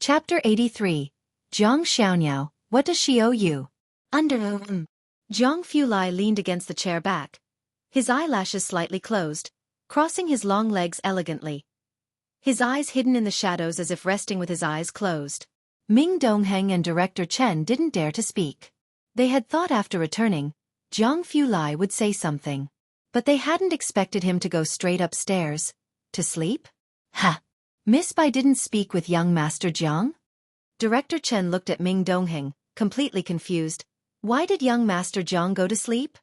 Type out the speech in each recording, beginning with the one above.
Chapter 83. Zhang Xiaoniao, what does she owe you? Zhang Fulai leaned against the chair back, his eyelashes slightly closed, crossing his long legs elegantly. His eyes hidden in the shadows as if resting with his eyes closed. Ming Dongheng and Director Chen didn't dare to speak. They had thought after returning, Zhang Fulai would say something. But they hadn't expected him to go straight upstairs. To sleep? Ha! Miss Bai didn't speak with young Master Jiang? Director Chen looked at Ming Dongheng, completely confused. Why did young Master Jiang go to sleep?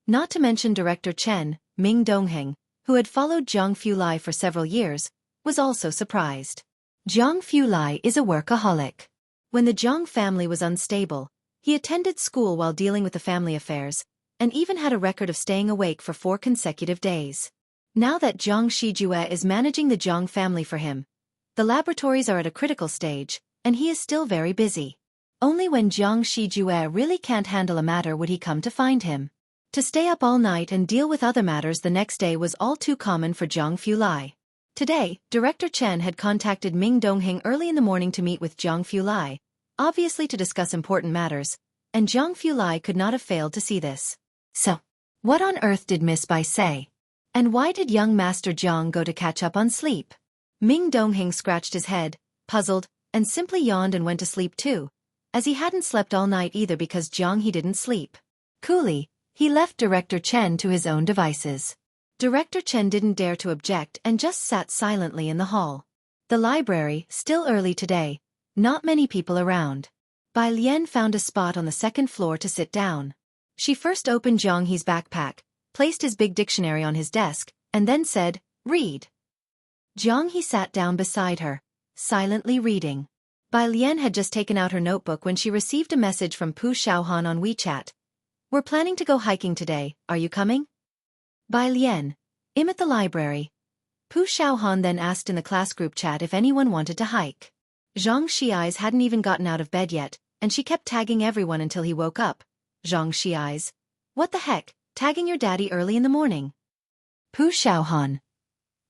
Not to mention Director Chen, Ming Dongheng, who had followed Zhang Fulai for several years, was also surprised. Zhang Fulai is a workaholic. When the Jiang family was unstable, he attended school while dealing with the family affairs, and even had a record of staying awake for 4 consecutive days. Now that Zhang Shijue is managing the Jiang family for him, the laboratories are at a critical stage, and he is still very busy. Only when Zhang Shijue really can't handle a matter would he come to find him. To stay up all night and deal with other matters the next day was all too common for Zhang Fulai. Today, Director Chen had contacted Ming Dongheng early in the morning to meet with Zhang Fulai, obviously to discuss important matters, and Zhang Fulai could not have failed to see this. So, what on earth did Miss Bai say? And why did young Master Jiang go to catch up on sleep? Ming Dongheng scratched his head, puzzled, and simply yawned and went to sleep too, as he hadn't slept all night either because Jiang he didn't sleep. Coolly, he left Director Chen to his own devices. Director Chen didn't dare to object and just sat silently in the hall. The library, still early today, not many people around. Bai Lian found a spot on the second floor to sit down. She first opened Zhang He's backpack, placed his big dictionary on his desk, and then said, "Read." Zhang He sat down beside her, silently reading. Bai Lian had just taken out her notebook when she received a message from Pu Xiaohan on WeChat. "We're planning to go hiking today, are you coming?" Bai Lian, "I'm at the library." Pu Xiaohan then asked in the class group chat if anyone wanted to hike. Zhang Xi's hadn't even gotten out of bed yet, and she kept tagging everyone until he woke up. Zhang Xi's, "What the heck, tagging your daddy early in the morning?" Pu Xiaohan,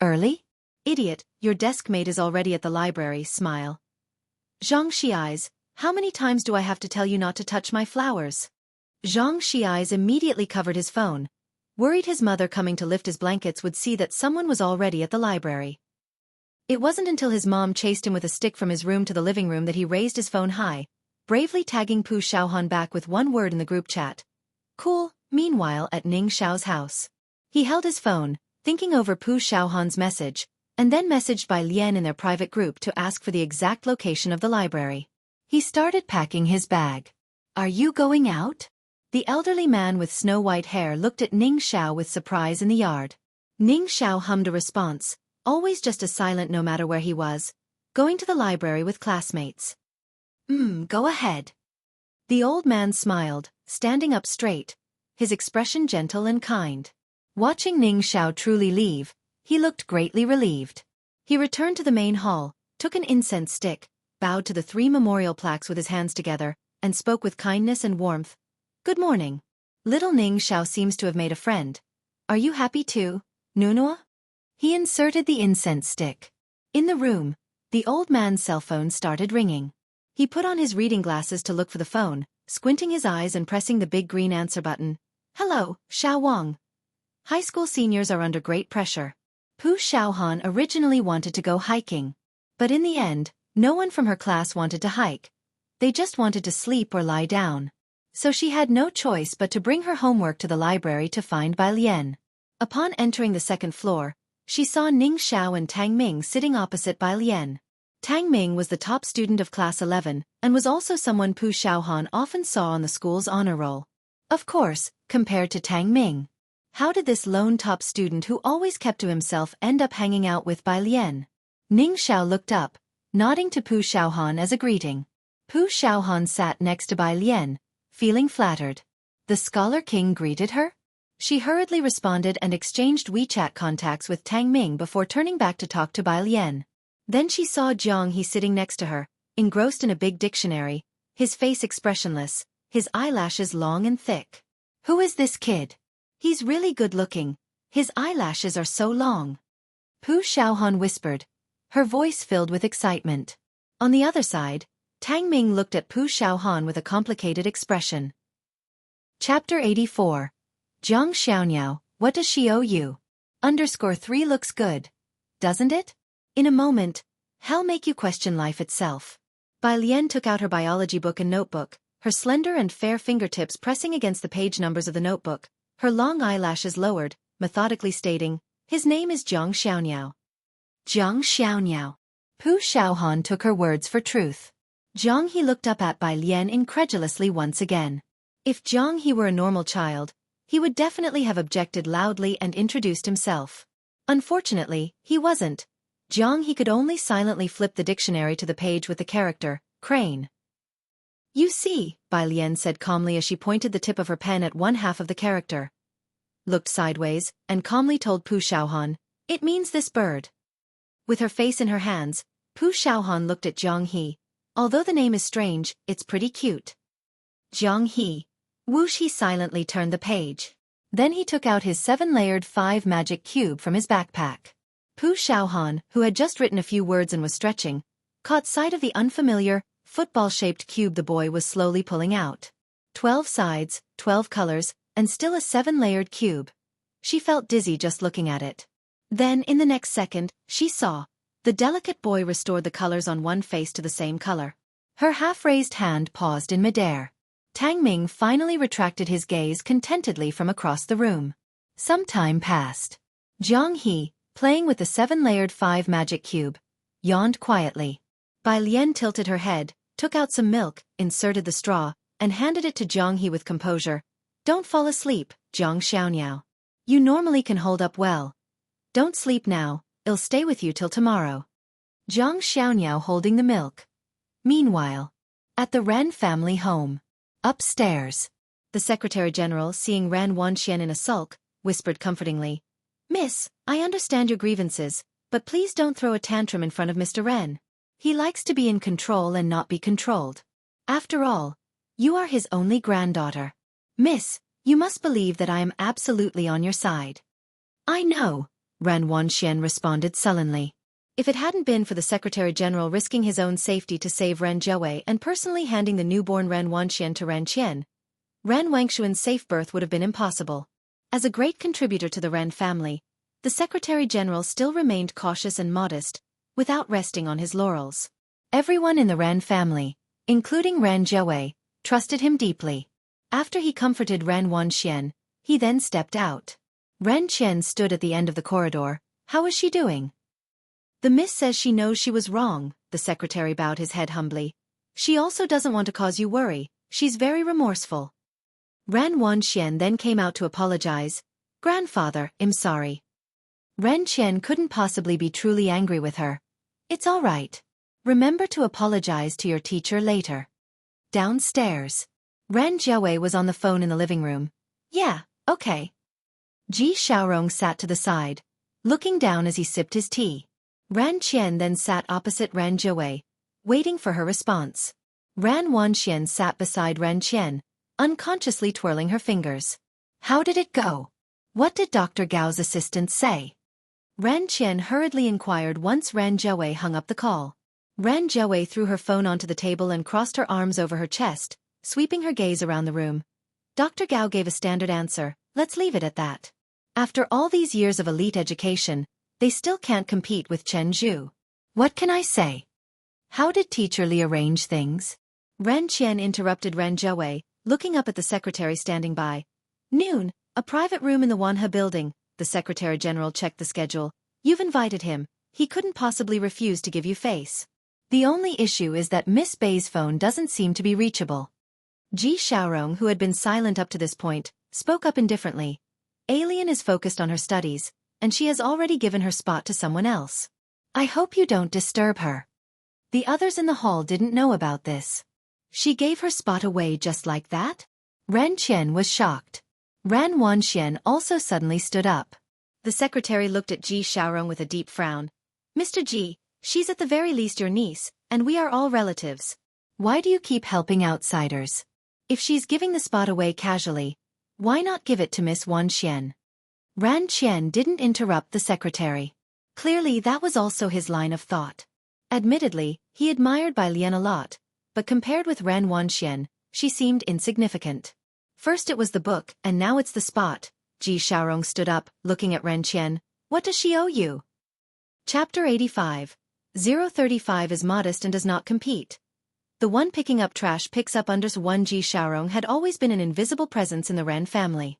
"Early? Idiot, your desk mate is already at the library, smile." Zhang Xi's, "How many times do I have to tell you not to touch my flowers?" Zhang Xi's immediately covered his phone, worried his mother coming to lift his blankets would see that someone was already at the library. It wasn't until his mom chased him with a stick from his room to the living room that he raised his phone high, bravely tagging Pu Xiaohan back with one word in the group chat. Cool. Meanwhile at Ning Xiao's house, he held his phone, thinking over Pu Xiaohan's message, and then messaged Bai Lian in their private group to ask for the exact location of the library. He started packing his bag. "Are you going out?" The elderly man with snow-white hair looked at Ning Xiao with surprise in the yard. Ning Xiao hummed a response, always just as silent no matter where he was, going to the library with classmates. Go ahead." The old man smiled, standing up straight, his expression gentle and kind. Watching Ning Xiao truly leave, he looked greatly relieved. He returned to the main hall, took an incense stick, bowed to the 3 memorial plaques with his hands together, and spoke with kindness and warmth. "Good morning. Little Ning Xiao seems to have made a friend. Are you happy too, Nunua?" He inserted the incense stick. In the room, the old man's cell phone started ringing. He put on his reading glasses to look for the phone, squinting his eyes and pressing the big green answer button. "Hello, Xiao Wang. High school seniors are under great pressure." Pu Xiaohan originally wanted to go hiking. But in the end, no one from her class wanted to hike. They just wanted to sleep or lie down. So she had no choice but to bring her homework to the library to find Bai Lian. Upon entering the second floor, she saw Ning Xiao and Tang Ming sitting opposite Bai Lian. Tang Ming was the top student of class 11, and was also someone Pu Xiaohan often saw on the school's honor roll. Of course, compared to Tang Ming, how did this lone top student who always kept to himself end up hanging out with Bai Lian? Ning Xiao looked up, nodding to Pu Xiaohan as a greeting. Pu Xiaohan sat next to Bai Lian, feeling flattered. The Scholar King greeted her? She hurriedly responded and exchanged WeChat contacts with Tang Ming before turning back to talk to Bai Lian. Then she saw Zhang He sitting next to her, engrossed in a big dictionary, his face expressionless, his eyelashes long and thick. "Who is this kid? He's really good looking. His eyelashes are so long." Pu Xiaohan whispered, her voice filled with excitement. On the other side, Tang Ming looked at Pu Xiaohan with a complicated expression. Chapter 84. Zhang Xiaoniao, what does she owe you? _3 looks good, doesn't it? In a moment, hell make you question life itself. Bai Lian took out her biology book and notebook, her slender and fair fingertips pressing against the page numbers of the notebook, her long eyelashes lowered, methodically stating, his name is Zhang Xiaoniao. Zhang Xiaoniao. Pu Xiaohan took her words for truth. Zhang He looked up at Bai Lian incredulously once again. If Zhang He were a normal child, he would definitely have objected loudly and introduced himself. Unfortunately, he wasn't. Zhang He could only silently flip the dictionary to the page with the character, crane. You see, Bai Lian said calmly as she pointed the tip of her pen at one half of the character. Looked sideways, and calmly told Pu Xiaohan, it means this bird. With her face in her hands, Pu Xiaohan looked at Zhang He. Although the name is strange, it's pretty cute. Zhang He. Whoosh, he silently turned the page. Then he took out his 7-layered 5 magic cube from his backpack. Pu Xiaohan, who had just written a few words and was stretching, caught sight of the unfamiliar, football-shaped cube the boy was slowly pulling out. 12 sides, 12 colors, and still a 7-layered cube. She felt dizzy just looking at it. Then, in the next second, she saw. The delicate boy restored the colors on one face to the same color. Her half-raised hand paused in midair. Tang Ming finally retracted his gaze contentedly from across the room. Some time passed. Zhang He, playing with the 7-layered 5 magic cube, yawned quietly. Bai Lian tilted her head, took out some milk, inserted the straw, and handed it to Zhang He with composure. Don't fall asleep, Zhang Xiaoniao. You normally can hold up well. Don't sleep now, it'll stay with you till tomorrow. Zhang Xiaoniao holding the milk. Meanwhile, at the Ren family home. Upstairs. The Secretary General, seeing Ren Wanxian in a sulk, whispered comfortingly, Miss, I understand your grievances, but please don't throw a tantrum in front of Mr. Ren. He likes to be in control and not be controlled. After all, you are his only granddaughter. Miss, you must believe that I am absolutely on your side. I know, Ren Wanxian responded sullenly. If it hadn't been for the Secretary General risking his own safety to save Ren Zhouwei and personally handing the newborn Ren Wanxian to Ren Qian, Ren Wangshuan's safe birth would have been impossible. As a great contributor to the Ren family, the Secretary General still remained cautious and modest, without resting on his laurels. Everyone in the Ren family, including Ren Zhouwei, trusted him deeply. After he comforted Ren Wanxian, he then stepped out. Ren Qian stood at the end of the corridor. How is she doing? The miss says she knows she was wrong, the secretary bowed his head humbly. She also doesn't want to cause you worry, she's very remorseful. Ren Wanxian then came out to apologize. Grandfather, I'm sorry. Ren Qian couldn't possibly be truly angry with her. It's all right. Remember to apologize to your teacher later. Downstairs. Ren Zhouwei was on the phone in the living room. Yeah, okay. Ji Xiaorong sat to the side, looking down as he sipped his tea. Ran Qian then sat opposite Ran Zhouwei, waiting for her response. Ran Wanxian sat beside Ran Qian, unconsciously twirling her fingers. How did it go? What did Dr. Gao's assistant say? Ran Qian hurriedly inquired once Ran Zhouwei hung up the call. Ran Zhouwei threw her phone onto the table and crossed her arms over her chest, sweeping her gaze around the room. Dr. Gao gave a standard answer, let's leave it at that. After all these years of elite education, they still can't compete with Chen Zhu. What can I say? How did Teacher Li arrange things? Ren Qian interrupted Ren Zhouwei, looking up at the secretary standing by. Noon, a private room in the Wanhe building, the Secretary General checked the schedule. You've invited him, he couldn't possibly refuse to give you face. The only issue is that Miss Bei's phone doesn't seem to be reachable. Ji Xiaorong, who had been silent up to this point, spoke up indifferently. Alien is focused on her studies, and she has already given her spot to someone else. I hope you don't disturb her. The others in the hall didn't know about this. She gave her spot away just like that? Ren Qian was shocked. Ran Wanxian also suddenly stood up. The secretary looked at Ji Xiaorong with a deep frown. Mr. Ji, she's at the very least your niece, and we are all relatives. Why do you keep helping outsiders? If she's giving the spot away casually, why not give it to Miss Wanxian? Ran Qian didn't interrupt the secretary. Clearly that was also his line of thought. Admittedly, he admired Bai Lian a lot, but compared with Ren Wanxian, she seemed insignificant. First it was the book, and now it's the spot. Ji Xiaorong stood up, looking at Ren Qian. What does she owe you? Chapter 85. 035 is modest and does not compete. The one picking up trash picks up unders. One Ji Xiaorong had always been an invisible presence in the Ren family.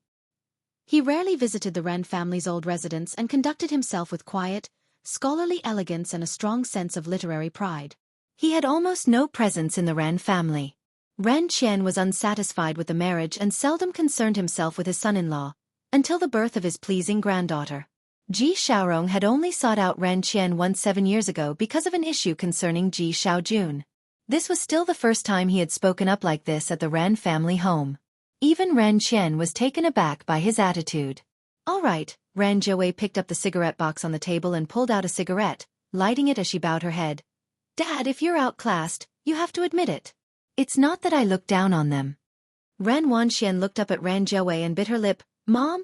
He rarely visited the Ren family's old residence and conducted himself with quiet, scholarly elegance and a strong sense of literary pride. He had almost no presence in the Ren family. Ren Qian was unsatisfied with the marriage and seldom concerned himself with his son-in-law, until the birth of his pleasing granddaughter. Ji Xiaorong had only sought out Ren Qian once 7 years ago because of an issue concerning Ji Xiaojun. This was still the first time he had spoken up like this at the Ren family home. Even Ren Qian was taken aback by his attitude. All right, Ren Jiawei picked up the cigarette box on the table and pulled out a cigarette, lighting it as she bowed her head. Dad, if you're outclassed, you have to admit it. It's not that I look down on them. Ren Wanxian looked up at Ren Jiawei and bit her lip. Mom?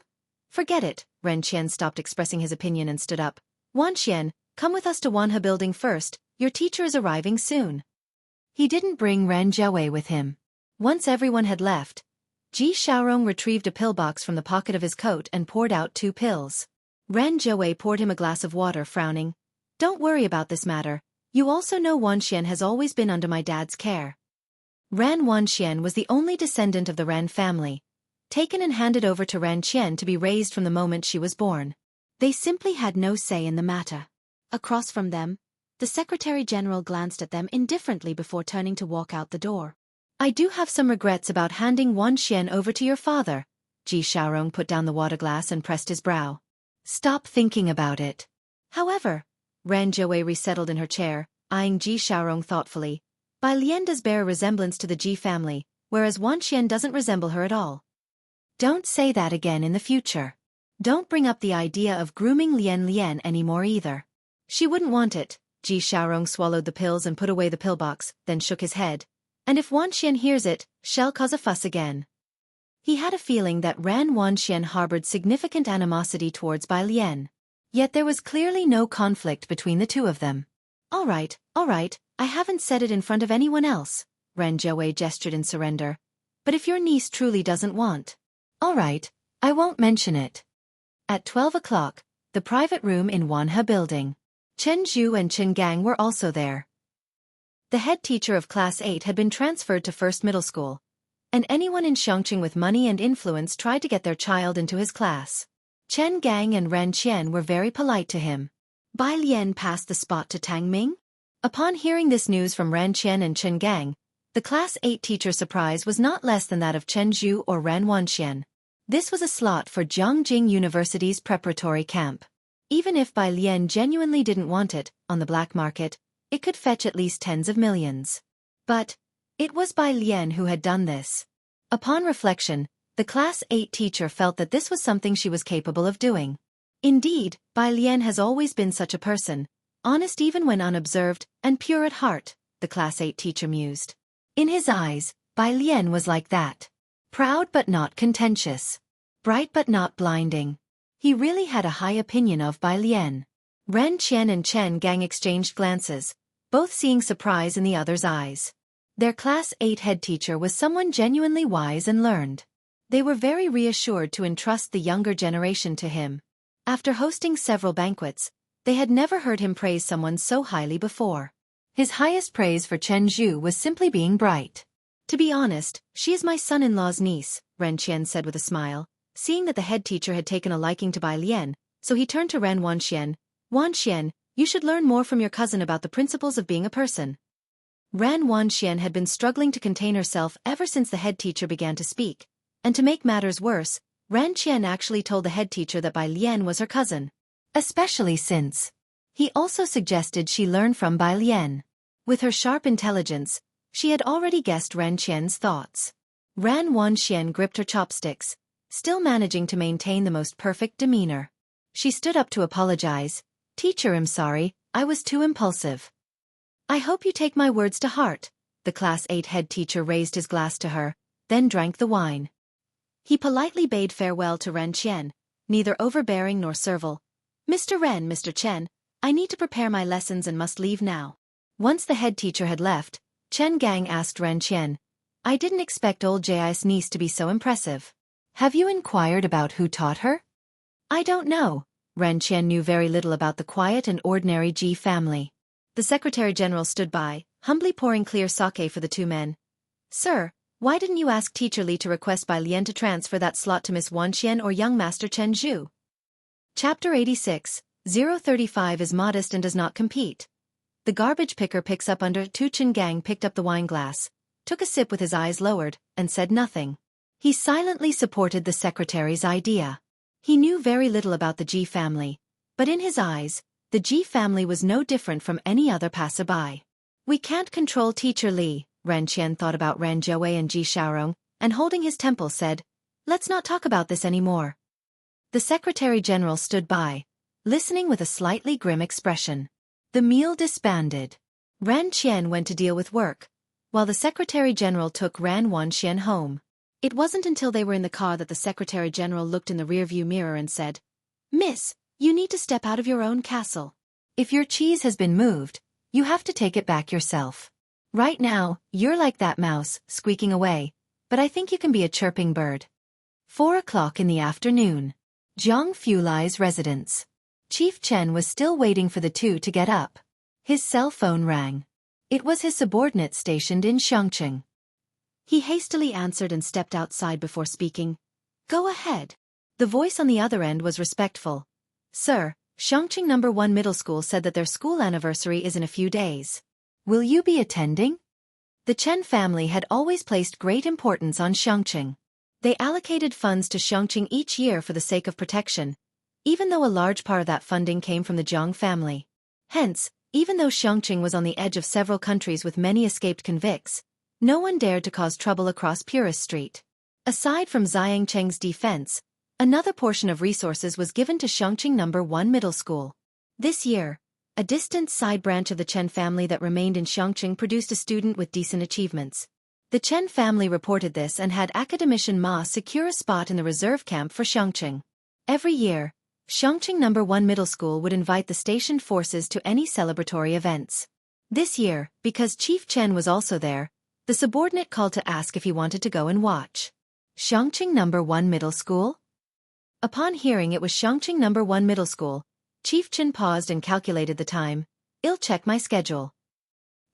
Forget it. Ren Qian stopped expressing his opinion and stood up. Wanxian, come with us to Wanhe building first, your teacher is arriving soon. He didn't bring Ren Jiawei with him. Once everyone had left, Ji Xiaorong retrieved a pillbox from the pocket of his coat and poured out 2 pills. Ren Jiawei poured him a glass of water, frowning. Don't worry about this matter. You also know Wanxian has always been under my dad's care. Ren Wanxian was the only descendant of the Ren family, taken and handed over to Ren Qian to be raised from the moment she was born. They simply had no say in the matter. Across from them, the Secretary-General glanced at them indifferently before turning to walk out the door. I do have some regrets about handing Wanxian over to your father. Ji Xiaorong put down the water glass and pressed his brow. Stop thinking about it. However, Ren Jiawei resettled in her chair, eyeing Ji Xiaorong thoughtfully. Bai Lian does bear a resemblance to the Ji family, whereas Wanxian doesn't resemble her at all. Don't say that again in the future. Don't bring up the idea of grooming Lian anymore either. She wouldn't want it. Ji Xiaorong swallowed the pills and put away the pillbox, then shook his head. And if Wanxian hears it, she'll cause a fuss again. He had a feeling that Ren Wanxian harbored significant animosity towards Bai Lian. Yet there was clearly no conflict between the two of them. All right, I haven't said it in front of anyone else. Ren Jiawei gestured in surrender. But if your niece truly doesn't want. All right, I won't mention it. At 12 o'clock, the private room in Wanhe building. Chen Zhu and Chen Gang were also there. The head teacher of Class 8 had been transferred to First Middle School, and anyone in Xiangqing with money and influence tried to get their child into his class. Chen Gang and Ren Qian were very polite to him. Bai Lian passed the spot to Tang Ming. Upon hearing this news from Ren Qian and Chen Gang, the Class 8 teacher's surprise was not less than that of Chen Zhu or Ren Wanxian. This was a slot for Jiangjing University's preparatory camp. Even if Bai Lian genuinely didn't want it, on the black market, it could fetch at least tens of millions. But it was Bai Lian who had done this. Upon reflection, the Class 8 teacher felt that this was something she was capable of doing. Indeed, Bai Lian has always been such a person, honest even when unobserved, and pure at heart, the Class 8 teacher mused. In his eyes, Bai Lian was like that. Proud but not contentious. Bright but not blinding. He really had a high opinion of Bai Lian. Ren Qian and Chen Gang exchanged glances, both seeing surprise in the other's eyes. Their Class 8 head teacher was someone genuinely wise and learned. They were very reassured to entrust the younger generation to him. After hosting several banquets, they had never heard him praise someone so highly before. His highest praise for Chen Zhu was simply being bright. To be honest, she is my son-in-law's niece, Ren Qian said with a smile, seeing that the head teacher had taken a liking to Bai Lian, so he turned to Ren Wanxian. Wanxian, you should learn more from your cousin about the principles of being a person. Ren Wanxian had been struggling to contain herself ever since the head teacher began to speak, and to make matters worse, Ren Qian actually told the head teacher that Bai Lian was her cousin. Especially since he also suggested she learn from Bai Lian. With her sharp intelligence, she had already guessed Ren Qian's thoughts. Ren Wanxian gripped her chopsticks, still managing to maintain the most perfect demeanor. She stood up to apologize. Teacher, I'm sorry, I was too impulsive. I hope you take my words to heart. The Class 8 head teacher raised his glass to her, then drank the wine. He politely bade farewell to Ren Qian, neither overbearing nor servile. Mr. Ren, Mr. Chen, I need to prepare my lessons and must leave now. Once the head teacher had left, Chen Gang asked Ren Qian, I didn't expect old Ji's niece to be so impressive. Have you inquired about who taught her? I don't know. Ren Qian knew very little about the quiet and ordinary Ji family. The Secretary General stood by, humbly pouring clear sake for the two men. Sir, why didn't you ask Teacher Li to request Bai Lian to transfer that slot to Miss Wan Qian or young Master Chen Zhu? Chapter 86, 035 is modest and does not compete. The garbage picker picks up under Tu Chen Gang picked up the wine glass, took a sip with his eyes lowered, and said nothing. He silently supported the secretary's idea. He knew very little about the Ji family, but in his eyes, the Ji family was no different from any other passerby. We can't control Teacher Li, Ren Qian thought about Ran Zhouwei and Ji Xiaorong, and holding his temple said, let's not talk about this anymore. The Secretary General stood by, listening with a slightly grim expression. The meal disbanded. Ran Qian went to deal with work, while the Secretary General took Ran Wanxian home. It wasn't until they were in the car that the Secretary General looked in the rearview mirror and said, Miss, you need to step out of your own castle. If your cheese has been moved, you have to take it back yourself. Right now, you're like that mouse, squeaking away, but I think you can be a chirping bird. 4 o'clock in the afternoon. Zhang Fulai's residence. Chief Chen was still waiting for the two to get up. His cell phone rang. It was his subordinate stationed in Shangqing. He hastily answered and stepped outside before speaking. Go ahead. The voice on the other end was respectful. Sir, Shangqing No. 1 Middle School said that their school anniversary is in a few days. Will you be attending? The Chen family had always placed great importance on Shangqing. They allocated funds to Shangqing each year for the sake of protection, even though a large part of that funding came from the Jiang family. Hence, even though Shangqing was on the edge of several countries with many escaped convicts, no one dared to cause trouble across Purist Street. Aside from Ziyang Cheng's defense, another portion of resources was given to Shangqing No. 1 Middle School. This year, a distant side branch of the Chen family that remained in Shangqing produced a student with decent achievements. The Chen family reported this and had Academician Ma secure a spot in the reserve camp for Shangqing. Every year, Shangqing No. 1 Middle School would invite the stationed forces to any celebratory events. This year, because Chief Chen was also there, the subordinate called to ask if he wanted to go and watch. Shangqing No. 1 Middle School? Upon hearing it was Shangqing No. 1 Middle School, Chief Chen paused and calculated the time. I'll check my schedule.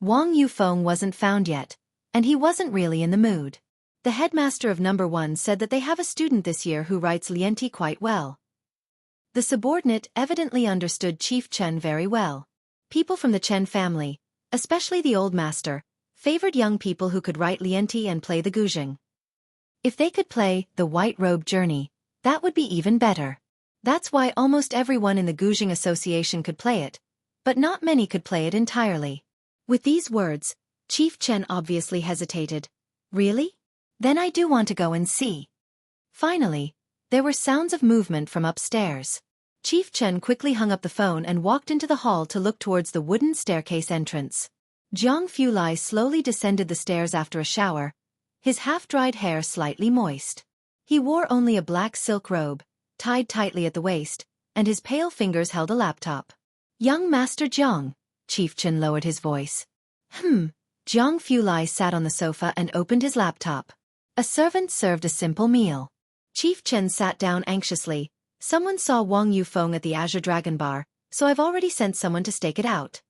Wang Yufeng wasn't found yet, and he wasn't really in the mood. The headmaster of No. 1 said that they have a student this year who writes lianti quite well. The subordinate evidently understood Chief Chen very well. People from the Chen family, especially the old master, favored young people who could write lianti and play the guzheng. If they could play the White Robe Journey, that would be even better. That's why almost everyone in the Guzheng Association could play it, but not many could play it entirely. With these words, Chief Chen obviously hesitated. Really? Then I do want to go and see. Finally, there were sounds of movement from upstairs. Chief Chen quickly hung up the phone and walked into the hall to look towards the wooden staircase entrance. Zhang Fulai slowly descended the stairs after a shower, his half-dried hair slightly moist. He wore only a black silk robe, tied tightly at the waist, and his pale fingers held a laptop. Young Master Zhang, Chief Chen lowered his voice. Zhang Fulai sat on the sofa and opened his laptop. A servant served a simple meal. Chief Chen sat down anxiously. Someone saw Wang Yufeng at the Azure Dragon Bar, so I've already sent someone to stake it out.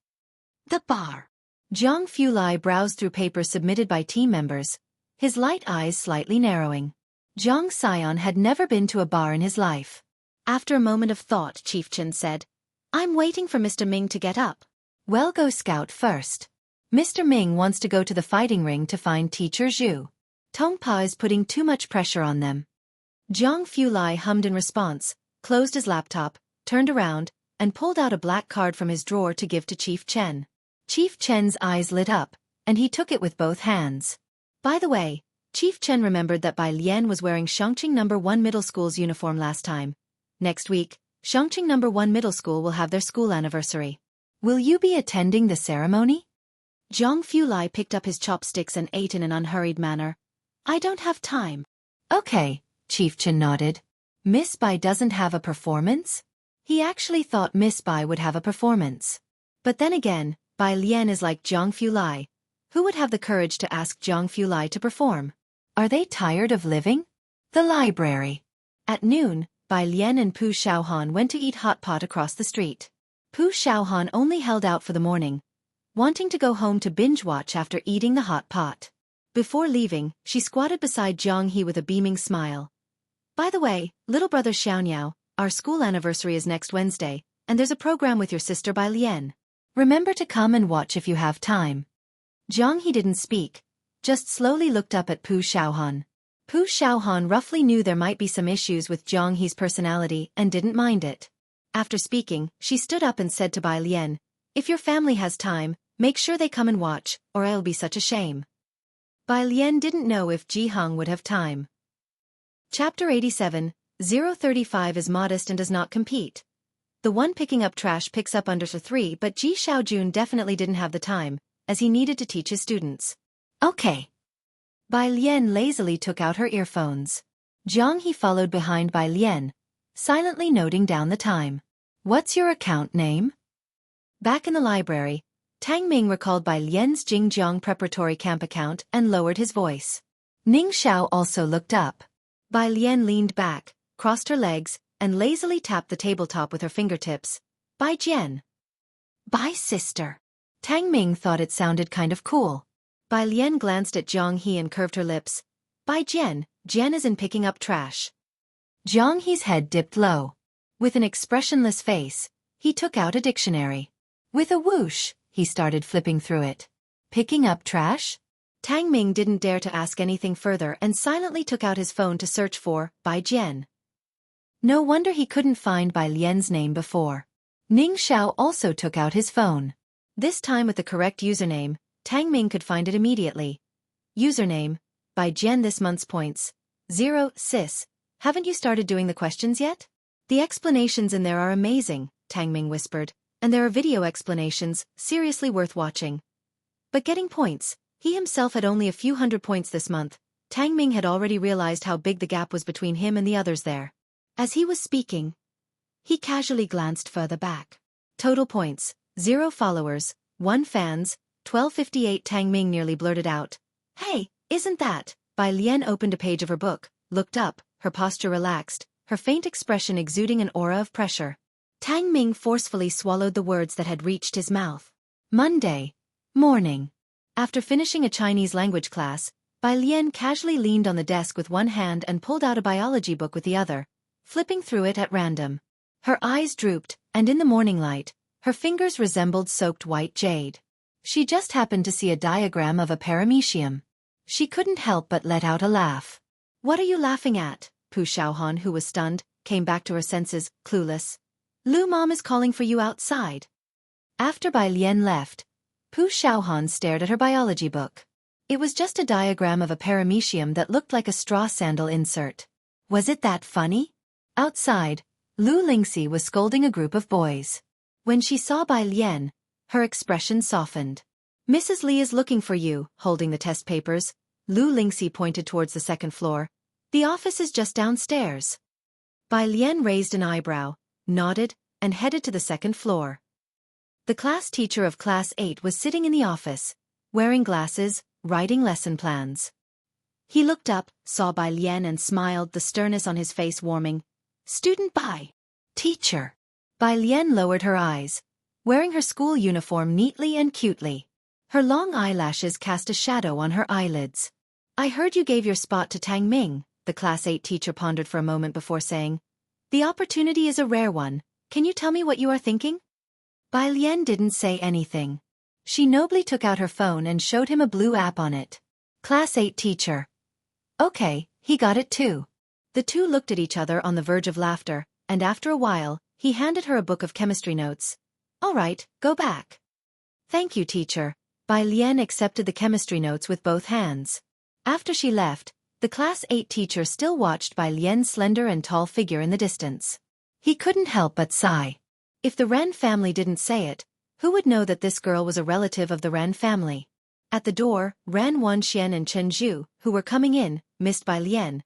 The bar. Zhang Fulai browsed through papers submitted by team members, his light eyes slightly narrowing. Zhang Xian had never been to a bar in his life. After a moment of thought, Chief Chen said, I'm waiting for Mr. Ming to get up. Well, go scout first. Mr. Ming wants to go to the fighting ring to find Teacher Zhu. Tongpa is putting too much pressure on them. Zhang Fulai hummed in response, closed his laptop, turned around, and pulled out a black card from his drawer to give to Chief Chen. Chief Chen's eyes lit up, and he took it with both hands. By the way, Chief Chen remembered that Bai Lian was wearing Shangqing No. 1 Middle School's uniform last time. Next week, Shangqing No. 1 Middle School will have their school anniversary. Will you be attending the ceremony? Zhang Fulai picked up his chopsticks and ate in an unhurried manner. I don't have time. Okay, Chief Chen nodded. Miss Bai doesn't have a performance? He actually thought Miss Bai would have a performance. But then again, Bai Lian is like Zhang Fulai. Who would have the courage to ask Zhang Fulai to perform? Are they tired of living? The library. At noon, Bai Lian and Pu Xiaohan went to eat hot pot across the street. Pu Xiaohan only held out for the morning, wanting to go home to binge-watch after eating the hot pot. Before leaving, she squatted beside Zhang He with a beaming smile. By the way, little brother Xiaoniao, our school anniversary is next Wednesday, and there's a program with your sister Bai Lian. Remember to come and watch if you have time. Zhang He didn't speak, just slowly looked up at Pu Xiaohan. Pu Xiaohan roughly knew there might be some issues with Zhang He's personality and didn't mind it. After speaking, she stood up and said to Bai Lian, "If your family has time, make sure they come and watch, or it'll be such a shame." Bai Lian didn't know if Ji Heng would have time. Chapter 87, 035 is modest and does not compete. The one picking up trash picks up under 3, but Ji Xiaojun definitely didn't have the time, as he needed to teach his students. Okay. Bai Lian lazily took out her earphones. Zhang He followed behind Bai Lian, silently noting down the time. What's your account name? Back in the library, Tang Ming recalled Bai Lian's Jingjiang preparatory camp account and lowered his voice. Ning Xiao also looked up. Bai Lian leaned back, crossed her legs, and lazily tapped the tabletop with her fingertips. Bai Jian. Bai sister. Tang Ming thought it sounded kind of cool. Bai Lian glanced at Zhang He and curved her lips. Bai Jian, Jian is in picking up trash. Zhang He's head dipped low. With an expressionless face, he took out a dictionary. With a whoosh, he started flipping through it. Picking up trash? Tang Ming didn't dare to ask anything further and silently took out his phone to search for Bai Jian. No wonder he couldn't find Bai Lian's name before. Ning Xiao also took out his phone. This time with the correct username, Tang Ming could find it immediately. Username, Bai Jian this month's points. 0, sis. Haven't you started doing the questions yet? The explanations in there are amazing, Tang Ming whispered, and there are video explanations, seriously worth watching. But getting points, he himself had only a few hundred points this month. Tang Ming had already realized how big the gap was between him and the others there. As he was speaking, he casually glanced further back. Total points, 0 followers, 1 fans, 1258. Tang Ming nearly blurted out. Hey, isn't that? Bai Lian opened a page of her book, looked up, her posture relaxed, her faint expression exuding an aura of pressure. Tang Ming forcefully swallowed the words that had reached his mouth. Monday. Morning. After finishing a Chinese language class, Bai Lian casually leaned on the desk with one hand and pulled out a biology book with the other, flipping through it at random. Her eyes drooped, and in the morning light, her fingers resembled soaked white jade. She just happened to see a diagram of a paramecium. She couldn't help but let out a laugh. What are you laughing at? Pu Xiaohan, who was stunned, came back to her senses, clueless. Lu Mom is calling for you outside. After Bai Lian left, Pu Xiaohan stared at her biology book. It was just a diagram of a paramecium that looked like a straw sandal insert. Was it that funny? Outside, Lu Lingxi was scolding a group of boys. When she saw Bai Lian, her expression softened. Mrs. Li is looking for you, holding the test papers. Lu Lingxi pointed towards the second floor. The office is just downstairs. Bai Lian raised an eyebrow, nodded, and headed to the second floor. The class teacher of Class 8 was sitting in the office, wearing glasses, writing lesson plans. He looked up, saw Bai Lian and smiled, the sternness on his face warming. Student Bai. Teacher. Bai Lian lowered her eyes, wearing her school uniform neatly and cutely. Her long eyelashes cast a shadow on her eyelids. I heard you gave your spot to Tang Ming, the Class 8 teacher pondered for a moment before saying. The opportunity is a rare one. Can you tell me what you are thinking? Bai Lian didn't say anything. She nobly took out her phone and showed him a blue app on it. Class 8 teacher. Okay, he got it too. The two looked at each other on the verge of laughter, and after a while, he handed her a book of chemistry notes. All right, go back. Thank you, teacher. Bai Lian accepted the chemistry notes with both hands. After she left, the Class 8 teacher still watched Bai Lian's slender and tall figure in the distance. He couldn't help but sigh. If the Ren family didn't say it, who would know that this girl was a relative of the Ren family? At the door, Ran Wanxian and Chen Zhu, who were coming in, missed Bai Lian.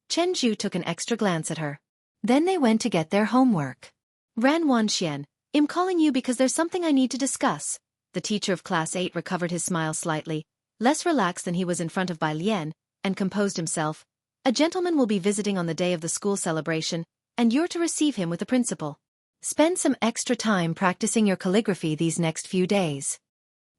Chen Zhu took an extra glance at her. Then they went to get their homework. Ran Wanxian, I'm calling you because there's something I need to discuss. the teacher of Class 8 recovered his smile slightly, less relaxed than he was in front of Bai Lian, and composed himself. A gentleman will be visiting on the day of the school celebration, and you're to receive him with the principal. Spend some extra time practicing your calligraphy these next few days.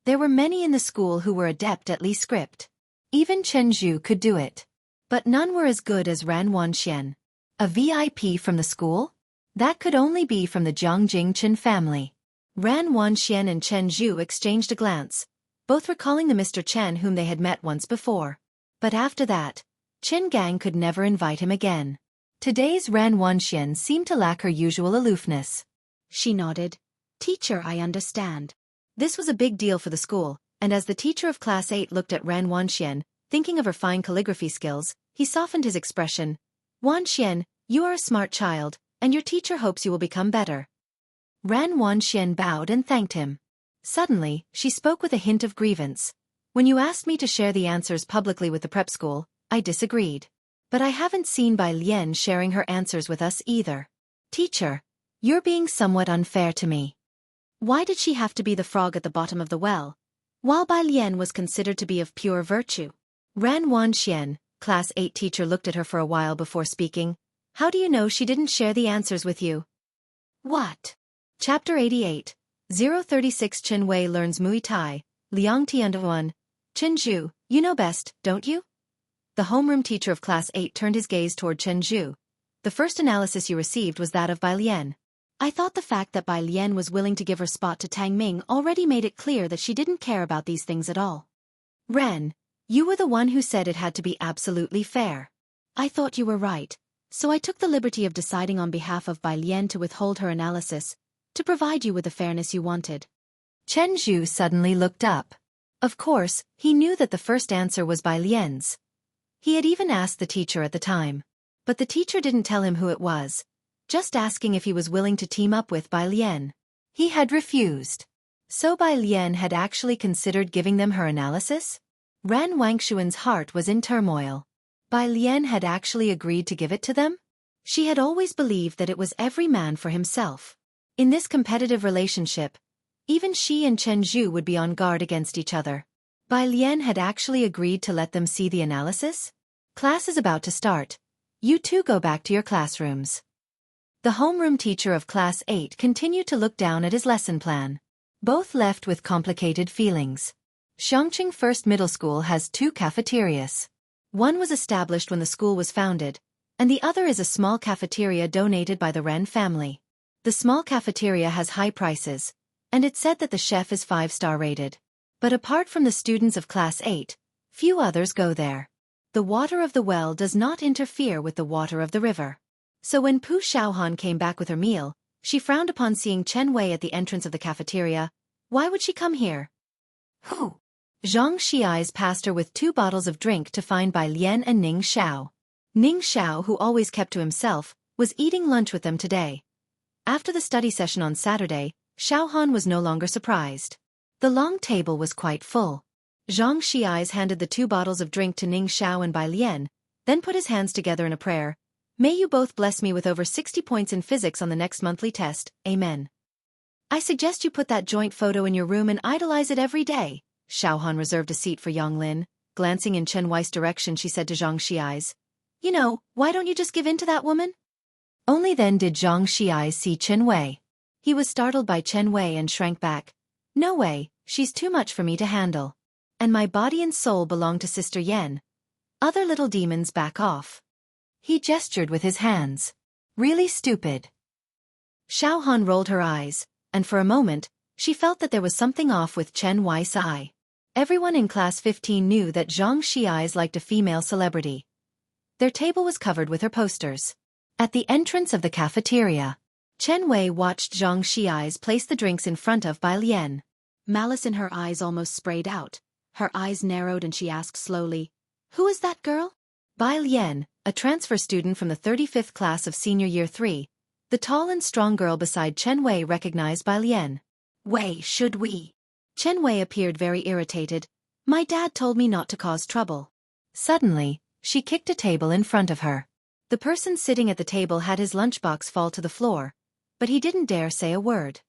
There were many in the school who were adept at Li script. Even Chen Zhu could do it. But none were as good as Ran Wanxian. A VIP from the school? That could only be from the Jiang Jingchen family. Ran Wanxian and Chen Zhu exchanged a glance, both recalling the Mr. Chen whom they had met once before. But after that, Chen Gang could never invite him again. Today's Ran Wanxian seemed to lack her usual aloofness. She nodded. Teacher, I understand. This was a big deal for the school, and as the teacher of Class 8 looked at Ran Wanxian, thinking of her fine calligraphy skills, he softened his expression. Wanxian, you are a smart child, and your teacher hopes you will become better. Ran Wanxian bowed and thanked him. Suddenly, she spoke with a hint of grievance. When you asked me to share the answers publicly with the prep school, I disagreed. But I haven't seen Bai Lian sharing her answers with us either. Teacher, you're being somewhat unfair to me. Why did she have to be the frog at the bottom of the well, while Bai Lian was considered to be of pure virtue? Ran Wanxian, Class 8 teacher, looked at her for a while before speaking. How do you know she didn't share the answers with you? What? Chapter 88. 036 Chen Wei learns Muay Thai. Liang Tianduan. Chen Zhu, you know best, don't you? The homeroom teacher of Class 8 turned his gaze toward Chen Zhu. The first analysis you received was that of Bai Lian. I thought the fact that Bai Lian was willing to give her spot to Tang Ming already made it clear that she didn't care about these things at all. Ren, you were the one who said it had to be absolutely fair. I thought you were right, so I took the liberty of deciding on behalf of Bai Lian to withhold her analysis, to provide you with the fairness you wanted. Chen Zhu suddenly looked up. Of course, he knew that the first answer was Bai Lian's. He had even asked the teacher at the time. But the teacher didn't tell him who it was, just asking if he was willing to team up with Bai Lian. He had refused. So Bai Lian had actually considered giving them her analysis? Ran Wangshuan's heart was in turmoil. Bai Lian had actually agreed to give it to them? She had always believed that it was every man for himself. In this competitive relationship, even she and Chen Zhu would be on guard against each other. Bai Lian had actually agreed to let them see the analysis? Class is about to start. You two go back to your classrooms. The homeroom teacher of Class 8 continued to look down at his lesson plan. Both left with complicated feelings. Xiangqing First Middle School has 2 cafeterias. One was established when the school was founded, and the other is a small cafeteria donated by the Ren family. The small cafeteria has high prices, and it's said that the chef is 5-star rated. But apart from the students of Class 8, few others go there. The water of the well does not interfere with the water of the river. So when Pu Xiaohan came back with her meal, she frowned upon seeing Chen Wei at the entrance of the cafeteria. Why would she come here? Who? Zhang Xiai's passed her with 2 bottles of drink to find Bai Lian and Ning Xiao. Ning Xiao, who always kept to himself, was eating lunch with them today. After the study session on Saturday, Xiaohan was no longer surprised. The long table was quite full. Zhang Xiai's handed the 2 bottles of drink to Ning Xiao and Bai Lian, then put his hands together in a prayer. May you both bless me with over 60 points in physics on the next monthly test, amen. I suggest you put that joint photo in your room and idolize it every day. Xiaohan reserved a seat for Yang Lin. Glancing in Chen Wei's direction, she said to Zhang Xiai's, You know, why don't you just give in to that woman? Only then did Zhang Xiai see Chen Wei. He was startled by Chen Wei and shrank back. No way, she's too much for me to handle. And my body and soul belong to Sister Yen. Other little demons, back off. He gestured with his hands. Really stupid. Xiaohan rolled her eyes, and for a moment, she felt that there was something off with Chen Wei's eye. Everyone in Class 15 knew that Zhang Xiai's liked a female celebrity. Their table was covered with her posters. At the entrance of the cafeteria, Chen Wei watched Zhang Xiai's place the drinks in front of Bai Lian. Malice in her eyes almost sprayed out. Her eyes narrowed and she asked slowly, Who is that girl? Bai Lian, a transfer student from the 35th class of senior year 3. The tall and strong girl beside Chen Wei recognized Bai Lian. Wei, should we? Chen Wei appeared very irritated. My dad told me not to cause trouble. Suddenly, she kicked a table in front of her. The person sitting at the table had his lunchbox fall to the floor, but he didn't dare say a word.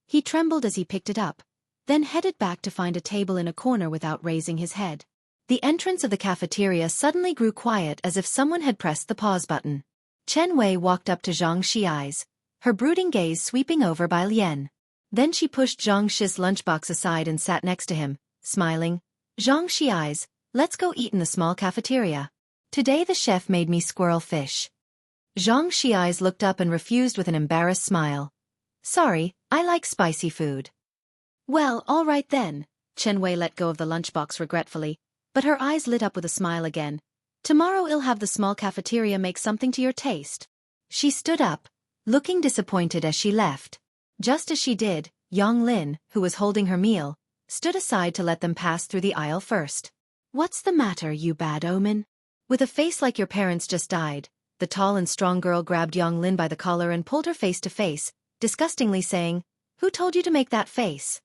He trembled as he picked it up. then headed back to find a table in a corner without raising his head. The entrance of the cafeteria suddenly grew quiet as if someone had pressed the pause button. Chen Wei walked up to Zhang Xi's, her brooding gaze sweeping over Bai Lian. Then she pushed Zhang Shi's lunchbox aside and sat next to him, smiling. Zhang Xi's, let's go eat in the small cafeteria. Today the chef made me squirrel fish. Zhang Xi's looked up and refused with an embarrassed smile. Sorry, I like spicy food. Well, all right then. Chen Wei let go of the lunchbox regretfully, but her eyes lit up with a smile again. Tomorrow I'll have the small cafeteria make something to your taste. She stood up, looking disappointed as she left. Just as she did, Yang Lin, who was holding her meal, stood aside to let them pass through the aisle first. What's the matter, you bad omen? With a face like your parents just died, the tall and strong girl grabbed Yang Lin by the collar and pulled her face to face, disgustingly saying, Who told you to make that face?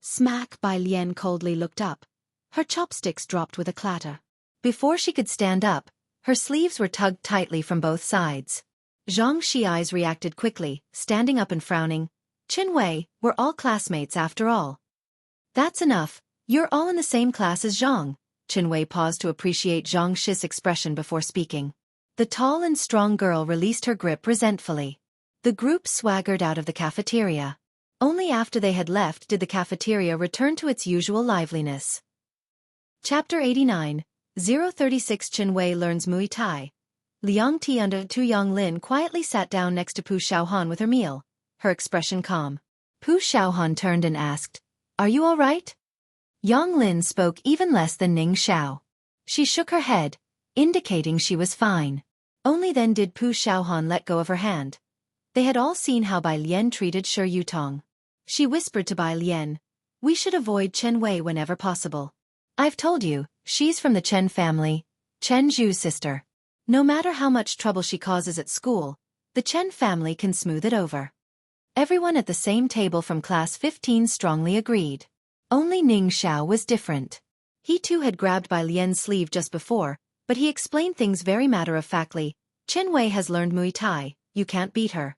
Smack! Bai Lian coldly looked up. Her chopsticks dropped with a clatter. Before she could stand up, her sleeves were tugged tightly from both sides. Zhang Xi's reacted quickly, standing up and frowning. Chen Wei, we're all classmates after all. That's enough, you're all in the same class as Zhang. Chen Wei paused to appreciate Zhang Shi's expression before speaking. The tall and strong girl released her grip resentfully. The group swaggered out of the cafeteria. Only after they had left did the cafeteria return to its usual liveliness. Chapter 89, 036 Chen Wei learns Muay Thai. Liang Ti under Tu Yang Lin quietly sat down next to Pu Xiaohan with her meal, her expression calm. Pu Xiaohan turned and asked, Are you all right? Yang Lin spoke even less than Ning Xiao. She shook her head, indicating she was fine. Only then did Pu Xiaohan let go of her hand. They had all seen how Bai Lian treated Shi Yutong. She whispered to Bai Lian, We should avoid Chen Wei whenever possible. I've told you, she's from the Chen family, Chen Zhu's sister. No matter how much trouble she causes at school, the Chen family can smooth it over. Everyone at the same table from class 15 strongly agreed. Only Ning Xiao was different. He too had grabbed Bai Lian's sleeve just before, but he explained things very matter-of-factly. Chen Wei has learned Muay Thai, you can't beat her.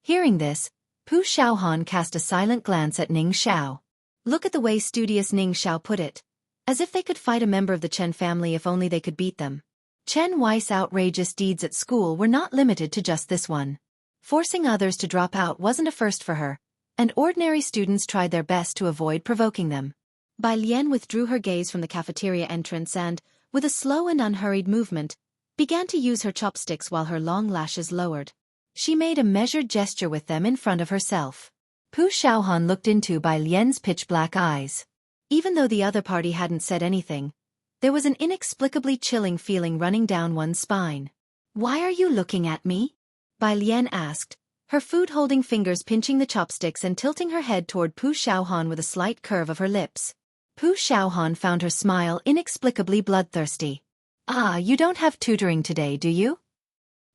Hearing this, Pu Xiaohan cast a silent glance at Ning Xiao. Look at the way studious Ning Xiao put it. As if they could fight a member of the Chen family if only they could beat them. Chen Wei's outrageous deeds at school were not limited to just this one. Forcing others to drop out wasn't a first for her, and ordinary students tried their best to avoid provoking them. Bai Lian withdrew her gaze from the cafeteria entrance and, with a slow and unhurried movement, began to use her chopsticks while her long lashes lowered. She made a measured gesture with them in front of herself. Pu Xiaohan looked into Bai Lian's pitch-black eyes. Even though the other party hadn't said anything, there was an inexplicably chilling feeling running down one's spine. Why are you looking at me? Bai Lian asked, her food-holding fingers pinching the chopsticks and tilting her head toward Pu Xiaohan with a slight curve of her lips. Pu Xiaohan found her smile inexplicably bloodthirsty. Ah, you don't have tutoring today, do you?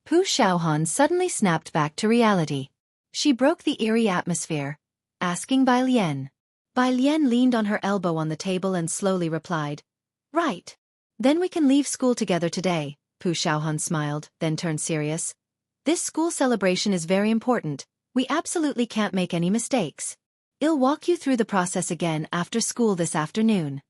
Pu Xiaohan suddenly snapped back to reality. She broke the eerie atmosphere, asking Bai Lian. Bai Lian leaned on her elbow on the table and slowly replied, Right. Then we can leave school together today. Pu Xiaohan smiled, then turned serious. This school celebration is very important, we absolutely can't make any mistakes. I'll walk you through the process again after school this afternoon.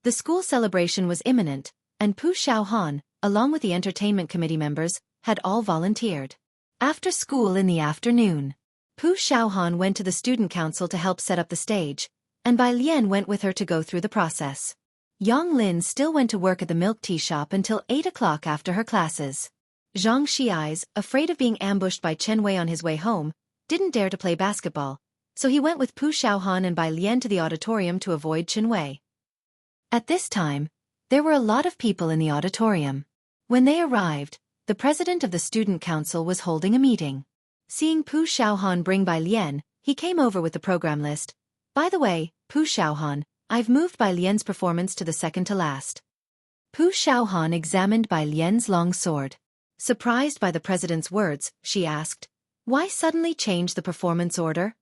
The school celebration was imminent, and Pu Xiaohan, along with the entertainment committee members, had all volunteered. After school in the afternoon, Pu Xiaohan went to the student council to help set up the stage, and Bai Lian went with her to go through the process. Yang Lin still went to work at the milk tea shop until 8 o'clock after her classes. Zhang Xi's, afraid of being ambushed by Chen Wei on his way home, didn't dare to play basketball, so he went with Pu Xiaohan and Bai Lian to the auditorium to avoid Chen Wei. At this time, there were a lot of people in the auditorium. When they arrived, the president of the student council was holding a meeting. Seeing Pu Xiaohan bring Bai Lian, he came over with the program list. By the way, Pu Xiaohan, I've moved Bai Lian's performance to the second to last. Pu Xiaohan examined Bai Lian's long sword. Surprised by the president's words, she asked, Why suddenly change the performance order?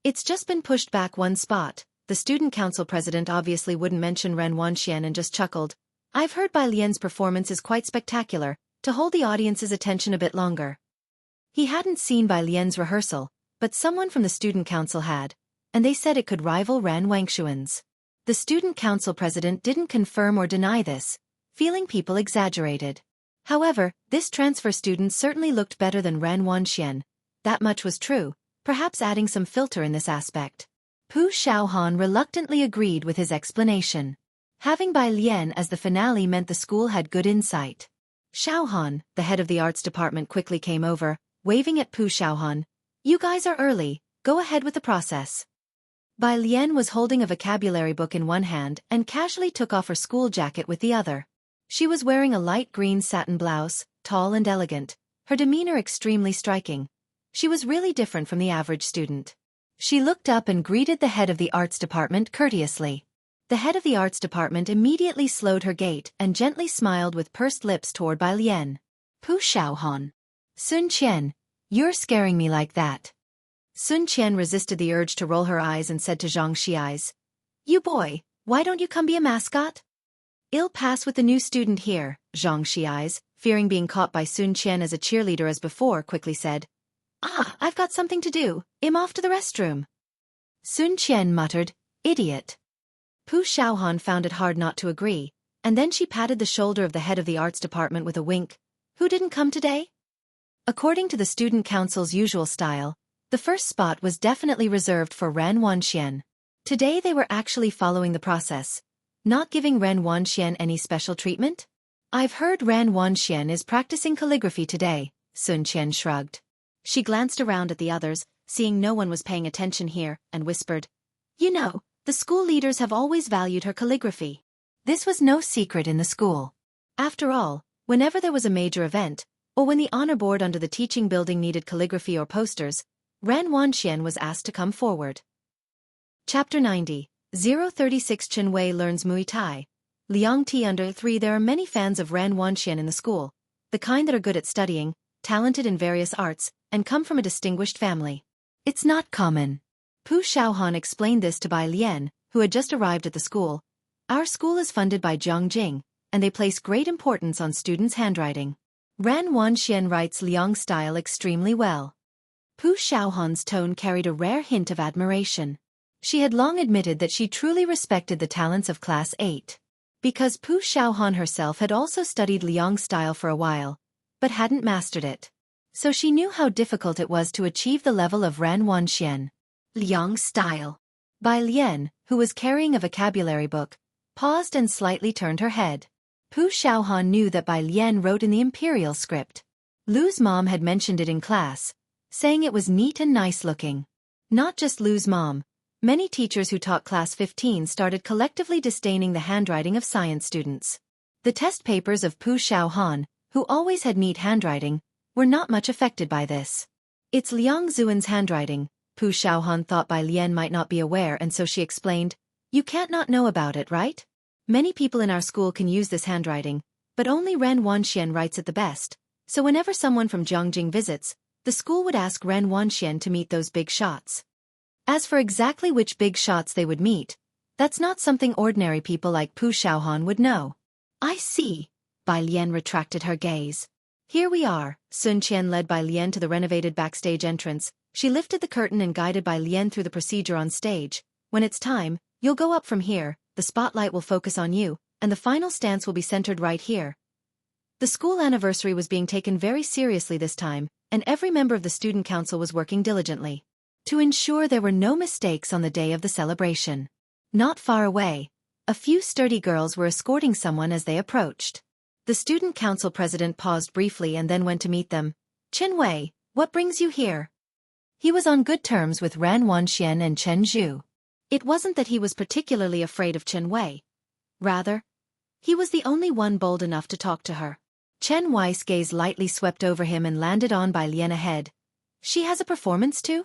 It's just been pushed back one spot. The student council president obviously wouldn't mention Ren Wanxian and just chuckled. I've heard Bai Lian's performance is quite spectacular, to hold the audience's attention a bit longer. He hadn't seen Bai Lian's rehearsal, but someone from the student council had, and they said it could rival Ran Wangshuan's. The student council president didn't confirm or deny this, feeling people exaggerated. However, this transfer student certainly looked better than Ran Wanxian. That much was true, perhaps adding some filter in this aspect. Pu Xiaohan reluctantly agreed with his explanation. Having Bai Lian as the finale meant the school had good insight. Xiaohan, the head of the arts department, quickly came over, waving at Pu Xiaohan. You guys are early, go ahead with the process. Bai Lian was holding a vocabulary book in one hand and casually took off her school jacket with the other. She was wearing a light green satin blouse, tall and elegant, her demeanor extremely striking. She was really different from the average student. She looked up and greeted the head of the arts department courteously. The head of the arts department immediately slowed her gait and gently smiled with pursed lips toward Bai Lian. Pu Xiaohan. Sun Qian, you're scaring me like that. Sun Qian resisted the urge to roll her eyes and said to Zhang Xi's, You boy, why don't you come be a mascot? I'll pass with the new student here, Zhang Xi's, fearing being caught by Sun Qian as a cheerleader as before, quickly said. I've got something to do, I'm off to the restroom. Sun Qian muttered, Idiot. Pu Xiaohan found it hard not to agree, and then she patted the shoulder of the head of the arts department with a wink. Who didn't come today? According to the student council's usual style, the first spot was definitely reserved for Ran Wanxian. Today they were actually following the process, not giving Ran Wanxian any special treatment? I've heard Ran Wanxian is practicing calligraphy today, Sun Qian shrugged. She glanced around at the others, seeing no one was paying attention here, and whispered, You know, the school leaders have always valued her calligraphy. This was no secret in the school. After all, whenever there was a major event, or when the honor board under the teaching building needed calligraphy or posters, Ran Wanxian was asked to come forward. Chapter 90, 036 Chen Wei learns Muay Thai. Liang Ti under 3 There are many fans of Ran Wanxian in the school, the kind that are good at studying, talented in various arts, and come from a distinguished family. It's not common. Pu Xiaohan explained this to Bai Lian, who had just arrived at the school. Our school is funded by Jiangjing, and they place great importance on students' handwriting. Ran Wanxian writes Liang style extremely well. Pu Xiaohan's tone carried a rare hint of admiration. She had long admitted that she truly respected the talents of Class 8. Because Pu Xiaohan herself had also studied Liang style for a while, but hadn't mastered it. So she knew how difficult it was to achieve the level of Ran Wanxian. Liang style. Bai Lian, who was carrying a vocabulary book, paused and slightly turned her head. Pu Xiaohan knew that Bai Lian wrote in the imperial script. Lu's mom had mentioned it in class, saying it was neat and nice-looking. Not just Lu's mom. Many teachers who taught Class 15 started collectively disdaining the handwriting of science students. The test papers of Pu Xiaohan, who always had neat handwriting, were not much affected by this. It's Liang Zuan's handwriting, Pu Xiaohan thought Bai Lian might not be aware, and so she explained, You can't not know about it, right? Many people in our school can use this handwriting, but only Ran Wanxian writes it the best, so whenever someone from Jiangjing visits, the school would ask Ran Wanxian to meet those big shots. As for exactly which big shots they would meet, that's not something ordinary people like Pu Xiaohan would know. I see. Bai Lian retracted her gaze. Here we are. Sun Qian led Bai Lian to the renovated backstage entrance. She lifted the curtain and guided Bai Lian through the procedure on stage. When it's time, you'll go up from here, the spotlight will focus on you, and the final stance will be centered right here. The school anniversary was being taken very seriously this time, and every member of the student council was working diligently to ensure there were no mistakes on the day of the celebration. Not far away, a few sturdy girls were escorting someone as they approached. The student council president paused briefly and then went to meet them. Chen Wei, what brings you here? He was on good terms with Ran Wanxian and Chen Zhu. It wasn't that he was particularly afraid of Chen Wei. Rather, he was the only one bold enough to talk to her. Chen Wei's gaze lightly swept over him and landed on Bai Lian ahead. She has a performance too?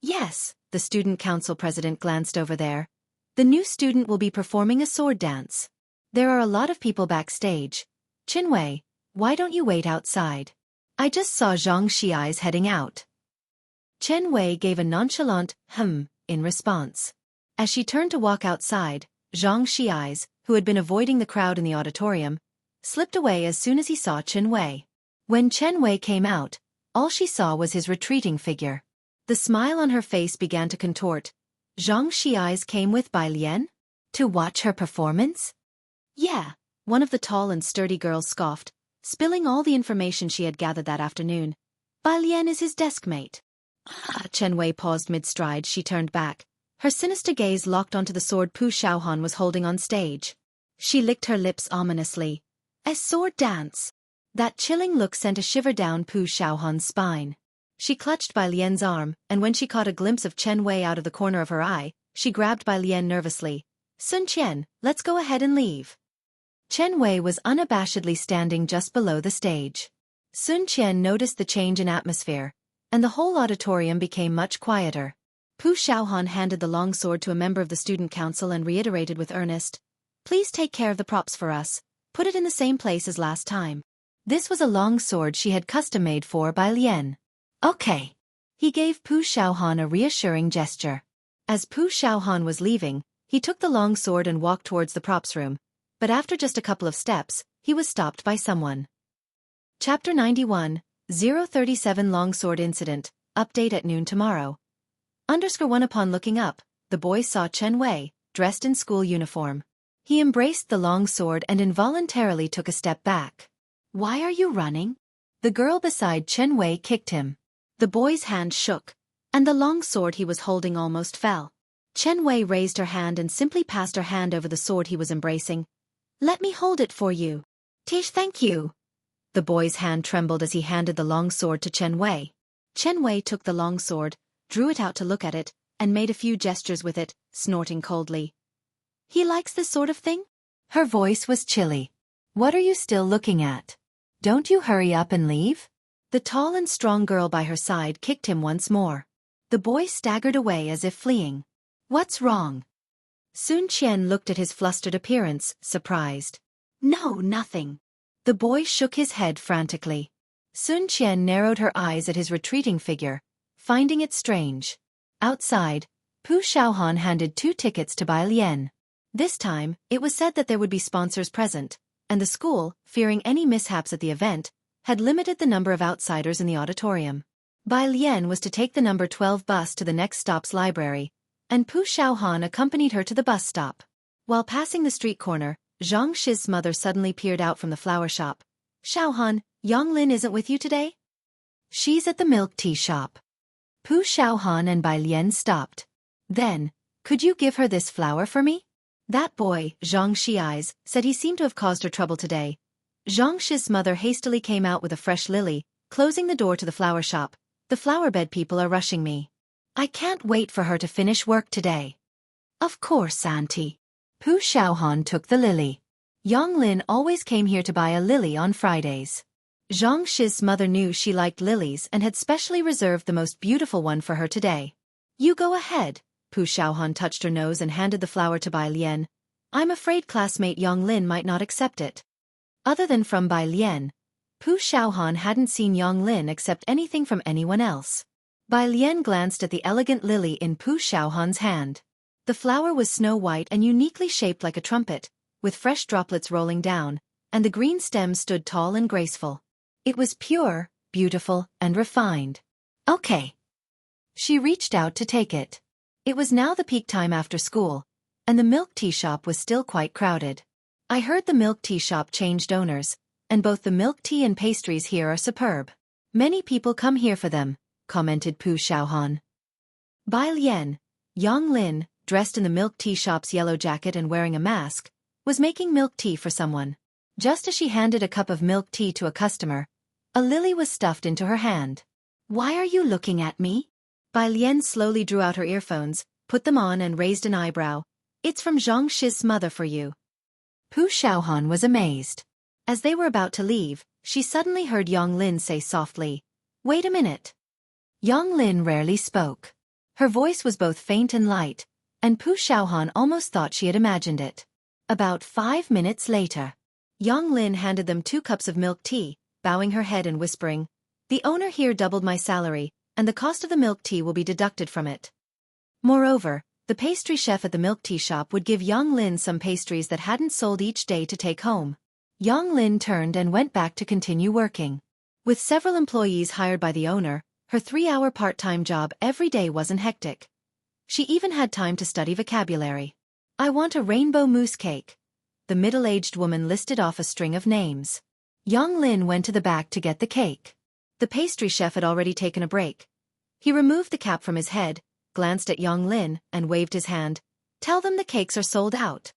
Yes, the student council president glanced over there. The new student will be performing a sword dance. There are a lot of people backstage. Chen Wei, why don't you wait outside? I just saw Zhang Xi's heading out. Chen Wei gave a nonchalant in response. As she turned to walk outside, Zhang Xi's, who had been avoiding the crowd in the auditorium, slipped away as soon as he saw Chen Wei. When Chen Wei came out, all she saw was his retreating figure. The smile on her face began to contort. Zhang Xi's came with Bai Lian? To watch her performance? Yeah, one of the tall and sturdy girls scoffed, spilling all the information she had gathered that afternoon. Bai Lian is his desk mate. Chen Wei paused mid-stride. She turned back. Her sinister gaze locked onto the sword Pu Shaohan was holding on stage. She licked her lips ominously. A sword dance. That chilling look sent a shiver down Pu Shaohan's spine. She clutched Bai Lian's arm, and when she caught a glimpse of Chen Wei out of the corner of her eye, she grabbed Bai Lian nervously. Sun Qian, let's go ahead and leave. Chen Wei was unabashedly standing just below the stage. Sun Qian noticed the change in atmosphere, and the whole auditorium became much quieter. Pu Shaohan handed the long sword to a member of the student council and reiterated with earnest, "Please take care of the props for us. Put it in the same place as last time." This was a long sword she had custom-made for Bai Lian. Okay. He gave Pu Shaohan a reassuring gesture. As Pu Shaohan was leaving, he took the long sword and walked towards the props room, but after just a couple of steps, he was stopped by someone. Chapter 91, 037 Longsword Incident, update at noon tomorrow. _1 Upon looking up, the boy saw Chen Wei, dressed in school uniform. He embraced the long sword and involuntarily took a step back. Why are you running? The girl beside Chen Wei kicked him. The boy's hand shook, and the long sword he was holding almost fell. Chen Wei raised her hand and simply passed her hand over the sword he was embracing. Let me hold it for you. Tish, thank you. The boy's hand trembled as he handed the long sword to Chen Wei. Chen Wei took the long sword, drew it out to look at it, and made a few gestures with it, snorting coldly. He likes this sort of thing? Her voice was chilly. What are you still looking at? Don't you hurry up and leave? The tall and strong girl by her side kicked him once more. The boy staggered away as if fleeing. What's wrong? Sun Qian looked at his flustered appearance, surprised. No, nothing. The boy shook his head frantically. Sun Qian narrowed her eyes at his retreating figure, finding it strange. Outside, Pu Shaohan handed 2 tickets to Bai Lian. This time, it was said that there would be sponsors present, and the school, fearing any mishaps at the event, had limited the number of outsiders in the auditorium. Bai Lian was to take the number 12 bus to the next stop's library, and Pu Shaohan accompanied her to the bus stop. While passing the street corner, Zhang Shi's mother suddenly peered out from the flower shop. Shaohan, Yonglin isn't with you today? She's at the milk tea shop. Pu Shaohan and Bai Lian stopped. Then, could you give her this flower for me? That boy, Zhang Shi's, said he seemed to have caused her trouble today. Zhang Shi's mother hastily came out with a fresh lily, closing the door to the flower shop. The flowerbed people are rushing me. I can't wait for her to finish work today. Of course, Auntie. Pu Shaohan took the lily. Yonglin always came here to buy a lily on Fridays. Zhang Shi's mother knew she liked lilies and had specially reserved the most beautiful one for her today. You go ahead. Pu Shaohan touched her nose and handed the flower to Bai Lian. I'm afraid classmate Yonglin might not accept it. Other than from Bai Lian, Pu Shaohan hadn't seen Yonglin accept anything from anyone else. Bai Lian glanced at the elegant lily in Pu Shaohan's hand. The flower was snow-white and uniquely shaped like a trumpet, with fresh droplets rolling down, and the green stem stood tall and graceful. It was pure, beautiful, and refined. Okay. She reached out to take it. It was now the peak time after school, and the milk tea shop was still quite crowded. I heard the milk tea shop changed owners, and both the milk tea and pastries here are superb. Many people come here for them, commented Pu Shaohan. Bai Lian, Yonglin, dressed in the milk tea shop's yellow jacket and wearing a mask, was making milk tea for someone. Just as she handed a cup of milk tea to a customer, a lily was stuffed into her hand. Why are you looking at me? Bai Lian slowly drew out her earphones, put them on and raised an eyebrow. It's from Zhang Shi's mother for you. Pu Shaohan was amazed. As they were about to leave, she suddenly heard Yonglin say softly, Wait a minute. Yonglin rarely spoke. Her voice was both faint and light, and Pu Shaohan almost thought she had imagined it. About 5 minutes later, Yonglin handed them 2 cups of milk tea, bowing her head and whispering, The owner here doubled my salary, and the cost of the milk tea will be deducted from it. Moreover, the pastry chef at the milk tea shop would give Yonglin some pastries that hadn't sold each day to take home. Yonglin turned and went back to continue working. With several employees hired by the owner, her 3-hour part-time job every day wasn't hectic. She even had time to study vocabulary. I want a rainbow mousse cake. The middle-aged woman listed off a string of names. Young Lin went to the back to get the cake. The pastry chef had already taken a break. He removed the cap from his head, glanced at Young Lin, and waved his hand. Tell them the cakes are sold out.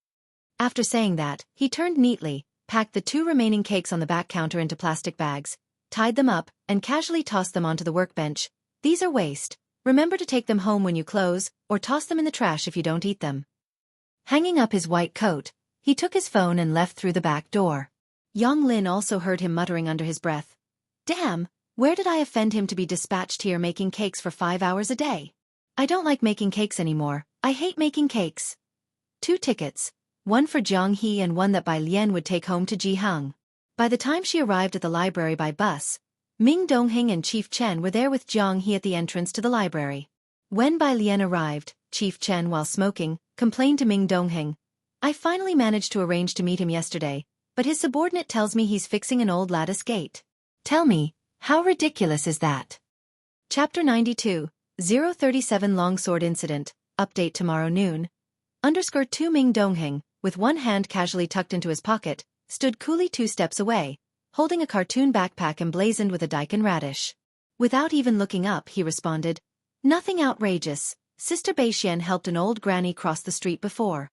After saying that, he turned neatly, packed the 2 remaining cakes on the back counter into plastic bags, tied them up, and casually tossed them onto the workbench. These are waste. Remember to take them home when you close, or toss them in the trash if you don't eat them. Hanging up his white coat, he took his phone and left through the back door. Young Lin also heard him muttering under his breath. Damn, where did I offend him to be dispatched here making cakes for 5 hours a day? I don't like making cakes anymore. I hate making cakes. 2 tickets, one for Jiang He and one that Bai Lian would take home to Jihang. By the time she arrived at the library by bus, Ming Dongheng and Chief Chen were there with Jiang He at the entrance to the library. When Bai Lian arrived, Chief Chen, while smoking, complained to Ming Dongheng. I finally managed to arrange to meet him yesterday, but his subordinate tells me he's fixing an old lattice gate. Tell me, how ridiculous is that? Chapter 92, 037 Longsword Incident, Update tomorrow noon. _2 Ming Dongheng, with one hand casually tucked into his pocket, stood coolly 2 steps away, holding a cartoon backpack emblazoned with a daikon radish. Without even looking up, he responded, Nothing outrageous. Sister Beixian helped an old granny cross the street before.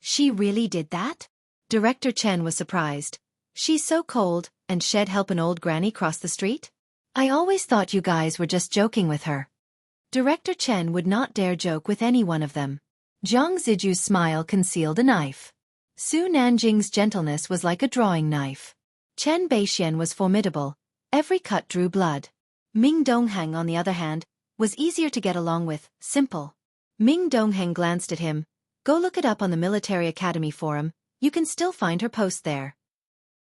She really did that? Director Chen was surprised. She's so cold, and she'd help an old granny cross the street? I always thought you guys were just joking with her. Director Chen would not dare joke with any one of them. Zhang Ziju's smile concealed a knife. Su Nanjing's gentleness was like a drawing knife. Chen Beixian was formidable. Every cut drew blood. Ming Dongheng, on the other hand, was easier to get along with, simple. Ming Dongheng glanced at him. Go look it up on the Military Academy forum, you can still find her post there.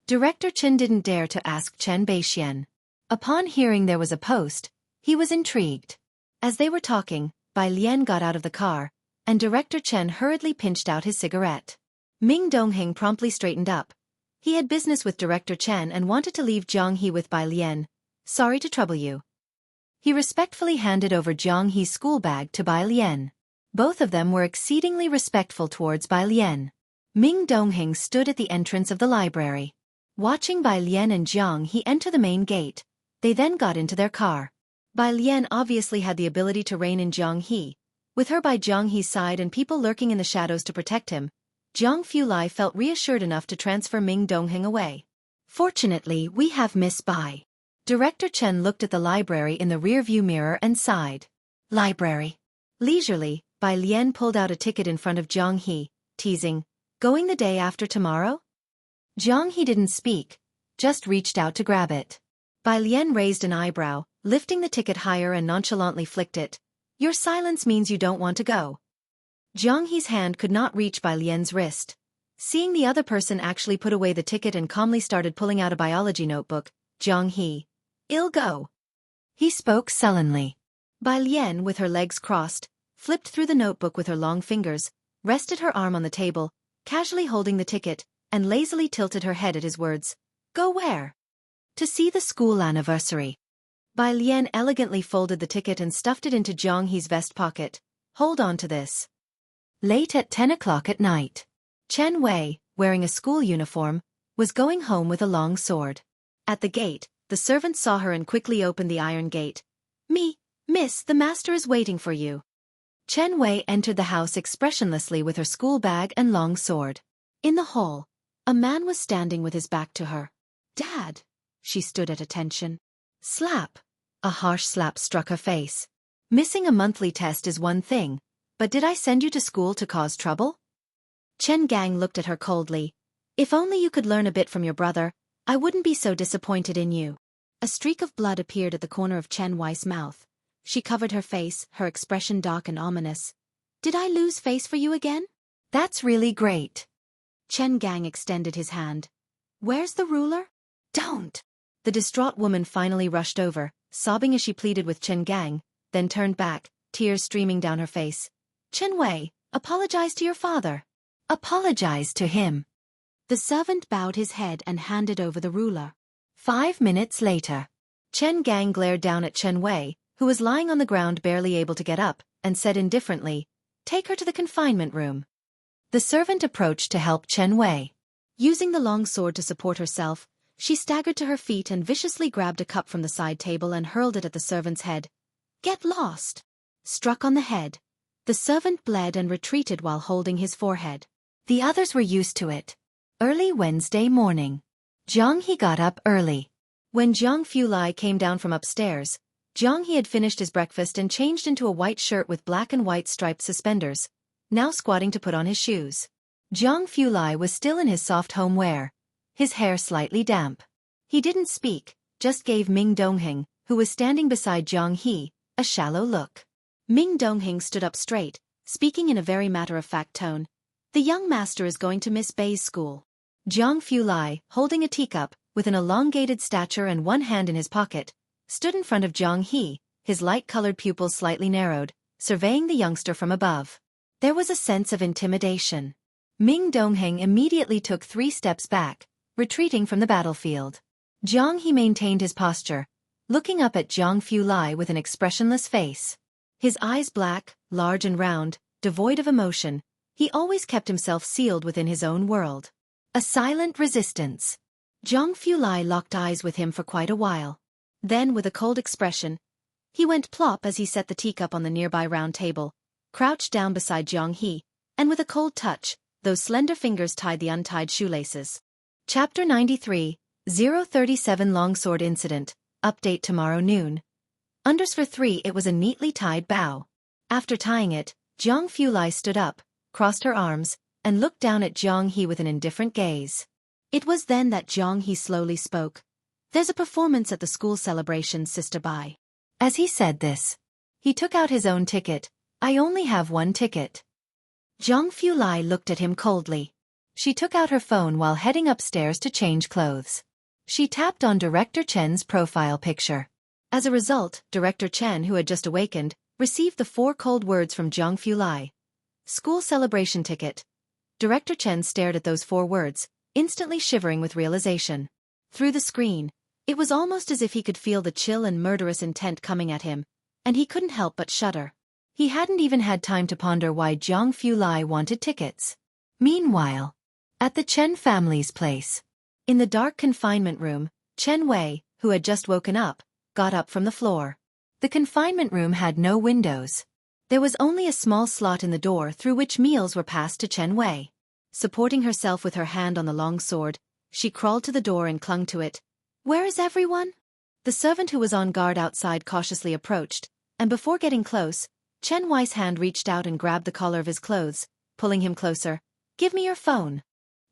Director Chen didn't dare to ask Chen Beixian. Upon hearing there was a post, he was intrigued. As they were talking, Bai Lian got out of the car, and Director Chen hurriedly pinched out his cigarette. Ming Dongheng promptly straightened up. He had business with Director Chen and wanted to leave Jiang He with Bai Lian. Sorry to trouble you. He respectfully handed over Jiang He's school bag to Bai Lian. Both of them were exceedingly respectful towards Bai Lian. Ming Dongheng stood at the entrance of the library. Watching Bai Lian and Jiang He enter the main gate, they then got into their car. Bai Lian obviously had the ability to rein in Jiang He. With her by Jiang He's side and people lurking in the shadows to protect him, Jiang Fulai felt reassured enough to transfer Ming Dongheng away. Fortunately, we have Miss Bai. Director Chen looked at the library in the rear-view mirror and sighed. Library. Leisurely, Bai Lian pulled out a ticket in front of Jiang He, teasing, Going the day after tomorrow? Jiang He didn't speak, just reached out to grab it. Bai Lian raised an eyebrow, lifting the ticket higher and nonchalantly flicked it. Your silence means you don't want to go. Jiang He's hand could not reach Bai Lian's wrist. Seeing the other person actually put away the ticket and calmly started pulling out a biology notebook, Jiang He, I'll go. He spoke sullenly. Bai Lian, with her legs crossed, flipped through the notebook with her long fingers, rested her arm on the table, casually holding the ticket, and lazily tilted her head at his words. Go where? To see the school anniversary. Bai Lian elegantly folded the ticket and stuffed it into Jiang He's vest pocket. Hold on to this. Late at 10 o'clock at night, Chen Wei, wearing a school uniform, was going home with a long sword. At the gate, the servant saw her and quickly opened the iron gate. Miss, the master is waiting for you. Chen Wei entered the house expressionlessly with her school bag and long sword. In the hall, a man was standing with his back to her. Dad! She stood at attention. Slap! A harsh slap struck her face. Missing a monthly test is one thing, but did I send you to school to cause trouble? Chen Gang looked at her coldly. If only you could learn a bit from your brother, I wouldn't be so disappointed in you. A streak of blood appeared at the corner of Chen Wei's mouth. She covered her face, her expression dark and ominous. Did I lose face for you again? That's really great. Chen Gang extended his hand. Where's the ruler? Don't! The distraught woman finally rushed over, sobbing as she pleaded with Chen Gang, then turned back, tears streaming down her face. Chen Wei, apologize to your father. Apologize to him. The servant bowed his head and handed over the ruler. 5 minutes later, Chen Gang glared down at Chen Wei, who was lying on the ground barely able to get up, and said indifferently, "Take her to the confinement room." The servant approached to help Chen Wei. Using the long sword to support herself, she staggered to her feet and viciously grabbed a cup from the side table and hurled it at the servant's head. "Get lost!" Struck on the head. The servant bled and retreated while holding his forehead. The others were used to it. Early Wednesday morning. Zhang He got up early. When Zhang Fulai came down from upstairs, Zhang He had finished his breakfast and changed into a white shirt with black and white striped suspenders, now squatting to put on his shoes. Zhang Fulai was still in his soft home wear, his hair slightly damp. He didn't speak, just gave Ming Dongheng, who was standing beside Zhang He, a shallow look. Ming Dongheng stood up straight, speaking in a very matter-of-fact tone. "The young master is going to Miss Bei's school." Zhang Fulai, holding a teacup, with an elongated stature and one hand in his pocket, stood in front of Zhang He, his light-colored pupils slightly narrowed, surveying the youngster from above. There was a sense of intimidation. Ming Dongheng immediately took 3 steps back, retreating from the battlefield. Zhang He maintained his posture, looking up at Zhang Fulai with an expressionless face. His eyes black, large and round, devoid of emotion, he always kept himself sealed within his own world. A silent resistance. Zhang Fulai locked eyes with him for quite a while. Then, with a cold expression, he went plop as he set the teacup on the nearby round table, crouched down beside Zhang He, and with a cold touch, those slender fingers tied the untied shoelaces. Chapter 93, 037 Longsword Incident, update tomorrow noon. Underscore 3 It was a neatly tied bow. After tying it, Zhang Fulai stood up, crossed her arms, and looked down at Zhang He with an indifferent gaze. It was then that Zhang He slowly spoke. "There's a performance at the school celebration, Sister Bai." As he said this, he took out his own ticket. "I only have 1 ticket." Zhang Fulai looked at him coldly. She took out her phone while heading upstairs to change clothes. She tapped on Director Chen's profile picture. As a result, Director Chen, who had just awakened, received the 4 cold words from Zhang Fulai. "School celebration ticket." Director Chen stared at those 4 words, instantly shivering with realization. Through the screen, it was almost as if he could feel the chill and murderous intent coming at him, and he couldn't help but shudder. He hadn't even had time to ponder why Zhang Fulai wanted tickets. Meanwhile, at the Chen family's place, in the dark confinement room, Chen Wei, who had just woken up, got up from the floor. The confinement room had no windows. There was only a small slot in the door through which meals were passed to Chen Wei. Supporting herself with her hand on the long sword, she crawled to the door and clung to it. "Where is everyone?" The servant who was on guard outside cautiously approached, and before getting close, Chen Wei's hand reached out and grabbed the collar of his clothes, pulling him closer. "Give me your phone."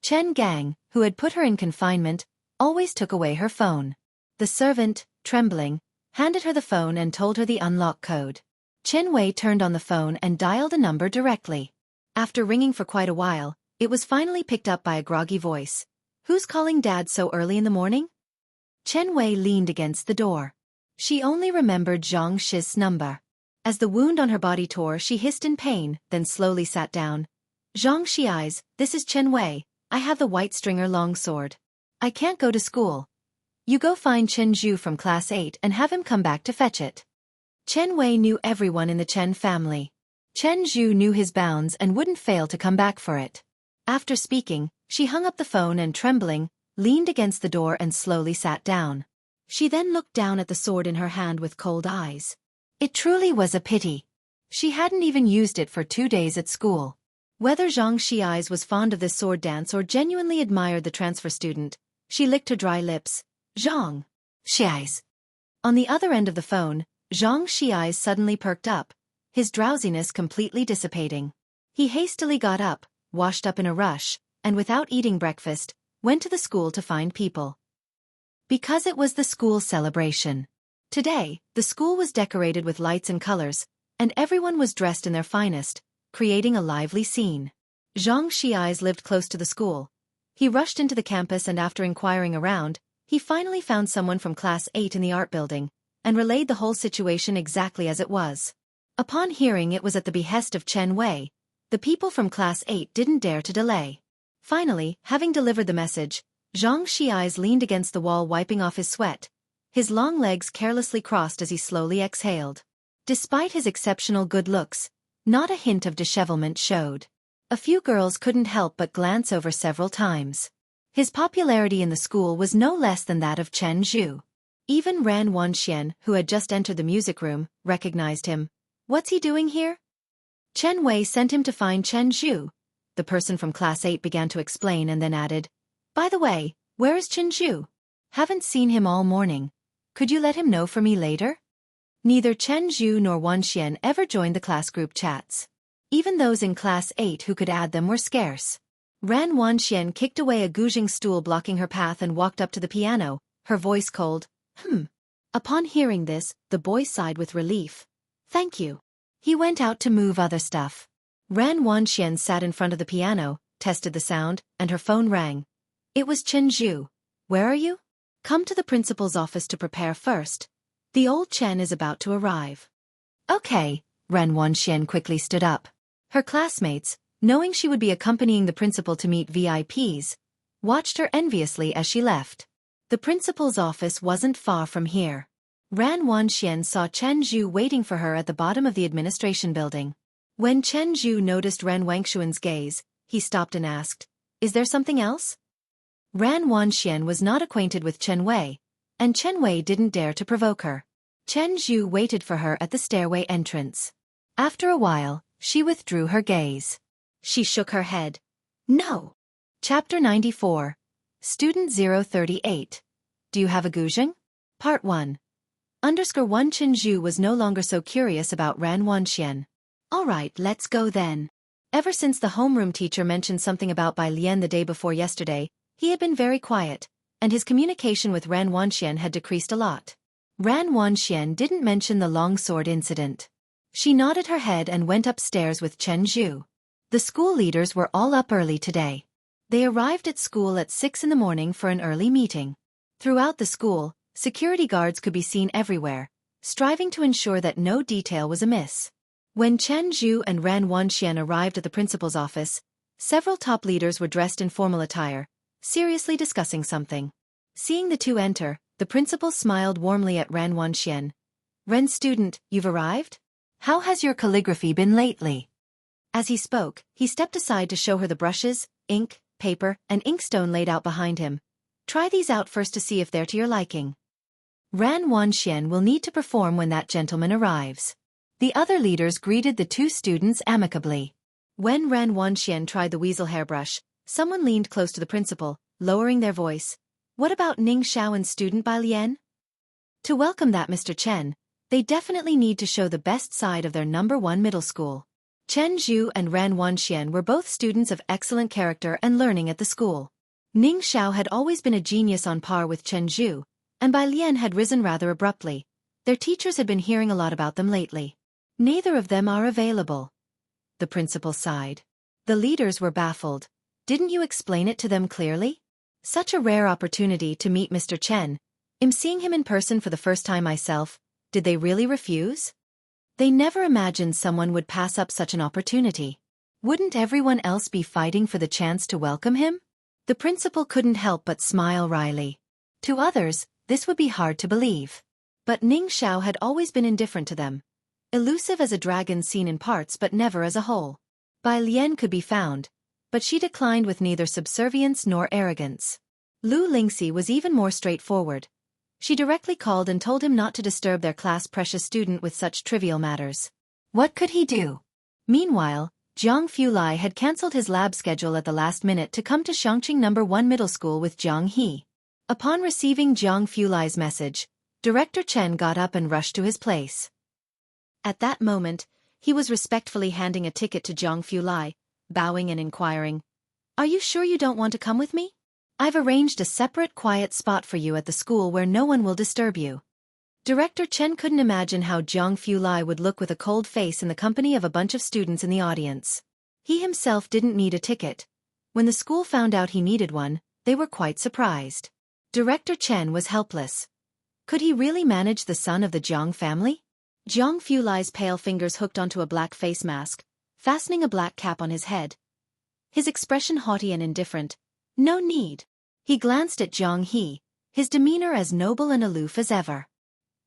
Chen Gang, who had put her in confinement, always took away her phone. The servant, trembling, handed her the phone and told her the unlock code. Chen Wei turned on the phone and dialed a number directly. After ringing for quite a while, it was finally picked up by a groggy voice. "Who's calling Dad so early in the morning?" Chen Wei leaned against the door. She only remembered Zhang Shi's number. As the wound on her body tore, she hissed in pain, then slowly sat down. "Zhang Shi eyes, this is Chen Wei. I have the white stringer longsword. I can't go to school. You go find Chen Zhu from class 8 and have him come back to fetch it." Chen Wei knew everyone in the Chen family. Chen Zhu knew his bounds and wouldn't fail to come back for it. After speaking, she hung up the phone and, trembling, leaned against the door and slowly sat down. She then looked down at the sword in her hand with cold eyes. It truly was a pity. She hadn't even used it for 2 days at school. Whether Zhang Shi'ais was fond of this sword dance or genuinely admired the transfer student, she licked her dry lips. "Zhang Shi'ais." On the other end of the phone, Zhang Shi'ais suddenly perked up, his drowsiness completely dissipating. He hastily got up, washed up in a rush, and without eating breakfast, went to the school to find people. Because it was the school celebration. Today, the school was decorated with lights and colors, and everyone was dressed in their finest, creating a lively scene. Zhang Shi'ais lived close to the school. He rushed into the campus and after inquiring around, he finally found someone from class 8 in the art building, and relayed the whole situation exactly as it was. Upon hearing it was at the behest of Chen Wei, the people from class 8 didn't dare to delay. Finally, having delivered the message, Zhang Shi'ais leaned against the wall wiping off his sweat, his long legs carelessly crossed as he slowly exhaled. Despite his exceptional good looks, not a hint of dishevelment showed. A few girls couldn't help but glance over several times. His popularity in the school was no less than that of Chen Zhu. Even Ran Wanxian, who had just entered the music room, recognized him. What's he doing here? Chen Wei sent him to find Chen Zhu. The person from Class 8 began to explain and then added, By the way, where is Chen Zhu? Haven't seen him all morning. Could you let him know for me later? Neither Chen Zhu nor Wanxian ever joined the class group chats. Even those in Class 8 who could add them were scarce. Ran Wanxian kicked away a Guzheng stool blocking her path and walked up to the piano, her voice cold. Upon hearing this, the boy sighed with relief. Thank you. He went out to move other stuff. Ran Wanxian sat in front of the piano, tested the sound, and her phone rang. It was Chen Zhu. Where are you? Come to the principal's office to prepare first. The old Chen is about to arrive. Okay, Ran Wanxian quickly stood up. Her classmates, knowing she would be accompanying the principal to meet VIPs, watched her enviously as she left. The principal's office wasn't far from here. Ran Wanxian saw Chen Zhu waiting for her at the bottom of the administration building. When Chen Zhu noticed Ran Wanxian's gaze, he stopped and asked, Is there something else? Ran Wanxian was not acquainted with Chen Wei, and Chen Wei didn't dare to provoke her. Chen Zhu waited for her at the stairway entrance. After a while, she withdrew her gaze. She shook her head. No. Chapter 94. Student 038. Do you have a Guzheng? Part 1. _1 Chen Zhu was no longer so curious about Ran Wanxian. Alright, let's go then. Ever since the homeroom teacher mentioned something about Bai Lian the day before yesterday, he had been very quiet, and his communication with Ran Wanxian had decreased a lot. Ran Wanxian didn't mention the longsword incident. She nodded her head and went upstairs with Chen Zhu. The school leaders were all up early today. They arrived at school at 6 in the morning for an early meeting. Throughout the school, security guards could be seen everywhere, striving to ensure that no detail was amiss. When Chen Zhu and Ran Wanxian arrived at the principal's office, several top leaders were dressed in formal attire, seriously discussing something. Seeing the two enter, the principal smiled warmly at Ran Wanxian. Ren student, you've arrived? How has your calligraphy been lately? As he spoke, he stepped aside to show her the brushes, ink, paper, and inkstone laid out behind him. Try these out first to see if they're to your liking. Ran Wanxian will need to perform when that gentleman arrives. The other leaders greeted the two students amicably. When Ran Wanxian tried the weasel hairbrush, someone leaned close to the principal, lowering their voice. What about Ning Xiao and student Bai Lian? To welcome that Mr. Chen, they definitely need to show the best side of their #1 middle school. Chen Zhu and Ran Wanxian were both students of excellent character and learning at the school. Ning Xiao had always been a genius on par with Chen Zhu, and Bai Lian had risen rather abruptly. Their teachers had been hearing a lot about them lately. Neither of them are available. The principal sighed. The leaders were baffled. Didn't you explain it to them clearly? Such a rare opportunity to meet Mr. Chen. I'm seeing him in person for the first time myself. Did they really refuse? They never imagined someone would pass up such an opportunity. Wouldn't everyone else be fighting for the chance to welcome him? The principal couldn't help but smile wryly. To others, this would be hard to believe. But Ning Xiao had always been indifferent to them. Elusive as a dragon seen in parts but never as a whole. Bai Lian could be found, but she declined with neither subservience nor arrogance. Lu Lingxi was even more straightforward. She directly called and told him not to disturb their class precious student with such trivial matters. What could he do? Meanwhile, Jiang Fulai had cancelled his lab schedule at the last minute to come to Shangqing #1 middle school with Jiang He. Upon receiving Jiang Fulai's message, Director Chen got up and rushed to his place. At that moment, he was respectfully handing a ticket to Jiang Fulai, bowing and inquiring, Are you sure you don't want to come with me? I've arranged a separate quiet spot for you at the school where no one will disturb you. Director Chen couldn't imagine how Jiang Fulai would look with a cold face in the company of a bunch of students in the audience. He himself didn't need a ticket. When the school found out he needed one, they were quite surprised. Director Chen was helpless. Could he really manage the son of the Jiang family? Jiang Fulai's pale fingers hooked onto a black face mask, fastening a black cap on his head. His expression haughty and indifferent. No need. He glanced at Jiang He, his demeanor as noble and aloof as ever.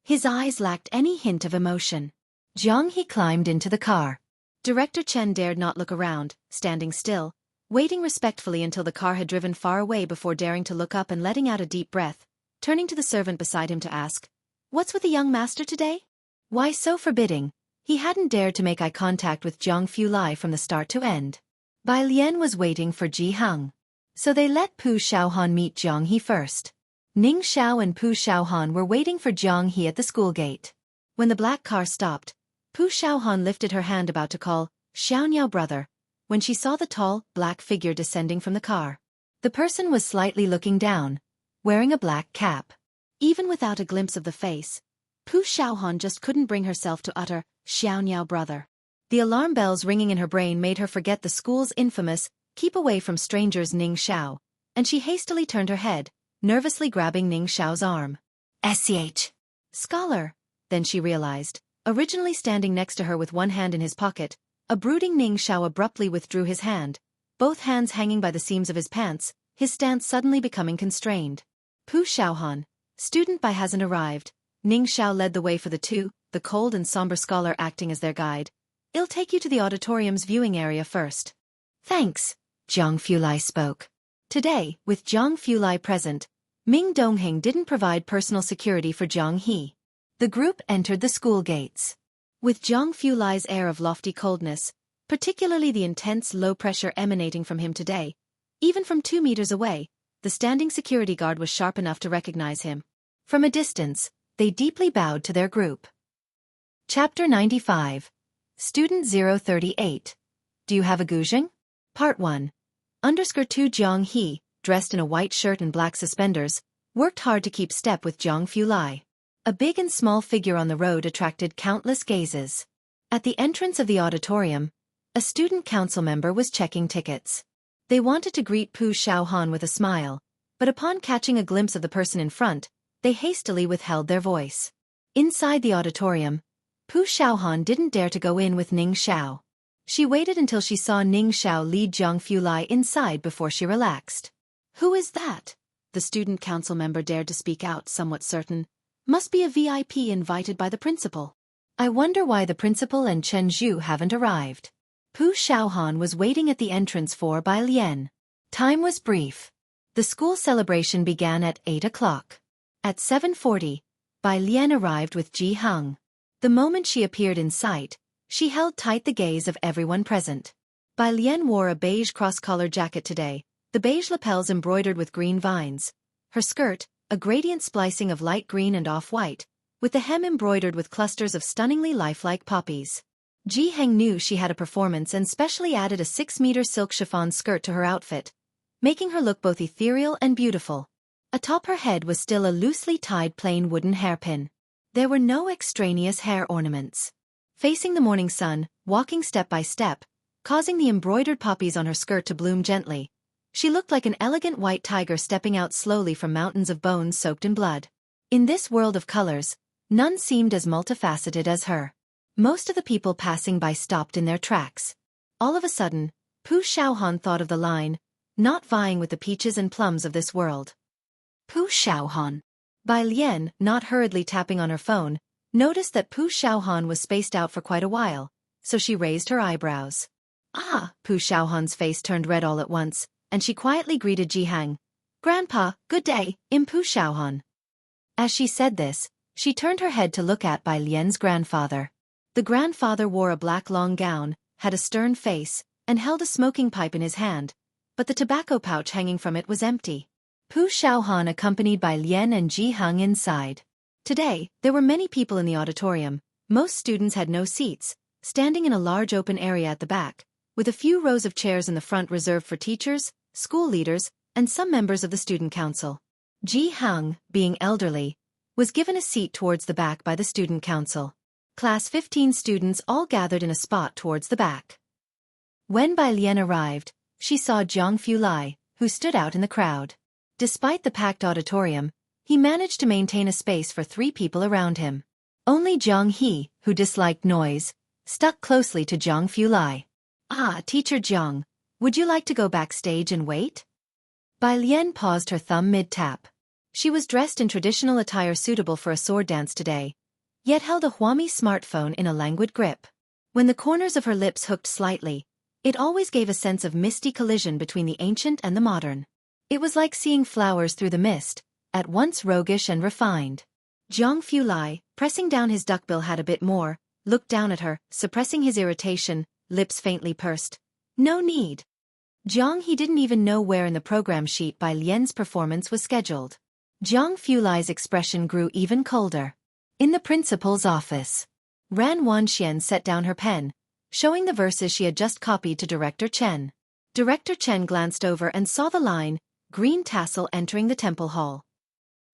His eyes lacked any hint of emotion. Jiang He climbed into the car. Director Chen dared not look around, standing still, waiting respectfully until the car had driven far away before daring to look up and letting out a deep breath, turning to the servant beside him to ask, "What's with the young master today? Why so forbidding?" He hadn't dared to make eye contact with Zhang Fulai from the start to end. Bai Lian was waiting for Ji Heng. So they let Pu Xiaohan meet Jiang He first. Ning Xiao and Pu Xiaohan were waiting for Jiang He at the school gate. When the black car stopped, Pu Xiaohan lifted her hand about to call, "Xiaoniao brother," when she saw the tall, black figure descending from the car. The person was slightly looking down, wearing a black cap. Even without a glimpse of the face, Pu Xiaohan just couldn't bring herself to utter, "Xiaoniao brother." The alarm bells ringing in her brain made her forget the school's infamous, "Keep away from strangers" Ning Xiao, and she hastily turned her head, nervously grabbing Ning Xiao's arm. "Sch. Scholar," then she realized, originally standing next to her with one hand in his pocket, a brooding Ning Xiao abruptly withdrew his hand, both hands hanging by the seams of his pants, his stance suddenly becoming constrained. Pu Xiaohan, student by hasn't arrived. Ning Xiao led the way for the two, the cold and somber scholar acting as their guide. "I'll take you to the auditorium's viewing area first." "Thanks," Zhang Fulai spoke. Today, with Zhang Fulai present, Ming Dongheng didn't provide personal security for Jiang He. The group entered the school gates. With Zhang Fulai's air of lofty coldness, particularly the intense low pressure emanating from him today, even from 2 meters away, the standing security guard was sharp enough to recognize him. From a distance, they deeply bowed to their group. Chapter 95. Student 038. Do you have a guzheng? Part 1. Underskirt 2 Jiang He, dressed in a white shirt and black suspenders, worked hard to keep step with Zhang Fulai. A big and small figure on the road attracted countless gazes. At the entrance of the auditorium, a student council member was checking tickets. They wanted to greet Pu Xiaohan with a smile, but upon catching a glimpse of the person in front, they hastily withheld their voice. Inside the auditorium, Pu Xiaohan didn't dare to go in with Ning Xiao. She waited until she saw Ning Xiao lead Zhang Fulai inside before she relaxed. "Who is that?" The student council member dared to speak out, somewhat certain. "Must be a VIP invited by the principal. I wonder why the principal and Chen Zhu haven't arrived." Pu Xiaohan was waiting at the entrance for Bai Lian. Time was brief. The school celebration began at 8 o'clock. At 7:40, Bai Lian arrived with Ji Heng. The moment she appeared in sight, she held tight the gaze of everyone present. Bai Lian wore a beige cross-collar jacket today, the beige lapels embroidered with green vines. Her skirt, a gradient splicing of light green and off-white, with the hem embroidered with clusters of stunningly lifelike poppies. Ji Heng knew she had a performance and specially added a 6-meter silk chiffon skirt to her outfit, making her look both ethereal and beautiful. Atop her head was still a loosely tied plain wooden hairpin. There were no extraneous hair ornaments. Facing the morning sun, walking step by step, causing the embroidered poppies on her skirt to bloom gently, she looked like an elegant white tiger stepping out slowly from mountains of bones soaked in blood. In this world of colors, none seemed as multifaceted as her. Most of the people passing by stopped in their tracks. All of a sudden, Pu Xiaohan thought of the line, "Not vying with the peaches and plums of this world." Pu Xiaohan. Bai Lian, not hurriedly tapping on her phone, noticed that Pu Xiaohan was spaced out for quite a while, so she raised her eyebrows. "Ah!" Pu Xiaohan's face turned red all at once, and she quietly greeted Ji Heng. "Grandpa, good day, I'm Pu Xiaohan." As she said this, she turned her head to look at Bai Lian's grandfather. The grandfather wore a black long gown, had a stern face, and held a smoking pipe in his hand, but the tobacco pouch hanging from it was empty. Pu Xiaohan accompanied Bai Lian and Ji Heng inside. Today, there were many people in the auditorium. Most students had no seats, standing in a large open area at the back, with a few rows of chairs in the front reserved for teachers, school leaders, and some members of the student council. Ji Heng, being elderly, was given a seat towards the back by the student council. Class 15 students all gathered in a spot towards the back. When Bai Lian arrived, she saw Zhang Fulai, who stood out in the crowd. Despite the packed auditorium, he managed to maintain a space for 3 people around him. Only Jiang He, who disliked noise, stuck closely to Zhang Fulai. "Ah, Teacher Jiang, would you like to go backstage and wait?" Bai Lian paused her thumb mid-tap. She was dressed in traditional attire suitable for a sword dance today, yet held a Huami smartphone in a languid grip. When the corners of her lips hooked slightly, it always gave a sense of misty collision between the ancient and the modern. It was like seeing flowers through the mist, at once roguish and refined. Zhang Fulai, pressing down his duckbill hat a bit more, looked down at her, suppressing his irritation, lips faintly pursed. No need. Zhang he didn't even know where in the program sheet Bai Lian's performance was scheduled. Zhang Fulai's expression grew even colder. In the principal's office, Ran Wanxian set down her pen, showing the verses she had just copied to Director Chen. Director Chen glanced over and saw the line, green tassel entering the temple hall.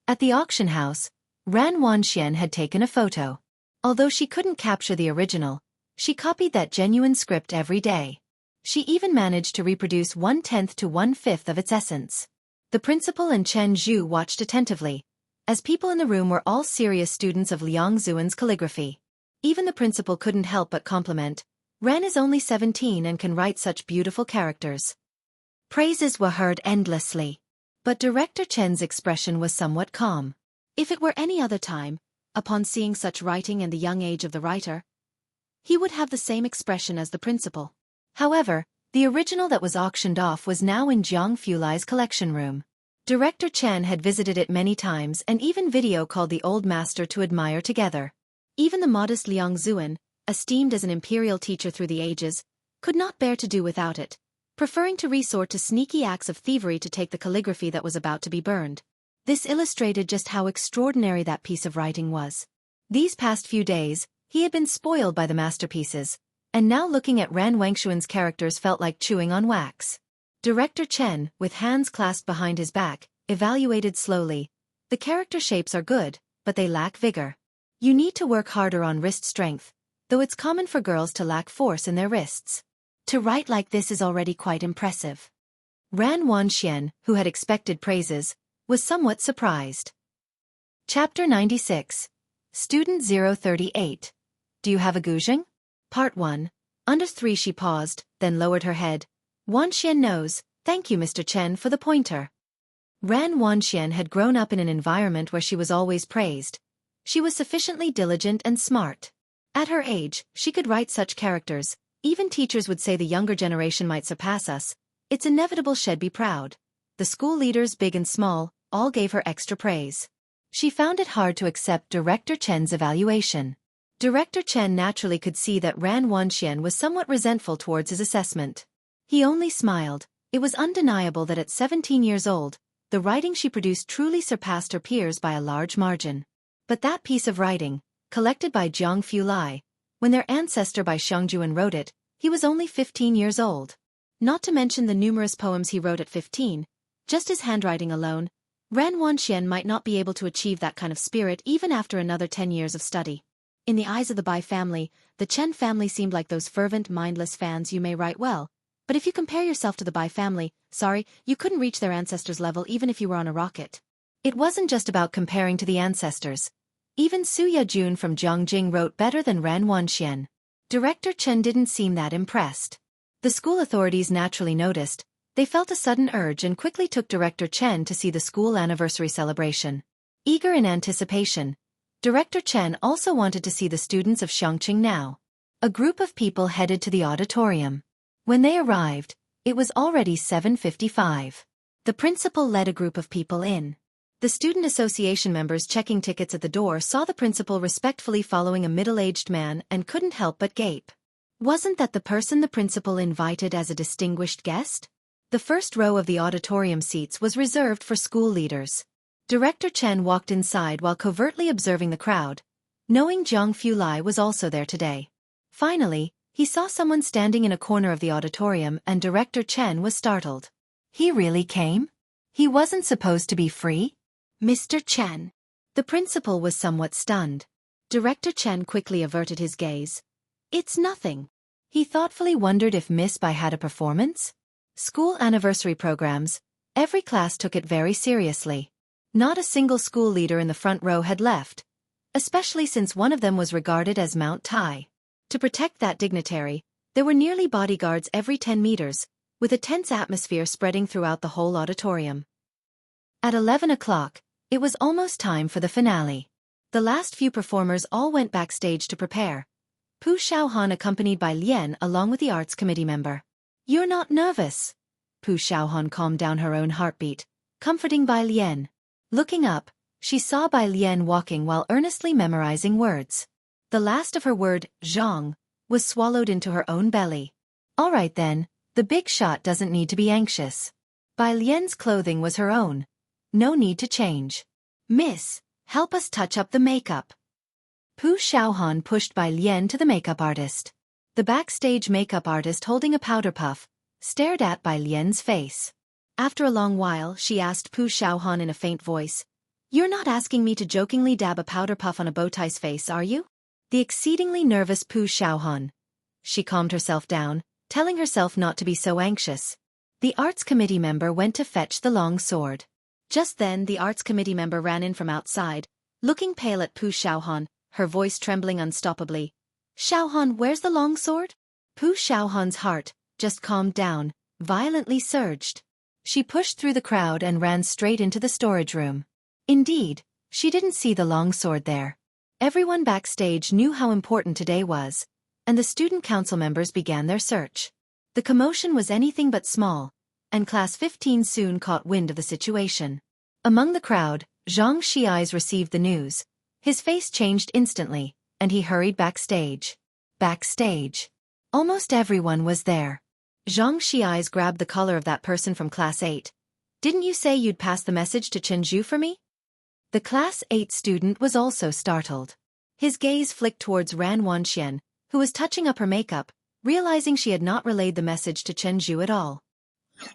At the auction house, Ran Wanxian had taken a photo. Although she couldn't capture the original, she copied that genuine script every day. She even managed to reproduce 1/10 to 1/5 of its essence. The principal and Chen Zhu watched attentively, as people in the room were all serious students of Liang Zuan's calligraphy. Even the principal couldn't help but compliment, Ran is only 17 and can write such beautiful characters. Praises were heard endlessly. But Director Chen's expression was somewhat calm. If it were any other time, upon seeing such writing and the young age of the writer, he would have the same expression as the principal. However, the original that was auctioned off was now in Zhang Fulai's collection room. Director Chen had visited it many times and even video-called the old master to admire together. Even the modest Liang Zuan, esteemed as an imperial teacher through the ages, could not bear to do without it, preferring to resort to sneaky acts of thievery to take the calligraphy that was about to be burned. This illustrated just how extraordinary that piece of writing was. These past few days, he had been spoiled by the masterpieces, and now looking at Ran Wangshuan's characters felt like chewing on wax. Director Chen, with hands clasped behind his back, evaluated slowly. The character shapes are good, but they lack vigor. You need to work harder on wrist strength, though it's common for girls to lack force in their wrists. To write like this is already quite impressive. Ran Wanxian, who had expected praises, was somewhat surprised. Chapter 96. Student 038. Do you have a guzheng? Part 1. Under 3 she paused, then lowered her head. Wanxian knows, thank you Mr. Chen for the pointer. Ran Wanxian had grown up in an environment where she was always praised. She was sufficiently diligent and smart. At her age, she could write such characters. Even teachers would say the younger generation might surpass us. It's inevitable she'd be proud. The school leaders, big and small, all gave her extra praise. She found it hard to accept Director Chen's evaluation. Director Chen naturally could see that Ran Wanxian was somewhat resentful towards his assessment. He only smiled. It was undeniable that at 17 years old, the writing she produced truly surpassed her peers by a large margin. But that piece of writing, collected by Zhang Fulai, when their ancestor Bai Shengjuan wrote it, he was only 15 years old. Not to mention the numerous poems he wrote at 15, just his handwriting alone, Ran Wanxian might not be able to achieve that kind of spirit even after another 10 years of study. In the eyes of the Bai family, the Chen family seemed like those fervent, mindless fans. You may write well, but if you compare yourself to the Bai family, sorry, you couldn't reach their ancestors' level even if you were on a rocket. It wasn't just about comparing to the ancestors. Even Su Yajun from Zhongjing wrote better than Ran Wanxian. Director Chen didn't seem that impressed. The school authorities naturally noticed. They felt a sudden urge and quickly took Director Chen to see the school anniversary celebration. Eager in anticipation, Director Chen also wanted to see the students of Xiangqing now. A group of people headed to the auditorium. When they arrived, it was already 7:55. The principal led a group of people in. The student association members checking tickets at the door saw the principal respectfully following a middle-aged man and couldn't help but gape. Wasn't that the person the principal invited as a distinguished guest? The first row of the auditorium seats was reserved for school leaders. Director Chen walked inside while covertly observing the crowd, knowing Zhang Fulai was also there today. Finally, he saw someone standing in a corner of the auditorium and Director Chen was startled. He really came? He wasn't supposed to be free? Mr. Chen. The principal was somewhat stunned. Director Chen quickly averted his gaze. It's nothing. He thoughtfully wondered if Miss Bai had a performance? School anniversary programs, every class took it very seriously. Not a single school leader in the front row had left, especially since one of them was regarded as Mount Tai. To protect that dignitary, there were nearly bodyguards every 10 meters, with a tense atmosphere spreading throughout the whole auditorium. At 11 o'clock, it was almost time for the finale. The last few performers all went backstage to prepare. Pu Xiaohan accompanied by Lien along with the arts committee member. "You're not nervous?" Pu Xiaohan calmed down her own heartbeat, comforting Bai Lien. Looking up, she saw Bai Lien walking while earnestly memorizing words. The last of her word, zhang, was swallowed into her own belly. All right then, the big shot doesn't need to be anxious. Bai Lien's clothing was her own. No need to change. "Miss, help us touch up the makeup." Pu Xiaohan pushed Bai Lien to the makeup artist. The backstage makeup artist, holding a powder puff, stared at Bai Lien's face. After a long while, she asked Pu Xiaohan in a faint voice, "You're not asking me to jokingly dab a powder puff on a bowtie's face, are you?" The exceedingly nervous Pu Xiaohan. She calmed herself down, telling herself not to be so anxious. The arts committee member went to fetch the long sword. Just then the arts committee member ran in from outside, looking pale at Pu Xiaohan, her voice trembling unstoppably. "Xiaohan, where's the long sword?" Pu Xiaohan's heart, just calmed down, violently surged. She pushed through the crowd and ran straight into the storage room. Indeed, she didn't see the long sword there. Everyone backstage knew how important today was, and the student council members began their search. The commotion was anything but small, and Class 15 soon caught wind of the situation. Among the crowd, Zhang Xiai's received the news. His face changed instantly, and he hurried backstage. Backstage. Almost everyone was there. Zhang Xiai's grabbed the collar of that person from Class 8. "Didn't you say you'd pass the message to Chen Zhu for me?" The Class 8 student was also startled. His gaze flicked towards Ran Wanxian, who was touching up her makeup, realizing she had not relayed the message to Chen Zhu at all.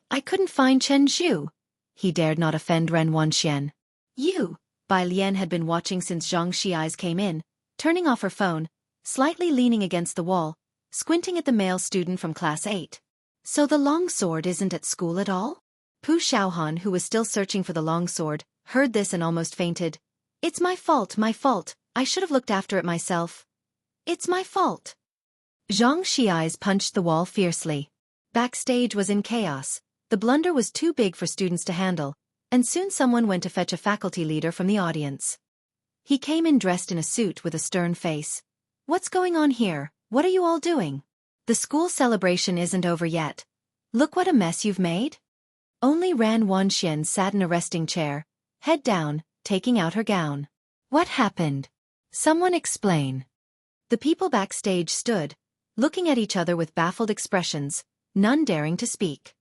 "I couldn't find Chen Zhu." He dared not offend Ran Wanxian. "You." Bai Lien had been watching since Zhang Xiai's came in, turning off her phone, slightly leaning against the wall, squinting at the male student from Class 8. "So the longsword isn't at school at all?" Pu Xiaohan, who was still searching for the longsword, heard this and almost fainted. "It's my fault, my fault. I should have looked after it myself. It's my fault." Zhang Xiai's punched the wall fiercely. Backstage was in chaos. The blunder was too big for students to handle, and soon someone went to fetch a faculty leader from the audience. He came in dressed in a suit with a stern face. "What's going on here? What are you all doing? The school celebration isn't over yet. Look what a mess you've made." Only Ran Wanxian sat in a resting chair, head down, taking out her gown. "What happened? Someone explain." The people backstage stood, looking at each other with baffled expressions, none daring to speak.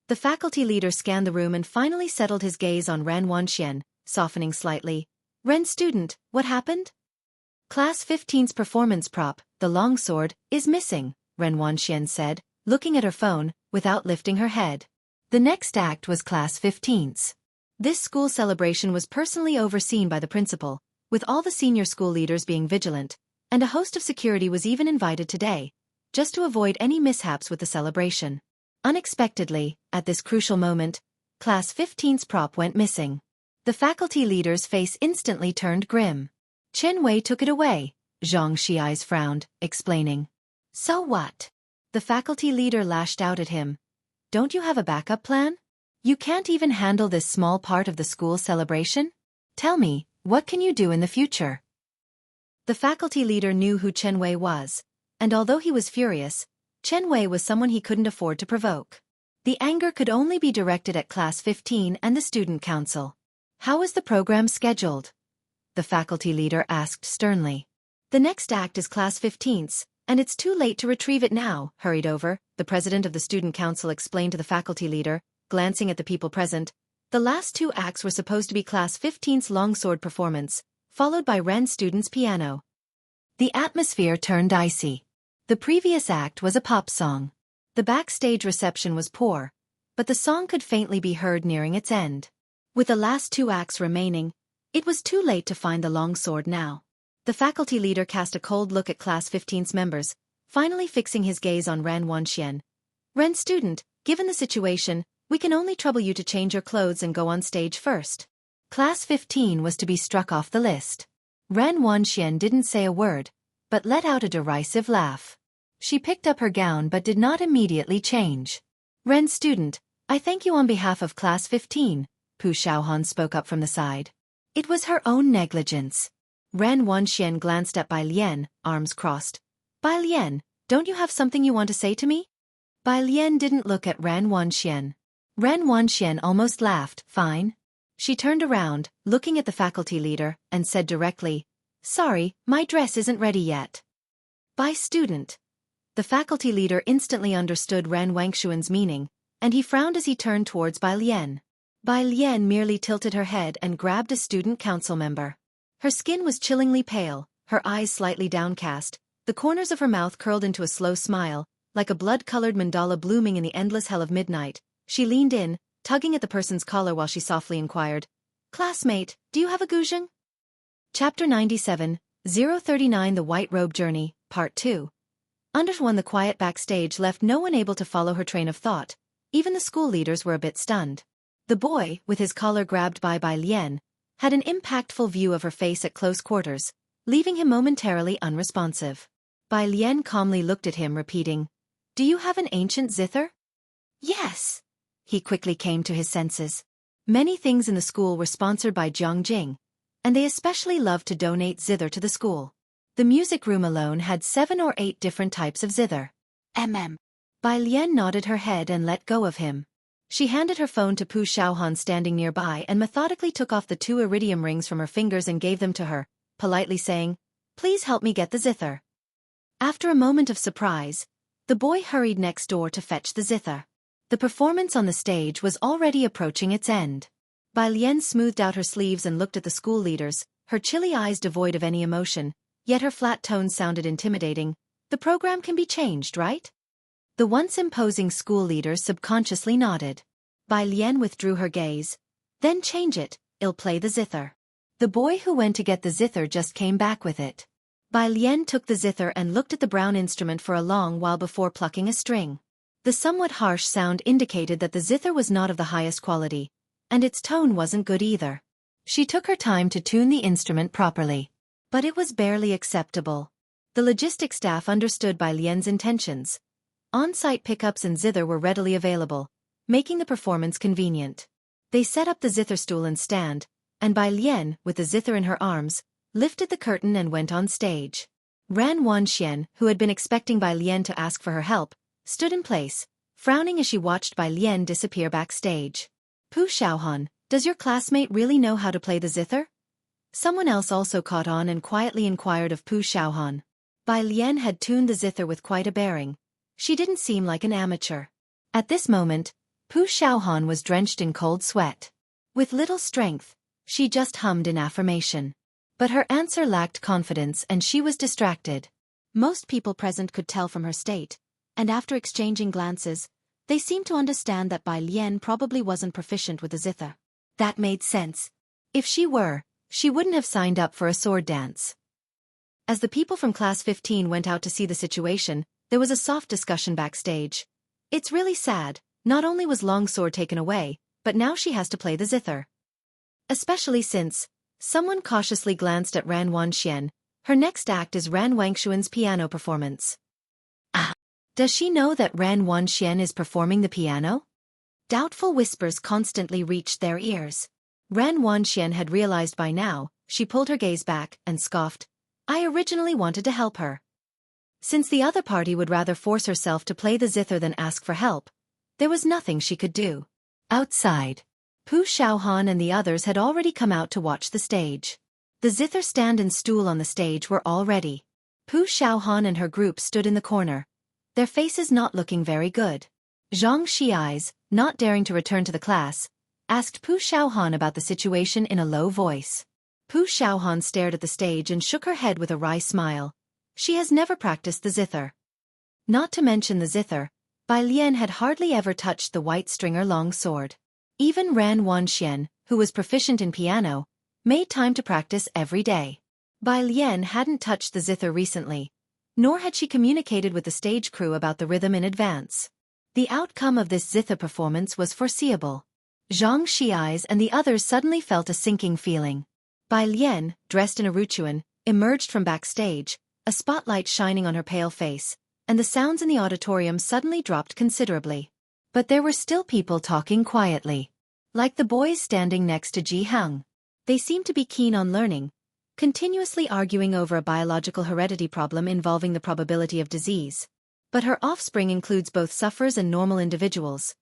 The faculty leader scanned the room and finally settled his gaze on Ran Wanxian, softening slightly. "Ren student, what happened?" "Class 15's performance prop, the longsword, is missing," Ren Wanxian said, looking at her phone, without lifting her head. The next act was Class 15's. This school celebration was personally overseen by the principal, with all the senior school leaders being vigilant, and a host of security was even invited today, just to avoid any mishaps with the celebration. Unexpectedly, at this crucial moment, Class 15's prop went missing. The faculty leader's face instantly turned grim. "Chen Wei took it away," Zhang Xiai's frowned, explaining. "So what?" The faculty leader lashed out at him. "Don't you have a backup plan? You can't even handle this small part of the school celebration? Tell me, what can you do in the future?" The faculty leader knew who Chen Wei was, and although he was furious, Chen Wei was someone he couldn't afford to provoke. The anger could only be directed at Class 15 and the student council. "How is the program scheduled?" the faculty leader asked sternly. "The next act is Class 15's, and it's too late to retrieve it now." Hurried over, the president of the student council explained to the faculty leader, glancing at the people present. The last two acts were supposed to be Class 15's longsword performance, followed by Ren student's piano. The atmosphere turned icy. The previous act was a pop song. The backstage reception was poor, but the song could faintly be heard nearing its end. With the last two acts remaining, it was too late to find the longsword now. The faculty leader cast a cold look at Class 15's members, finally fixing his gaze on Ran Wanxian. "Ren student, given the situation, we can only trouble you to change your clothes and go on stage first." Class 15 was to be struck off the list. Ran Wanxian didn't say a word, but let out a derisive laugh. She picked up her gown but did not immediately change. "Ren student, I thank you on behalf of Class 15, Pu Xiaohan spoke up from the side. "It was her own negligence. Ran Wanxian glanced at Bai Lian, arms crossed. Bai Lian, don't you have something you want to say to me? Bai Lian didn't look at Ran Wanxian. Ran Wanxian almost laughed. Fine. She turned around, looking at the faculty leader, and said directly, sorry, my dress isn't ready yet. Bai student. The faculty leader instantly understood Ran Wangshuan's meaning, and he frowned as he turned towards Bai Lian. Bai Lian merely tilted her head and grabbed a student council member. Her skin was chillingly pale, her eyes slightly downcast, the corners of her mouth curled into a slow smile, like a blood-colored mandala blooming in the endless hell of midnight. She leaned in, tugging at the person's collar while she softly inquired, classmate, do you have a guzheng? Chapter 97, 039 The White Robe Journey, Part 2. Under the quiet backstage left no one able to follow her train of thought. Even the school leaders were a bit stunned. The boy, with his collar grabbed by Bai Lian, had an impactful view of her face at close quarters, leaving him momentarily unresponsive. Bai Lian calmly looked at him, repeating, do you have an ancient zither? Yes. He quickly came to his senses. Many things in the school were sponsored by Jiangjing, and they especially loved to donate zither to the school. The music room alone had 7 or 8 different types of zither. Bai Lian nodded her head and let go of him. She handed her phone to Pu Xiaohan standing nearby and methodically took off the 2 iridium rings from her fingers and gave them to her, politely saying, please help me get the zither. After a moment of surprise, the boy hurried next door to fetch the zither. The performance on the stage was already approaching its end. Bai Lian smoothed out her sleeves and looked at the school leaders, her chilly eyes devoid of any emotion, yet her flat tones sounded intimidating. The program can be changed, right? The once imposing school leaders subconsciously nodded. Bai Lian withdrew her gaze. Then change it, I'll play the zither. The boy who went to get the zither just came back with it. Bai Lian took the zither and looked at the brown instrument for a long while before plucking a string. The somewhat harsh sound indicated that the zither was not of the highest quality, and its tone wasn't good either. She took her time to tune the instrument properly. But it was barely acceptable. The logistics staff understood Bai Lian's intentions. On-site pickups and zither were readily available, making the performance convenient. They set up the zither stool and stand, and Bai Lian, with the zither in her arms, lifted the curtain and went on stage. Ran Wanxian, who had been expecting Bai Lian to ask for her help, stood in place, frowning as she watched Bai Lian disappear backstage. Pu Xiaohan, does your classmate really know how to play the zither? Someone else also caught on and quietly inquired of Pu Xiaohan. Bai Lian had tuned the zither with quite a bearing. She didn't seem like an amateur. At this moment, Pu Xiaohan was drenched in cold sweat. With little strength, she just hummed in affirmation. But her answer lacked confidence and she was distracted. Most people present could tell from her state, and after exchanging glances, they seemed to understand that Bai Lian probably wasn't proficient with the zither. That made sense. If she were, she wouldn't have signed up for a sword dance. As the people from Class 15 went out to see the situation, there was a soft discussion backstage. It's really sad, not only was Longsword taken away, but now she has to play the zither. Especially since, someone cautiously glanced at Ran Wanxian, her next act is Ran Wangshuan's piano performance. Ah! Does she know that Ran Wanxian is performing the piano? Doubtful whispers constantly reached their ears. Ran Wanxian had realized by now. She pulled her gaze back and scoffed. I originally wanted to help her. Since the other party would rather force herself to play the zither than ask for help, there was nothing she could do. Outside, Pu Xiaohan and the others had already come out to watch the stage. The zither stand and stool on the stage were all ready. Pu Xiaohan and her group stood in the corner, their faces not looking very good. Zhang Xi's, not daring to return to the class, asked Pu Xiaohan about the situation in a low voice. Pu Xiaohan stared at the stage and shook her head with a wry smile. She has never practiced the zither. Not to mention the zither, Bai Lian had hardly ever touched the white stringer long sword. Even Ran Wanxian, who was proficient in piano, made time to practice every day. Bai Lian hadn't touched the zither recently, nor had she communicated with the stage crew about the rhythm in advance. The outcome of this zither performance was foreseeable. Zhang Xi's and the others suddenly felt a sinking feeling. Bai Lian, dressed in a ruchuan, emerged from backstage, a spotlight shining on her pale face, and the sounds in the auditorium suddenly dropped considerably. But there were still people talking quietly. Like the boys standing next to Ji Heng. They seemed to be keen on learning, continuously arguing over a biological heredity problem involving the probability of disease. But her offspring includes both sufferers and normal individuals.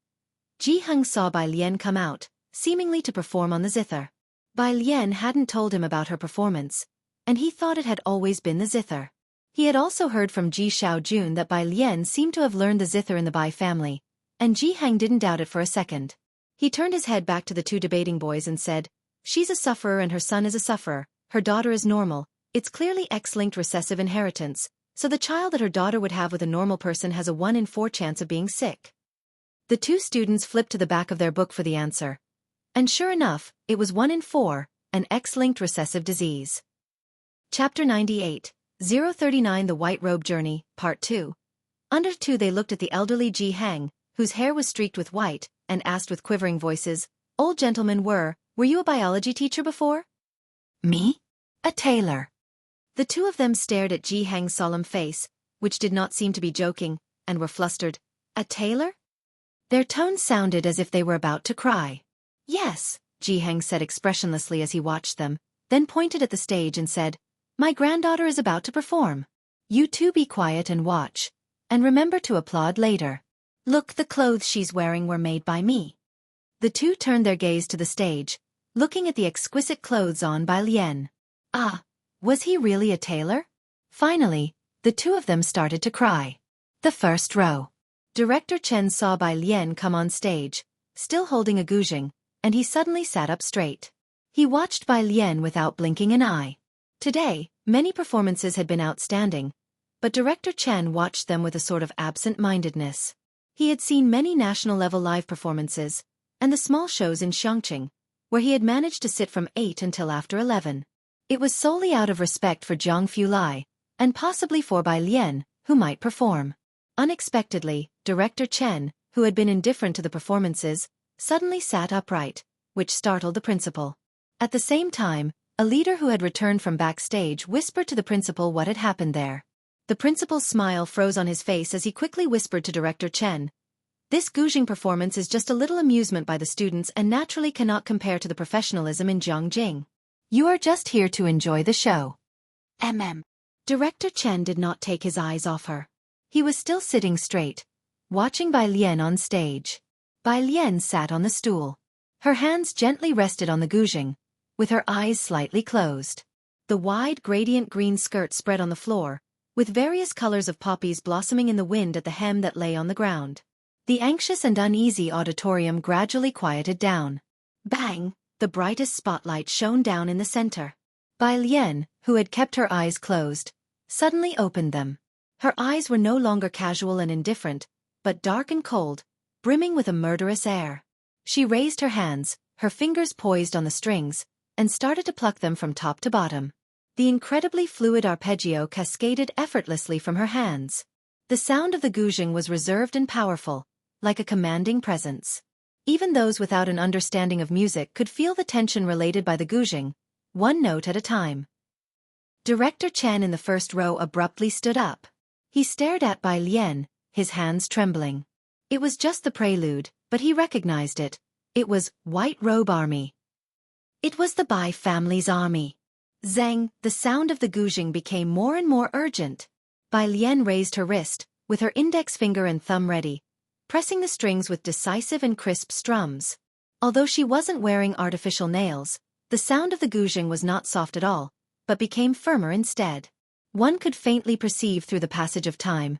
Ji Heng saw Bai Lian come out, seemingly to perform on the zither. Bai Lian hadn't told him about her performance, and he thought it had always been the zither. He had also heard from Ji Xiaojun that Bai Lian seemed to have learned the zither in the Bai family, and Ji Heng didn't doubt it for a second. He turned his head back to the two debating boys and said, "She's a sufferer and her son is a sufferer, her daughter is normal. It's clearly X-linked recessive inheritance, so the child that her daughter would have with a normal person has a 1 in 4 chance of being sick." The two students flipped to the back of their book for the answer. And sure enough, it was 1 in 4, an X-linked recessive disease. Chapter 98, 039 The White Robe Journey, Part 2. Under 2 they looked at the elderly Ji Heng, whose hair was streaked with white, and asked with quivering voices, "Old gentleman, were you a biology teacher before?" "Me? A tailor." The two of them stared at Ji Heng's solemn face, which did not seem to be joking, and were flustered. "A tailor?" Their tones sounded as if they were about to cry. "Yes," Ji Heng said expressionlessly as he watched them, then pointed at the stage and said, "My granddaughter is about to perform. You two be quiet and watch. And remember to applaud later. Look, the clothes she's wearing were made by me." The two turned their gaze to the stage, looking at the exquisite clothes on by Lian. Ah, was he really a tailor? Finally, the two of them started to cry. The first row. Director Chen saw Bai Lian come on stage, still holding a guzheng, and he suddenly sat up straight. He watched Bai Lian without blinking an eye. Today, many performances had been outstanding, but Director Chen watched them with a sort of absent-mindedness. He had seen many national-level live performances, and the small shows in Xueqi, where he had managed to sit from 8 until after 11. It was solely out of respect for Zhang Fulai, and possibly for Bai Lian, who might perform. Unexpectedly, Director Chen, who had been indifferent to the performances, suddenly sat upright, which startled the principal. At the same time, a leader who had returned from backstage whispered to the principal what had happened there. The principal's smile froze on his face as he quickly whispered to Director Chen, "This guzheng performance is just a little amusement by the students and naturally cannot compare to the professionalism in Zhongjing. You are just here to enjoy the show." Director Chen did not take his eyes off her. He was still sitting straight, watching Bai Lian on stage. Bai Lian sat on the stool. Her hands gently rested on the guzheng, with her eyes slightly closed. The wide gradient green skirt spread on the floor, with various colors of poppies blossoming in the wind at the hem that lay on the ground. The anxious and uneasy auditorium gradually quieted down. Bang! The brightest spotlight shone down in the center. Bai Lian, who had kept her eyes closed, suddenly opened them. Her eyes were no longer casual and indifferent, but dark and cold, brimming with a murderous air. She raised her hands, her fingers poised on the strings, and started to pluck them from top to bottom. The incredibly fluid arpeggio cascaded effortlessly from her hands. The sound of the guzheng was reserved and powerful, like a commanding presence. Even those without an understanding of music could feel the tension related by the guzheng, one note at a time. Director Chen in the first row abruptly stood up. He stared at Bai Lian, his hands trembling. It was just the prelude, but he recognized it. It was White Robe Army. It was the Bai family's army. Zhang, the sound of the guzheng became more and more urgent. Bai Lian raised her wrist, with her index finger and thumb ready, pressing the strings with decisive and crisp strums. Although she wasn't wearing artificial nails, the sound of the guzheng was not soft at all, but became firmer instead. One could faintly perceive through the passage of time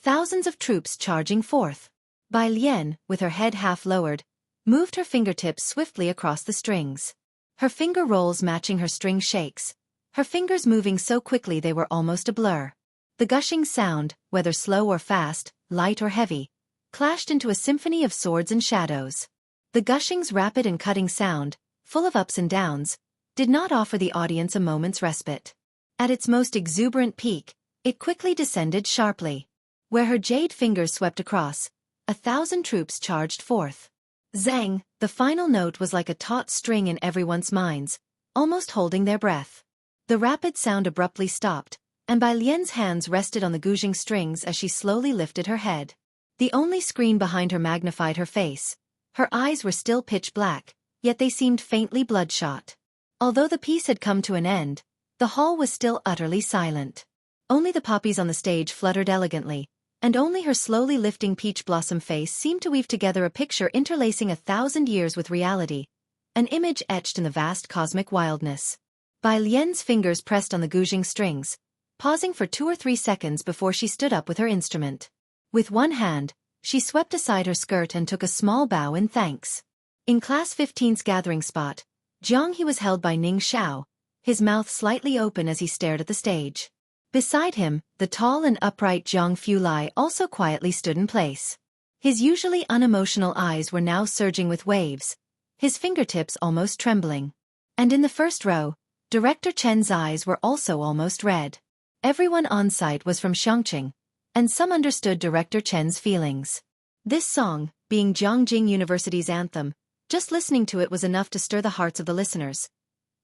thousands of troops charging forth. Bai Lian, with her head half lowered, moved her fingertips swiftly across the strings. Her finger rolls matching her string shakes, her fingers moving so quickly they were almost a blur. The gushing sound, whether slow or fast, light or heavy, clashed into a symphony of swords and shadows. The gushing's rapid and cutting sound, full of ups and downs, did not offer the audience a moment's respite. At its most exuberant peak, it quickly descended sharply. Where her jade fingers swept across, 1,000 troops charged forth. Zhang, the final note was like a taut string in everyone's minds, almost holding their breath. The rapid sound abruptly stopped, and Bai Lian's hands rested on the guzheng strings as she slowly lifted her head. The only screen behind her magnified her face. Her eyes were still pitch black, yet they seemed faintly bloodshot. Although the piece had come to an end, The hall was still utterly silent. Only the poppies on the stage fluttered elegantly, and only her slowly lifting peach blossom face seemed to weave together a picture interlacing 1,000 years with reality, an image etched in the vast cosmic wildness. Bai Lian's fingers pressed on the guzheng strings, pausing for 2 or 3 seconds before she stood up with her instrument. With one hand, she swept aside her skirt and took a small bow in thanks. In Class 15's gathering spot, Jiang He was held by Ning Xiao, his mouth slightly open as he stared at the stage. Beside him, the tall and upright Zhang Fulai also quietly stood in place. His usually unemotional eyes were now surging with waves, his fingertips almost trembling. And in the first row, Director Chen's eyes were also almost red. Everyone on site was from Xueqi, and some understood Director Chen's feelings. This song, being Zhongjing University's anthem, just listening to it was enough to stir the hearts of the listeners.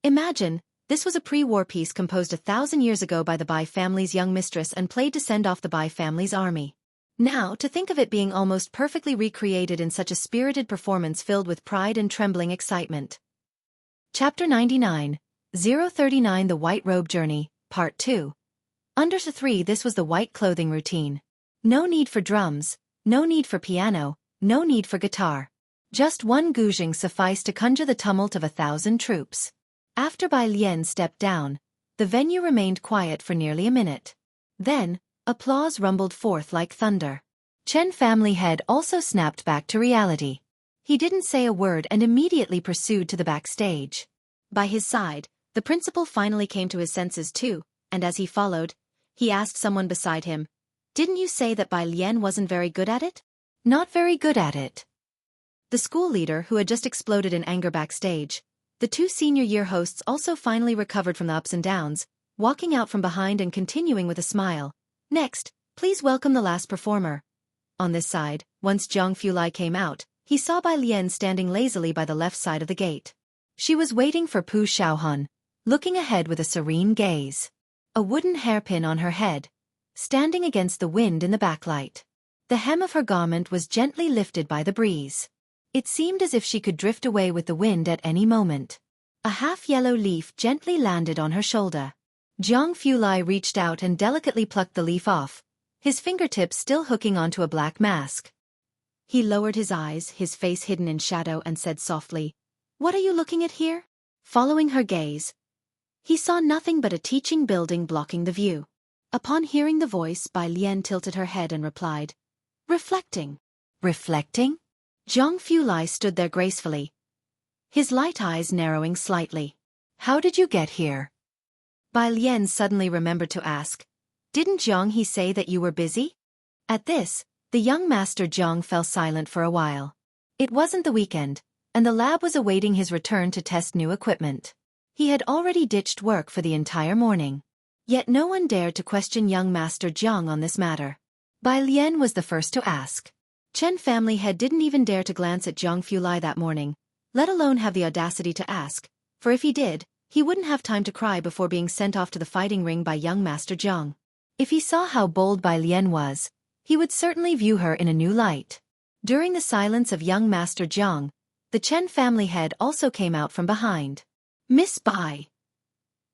Imagine, this was a pre-war piece composed 1,000 years ago by the Bai family's young mistress and played to send off the Bai family's army. Now, to think of it being almost perfectly recreated in such a spirited performance filled with pride and trembling excitement. Chapter 99, 039 The White Robe Journey, Part 2. Under 3 This was the white clothing routine. No need for drums, no need for piano, no need for guitar. Just one guzheng sufficed to conjure the tumult of 1,000 troops. After Bai Lian stepped down, the venue remained quiet for nearly a minute. Then, applause rumbled forth like thunder. Chen family head also snapped back to reality. He didn't say a word and immediately pursued to the backstage. By his side, the principal finally came to his senses too, and as he followed, he asked someone beside him, "Didn't you say that Bai Lian wasn't very good at it?" "Not very good at it." The school leader, who had just exploded in anger backstage, the 2 senior year hosts also finally recovered from the ups and downs, walking out from behind and continuing with a smile. "Next, please welcome the last performer." On this side, once Zhang Fulai came out, he saw Bai Lian standing lazily by the left side of the gate. She was waiting for Pu Xiaohun, looking ahead with a serene gaze. A wooden hairpin on her head, standing against the wind in the backlight. The hem of her garment was gently lifted by the breeze. It seemed as if she could drift away with the wind at any moment. A half-yellow leaf gently landed on her shoulder. Zhang Fulai reached out and delicately plucked the leaf off, his fingertips still hooking onto a black mask. He lowered his eyes, his face hidden in shadow, and said softly, "What are you looking at here?" Following her gaze, he saw nothing but a teaching building blocking the view. Upon hearing the voice, Bai Lian tilted her head and replied, "Reflecting." "Reflecting?" Zhang Fulai stood there gracefully, his light eyes narrowing slightly. "How did you get here?" Bai Lian suddenly remembered to ask, "Didn't Zhang He say that you were busy?" At this, the young master Zhang fell silent for a while. It wasn't the weekend, and the lab was awaiting his return to test new equipment. He had already ditched work for the entire morning. Yet no one dared to question young master Zhang on this matter. Bai Lian was the first to ask. Chen family head didn't even dare to glance at Zhang Fulai that morning, let alone have the audacity to ask, for if he did, he wouldn't have time to cry before being sent off to the fighting ring by young master Zhang. If he saw how bold Bai Lian was, he would certainly view her in a new light. During the silence of young master Zhang, the Chen family head also came out from behind. "Miss Bai."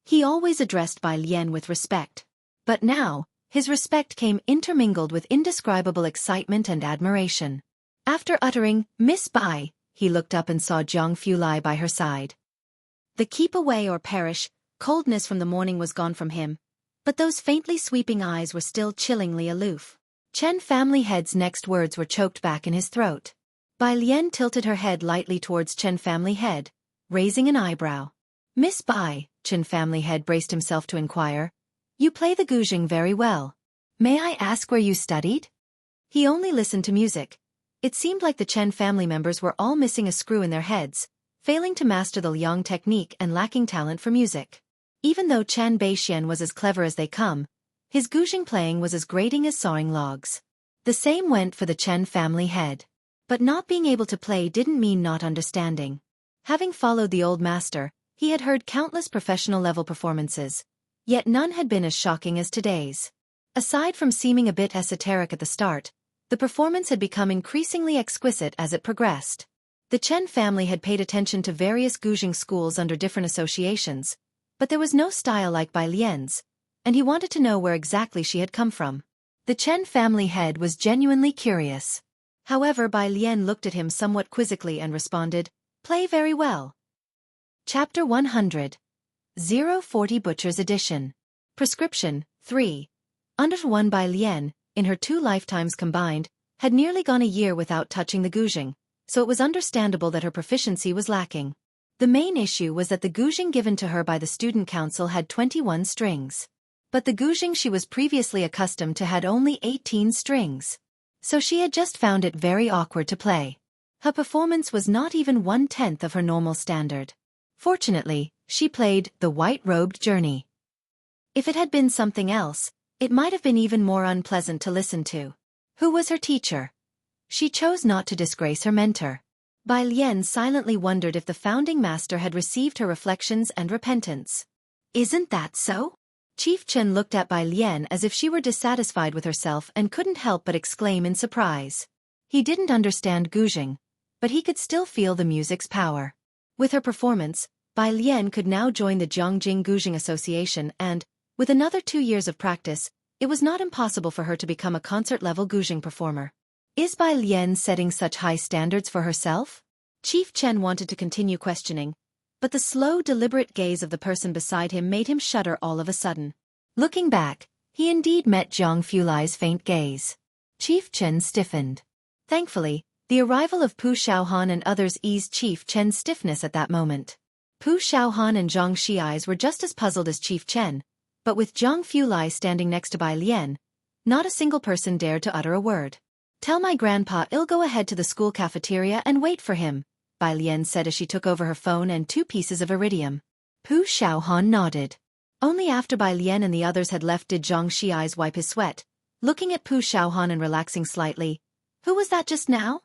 He always addressed Bai Lian with respect. But now, his respect came intermingled with indescribable excitement and admiration. After uttering, "Miss Bai," he looked up and saw Zhang Fulai by her side. The keep away or perish coldness from the morning was gone from him, but those faintly sweeping eyes were still chillingly aloof. Chen family head's next words were choked back in his throat. Bai Lian tilted her head lightly towards Chen family head, raising an eyebrow. "Miss Bai," Chen family head braced himself to inquire, "you play the guzheng very well. May I ask where you studied?" He only listened to music. It seemed like the Chen family members were all missing a screw in their heads, failing to master the liang technique and lacking talent for music. Even though Chen Beixian was as clever as they come, his guzheng playing was as grating as sawing logs. The same went for the Chen family head. But not being able to play didn't mean not understanding. Having followed the old master, he had heard countless professional-level performances, yet none had been as shocking as today's. Aside from seeming a bit esoteric at the start, the performance had become increasingly exquisite as it progressed. The Chen family had paid attention to various guzheng schools under different associations, But there was no style like Bai Lian's, and he wanted to know where exactly she had come from. The Chen family head was genuinely curious. However, Bai Lian looked at him somewhat quizzically and responded, "Play very well." Chapter 100. 040 Butcher's Edition. Prescription 3. Under 1 Bai Lian, in her 2 lifetimes combined, had nearly gone a year without touching the guzheng, so it was understandable that her proficiency was lacking. The main issue was that the guzheng given to her by the student council had 21 strings. But the guzheng she was previously accustomed to had only 18 strings. So she had just found it very awkward to play. Her performance was not even 1/10 of her normal standard. Fortunately, she played The White-Robed Journey. If it had been something else, it might have been even more unpleasant to listen to. Who was her teacher? She chose not to disgrace her mentor. Bai Lian silently wondered if the founding master had received her reflections and repentance. Isn't that so? Chief Chen looked at Bai Lian as if she were dissatisfied with herself and couldn't help but exclaim in surprise. He didn't understand guzheng, but he could still feel the music's power. With her performance, Bai Lian could now join the Jiangjing Guzheng Association and, with another 2 years of practice, it was not impossible for her to become a concert-level guzheng performer. Is Bai Lian setting such high standards for herself? Chief Chen wanted to continue questioning, but the slow, deliberate gaze of the person beside him made him shudder all of a sudden. Looking back, he indeed met Zhang Fulai's faint gaze. Chief Chen stiffened. Thankfully, the arrival of Pu Xiaohan and others eased Chief Chen's stiffness at that moment. Pu Xiaohan and Zhang Xiai's were just as puzzled as Chief Chen, but with Zhang Fulai standing next to Bai Lian, not a single person dared to utter a word. "Tell my grandpa I'll go ahead to the school cafeteria and wait for him," Bai Lian said as she took over her phone and 2 pieces of iridium. Pu Xiaohan nodded. Only after Bai Lian and the others had left did Zhang Xiai's wipe his sweat, looking at Pu Xiaohan and relaxing slightly. Who was that just now?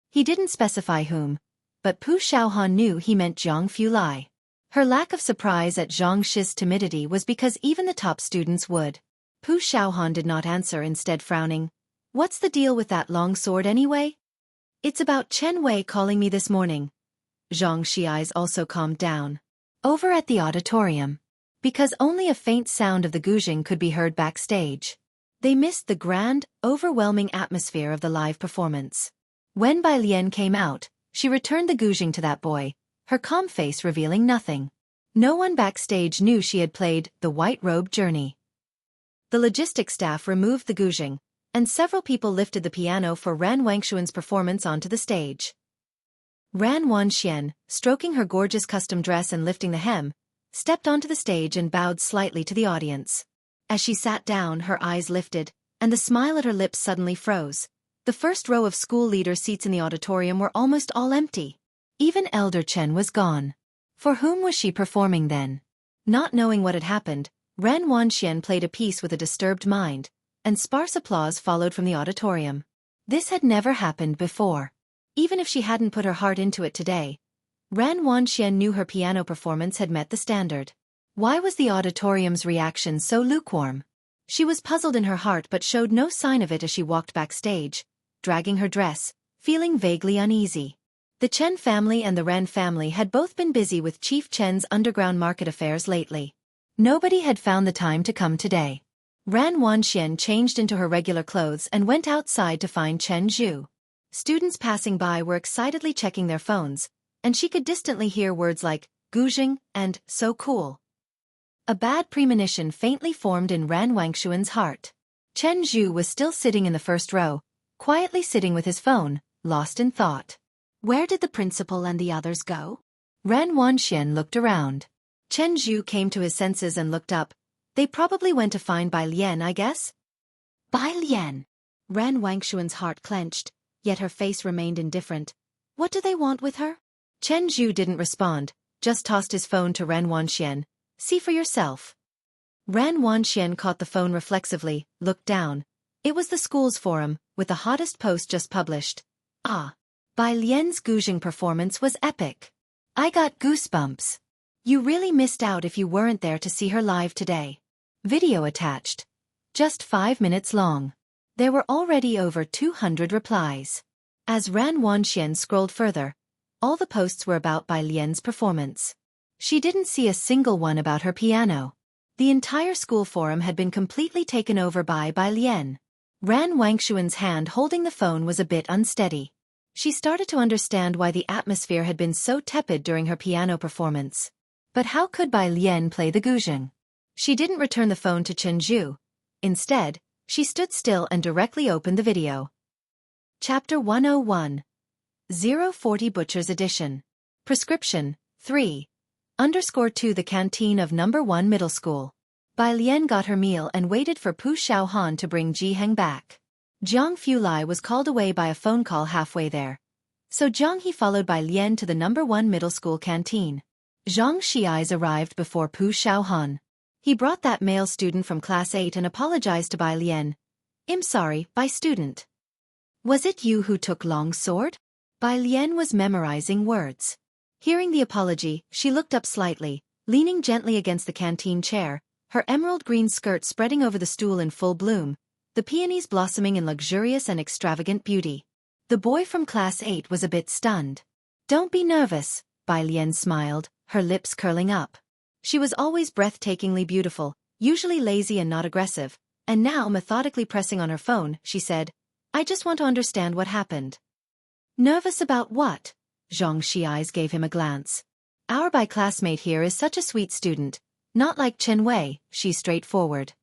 He didn't specify whom, but Pu Xiaohan knew he meant Zhang Fulai. Her lack of surprise at Zhang Shi's timidity was because even the top students would. Pu Xiaohan did not answer, instead frowning. "What's the deal with that long sword anyway?" "It's about Chen Wei calling me this morning." Zhang Xiai's also calmed down. Over at the auditorium. Because only a faint sound of the guzheng could be heard backstage, they missed the grand, overwhelming atmosphere of the live performance. When Bai Lian came out, she returned the guzheng to that boy, her calm face revealing nothing. No one backstage knew she had played The White-Robed Journey. The logistics staff removed the guzheng, and several people lifted the piano for Ran Wangshuan's performance onto the stage. Ran Wanxian, stroking her gorgeous custom dress and lifting the hem, stepped onto the stage and bowed slightly to the audience. As she sat down, her eyes lifted, and the smile at her lips suddenly froze. The first row of school leader seats in the auditorium were almost all empty. Even Elder Chen was gone. For whom was she performing then? Not knowing what had happened, Ran Wanxian played a piece with a disturbed mind, and sparse applause followed from the auditorium. This had never happened before. Even if she hadn't put her heart into it today, Ran Wanxian knew her piano performance had met the standard. Why was the auditorium's reaction so lukewarm? She was puzzled in her heart but showed no sign of it as she walked backstage, dragging her dress, feeling vaguely uneasy. The Chen family and the Ren family had both been busy with Chief Chen's underground market affairs lately. Nobody had found the time to come today. Ran Wanxian changed into her regular clothes and went outside to find Chen Zhu. Students passing by were excitedly checking their phones, and she could distantly hear words like guzheng and so cool. A bad premonition faintly formed in Ran Wangshuan's heart. Chen Zhu was still sitting in the first row, quietly sitting with his phone, lost in thought. Where did the principal and the others go? Ran Wanxian looked around. Chen Zhu came to his senses and looked up. They probably went to find Bai Lian, I guess. Bai Lian. Ran Wangshuan's heart clenched, yet her face remained indifferent. What do they want with her? Chen Zhu didn't respond, just tossed his phone to Ran Wanxian. See for yourself. Ran Wanxian caught the phone reflexively, looked down. It was the school's forum, with the hottest post just published. Ah. Bai Lian's guzheng performance was epic. I got goosebumps. You really missed out if you weren't there to see her live today. Video attached. Just 5 minutes long. There were already over 200 replies. As Ran Wanxian scrolled further, all the posts were about Bai Lian's performance. She didn't see a single one about her piano. The entire school forum had been completely taken over by Lien. Ran Wangshuan's hand holding the phone was a bit unsteady. She started to understand why the atmosphere had been so tepid during her piano performance. But how could Bai Lien play the guzheng? She didn't return the phone to Chen Zhu. Instead, she stood still and directly opened the video. Chapter 101. 040 Butcher's Edition. Prescription, 3. _2 The canteen of number 1 middle school. Bai Lien got her meal and waited for Pu Xiaohan to bring Ji Heng back. Jiang Fulai was called away by a phone call halfway there. So Jiang He followed Bai Lien to the number 1 middle school canteen. Zhang Xiais arrived before Pu Xiaohan. He brought that male student from class 8 and apologized to Bai Lien. "I'm sorry, Bai student. Was it you who took Long Sword?" Bai Lien was memorizing words. Hearing the apology, she looked up slightly, leaning gently against the canteen chair, her emerald green skirt spreading over the stool in full bloom, the peonies blossoming in luxurious and extravagant beauty. The boy from class 8 was a bit stunned. "Don't be nervous," Bai Lien smiled, her lips curling up. She was always breathtakingly beautiful, usually lazy and not aggressive, and now methodically pressing on her phone, she said, "I just want to understand what happened." "Nervous about what?" Zhang Xiais gave him a glance. "Our Bai classmate here is such a sweet student, not like Chen Wei, she's straightforward."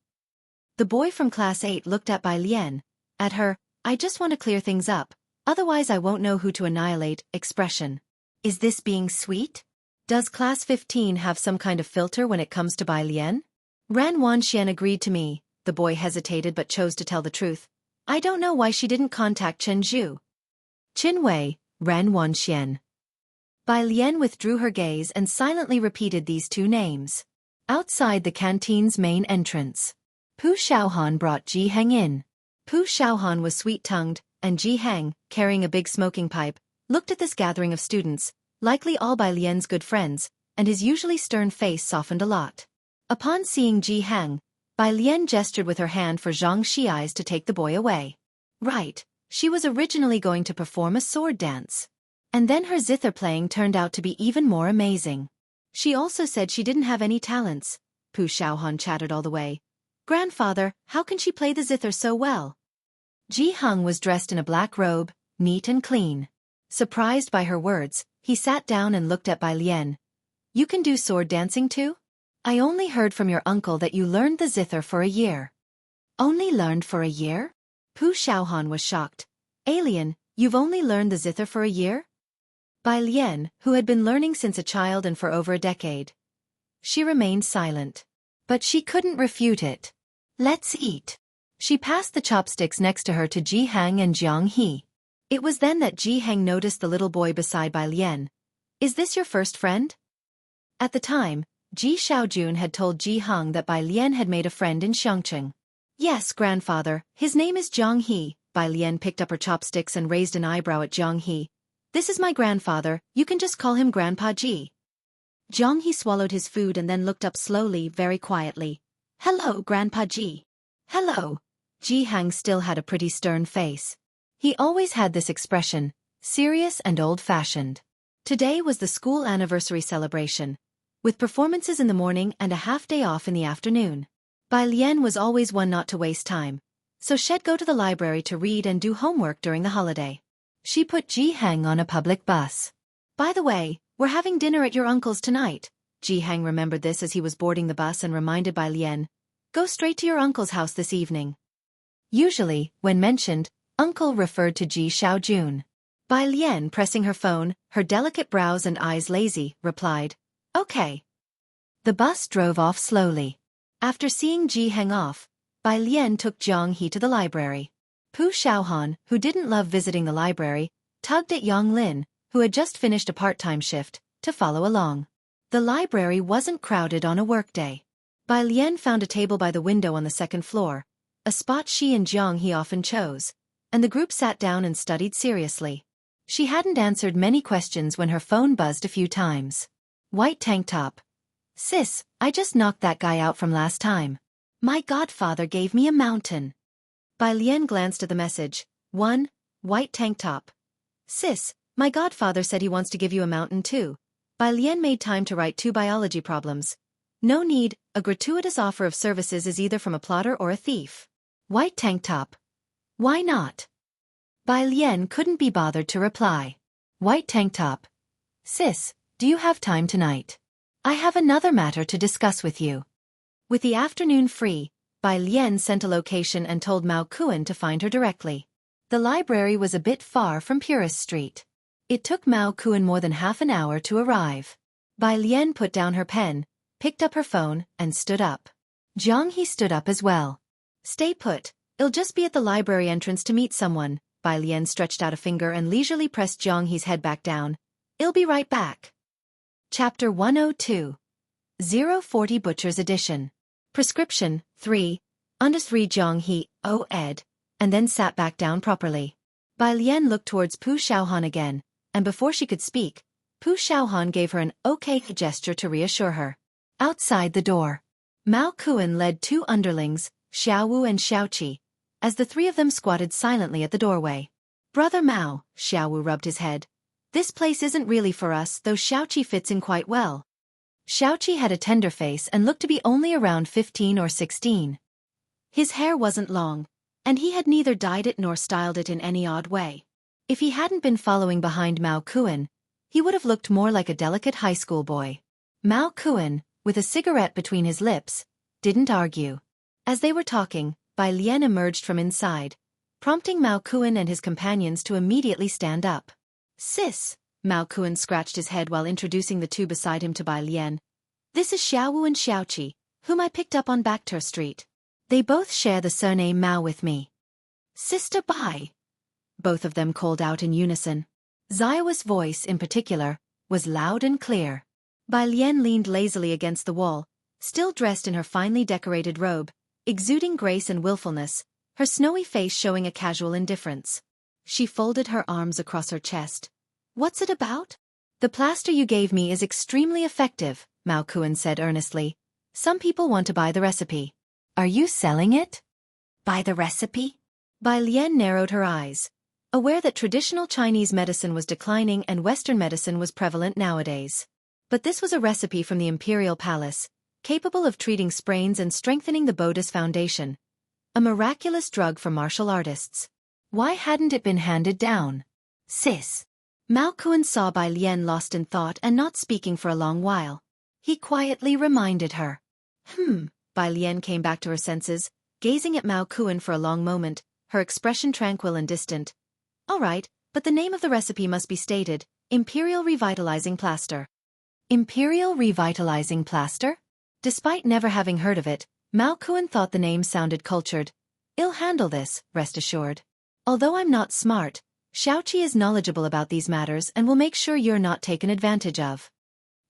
The boy from class 8 looked at Bai Lien, at her, "I just want to clear things up, otherwise I won't know who to annihilate," expression. Is this being sweet? Does class 15 have some kind of filter when it comes to Bai Lien? Ran Wanxian agreed to me, the boy hesitated but chose to tell the truth. "I don't know why she didn't contact Chen Zhu." "Qin Wei, Ran Wanxian." Bai Lien withdrew her gaze and silently repeated these two names. Outside the canteen's main entrance, Pu Xiaohan brought Ji Heng in. Pu Xiaohan was sweet-tongued, and Ji Heng, carrying a big smoking pipe, looked at this gathering of students, likely all Bai Lien's good friends, and his usually stern face softened a lot. Upon seeing Ji Heng, Bai Lien gestured with her hand for Zhang Xiais to take the boy away. Right, she was originally going to perform a sword dance. And then her zither playing turned out to be even more amazing. She also said she didn't have any talents. Pu Xiaohan chattered all the way. "Grandfather, how can she play the zither so well?" Ji Heng was dressed in a black robe, neat and clean. Surprised by her words, he sat down and looked at Bai Lien. "You can do sword dancing too? I only heard from your uncle that you learned the zither for a year." "Only learned for a year?" Pu Xiaohan was shocked. "Alien, you've only learned the zither for a year?" Bai Lien, who had been learning since a child and for over a decade. She remained silent. But she couldn't refute it. "Let's eat." She passed the chopsticks next to her to Ji Heng and Jiang He. It was then that Ji Heng noticed the little boy beside Bai Lien. "Is this your first friend?" At the time, Ji Xiaojun had told Ji Heng that Bai Lien had made a friend in Xiangqing. "Yes, grandfather, his name is Jiang He." Bai Lien picked up her chopsticks and raised an eyebrow at Jiang He. "This is my grandfather, you can just call him Grandpa Ji." Jiang He swallowed his food and then looked up slowly, very quietly. "Hello, Grandpa Ji." "Hello." Ji Heng still had a pretty stern face. He always had this expression, serious and old-fashioned. Today was the school anniversary celebration, with performances in the morning and a half-day off in the afternoon. Bai Lien was always one not to waste time, so she'd go to the library to read and do homework during the holiday. She put Ji Heng on a public bus. "By the way, we're having dinner at your uncle's tonight." Ji Heng remembered this as he was boarding the bus and reminded Bai Lien, "Go straight to your uncle's house this evening." Usually, when mentioned, uncle referred to Ji Xiaojun. Bai Lien, pressing her phone, her delicate brows and eyes lazy, replied, "Okay." The bus drove off slowly. After seeing Ji Heng off, Bai Lien took Jiang He to the library. Pu Xiaohan, who didn't love visiting the library, tugged at Yang Lin, who had just finished a part-time shift, to follow along. The library wasn't crowded on a workday. Bai Lien found a table by the window on the second floor, a spot she and Jiang He often chose, and the group sat down and studied seriously. She hadn't answered many questions when her phone buzzed a few times. White tank top. "Sis, I just knocked that guy out from last time. My godfather gave me a mountain." Bai Lien glanced at the message. 1. White tank top. "Sis, my godfather said he wants to give you a mountain too. Bai Lian made time to write 2 biology problems. No need, a gratuitous offer of services is either from a plotter or a thief. White tank top. Why not? Bai Lian couldn't be bothered to reply. White tank top. Sis, do you have time tonight? I have another matter to discuss with you. With the afternoon free, Bai Lian sent a location and told Mao Kuan to find her directly. The library was a bit far from Purist Street. It took Mao Kuan more than half an hour to arrive. Bai Lian put down her pen, picked up her phone, and stood up. Jiang He stood up as well. Stay put, I'll just be at the library entrance to meet someone. Bai Lian stretched out a finger and leisurely pressed Jiang He's head back down. I'll be right back. Chapter 102. 040 Butcher's Edition. Prescription, 3. Under 3 Jiang He, Ed. And then sat back down properly. Bai Lian looked towards Pu Shaohan again, and before she could speak, Pu Shaohan gave her an okay gesture to reassure her. Outside the door, Mao Kuan led 2 underlings, Xiaowu and Xueqi, as the 3 of them squatted silently at the doorway. Brother Mao, Xiaowu rubbed his head. This place isn't really for us, though Xueqi fits in quite well. Xueqi had a tender face and looked to be only around 15 or 16. His hair wasn't long, and he had neither dyed it nor styled it in any odd way. If he hadn't been following behind Mao Kuan, he would have looked more like a delicate high school boy. Mao Kuan, with a cigarette between his lips, didn't argue. As they were talking, Bai Lian emerged from inside, prompting Mao Kuan and his companions to immediately stand up. Sis, Mao Kuan scratched his head while introducing the 2 beside him to Bai Lian. This is Xiaowu and Xueqi, whom I picked up on Backter Street. They both share the surname Mao with me. Sister Bai. Both of them called out in unison. Xiaowa's voice, in particular, was loud and clear. Bai Lian leaned lazily against the wall, still dressed in her finely decorated robe, exuding grace and willfulness, her snowy face showing a casual indifference. She folded her arms across her chest. What's it about? The plaster you gave me is extremely effective, Mao Kuan said earnestly. Some people want to buy the recipe. Are you selling it? Buy the recipe? Bai Lian narrowed her eyes, aware that traditional Chinese medicine was declining and Western medicine was prevalent nowadays. But this was a recipe from the Imperial Palace, capable of treating sprains and strengthening the Buddhist foundation. A miraculous drug for martial artists. Why hadn't it been handed down? Sis. Mao Kuan saw Bai Lian lost in thought and not speaking for a long while. He quietly reminded her. Bai Lian came back to her senses, gazing at Mao Kuan for a long moment, her expression tranquil and distant. All right, but the name of the recipe must be stated, Imperial Revitalizing Plaster. Imperial Revitalizing Plaster? Despite never having heard of it, Mao Kuan thought the name sounded cultured. I'll handle this, rest assured. Although I'm not smart, Xueqi is knowledgeable about these matters and will make sure you're not taken advantage of.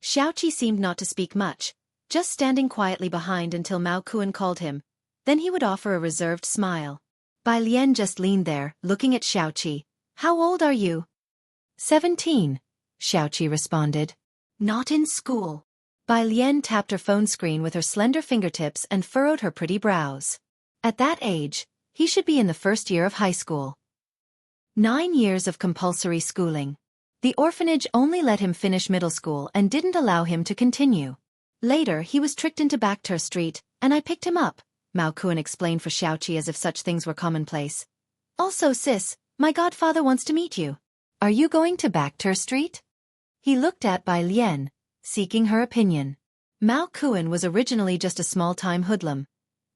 Xueqi seemed not to speak much, just standing quietly behind until Mao Kuan called him. Then he would offer a reserved smile. Bai Lian just leaned there, looking at Xueqi. How old are you? 17, Xueqi responded. Not in school. Bai Lian tapped her phone screen with her slender fingertips and furrowed her pretty brows. At that age, he should be in the first year of high school. 9 years of compulsory schooling. The orphanage only let him finish middle school and didn't allow him to continue. Later he was tricked into Backter Street, and I picked him up, Mao Kuan explained for Xueqi as if such things were commonplace. Also sis, my godfather wants to meet you. Are you going to Backter Street? He looked at Bai Lian, seeking her opinion. Mao Kuan was originally just a small-time hoodlum,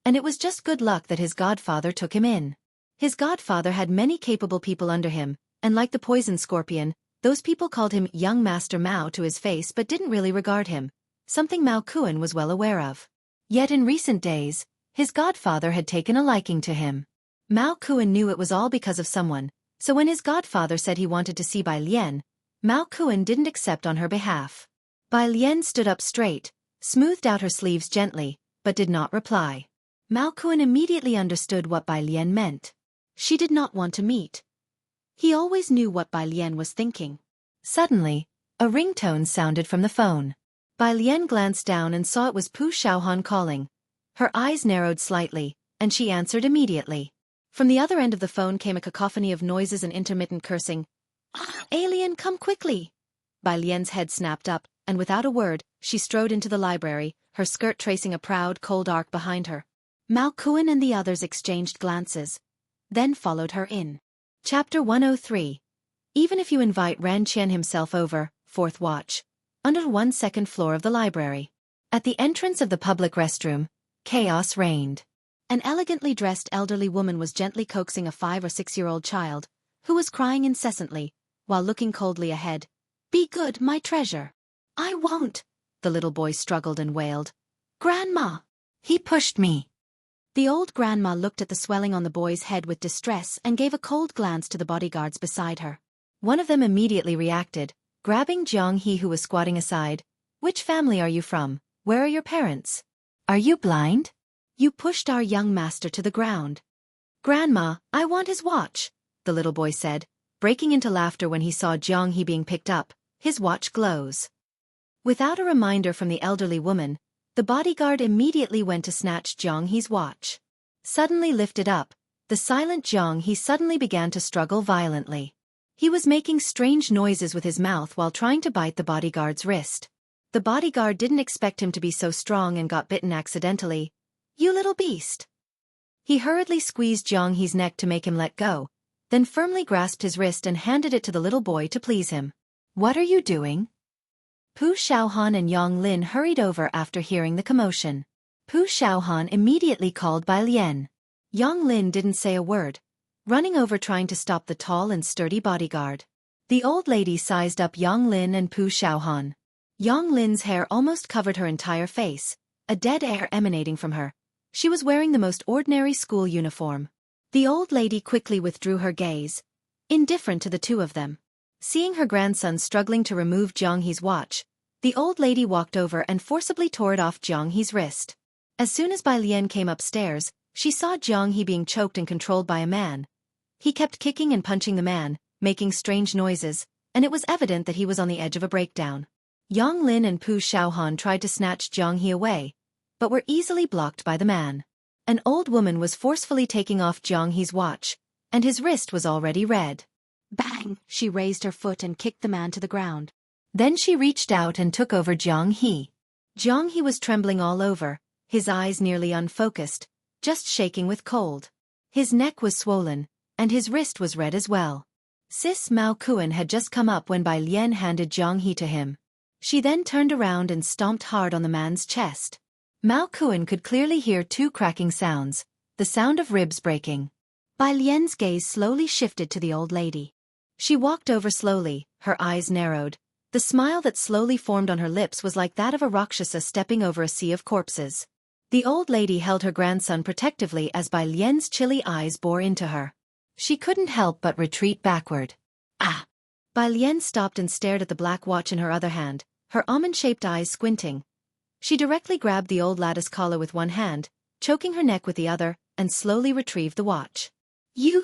and it was just good luck that his godfather took him in. His godfather had many capable people under him, and like the poison scorpion, those people called him young Master Mao to his face but didn't really regard him, something Mao Kuan was well aware of. Yet in recent days, his godfather had taken a liking to him. Mao Kuan knew it was all because of someone, so when his godfather said he wanted to see Bai Lian, Mao Kuan didn't accept on her behalf. Bai Lian stood up straight, smoothed out her sleeves gently, but did not reply. Mao Kuan immediately understood what Bai Lian meant. She did not want to meet. He always knew what Bai Lian was thinking. Suddenly, a ringtone sounded from the phone. Bai Lian glanced down and saw it was Pu Shaohan calling. Her eyes narrowed slightly, and she answered immediately. From the other end of the phone came a cacophony of noises and intermittent cursing. Alien, come quickly! Bai Lian's head snapped up, and without a word, she strode into the library, her skirt tracing a proud, cold arc behind her. Mao Kuan and the others exchanged glances, then followed her in. Chapter 103. Even if you invite Ran Qian himself over, fourth watch. Under 1 floor of the library. At the entrance of the public restroom, chaos reigned. An elegantly dressed elderly woman was gently coaxing a 5 or 6-year-old child, who was crying incessantly, while looking coldly ahead. "Be good, my treasure." "I won't," the little boy struggled and wailed. "Grandma, he pushed me." The old grandma looked at the swelling on the boy's head with distress and gave a cold glance to the bodyguards beside her. One of them immediately reacted, grabbing Jiang He, who was squatting aside. "Which family are you from? Where are your parents? Are you blind? You pushed our young master to the ground." "Grandma, I want his watch," the little boy said, breaking into laughter when he saw Jiang He being picked up. "His watch glows." Without a reminder from the elderly woman, the bodyguard immediately went to snatch Jiang He's watch. Suddenly lifted up, the silent Jiang He suddenly began to struggle violently. He was making strange noises with his mouth while trying to bite the bodyguard's wrist. The bodyguard didn't expect him to be so strong and got bitten accidentally. "You little beast." He hurriedly squeezed Jiang He's neck to make him let go, then firmly grasped his wrist and handed it to the little boy to please him. "What are you doing?" Pu Xiaohan and Yang Lin hurried over after hearing the commotion. Pu Xiaohan immediately called Bai Lian. Yang Lin didn't say a word, running over trying to stop the tall and sturdy bodyguard. The old lady sized up Yang Lin and Pu Xiaohan. Yang Lin's hair almost covered her entire face, a dead air emanating from her. She was wearing the most ordinary school uniform. The old lady quickly withdrew her gaze, indifferent to the two of them. Seeing her grandson struggling to remove Jiang He's watch, the old lady walked over and forcibly tore it off Jiang He's wrist. As soon as Bai Lian came upstairs, she saw Jiang He being choked and controlled by a man. He kept kicking and punching the man, making strange noises, and it was evident that he was on the edge of a breakdown. Yang Lin and Pu Xiaohan tried to snatch Jiang He away, but were easily blocked by the man. An old woman was forcefully taking off Jiang He's watch, and his wrist was already red. Bang! She raised her foot and kicked the man to the ground. Then she reached out and took over Jiang He. Jiang He was trembling all over, his eyes nearly unfocused, just shaking with cold. His neck was swollen, and his wrist was red as well. Sis Mao Kuan had just come up when Bai Lian handed Jiang He to him. She then turned around and stomped hard on the man's chest. Mao Kuan could clearly hear two cracking sounds, the sound of ribs breaking. Bai Lian's gaze slowly shifted to the old lady. She walked over slowly, her eyes narrowed. The smile that slowly formed on her lips was like that of a Rakshasa stepping over a sea of corpses. The old lady held her grandson protectively as Bai Lian's chilly eyes bore into her. She couldn't help but retreat backward. "Ah!" Bai Lian stopped and stared at the black watch in her other hand, her almond-shaped eyes squinting. She directly grabbed the old lattice collar with one hand, choking her neck with the other, and slowly retrieved the watch. You!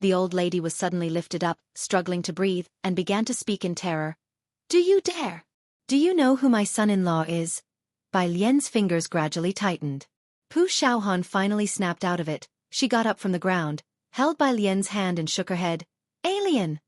The old lady was suddenly lifted up, struggling to breathe, and began to speak in terror. "Do you dare? Do you know who my son-in-law is?" Bai Lian's fingers gradually tightened. Pu Xiaohan finally snapped out of it. She got up from the ground, held Bai Lian's hand and shook her head. "Alien!"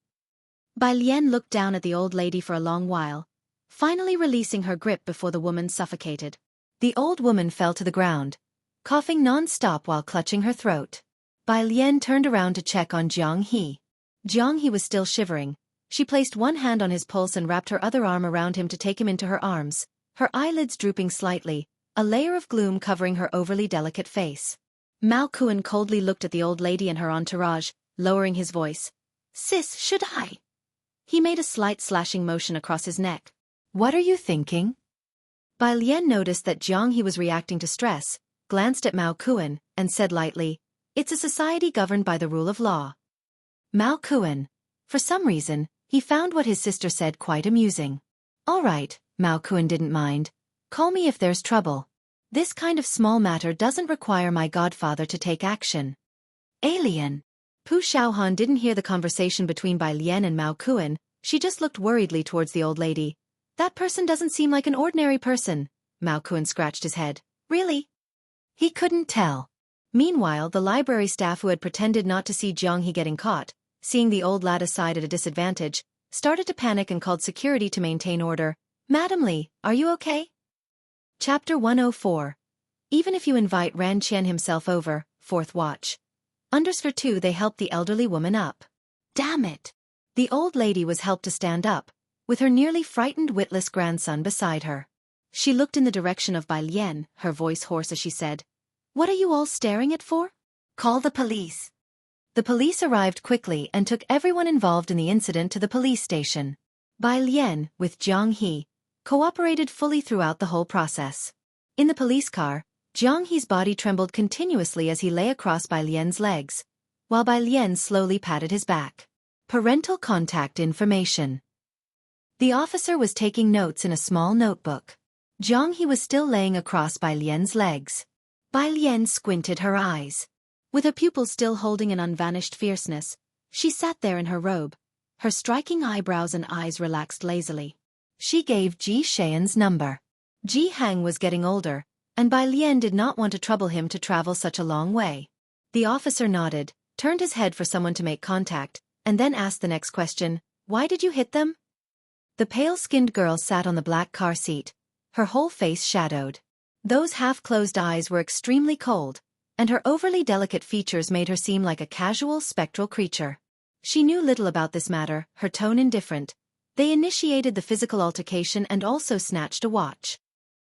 Bai Lian looked down at the old lady for a long while, finally releasing her grip before the woman suffocated. The old woman fell to the ground, coughing non-stop while clutching her throat. Bai Lian turned around to check on Jiang He. Jiang He was still shivering. She placed one hand on his pulse and wrapped her other arm around him to take him into her arms, her eyelids drooping slightly, a layer of gloom covering her overly delicate face. Mao Kuan coldly looked at the old lady and her entourage, lowering his voice. "Sis, should I?" He made a slight slashing motion across his neck. "What are you thinking?" Bai Lian noticed that Jiang He was reacting to stress, glanced at Mao Kuan, and said lightly, "It's a society governed by the rule of law." Mao Kuan. For some reason, he found what his sister said quite amusing. "All right," Mao Kuan didn't mind. "Call me if there's trouble. This kind of small matter doesn't require my godfather to take action." "Alien." Pu Xiaohan didn't hear the conversation between Bai Lian and Mao Kuan. She just looked worriedly towards the old lady. "That person doesn't seem like an ordinary person." Mao Kuan scratched his head. "Really?" He couldn't tell. Meanwhile, the library staff who had pretended not to see Jiang He getting caught, seeing the old lattice side at a disadvantage, started to panic and called security to maintain order. Madam Li, are you okay? Chapter 104. Even if you invite Ran Qian himself over, fourth watch. Underscore 2 they helped the elderly woman up. Damn it! The old lady was helped to stand up, with her nearly frightened witless grandson beside her. She looked in the direction of Bai Lian, her voice hoarse as she said, "What are you all staring at for? Call the police." The police arrived quickly and took everyone involved in the incident to the police station. Bai Lian, with Jiang He, cooperated fully throughout the whole process. In the police car, Jiang He's body trembled continuously as he lay across Bai Lian's legs, while Bai Lian slowly patted his back. Parental contact information. The officer was taking notes in a small notebook. Jiang He was still laying across Bai Lian's legs. Bai Lian squinted her eyes. With her pupils still holding an unvanished fierceness, she sat there in her robe, her striking eyebrows and eyes relaxed lazily. She gave Ji Xian's number. Ji Hang was getting older, and Bai Lian did not want to trouble him to travel such a long way. The officer nodded, turned his head for someone to make contact, and then asked the next question, "Why did you hit them?" The pale-skinned girl sat on the black car seat, her whole face shadowed. Those half-closed eyes were extremely cold, and her overly delicate features made her seem like a casual spectral creature. She knew little about this matter, her tone indifferent. They initiated the physical altercation and also snatched a watch.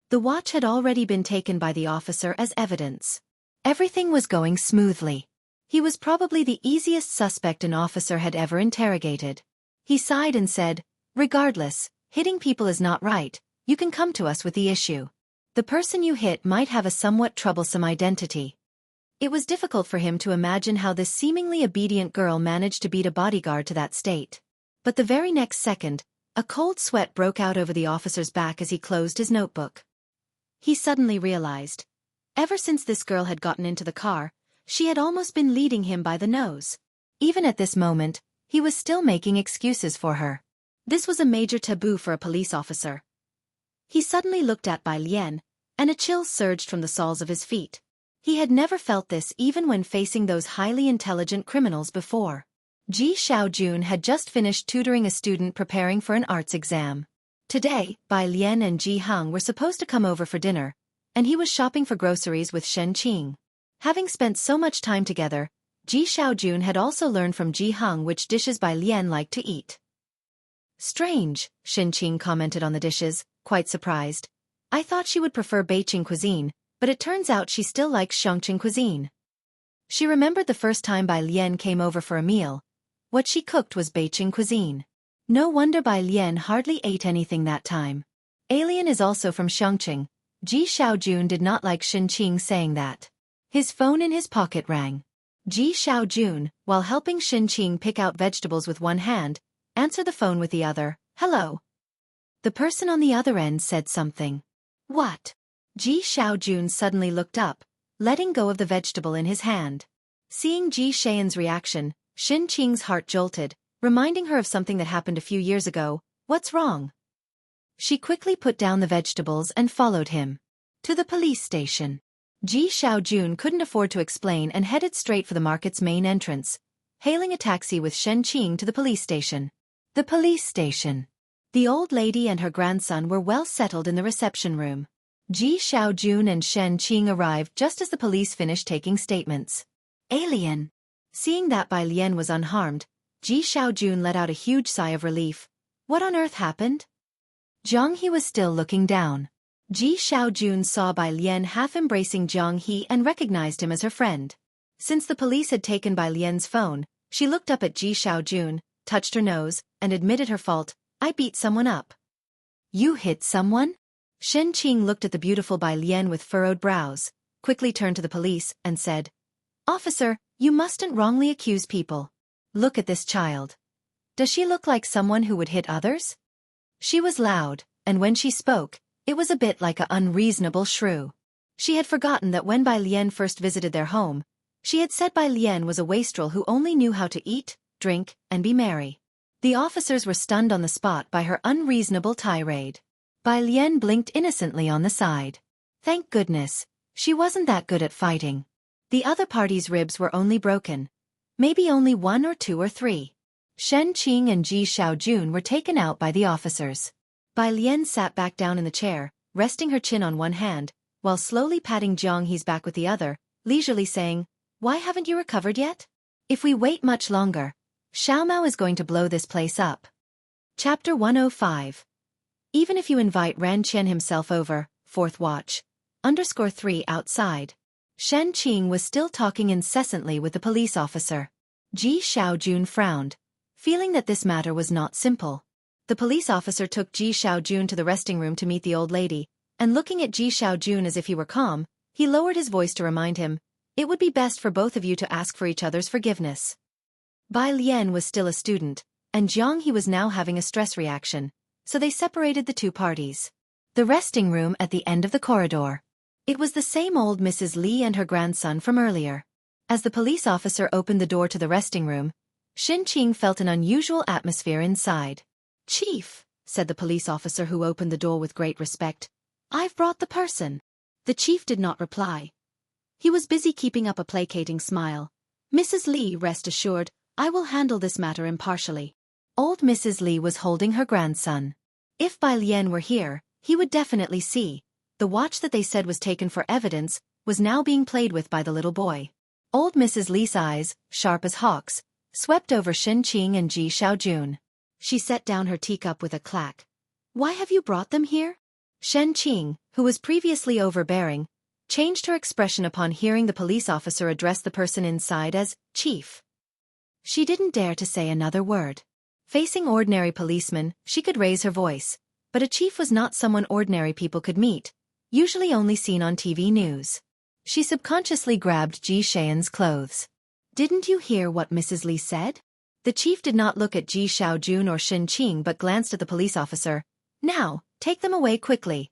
The watch had already been taken by the officer as evidence. Everything was going smoothly. He was probably the easiest suspect an officer had ever interrogated. He sighed and said, "Regardless, hitting people is not right, you can come to us with the issue. The person you hit might have a somewhat troublesome identity." It was difficult for him to imagine how this seemingly obedient girl managed to beat a bodyguard to that state. But the very next second, a cold sweat broke out over the officer's back as he closed his notebook. He suddenly realized. Ever since this girl had gotten into the car, she had almost been leading him by the nose. Even at this moment, he was still making excuses for her. This was a major taboo for a police officer. He suddenly looked at Bai Lian, and a chill surged from the soles of his feet. He had never felt this even when facing those highly intelligent criminals before. Ji Xiaojun had just finished tutoring a student preparing for an arts exam. Today, Bai Lian and Ji Hang were supposed to come over for dinner, and he was shopping for groceries with Shen Qing. Having spent so much time together, Ji Xiaojun had also learned from Ji Hang which dishes Bai Lian liked to eat. "Strange," Shen Qing commented on the dishes, quite surprised. "I thought she would prefer Beijing cuisine, but it turns out she still likes Xiongqing cuisine." She remembered the first time Bai Lian came over for a meal. What she cooked was Beijing cuisine. No wonder Bai Lian hardly ate anything that time. Alien is also from Xiongqing. Ji Xiaojun did not like Shen Qing saying that. His phone in his pocket rang. Ji Xiaojun, while helping Shen Qing pick out vegetables with one hand, answered the phone with the other. "Hello." The person on the other end said something. "What?" Ji Xiaojun suddenly looked up, letting go of the vegetable in his hand. Seeing Ji Xian's reaction, Shen Qing's heart jolted, reminding her of something that happened a few years ago. "What's wrong?" She quickly put down the vegetables and followed him. To the police station. Ji Xiaojun couldn't afford to explain and headed straight for the market's main entrance, hailing a taxi with Shen Qing to the police station. The police station. The old lady and her grandson were well settled in the reception room. Ji Xiaojun and Shen Qing arrived just as the police finished taking statements. "Alien." Seeing that Bai Lian was unharmed, Ji Xiaojun let out a huge sigh of relief. "What on earth happened?" Jiang He was still looking down. Ji Xiaojun saw Bai Lian half embracing Jiang He and recognized him as her friend. Since the police had taken Bai Lian's phone, she looked up at Ji Xiaojun, touched her nose, and admitted her fault. "I beat someone up." "You hit someone?" Shen Qing looked at the beautiful Bai Lian with furrowed brows, quickly turned to the police, and said, "Officer, you mustn't wrongly accuse people. Look at this child. Does she look like someone who would hit others?" She was loud, and when she spoke, it was a bit like an unreasonable shrew. She had forgotten that when Bai Lian first visited their home, she had said Bai Lian was a wastrel who only knew how to eat, drink, and be merry. The officers were stunned on the spot by her unreasonable tirade. Bai Lian blinked innocently on the side. Thank goodness, she wasn't that good at fighting. The other party's ribs were only broken. Maybe only 1 or 2 or 3. Shen Qing and Ji Xiaojun were taken out by the officers. Bai Lian sat back down in the chair, resting her chin on one hand, while slowly patting Jiang He's back with the other, leisurely saying, "Why haven't you recovered yet? If we wait much longer, Xiaomao is going to blow this place up." Chapter 105. Even if you invite Ran Qian himself over, 4th watch. _3 outside. Shen Qing was still talking incessantly with the police officer. Ji Xiaojun frowned, feeling that this matter was not simple. The police officer took Ji Xiaojun to the resting room to meet the old lady, and looking at Ji Xiaojun as if he were calm, he lowered his voice to remind him, "It would be best for both of you to ask for each other's forgiveness." Bai Lian was still a student, and Jiang He was now having a stress reaction, so they separated the two parties. The resting room at the end of the corridor. It was the same old Mrs. Li and her grandson from earlier. As the police officer opened the door to the resting room, Shen Qing felt an unusual atmosphere inside. "Chief," said the police officer who opened the door with great respect, "I've brought the person." The chief did not reply. He was busy keeping up a placating smile. "Mrs. Li, rest assured, I will handle this matter impartially." Old Mrs. Li was holding her grandson. If Bai Lian were here, he would definitely see. The watch that they said was taken for evidence was now being played with by the little boy. Old Mrs. Li's eyes, sharp as hawks, swept over Shen Qing and Ji Xiaojun. She set down her teacup with a clack. "Why have you brought them here?" Shen Qing, who was previously overbearing, changed her expression upon hearing the police officer address the person inside as Chief. She didn't dare to say another word. Facing ordinary policemen, she could raise her voice, but a chief was not someone ordinary people could meet, usually only seen on TV news. She subconsciously grabbed Ji Xian's clothes. "Didn't you hear what Mrs. Li said?" The chief did not look at Ji Xiaojun or Shen Qing but glanced at the police officer. "Now, take them away quickly."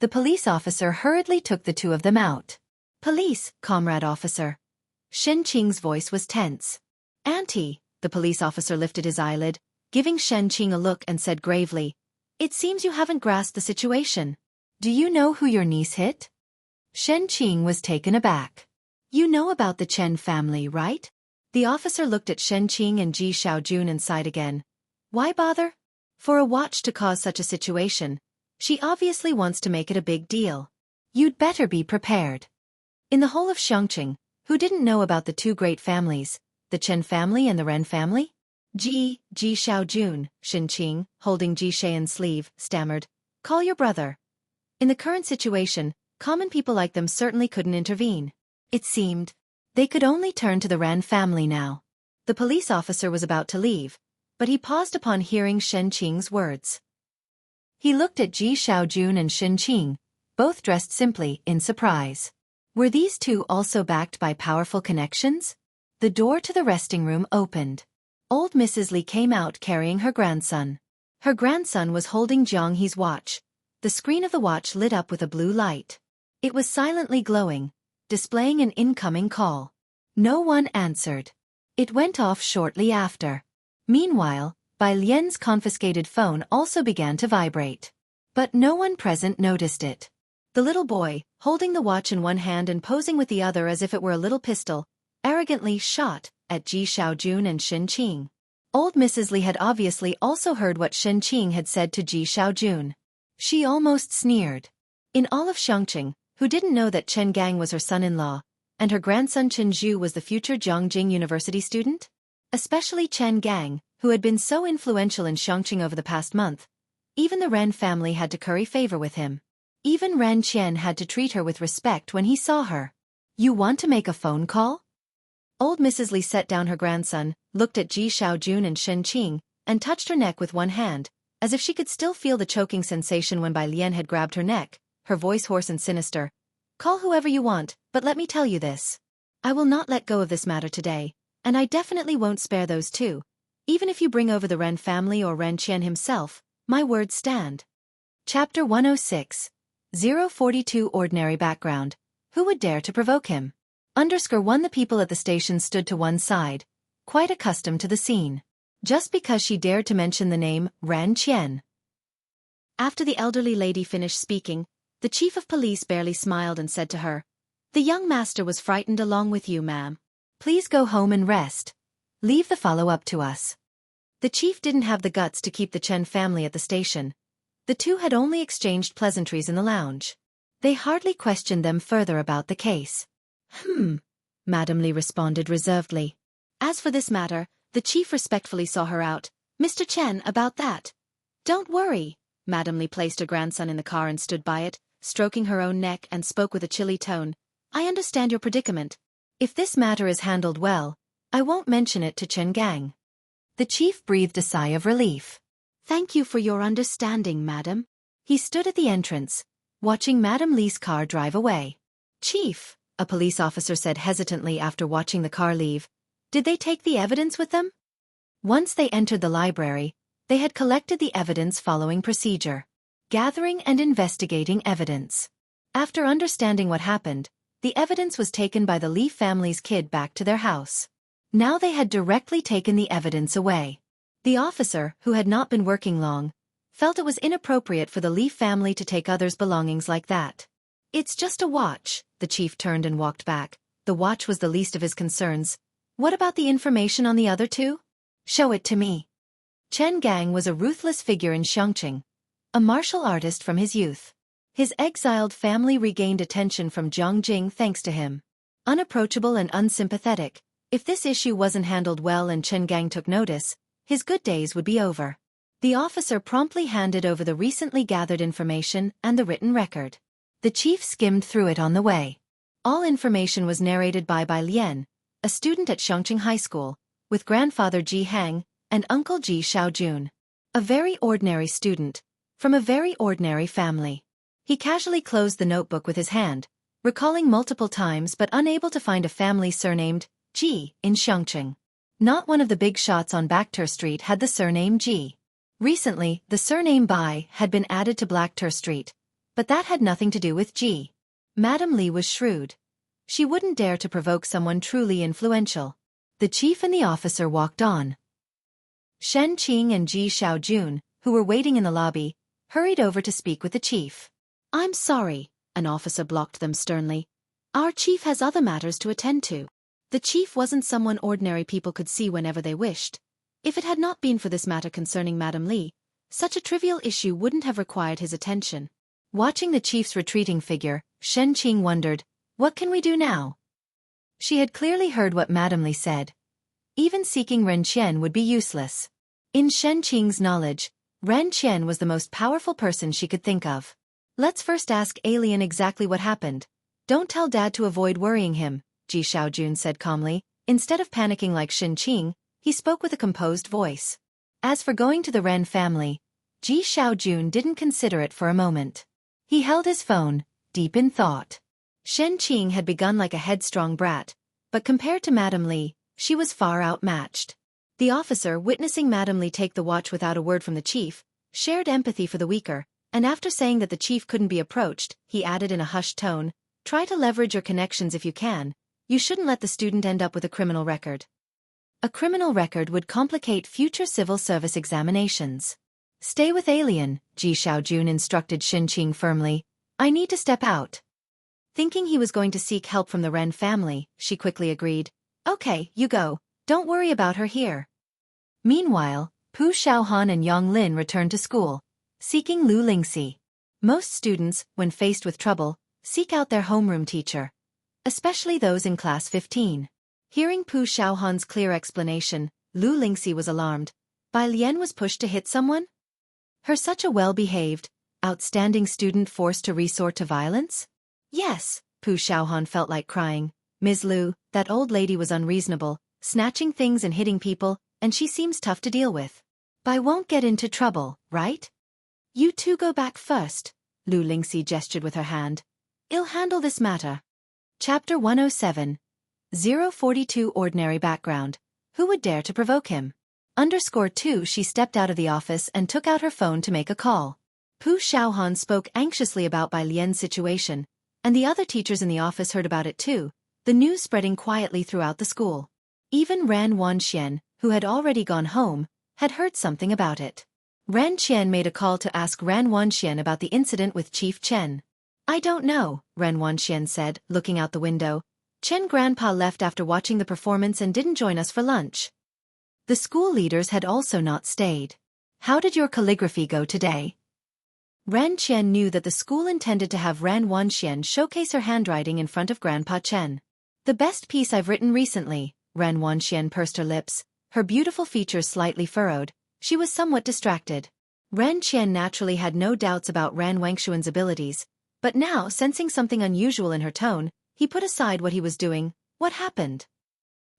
The police officer hurriedly took the two of them out. "Police, comrade officer." Shen Qing's voice was tense. "Auntie," the police officer lifted his eyelid, giving Shen Qing a look and said gravely, "It seems you haven't grasped the situation. Do you know who your niece hit?" Shen Qing was taken aback. "You know about the Chen family, right?" The officer looked at Shen Qing and Ji Xiaojun and sighed again. "Why bother? For a watch to cause such a situation, she obviously wants to make it a big deal. You'd better be prepared." In the whole of Xiangqing, who didn't know about the two great families, the Chen family and the Ren family? Ji Xiaojun, Shen Qing, holding Ji Xian's sleeve, stammered, "Call your brother." In the current situation, common people like them certainly couldn't intervene. It seemed they could only turn to the Ran family now. The police officer was about to leave, but he paused upon hearing Shen Qing's words. He looked at Ji Xiaojun and Shen Qing, both dressed simply, in surprise. Were these two also backed by powerful connections? The door to the resting room opened. Old Mrs. Li came out carrying her grandson. Her grandson was holding Jiang He's watch. The screen of the watch lit up with a blue light. It was silently glowing, displaying an incoming call. No one answered. It went off shortly after. Meanwhile, Bai Lian's confiscated phone also began to vibrate. But no one present noticed it. The little boy, holding the watch in one hand and posing with the other as if it were a little pistol, arrogantly shot at Ji Xiaojun and Shen Qing. Old Mrs. Li had obviously also heard what Shen Qing had said to Ji Xiaojun. She almost sneered. In all of Xiangqing, who didn't know that Chen Gang was her son-in-law, and her grandson Chen Zhu was the future Zhongjing University student? Especially Chen Gang, who had been so influential in Xiangqing over the past month. Even the Ren family had to curry favor with him. Even Ran Qian had to treat her with respect when he saw her. "You want to make a phone call?" Old Mrs. Li set down her grandson, looked at Ji Xiaojun and Shen Qing, and touched her neck with one hand, as if she could still feel the choking sensation when Bai Lian had grabbed her neck, her voice hoarse and sinister. "Call whoever you want, but let me tell you this. I will not let go of this matter today, and I definitely won't spare those two. Even if you bring over the Ren family or Ran Qian himself, my words stand." Chapter 106. 042 Ordinary background. Who would dare to provoke him? _1 The people at the station stood to one side, quite accustomed to the scene. Just because she dared to mention the name Ran Qian. After the elderly lady finished speaking, the chief of police barely smiled and said to her, "The young master was frightened along with you, ma'am. Please go home and rest. Leave the follow-up to us." The chief didn't have the guts to keep the Chen family at the station. The two had only exchanged pleasantries in the lounge. They hardly questioned them further about the case. Madam Li responded reservedly. As for this matter, the chief respectfully saw her out. Mr. Chen, about that. Don't worry. Madam Li placed her grandson in the car and stood by it, stroking her own neck and spoke with a chilly tone. I understand your predicament. If this matter is handled well, I won't mention it to Chen Gang. The chief breathed a sigh of relief. Thank you for your understanding, madam. He stood at the entrance, watching Madam Li's car drive away. Chief, a police officer said hesitantly after watching the car leave. Did they take the evidence with them? Once they entered the library, they had collected the evidence following procedure. Gathering and investigating evidence. After understanding what happened, the evidence was taken by the Li family's kid back to their house. Now they had directly taken the evidence away. The officer, who had not been working long, felt it was inappropriate for the Li family to take others' belongings like that. It's just a watch. The chief turned and walked back. The watch was the least of his concerns. What about the information on the other two? Show it to me. Chen Gang was a ruthless figure in Xueqi, a martial artist from his youth. His exiled family regained attention from Zhongjing thanks to him. Unapproachable and unsympathetic, if this issue wasn't handled well and Chen Gang took notice, his good days would be over. The officer promptly handed over the recently gathered information and the written record. The chief skimmed through it on the way. All information was narrated by Bai Lian, a student at Xueqi High School, with grandfather Ji Hang and uncle Ji Xiaojun. A very ordinary student, from a very ordinary family. He casually closed the notebook with his hand, recalling multiple times but unable to find a family surnamed Ji in Xueqi. Not one of the big shots on Backter Street had the surname Ji. Recently, the surname Bai had been added to Blackter Street, but that had nothing to do with Ji. Madam Li was shrewd. She wouldn't dare to provoke someone truly influential. The chief and the officer walked on. Shen Qing and Ji Xiaojun, who were waiting in the lobby, hurried over to speak with the chief. I'm sorry, an officer blocked them sternly. Our chief has other matters to attend to. The chief wasn't someone ordinary people could see whenever they wished. If it had not been for this matter concerning Madam Li, such a trivial issue wouldn't have required his attention. Watching the chief's retreating figure, Shen Qing wondered, what can we do now? She had clearly heard what Madam Li said. Even seeking Ren Qian would be useless. In Shen Qing's knowledge, Ren Qian was the most powerful person she could think of. Let's first ask Alien exactly what happened. Don't tell Dad to avoid worrying him, Ji Xiaojun said calmly. Instead of panicking like Shen Qing, he spoke with a composed voice. As for going to the Ren family, Ji Xiaojun didn't consider it for a moment. He held his phone, deep in thought. Shen Qing had begun like a headstrong brat, but compared to Madam Li, she was far outmatched. The officer, witnessing Madam Li take the watch without a word from the chief, shared empathy for the weaker, and after saying that the chief couldn't be approached, he added in a hushed tone, try to leverage your connections if you can. You shouldn't let the student end up with a criminal record. A criminal record would complicate future civil service examinations. Stay with Alien, Ji Xiaojun instructed Shen Qing firmly. I need to step out. Thinking he was going to seek help from the Ren family, she quickly agreed. Okay, you go. Don't worry about her here. Meanwhile, Pu Xiaohan and Yang Lin returned to school, seeking Lu Lingxi. Most students, when faced with trouble, seek out their homeroom teacher, especially those in class 15. Hearing Pu Xiaohan's clear explanation, Lu Lingxi was alarmed. Bai Lian was pushed to hit someone? Her such a well-behaved, outstanding student forced to resort to violence? Yes, Pu Xiaohan felt like crying. Ms. Lu, that old lady was unreasonable, snatching things and hitting people, and she seems tough to deal with. Bai won't get into trouble, right? You two go back first, Lu Lingxi gestured with her hand. I'll handle this matter. Chapter 107. 042 Ordinary Background. Who would dare to provoke him? _2 She stepped out of the office and took out her phone to make a call. Pu Xiaohan spoke anxiously about Bai Lian's situation, and the other teachers in the office heard about it too, the news spreading quietly throughout the school. Even Ran Wanxian, who had already gone home, had heard something about it. Ran Qian made a call to ask Ran Wanxian about the incident with Chief Chen. I don't know, Ran Wanxian said, looking out the window. Chen grandpa left after watching the performance and didn't join us for lunch. The school leaders had also not stayed. How did your calligraphy go today? Ran Qian knew that the school intended to have Ran Wanxian showcase her handwriting in front of Grandpa Chen. The best piece I've written recently, Ran Wanxian pursed her lips, her beautiful features slightly furrowed. She was somewhat distracted. Ran Qian naturally had no doubts about Ran Wangshuan's abilities, but now, sensing something unusual in her tone, he put aside what he was doing. What happened?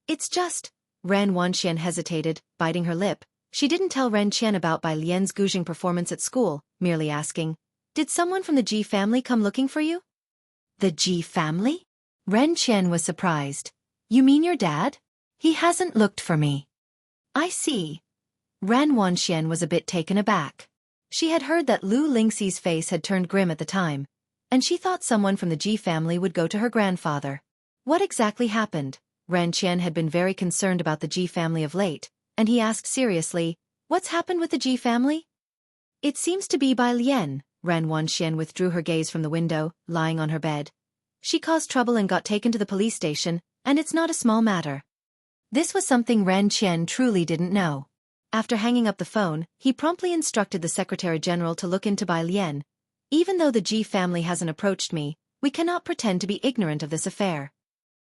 It's just... Ran Wanxian hesitated, biting her lip. She didn't tell Ran Qian about Bai Lian's gouging performance at school, merely asking, "Did someone from the Ji family come looking for you?" The Ji family? Ran Qian was surprised. You mean your dad? He hasn't looked for me. I see. Ran Wanxian was a bit taken aback. She had heard that Lu Lingxi's face had turned grim at the time, and she thought someone from the Ji family would go to her grandfather. What exactly happened? Ran Qian had been very concerned about the Ji family of late, and he asked seriously, "What's happened with the Ji family?" It seems to be Bai Lian. Ran Wanxian withdrew her gaze from the window, lying on her bed. She caused trouble and got taken to the police station, and it's not a small matter. This was something Ran Qian truly didn't know. After hanging up the phone, he promptly instructed the Secretary General to look into Bai Lian. Even though the Ji family hasn't approached me, we cannot pretend to be ignorant of this affair.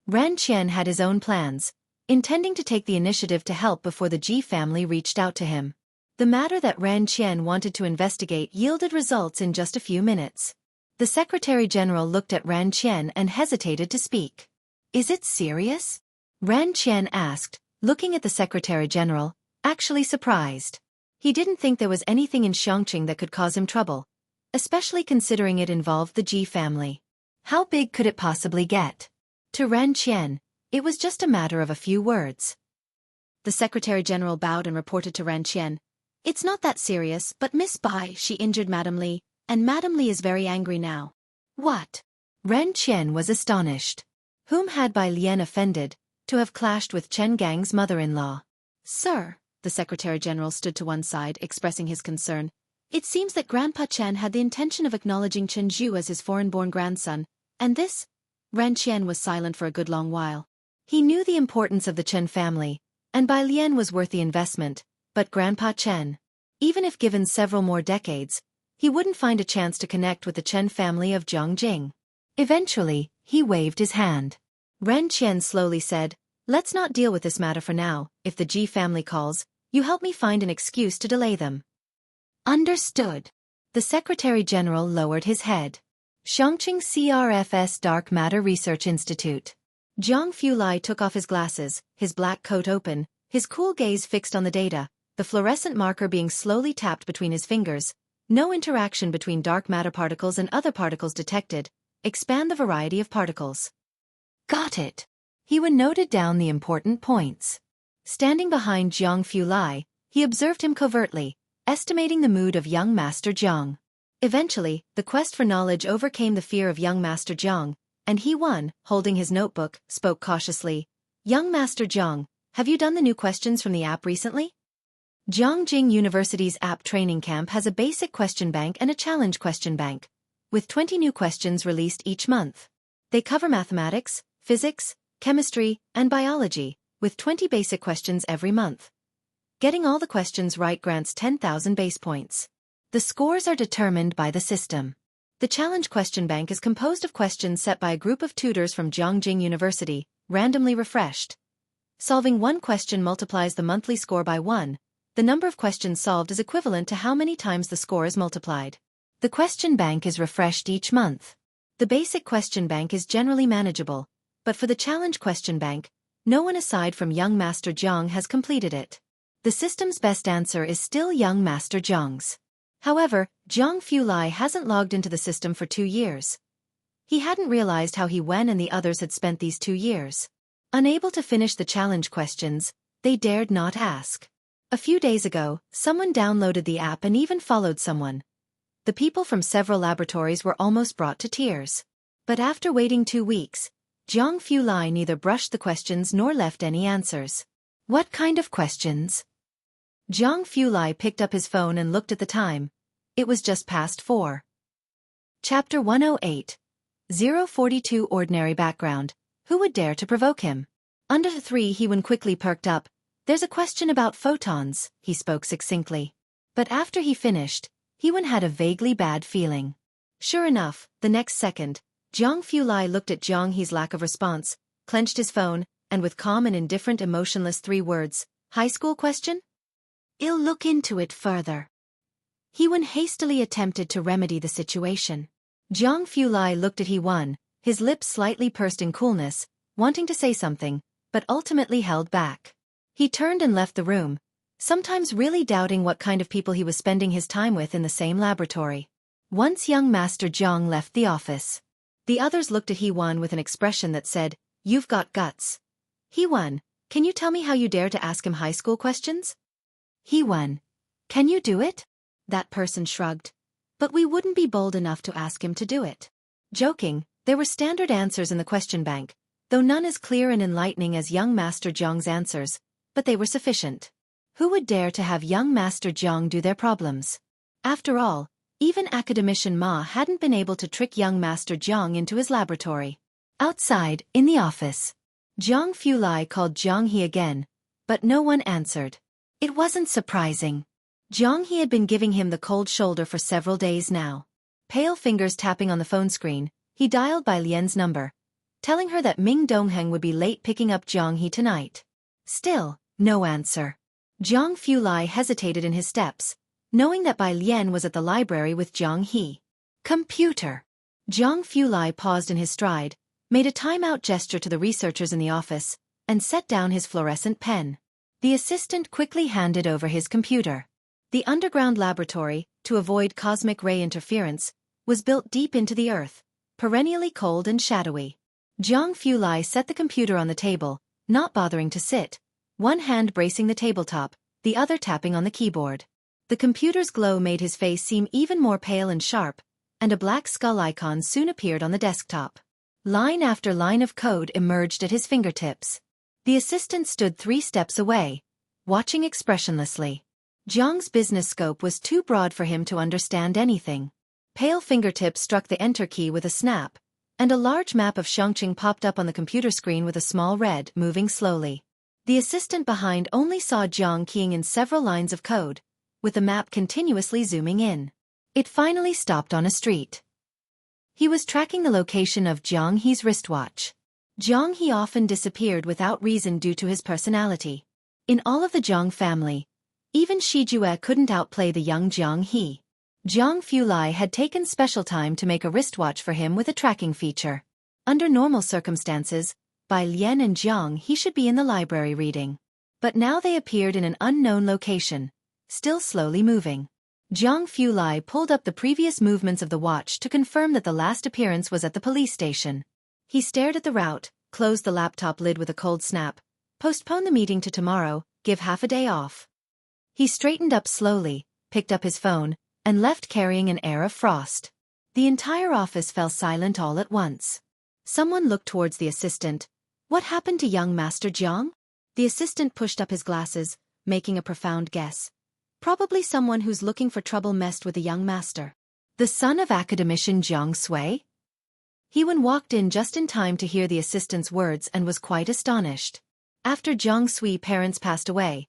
Ran Qian had his own plans, intending to take the initiative to help before the Ji family reached out to him. The matter that Ran Qian wanted to investigate yielded results in just a few minutes. The Secretary General looked at Ran Qian and hesitated to speak. Is it serious? Ran Qian asked, looking at the Secretary General, actually surprised. He didn't think there was anything in Xueqi that could cause him trouble, especially considering it involved the Ji family. How big could it possibly get? To Ran Qian, it was just a matter of a few words. The Secretary General bowed and reported to Ran Qian. It's not that serious, but Miss Bai, she injured Madame Li, and Madame Li is very angry now. What? Ran Qian was astonished. Whom had Bai Lian offended, to have clashed with Chen Gang's mother-in-law? Sir, the Secretary General stood to one side, expressing his concern. It seems that Grandpa Chen had the intention of acknowledging Chen Zhu as his foreign-born grandson, and this... Ran Qian was silent for a good long while. He knew the importance of the Chen family, and Bai Lian was worth the investment, but Grandpa Chen, even if given several more decades, he wouldn't find a chance to connect with the Chen family of Zhongjing. Eventually, he waved his hand. Ran Qian slowly said, "Let's not deal with this matter for now. If the Ji family calls, you help me find an excuse to delay them." Understood. The Secretary General lowered his head. Xueqi CRFS Dark Matter Research Institute. Zhang Fulai took off his glasses, his black coat open, his cool gaze fixed on the data, the fluorescent marker being slowly tapped between his fingers. No interaction between dark matter particles and other particles detected. Expand the variety of particles. Got it. He noted down the important points. Standing behind Zhang Fulai, he observed him covertly, estimating the mood of young Master Zhang. Eventually, the quest for knowledge overcame the fear of young Master Zhang, and he won, holding his notebook, spoke cautiously. Young Master Zhang, have you done the new questions from the app recently? Zhongjing University's app training camp has a basic question bank and a challenge question bank, with 20 new questions released each month. They cover mathematics, physics, chemistry, and biology, with 20 basic questions every month. Getting all the questions right grants 10,000 base points. The scores are determined by the system. The challenge question bank is composed of questions set by a group of tutors from Zhongjing University, randomly refreshed. Solving one question multiplies the monthly score by 1. The number of questions solved is equivalent to how many times the score is multiplied. The question bank is refreshed each month. The basic question bank is generally manageable, but for the challenge question bank, no one aside from young Master Zhang has completed it. The system's best answer is still young Master Zhang's. However, Zhang Fulai hasn't logged into the system for 2 years. He hadn't realized how he Wen and the others had spent these 2 years. Unable to finish the challenge questions, they dared not ask. A few days ago, someone downloaded the app and even followed someone. The people from several laboratories were almost brought to tears. But after waiting 2 weeks, Zhang Fulai neither brushed the questions nor left any answers. What kind of questions? Zhang Fulai picked up his phone and looked at the time. It was just past 4. Chapter 108. 042 Ordinary Background. Who would dare to provoke him? Under the 3 he quickly perked up. There's a question about photons, he spoke succinctly. But after he finished, Hewan had a vaguely bad feeling. Sure enough, the next second, Jiang Fulai looked at Jiang He's lack of response, clenched his phone, and with calm and indifferent emotionless 3 words, "High school question? I'll look into it further." Hewan hastily attempted to remedy the situation. Jiang Fulai looked at Hewan, his lips slightly pursed in coolness, wanting to say something, but ultimately held back. He turned and left the room, sometimes really doubting what kind of people he was spending his time with in the same laboratory. Once young Master Jiang left the office, the others looked at Hewan with an expression that said, "You've got guts." "Hewan, can you tell me how you dare to ask him high school questions?" "Hewan, can you do it?" That person shrugged. "But we wouldn't be bold enough to ask him to do it." Joking, there were standard answers in the question bank, though none as clear and enlightening as young Master Jiang's answers, but they were sufficient. Who would dare to have young Master Jiang do their problems? After all, even academician Ma hadn't been able to trick young Master Jiang into his laboratory. Outside, in the office, Jiang Fulai called Jiang He again, but no one answered. It wasn't surprising. Jiang He had been giving him the cold shoulder for several days now. Pale fingers tapping on the phone screen, he dialed Bai Lian's number, telling her that Ming Dongheng would be late picking up Jiang He tonight. Still, no answer. Jiang Fulai hesitated in his steps, knowing that Bai Lian was at the library with Jiang He. Computer. Jiang Fulai paused in his stride, made a timeout gesture to the researchers in the office, and set down his fluorescent pen. The assistant quickly handed over his computer. The underground laboratory, to avoid cosmic ray interference, was built deep into the earth, perennially cold and shadowy. Jiang Fulai set the computer on the table, not bothering to sit, one hand bracing the tabletop, the other tapping on the keyboard. The computer's glow made his face seem even more pale and sharp, and a black skull icon soon appeared on the desktop. Line after line of code emerged at his fingertips. The assistant stood 3 steps away, watching expressionlessly. Jiang's business scope was too broad for him to understand anything. Pale fingertips struck the enter key with a snap, and a large map of Xueqi popped up on the computer screen with a small red moving slowly. The assistant behind only saw Jiang keying in several lines of code, with the map continuously zooming in. It finally stopped on a street. He was tracking the location of Jiang He's wristwatch. Jiang He often disappeared without reason due to his personality. In all of the Jiang family, even Xueqi couldn't outplay the young Jiang He. Jiang Fulai had taken special time to make a wristwatch for him with a tracking feature. Under normal circumstances, Bai Lian and Jiang He should be in the library reading. But now they appeared in an unknown location, still slowly moving. Jiang Fulai pulled up the previous movements of the watch to confirm that the last appearance was at the police station. He stared at the route, closed the laptop lid with a cold snap, postponed the meeting to tomorrow, give half a day off. He straightened up slowly, picked up his phone, and left carrying an air of frost. The entire office fell silent all at once. Someone looked towards the assistant. "What happened to young Master Jiang?" The assistant pushed up his glasses, making a profound guess. "Probably someone who's looking for trouble messed with the young master. The son of academician Jiang Sui?" Hewan walked in just in time to hear the assistant's words and was quite astonished. After Jiang Sui's parents passed away,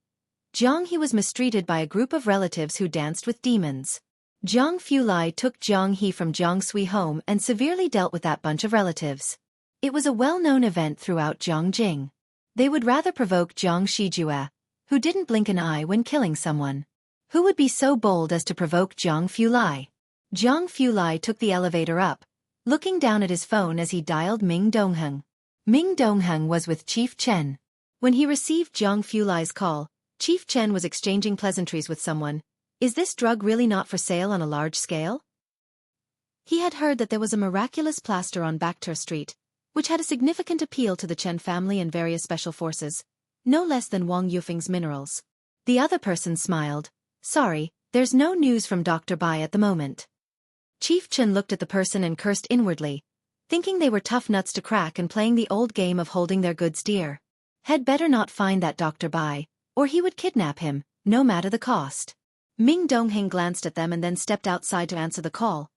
Jiang He was mistreated by a group of relatives who danced with demons. Jiang Fulai took Jiang He from Jiang Sui home and severely dealt with that bunch of relatives. It was a well-known event throughout Jiangjing. They would rather provoke Jiang Shijue, who didn't blink an eye when killing someone. Who would be so bold as to provoke Jiang Fulai? Jiang Fulai took the elevator up, looking down at his phone as he dialed Ming Dongheng. Ming Dongheng was with Chief Chen. When he received Jiang Fulai's call, Chief Chen was exchanging pleasantries with someone. Is this drug really not for sale on a large scale? He had heard that there was a miraculous plaster on Bakhtur Street, which had a significant appeal to the Chen family and various special forces, no less than Wang Yufeng's minerals. The other person smiled. "Sorry, there's no news from Dr. Bai at the moment." Chief Chen looked at the person and cursed inwardly, thinking they were tough nuts to crack and playing the old game of holding their goods dear. Had better not find that Dr. Bai, or he would kidnap him, no matter the cost. Ming Dongheng glanced at them and then stepped outside to answer the call.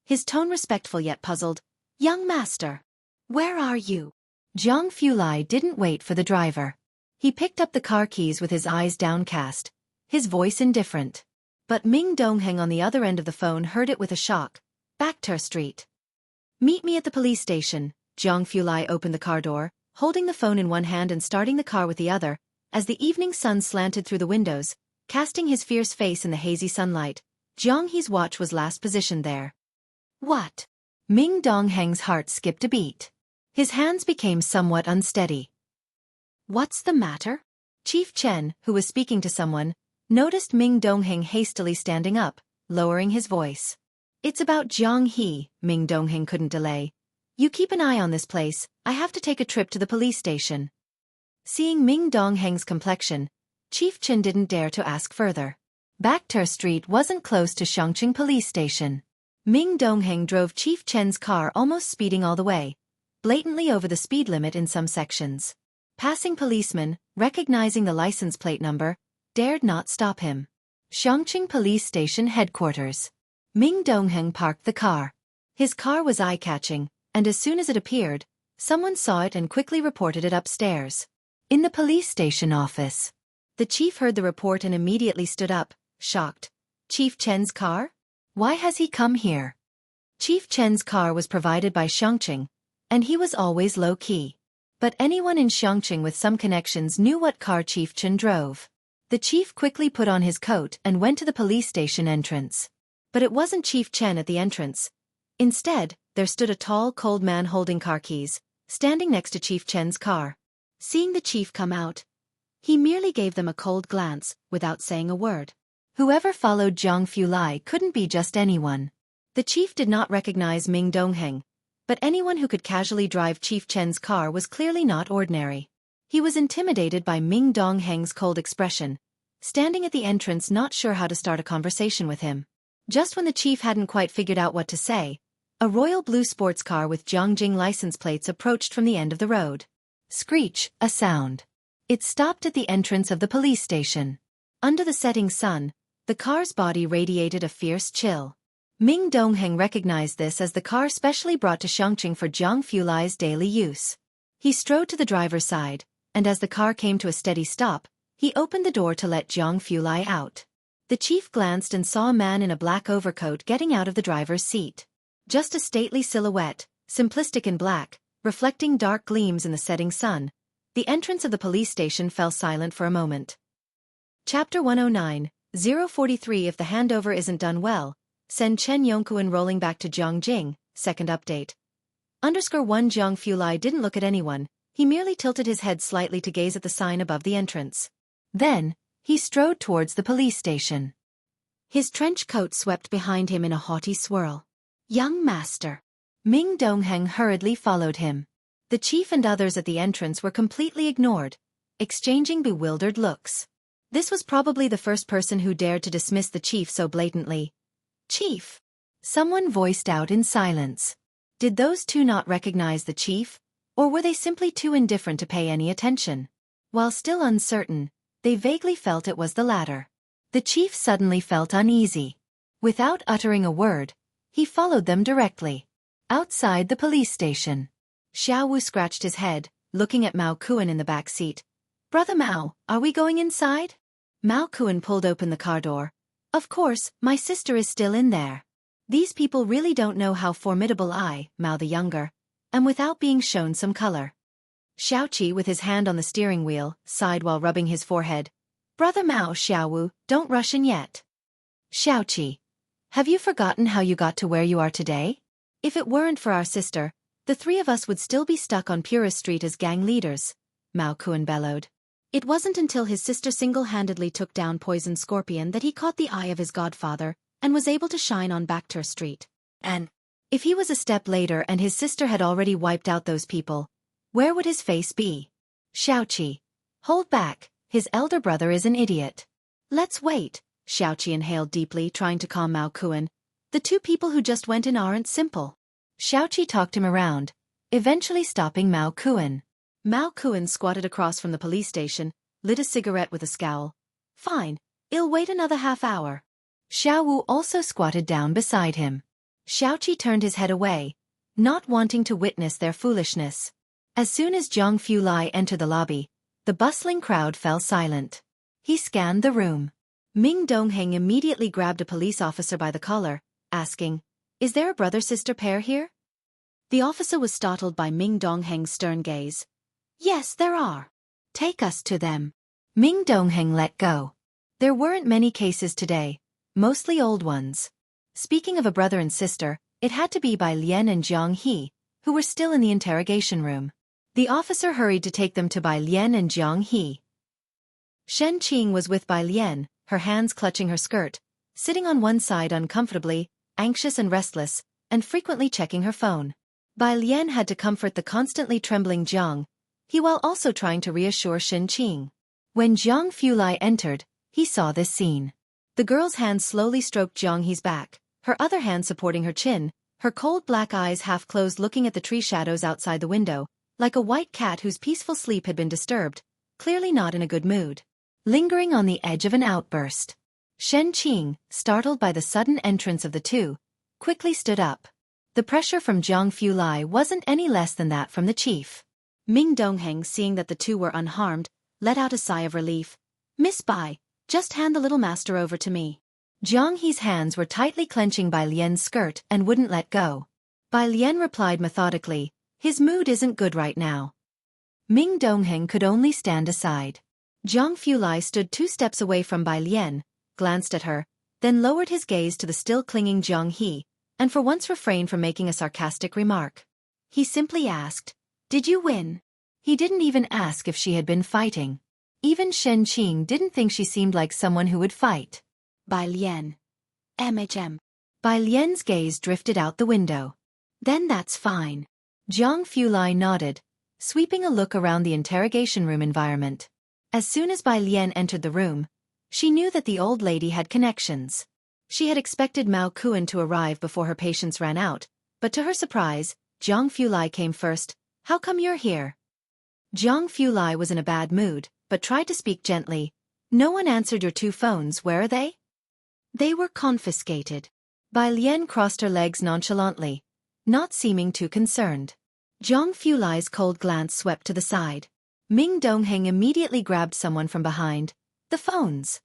His tone respectful yet puzzled. "Young master, where are you?" Jiang Fulai didn't wait for the driver. He picked up the car keys with his eyes downcast, his voice indifferent. But Ming Dongheng on the other end of the phone heard it with a shock. Baekter Street. Meet me at the police station. Zhang Fulai opened the car door, holding the phone in one hand and starting the car with the other, as the evening sun slanted through the windows, casting his fierce face in the hazy sunlight. Zhang He's watch was last positioned there. What? Ming Dongheng's heart skipped a beat. His hands became somewhat unsteady. What's the matter? Chief Chen, who was speaking to someone, noticed Ming Dongheng hastily standing up, lowering his voice. It's about Zhang He, Ming Dongheng couldn't delay. You keep an eye on this place, I have to take a trip to the police station. Seeing Ming Dongheng's complexion, Chief Chen didn't dare to ask further. Baekter Street wasn't close to Shangqing police station. Ming Dongheng drove Chief Chen's car almost speeding all the way, blatantly over the speed limit in some sections. Passing policemen, recognizing the license plate number, dared not stop him. Shangqing police station headquarters. Ming Dongheng parked the car. His car was eye-catching, and as soon as it appeared, someone saw it and quickly reported it upstairs. In the police station office. The chief heard the report and immediately stood up, shocked. Chief Chen's car? Why has he come here? Chief Chen's car was provided by Shangqing, and he was always low-key. But anyone in Shangqing with some connections knew what car Chief Chen drove. The chief quickly put on his coat and went to the police station entrance. But it wasn't Chief Chen at the entrance. Instead, there stood a tall, cold man holding car keys, standing next to Chief Chen's car. Seeing the chief come out, he merely gave them a cold glance, without saying a word. Whoever followed Zhang Fulai couldn't be just anyone. The chief did not recognize Ming Dongheng, but anyone who could casually drive Chief Chen's car was clearly not ordinary. He was intimidated by Ming Dongheng's cold expression, standing at the entrance not sure how to start a conversation with him. Just when the chief hadn't quite figured out what to say, a royal blue sports car with Zhongjing license plates approached from the end of the road. Screech, a sound. It stopped at the entrance of the police station. Under the setting sun, the car's body radiated a fierce chill. Ming Dongheng recognized this as the car specially brought to Shangqing for Zhang Fulai's daily use. He strode to the driver's side, and as the car came to a steady stop, he opened the door to let Zhang Fulai out. The chief glanced and saw a man in a black overcoat getting out of the driver's seat. Just a stately silhouette, simplistic in black, reflecting dark gleams in the setting sun. The entrance of the police station fell silent for a moment. Chapter 109, 043 If the handover isn't done well, send Chen Yongkuan rolling back to Zhongjing, second update. _1 Zhang Fulai didn't look at anyone, he merely tilted his head slightly to gaze at the sign above the entrance. Then, he strode towards the police station. His trench coat swept behind him in a haughty swirl. Young master. Ming Dongheng hurriedly followed him. The chief and others at the entrance were completely ignored, exchanging bewildered looks. This was probably the first person who dared to dismiss the chief so blatantly. Chief! Someone voiced out in silence. Did those two not recognize the chief, or were they simply too indifferent to pay any attention? While still uncertain, they vaguely felt it was the latter. The chief suddenly felt uneasy. Without uttering a word, he followed them directly. Outside the police station. Xiao Wu scratched his head, looking at Mao Kuan in the back seat. Brother Mao, are we going inside? Mao Kuan pulled open the car door. Of course, my sister is still in there. These people really don't know how formidable I, Mao the Younger, am without being shown some color. Xueqi, with his hand on the steering wheel, sighed while rubbing his forehead. Brother Mao, Xiao Wu, don't rush in yet. Xueqi, have you forgotten how you got to where you are today? If it weren't for our sister, the three of us would still be stuck on Purist Street as gang leaders, Mao Kuan bellowed. It wasn't until his sister single-handedly took down Poison Scorpion that he caught the eye of his godfather and was able to shine on Baekter Street. And if he was a step later and his sister had already wiped out those people, where would his face be? Xueqi, hold back, his elder brother is an idiot. Let's wait, Xueqi inhaled deeply, trying to calm Mao Kuan. The two people who just went in aren't simple. Xueqi talked him around, eventually stopping Mao Kuan. Mao Kuan squatted across from the police station, lit a cigarette with a scowl. Fine, I'll wait another half hour. Xiao Wu also squatted down beside him. Xueqi turned his head away, not wanting to witness their foolishness. As soon as Zhang Fulai entered the lobby, the bustling crowd fell silent. He scanned the room. Ming Dongheng immediately grabbed a police officer by the collar, asking, "Is there a brother-sister pair here?" The officer was startled by Ming Dongheng's stern gaze. "Yes, there are. Take us to them." Ming Dongheng let go. There weren't many cases today, mostly old ones. Speaking of a brother and sister, it had to be Bai Lian and Jiang He, who were still in the interrogation room. The officer hurried to take them to Bai Lian and Jiang He. Shen Qing was with Bai Lian, her hands clutching her skirt, sitting on one side uncomfortably, anxious and restless, and frequently checking her phone. Bai Lian had to comfort the constantly trembling Jiang He while also trying to reassure Shen Qing. When Jiang Fulai entered, he saw this scene. The girl's hand slowly stroked Jiang He's back, her other hand supporting her chin, her cold black eyes half closed looking at the tree shadows outside the window, like a white cat whose peaceful sleep had been disturbed, clearly not in a good mood. Lingering on the edge of an outburst. Shen Qing, startled by the sudden entrance of the two, quickly stood up. The pressure from Jiang Fulai wasn't any less than that from the chief. Ming Dongheng, seeing that the two were unharmed, let out a sigh of relief. "Miss Bai, just hand the little master over to me." Jiang He's hands were tightly clenching Bai Lian's skirt and wouldn't let go. Bai Lian replied methodically, "His mood isn't good right now." Ming Dongheng could only stand aside. Jiang Fulai stood 2 steps away from Bai Lian, glanced at her, then lowered his gaze to the still clinging Jiang He, and for once refrained from making a sarcastic remark. He simply asked, "Did you win?" He didn't even ask if she had been fighting. Even Shen Qing didn't think she seemed like someone who would fight. "Bai Lian. MHM. Bai Lian's gaze drifted out the window. "Then that's fine." Jiang Fulai nodded, sweeping a look around the interrogation room environment. As soon as Bai Lian entered the room, she knew that the old lady had connections. She had expected Mao Kuan to arrive before her patience ran out, but to her surprise, Jiang Fulai came first. "How come you're here?" Jiang Fulai was in a bad mood, but tried to speak gently. "No one answered your 2 phones, where are they?" "They were confiscated." Bai Lian crossed her legs nonchalantly, not seeming too concerned. Jiang Fulai's cold glance swept to the side. Ming Dongheng immediately grabbed someone from behind. "The phones."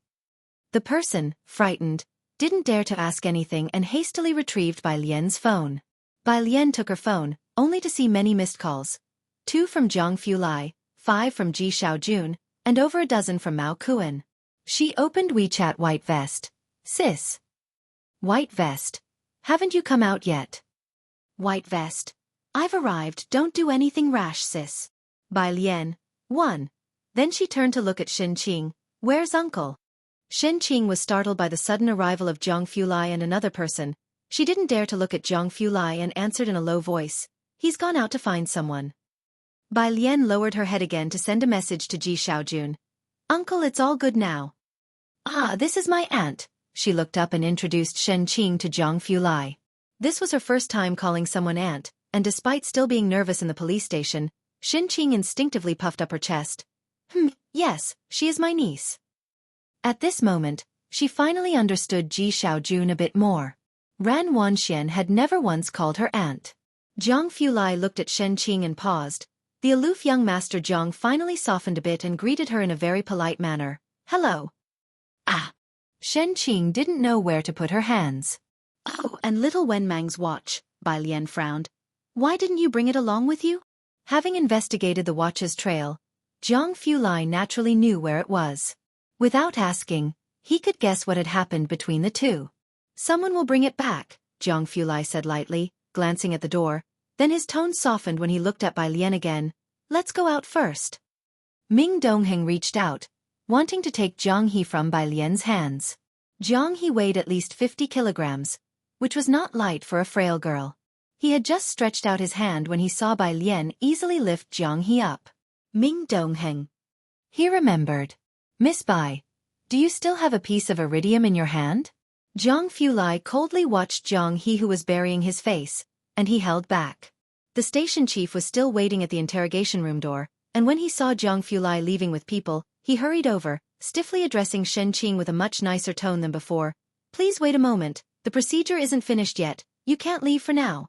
The person, frightened, didn't dare to ask anything and hastily retrieved Bai Lian's phone. Bai Lian took her phone, only to see many missed calls. 2 from Jiang Fulai, 5 from Ji Xiaojun, and over a dozen from Mao Kuan. She opened WeChat. "White Vest. Sis." "White Vest. Haven't you come out yet?" "White Vest. I've arrived. Don't do anything rash, sis." Bai Lian. 1. Then she turned to look at Shen Qing. "Where's uncle?" Shen Qing was startled by the sudden arrival of Jiang Fulai and another person. She didn't dare to look at Jiang Fulai and answered in a low voice, "He's gone out to find someone." Bai Lian lowered her head again to send a message to Ji Xiaojun. "Uncle, it's all good now." "Ah, this is my aunt." She looked up and introduced Shen Qing to Jiang Fulai. This was her first time calling someone aunt, and despite still being nervous in the police station, Shen Qing instinctively puffed up her chest. Yes, she is my niece." At this moment, she finally understood Ji Xiaojun a bit more. Ran Wanxian had never once called her aunt. Jiang Fulai looked at Shen Qing and paused. The aloof young master Jiang finally softened a bit and greeted her in a very polite manner. "Hello." "Ah." Shen Qing didn't know where to put her hands. "Oh, and little Wenmang's watch," Bai Lian frowned. "Why didn't you bring it along with you?" Having investigated the watch's trail, Jiang Fulai naturally knew where it was. Without asking, he could guess what had happened between the two. "Someone will bring it back," Jiang Fulai said lightly, glancing at the door. Then his tone softened when he looked at Bai Lian again. "Let's go out first." Ming Dongheng reached out, wanting to take Jiang He from Bai Lian's hands. Jiang He weighed at least 50 kilograms, which was not light for a frail girl. He had just stretched out his hand when he saw Bai Lian easily lift Jiang He up. Ming Dongheng. He remembered. "Miss Bai, do you still have a piece of iridium in your hand?" Jiang Fulai coldly watched Jiang He, who was burying his face, and he held back. The station chief was still waiting at the interrogation room door, and when he saw Jiang Fulai leaving with people, he hurried over, stiffly addressing Shen Qing with a much nicer tone than before. "Please wait a moment, the procedure isn't finished yet, you can't leave for now."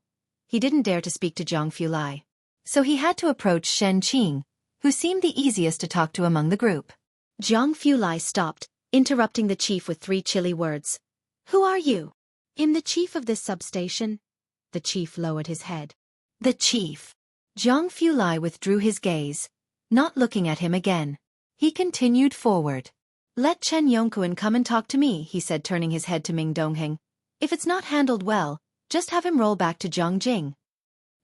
He didn't dare to speak to Jiang Fulai. So he had to approach Shen Qing, who seemed the easiest to talk to among the group. Jiang Fulai stopped, interrupting the chief with 3 chilly words. Who are you? I'm the chief of this substation. The chief lowered his head. The chief. Zhang Fulai withdrew his gaze, not looking at him again. He continued forward. Let Chen Yongquan come and talk to me, he said, turning his head to Ming Dongheng. If it's not handled well, just have him roll back to Zhongjing.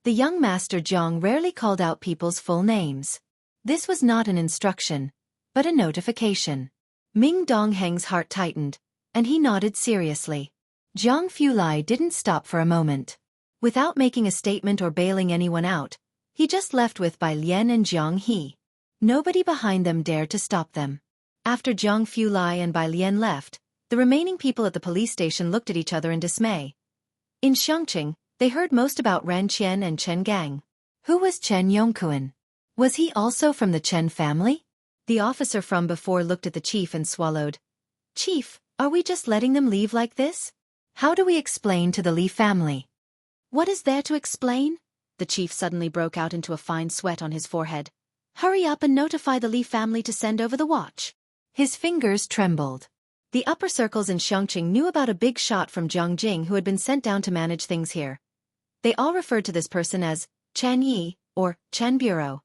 The young master Zhang rarely called out people's full names. This was not an instruction, but a notification. Ming Dongheng's heart tightened, and he nodded seriously. Zhang Fulai didn't stop for a moment. Without making a statement or bailing anyone out, he just left with Bai Lian and Jiang He. Nobody behind them dared to stop them. After Zhang Fulai and Bai Lian left, the remaining people at the police station looked at each other in dismay. In Xiangqing, they heard most about Ran Qian and Chen Gang. Who was Chen Yongquan? Was he also from the Chen family? The officer from before looked at the chief and swallowed. Chief, are we just letting them leave like this? How do we explain to the Li family? What is there to explain? The chief suddenly broke out into a fine sweat on his forehead. Hurry up and notify the Li family to send over the watch. His fingers trembled. The upper circles in Xiangqing knew about a big shot from Zhongjing who had been sent down to manage things here. They all referred to this person as Chen Yi, or Chen Bureau.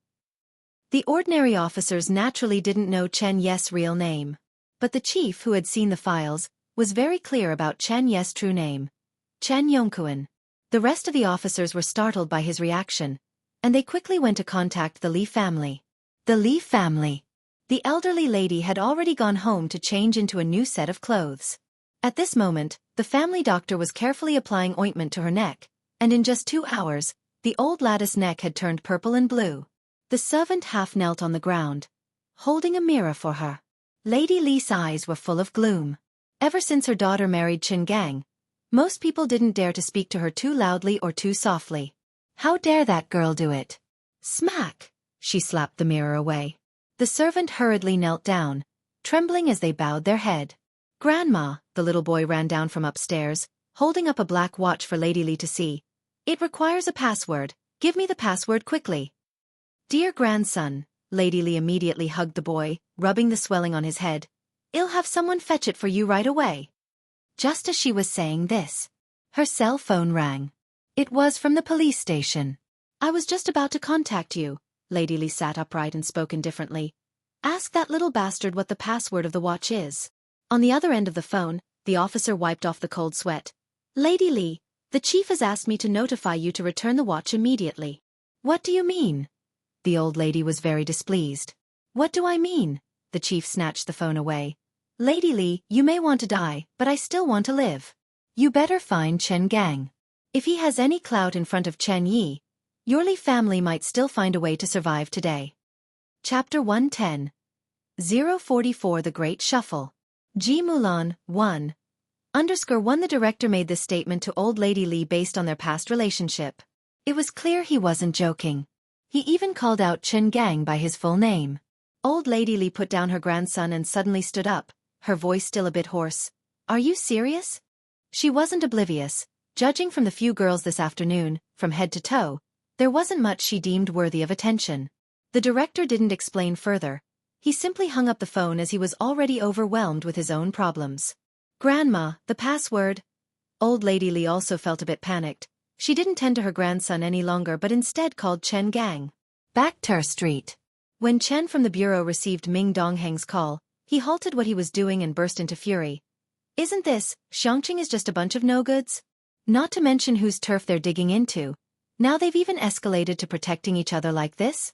The ordinary officers naturally didn't know Chen Ye's real name. But the chief, who had seen the files, was very clear about Chen Ye's true name. Chen Yongquan. The rest of the officers were startled by his reaction, and they quickly went to contact the Li family. The Li family. The elderly lady had already gone home to change into a new set of clothes. At this moment, the family doctor was carefully applying ointment to her neck, and in just 2 hours, the old lattice neck had turned purple and blue. The servant half knelt on the ground, holding a mirror for her. Lady Li's eyes were full of gloom. Ever since her daughter married Qin Gang, most people didn't dare to speak to her too loudly or too softly. How dare that girl do it? Smack! She slapped the mirror away. The servant hurriedly knelt down, trembling as they bowed their head. Grandma, the little boy ran down from upstairs, holding up a black watch for Lady Li to see. It requires a password. Give me the password quickly. Dear grandson, Lady Li immediately hugged the boy, rubbing the swelling on his head. I'll have someone fetch it for you right away. Just as she was saying this, her cell phone rang. It was from the police station. I was just about to contact you. Lady Li sat upright and spoke indifferently. Ask that little bastard what the password of the watch is. On the other end of the phone, the officer wiped off the cold sweat. Lady Li, the chief has asked me to notify you to return the watch immediately. What do you mean? The old lady was very displeased. What do I mean? The chief snatched the phone away. Lady Li, you may want to die, but I still want to live. You better find Chen Gang. If he has any clout in front of Chen Yi, your Li family might still find a way to survive today. Chapter 110. 044 The Great Shuffle. Ji Mulan, 1. _1 The director made this statement to old Lady Li based on their past relationship. It was clear he wasn't joking. He even called out Chen Gang by his full name. Old Lady Li put down her grandson and suddenly stood up, her voice still a bit hoarse. Are you serious? She wasn't oblivious. Judging from the few girls this afternoon, from head to toe, there wasn't much she deemed worthy of attention. The director didn't explain further. He simply hung up the phone as he was already overwhelmed with his own problems. Grandma, the password. Old Lady Li also felt a bit panicked. She didn't tend to her grandson any longer but instead called Chen Gang. Back to her street. When Chen from the bureau received Ming Dongheng's call, he halted what he was doing and burst into fury. Isn't this, Xiangqing is just a bunch of no-goods? Not to mention whose turf they're digging into. Now they've even escalated to protecting each other like this?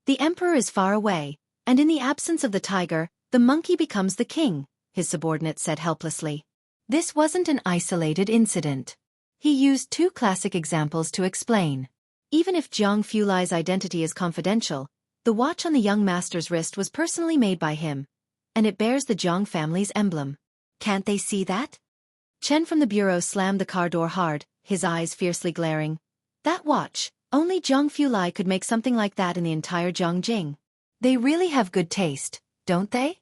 The emperor is far away, and in the absence of the tiger, the monkey becomes the king, his subordinate said helplessly. This wasn't an isolated incident. He used 2 classic examples to explain. Even if Zhang Fulai's identity is confidential, the watch on the young master's wrist was personally made by him, and it bears the Zhang family's emblem. Can't they see that? Chen from the bureau slammed the car door hard, his eyes fiercely glaring. That watch, only Zhang Fulai could make something like that in the entire Zhongjing. They really have good taste, don't they?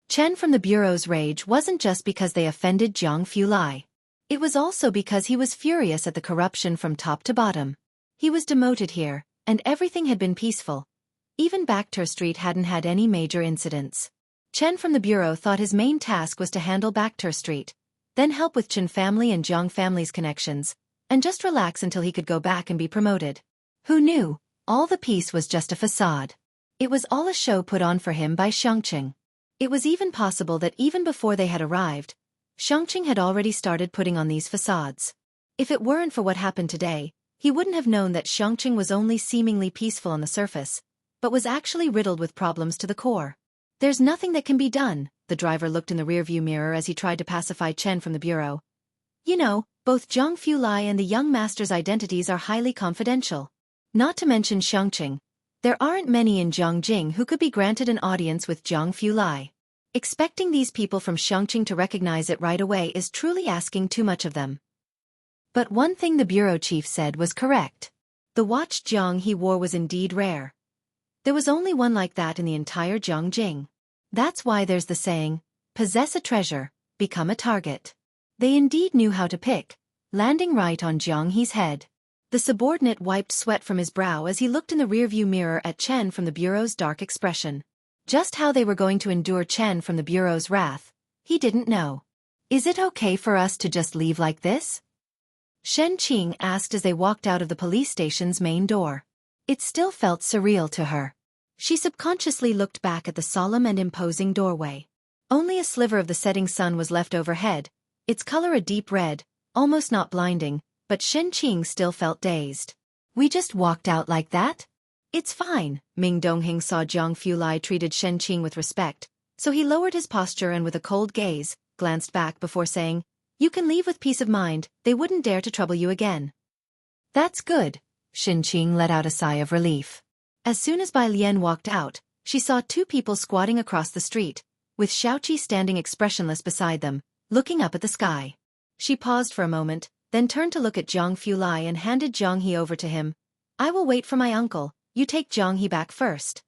Chen from the bureau's rage wasn't just because they offended Zhang Fulai. It was also because he was furious at the corruption from top to bottom. He was demoted here, and everything had been peaceful. Even Bakhtar Street hadn't had any major incidents. Chen from the bureau thought his main task was to handle Baektur Street, then help with Chen family and Jiang family's connections, and just relax until he could go back and be promoted. Who knew? All the peace was just a facade. It was all a show put on for him by Xueqi. It was even possible that even before they had arrived, Xueqi had already started putting on these facades. If it weren't for what happened today, he wouldn't have known that Xueqi was only seemingly peaceful on the surface, but was actually riddled with problems to the core. There's nothing that can be done, the driver looked in the rearview mirror as he tried to pacify Chen from the bureau. You know, both Zhang Fulai and the young master's identities are highly confidential. Not to mention Xueqi. There aren't many in Zhongjing who could be granted an audience with Zhang Fulai. Expecting these people from Xueqi to recognize it right away is truly asking too much of them. But one thing the bureau chief said was correct. The watch Zhang he wore was indeed rare. There was only one like that in the entire Zhongjing. That's why there's the saying, possess a treasure, become a target. They indeed knew how to pick, landing right on Zhang He's head. The subordinate wiped sweat from his brow as he looked in the rearview mirror at Chen from the bureau's dark expression. Just how they were going to endure Chen from the bureau's wrath, he didn't know. Is it okay for us to just leave like this? Shen Qing asked as they walked out of the police station's main door. It still felt surreal to her. She subconsciously looked back at the solemn and imposing doorway. Only a sliver of the setting sun was left overhead, its color a deep red, almost not blinding, but Shen Qing still felt dazed. We just walked out like that? It's fine, Ming Dongheng saw Zhang Fulai treated Shen Qing with respect, so he lowered his posture and with a cold gaze, glanced back before saying, you can leave with peace of mind, they wouldn't dare to trouble you again. That's good, Shen Qing let out a sigh of relief. As soon as Bai Lian walked out, she saw two people squatting across the street, with Xueqi standing expressionless beside them, looking up at the sky. She paused for a moment, then turned to look at Zhang Fulai and handed Zhang He over to him. I will wait for my uncle, you take Zhang He back first.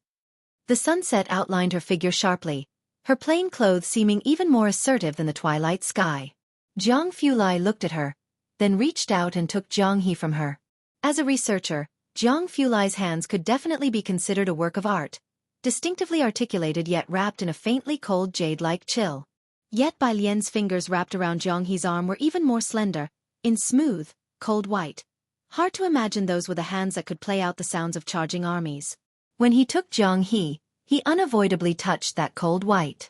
The sunset outlined her figure sharply, her plain clothes seeming even more assertive than the twilight sky. Zhang Fulai looked at her, then reached out and took Zhang He from her. As a researcher, Zhang Fulai's hands could definitely be considered a work of art, distinctively articulated yet wrapped in a faintly cold jade-like chill. Yet Bai Lian's fingers wrapped around Zhang He's arm were even more slender, in smooth, cold white. Hard to imagine those with the hands that could play out the sounds of charging armies. When he took Zhang he unavoidably touched that cold white.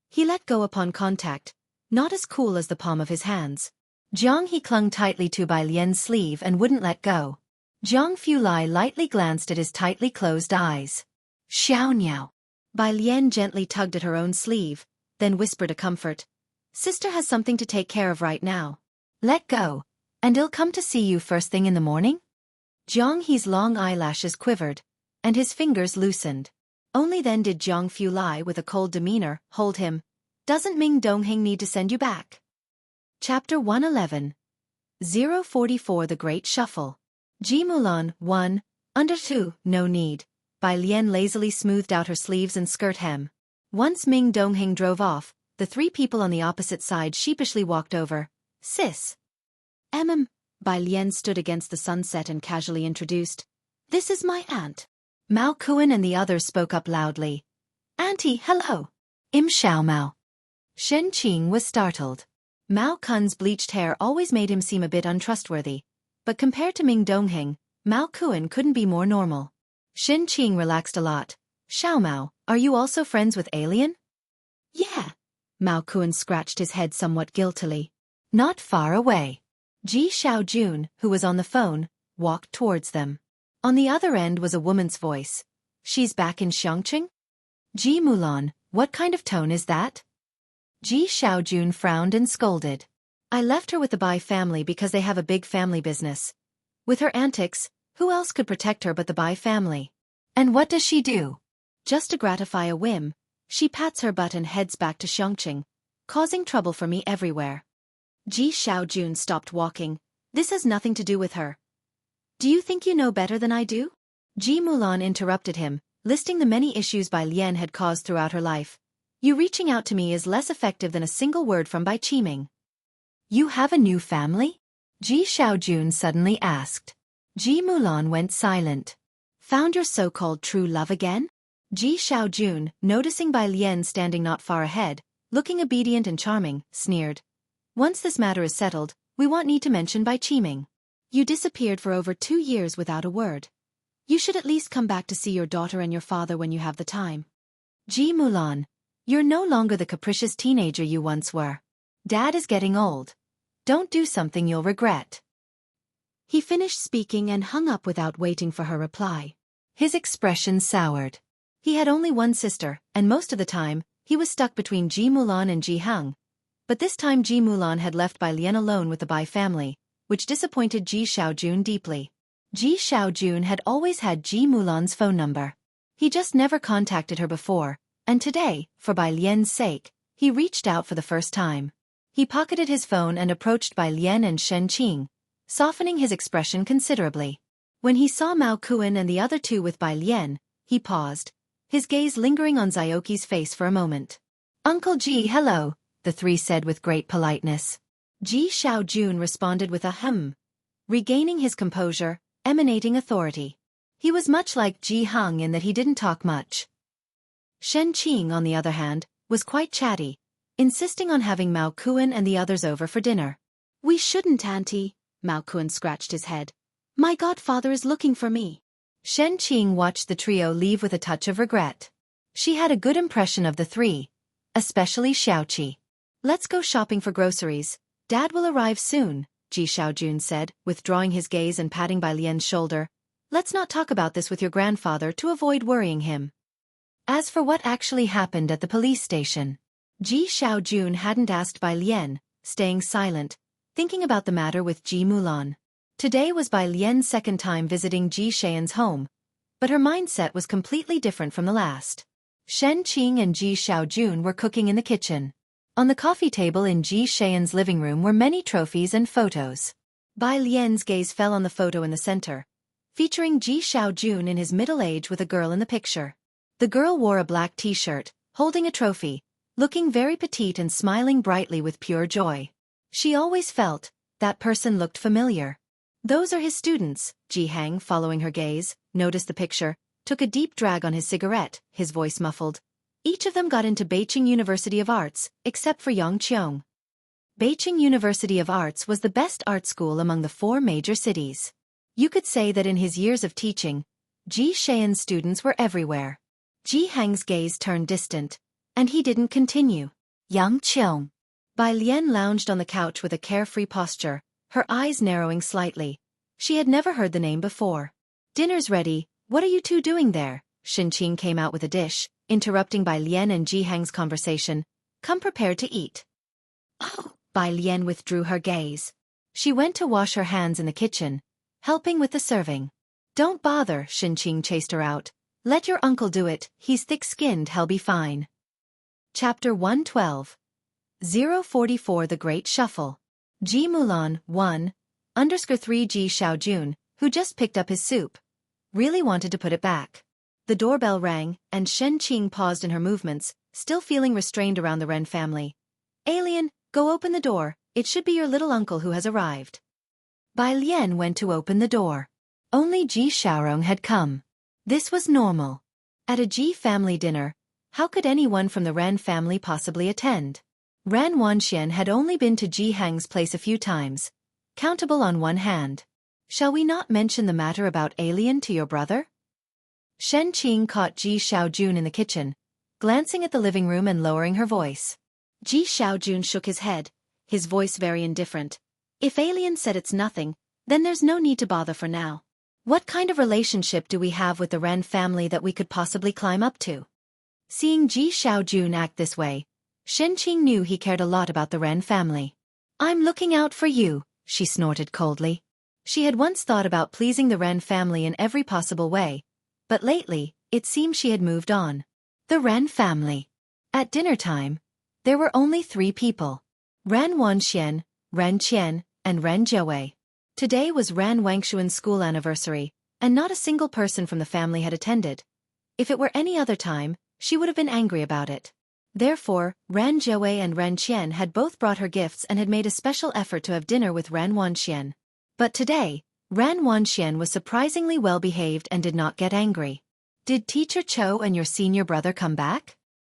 He let go upon contact, not as cool as the palm of his hands. Zhang He clung tightly to Bai Lian's sleeve and wouldn't let go. Zhang Fulai lightly glanced at his tightly closed eyes. Xiaoniao. Bai Lian gently tugged at her own sleeve, then whispered a comfort. Sister has something to take care of right now. Let go, and he'll come to see you first thing in the morning? Zhang He's long eyelashes quivered, and his fingers loosened. Only then did Zhang Fulai with a cold demeanor hold him. Doesn't Ming Dongheng need to send you back? Chapter 111. 044 The Great Shuffle. Ji Mulan, 1, under 2, no need. Bai Lian lazily smoothed out her sleeves and skirt hem. Once Ming Dongheng drove off, the three people on the opposite side sheepishly walked over. Sis. Bai Lian stood against the sunset and casually introduced. This is my aunt. Mao Kuan and the others spoke up loudly. Auntie, hello. Xiao Mao. Shen Qing was startled. Mao Kun's bleached hair always made him seem a bit untrustworthy, but compared to Ming Dongheng, Mao Kuan couldn't be more normal. Shen Qing relaxed a lot. Xiao Mao, are you also friends with Alien? Yeah. Mao Kuan scratched his head somewhat guiltily. Not far away. Ji Xiaojun, who was on the phone, walked towards them. On the other end was a woman's voice. She's back in Xueqi? Ji Mulan, what kind of tone is that? Ji Xiaojun frowned and scolded. I left her with the Bai family because they have a big family business. With her antics, who else could protect her but the Bai family? And what does she do? Just to gratify a whim, she pats her butt and heads back to Xueqi, causing trouble for me everywhere. Ji Xiaojun stopped walking. This has nothing to do with her. Do you think you know better than I do? Ji Mulan interrupted him, listing the many issues Bai Lian had caused throughout her life. You reaching out to me is less effective than a single word from Bai Qiming. You have a new family? Ji Xiaojun suddenly asked. Ji Mulan went silent. Found your so-called true love again? Ji Xiaojun, noticing Bai Lian standing not far ahead, looking obedient and charming, sneered. Once this matter is settled, we won't need to mention Bai Qiming. You disappeared for over 2 years without a word. You should at least come back to see your daughter and your father when you have the time. Ji Mulan, you're no longer the capricious teenager you once were. Dad is getting old. Don't do something you'll regret. He finished speaking and hung up without waiting for her reply. His expression soured. He had only one sister, and most of the time, he was stuck between Ji Mulan and Ji Heng. But this time Ji Mulan had left Bai Lian alone with the Bai family, which disappointed Ji Xiaojun deeply. Ji Xiaojun had always had Ji Mulan's phone number. He just never contacted her before, and today, for Bai Lian's sake, he reached out for the first time. He pocketed his phone and approached Bai Lian and Shen Qing, softening his expression considerably. When he saw Mao Kuan and the other two with Bai Lian, he paused, his gaze lingering on Xueqi's face for a moment. Uncle Ji, hello, the three said with great politeness. Ji Xiaojun responded with a regaining his composure, emanating authority. He was much like Ji Heng in that he didn't talk much. Shen Qing, on the other hand, was quite chatty, insisting on having Mao Kuan and the others over for dinner. We shouldn't, Auntie. Mao Kuan scratched his head. My godfather is looking for me. Shen Qing watched the trio leave with a touch of regret. She had a good impression of the three, especially Xueqi. Let's go shopping for groceries. Dad will arrive soon, Ji Xiaojun said, withdrawing his gaze and patting Bai Lian's shoulder. Let's not talk about this with your grandfather to avoid worrying him. As for what actually happened at the police station, Ji Xiaojun hadn't asked Bai Lian, staying silent, thinking about the matter with Ji Mulan. Today was Bai Lian's second time visiting Ji Xian's home, but her mindset was completely different from the last. Shen Qing and Ji Xiaojun were cooking in the kitchen. On the coffee table in Ji Xian's living room were many trophies and photos. Bai Lian's gaze fell on the photo in the center, featuring Ji Xiaojun in his middle age with a girl in the picture. The girl wore a black t-shirt, holding a trophy, looking very petite and smiling brightly with pure joy. She always felt that person looked familiar. Those are his students. Ji Heng, following her gaze, noticed the picture, took a deep drag on his cigarette, his voice muffled. Each of them got into Beijing University of Arts, except for Yang Qiong. Beijing University of Arts was the best art school among the 4 major cities. You could say that in his years of teaching, Ji Xian's students were everywhere. Ji Heng's gaze turned distant, and he didn't continue. Yang Qiong. Bai Lian lounged on the couch with a carefree posture, her eyes narrowing slightly. She had never heard the name before. Dinner's ready, what are you two doing there? Shen Qing came out with a dish, interrupting Bai Lian and Ji Heng's conversation. Come prepared to eat. Oh! Bai Lian withdrew her gaze. She went to wash her hands in the kitchen, helping with the serving. Don't bother, Shen Qing chased her out. Let your uncle do it, he's thick-skinned, he'll be fine. Chapter 112. 044 The Great Shuffle. Ji Mulan, 1_3 Ji Xiaojun, who just picked up his soup, really wanted to put it back. The doorbell rang, and Shen Qing paused in her movements, still feeling restrained around the Ren family. Alien, go open the door, it should be your little uncle who has arrived. Bai Lian went to open the door. Only Ji Xiaorong had come. This was normal. At a Ji family dinner, how could anyone from the Ren family possibly attend? Ran Wanxian had only been to Ji Heng's place a few times, countable on one hand. Shall we not mention the matter about Alien to your brother? Shen Qing caught Ji Xiaojun in the kitchen, glancing at the living room and lowering her voice. Ji Xiaojun shook his head, his voice very indifferent. If Alien said it's nothing, then there's no need to bother for now. What kind of relationship do we have with the Ren family that we could possibly climb up to? Seeing Ji Xiaojun act this way, Shen Qing knew he cared a lot about the Ren family. I'm looking out for you, she snorted coldly. She had once thought about pleasing the Ren family in every possible way, but lately, it seemed she had moved on. The Ren family. At dinner time, there were only 3 people. Ran Wanxian, Ran Qian, and Ran Jiawei. Today was Ran Wangshuan's school anniversary, and not a single person from the family had attended. If it were any other time, she would have been angry about it. Therefore, Ran Jiawei and Ran Qian had both brought her gifts and had made a special effort to have dinner with Ran Wanxian. But today, Ran Wanxian was surprisingly well behaved and did not get angry. Did Teacher Cho and your senior brother come back?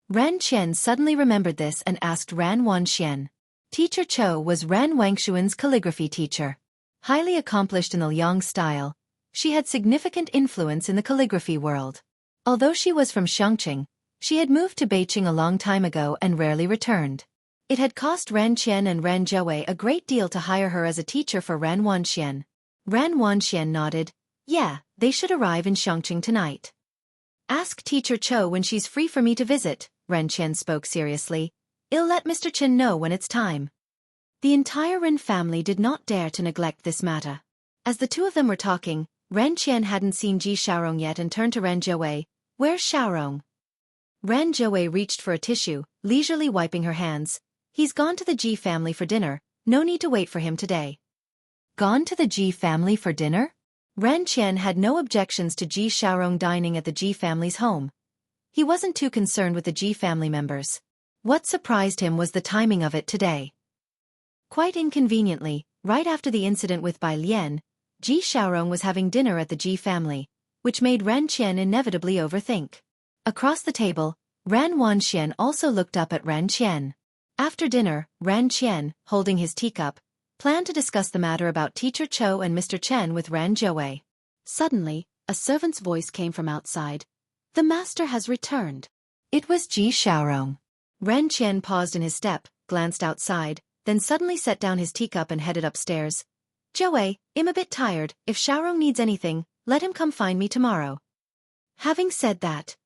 Ran Qian suddenly remembered this and asked Ran Wanxian. Teacher Cho was Ran Wangshuan's calligraphy teacher. Highly accomplished in the Liang style, she had significant influence in the calligraphy world. Although she was from Shangqing, she had moved to Beijing a long time ago and rarely returned. It had cost Ran Qian and Ran Zhouwei a great deal to hire her as a teacher for Ran Wanxian. Ran Wanxian nodded. Yeah, they should arrive in Shangqing tonight. Ask Teacher Cho when she's free for me to visit, Ran Qian spoke seriously. I'll let Mr. Chen know when it's time. The entire Ren family did not dare to neglect this matter. As the two of them were talking, Ran Qian hadn't seen Ji Xiaorong yet and turned to Ran Zhouwei. Where's Xiaorong? Ran Zhouwei reached for a tissue, leisurely wiping her hands. He's gone to the Ji family for dinner, no need to wait for him today. Gone to the Ji family for dinner? Ran Qian had no objections to Ji Xiaorong dining at the Ji family's home. He wasn't too concerned with the Ji family members. What surprised him was the timing of it today. Quite inconveniently, right after the incident with Bai Lian, Ji Xiaorong was having dinner at the Ji family, which made Ran Qian inevitably overthink. Across the table, Ran Wanxian also looked up at Ran Qian. After dinner, Ran Qian, holding his teacup, planned to discuss the matter about Teacher Cho and Mr. Chen with Ran Zhouwei. Suddenly, a servant's voice came from outside. The master has returned. It was Ji Xiaorong. Ran Qian paused in his step, glanced outside, then suddenly set down his teacup and headed upstairs. Zhouwei, I'm a bit tired. If Xiaorong needs anything, let him come find me tomorrow. Having said that,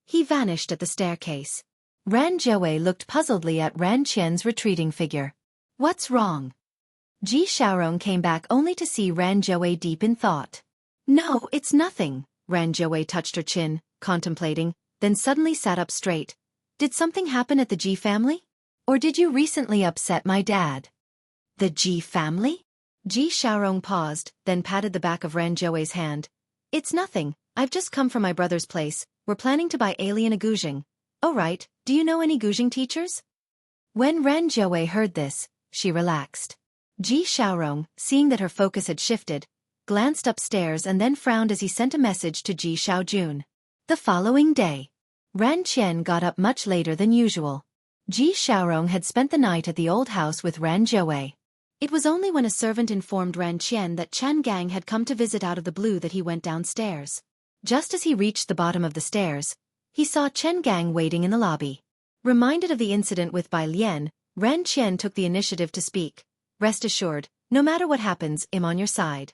he vanished at the staircase. Ran Zhouwei looked puzzledly at Ran Qian's retreating figure. What's wrong? Ji Xiaorong came back only to see Ran Zhouwei deep in thought. No, it's nothing. Ran Zhouwei touched her chin, contemplating, then suddenly sat up straight. Did something happen at the Ji family? Or did you recently upset my dad? The Ji family? Ji Xiaorong paused, then patted the back of Ran Zhouwei's hand. It's nothing, I've just come from my brother's place. We're planning to buy alien a Guzheng. Oh right, do you know any Guzheng teachers? When Ran Zhouwei heard this, she relaxed. Ji Xiaorong, seeing that her focus had shifted, glanced upstairs and then frowned as he sent a message to Ji Xiaojun. The following day, Ran Qian got up much later than usual. Ji Xiaorong had spent the night at the old house with Ran Zhouwei. It was only when a servant informed Ran Qian that Chen Gang had come to visit out of the blue that he went downstairs. Just as he reached the bottom of the stairs, he saw Chen Gang waiting in the lobby. Reminded of the incident with Bai Lian, Ran Qian took the initiative to speak. Rest assured, no matter what happens, I'm on your side.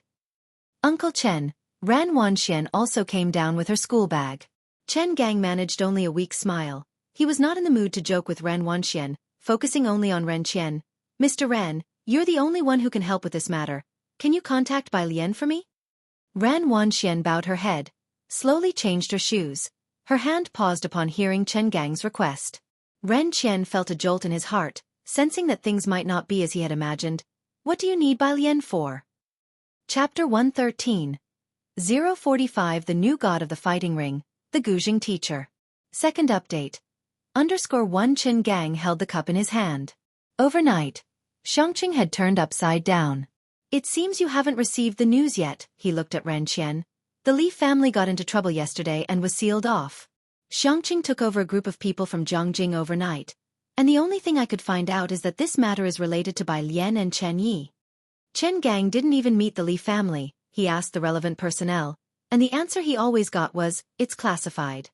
Uncle Chen, Ran Wanxian also came down with her school bag. Chen Gang managed only a weak smile. He was not in the mood to joke with Ran Wanxian, focusing only on Ran Qian. Mr. Ran, you're the only one who can help with this matter. Can you contact Bai Lian for me? Ran Wanxian bowed her head, slowly changed her shoes. Her hand paused upon hearing Chen Gang's request. Ran Qian felt a jolt in his heart, sensing that things might not be as he had imagined. What do you need Bai Lian for? Chapter 113. 045 The New God of the Fighting Ring, the Guzheng Teacher. Second update. _1 Chen Gang held the cup in his hand. Overnight, Shangqing had turned upside down. It seems you haven't received the news yet, he looked at Ran Qian. The Li family got into trouble yesterday and was sealed off. Shangqing took over a group of people from Zhongjing overnight, and the only thing I could find out is that this matter is related to Bai Lian and Chen Yi. Chen Gang didn't even meet the Li family, he asked the relevant personnel, and the answer he always got was, it's classified.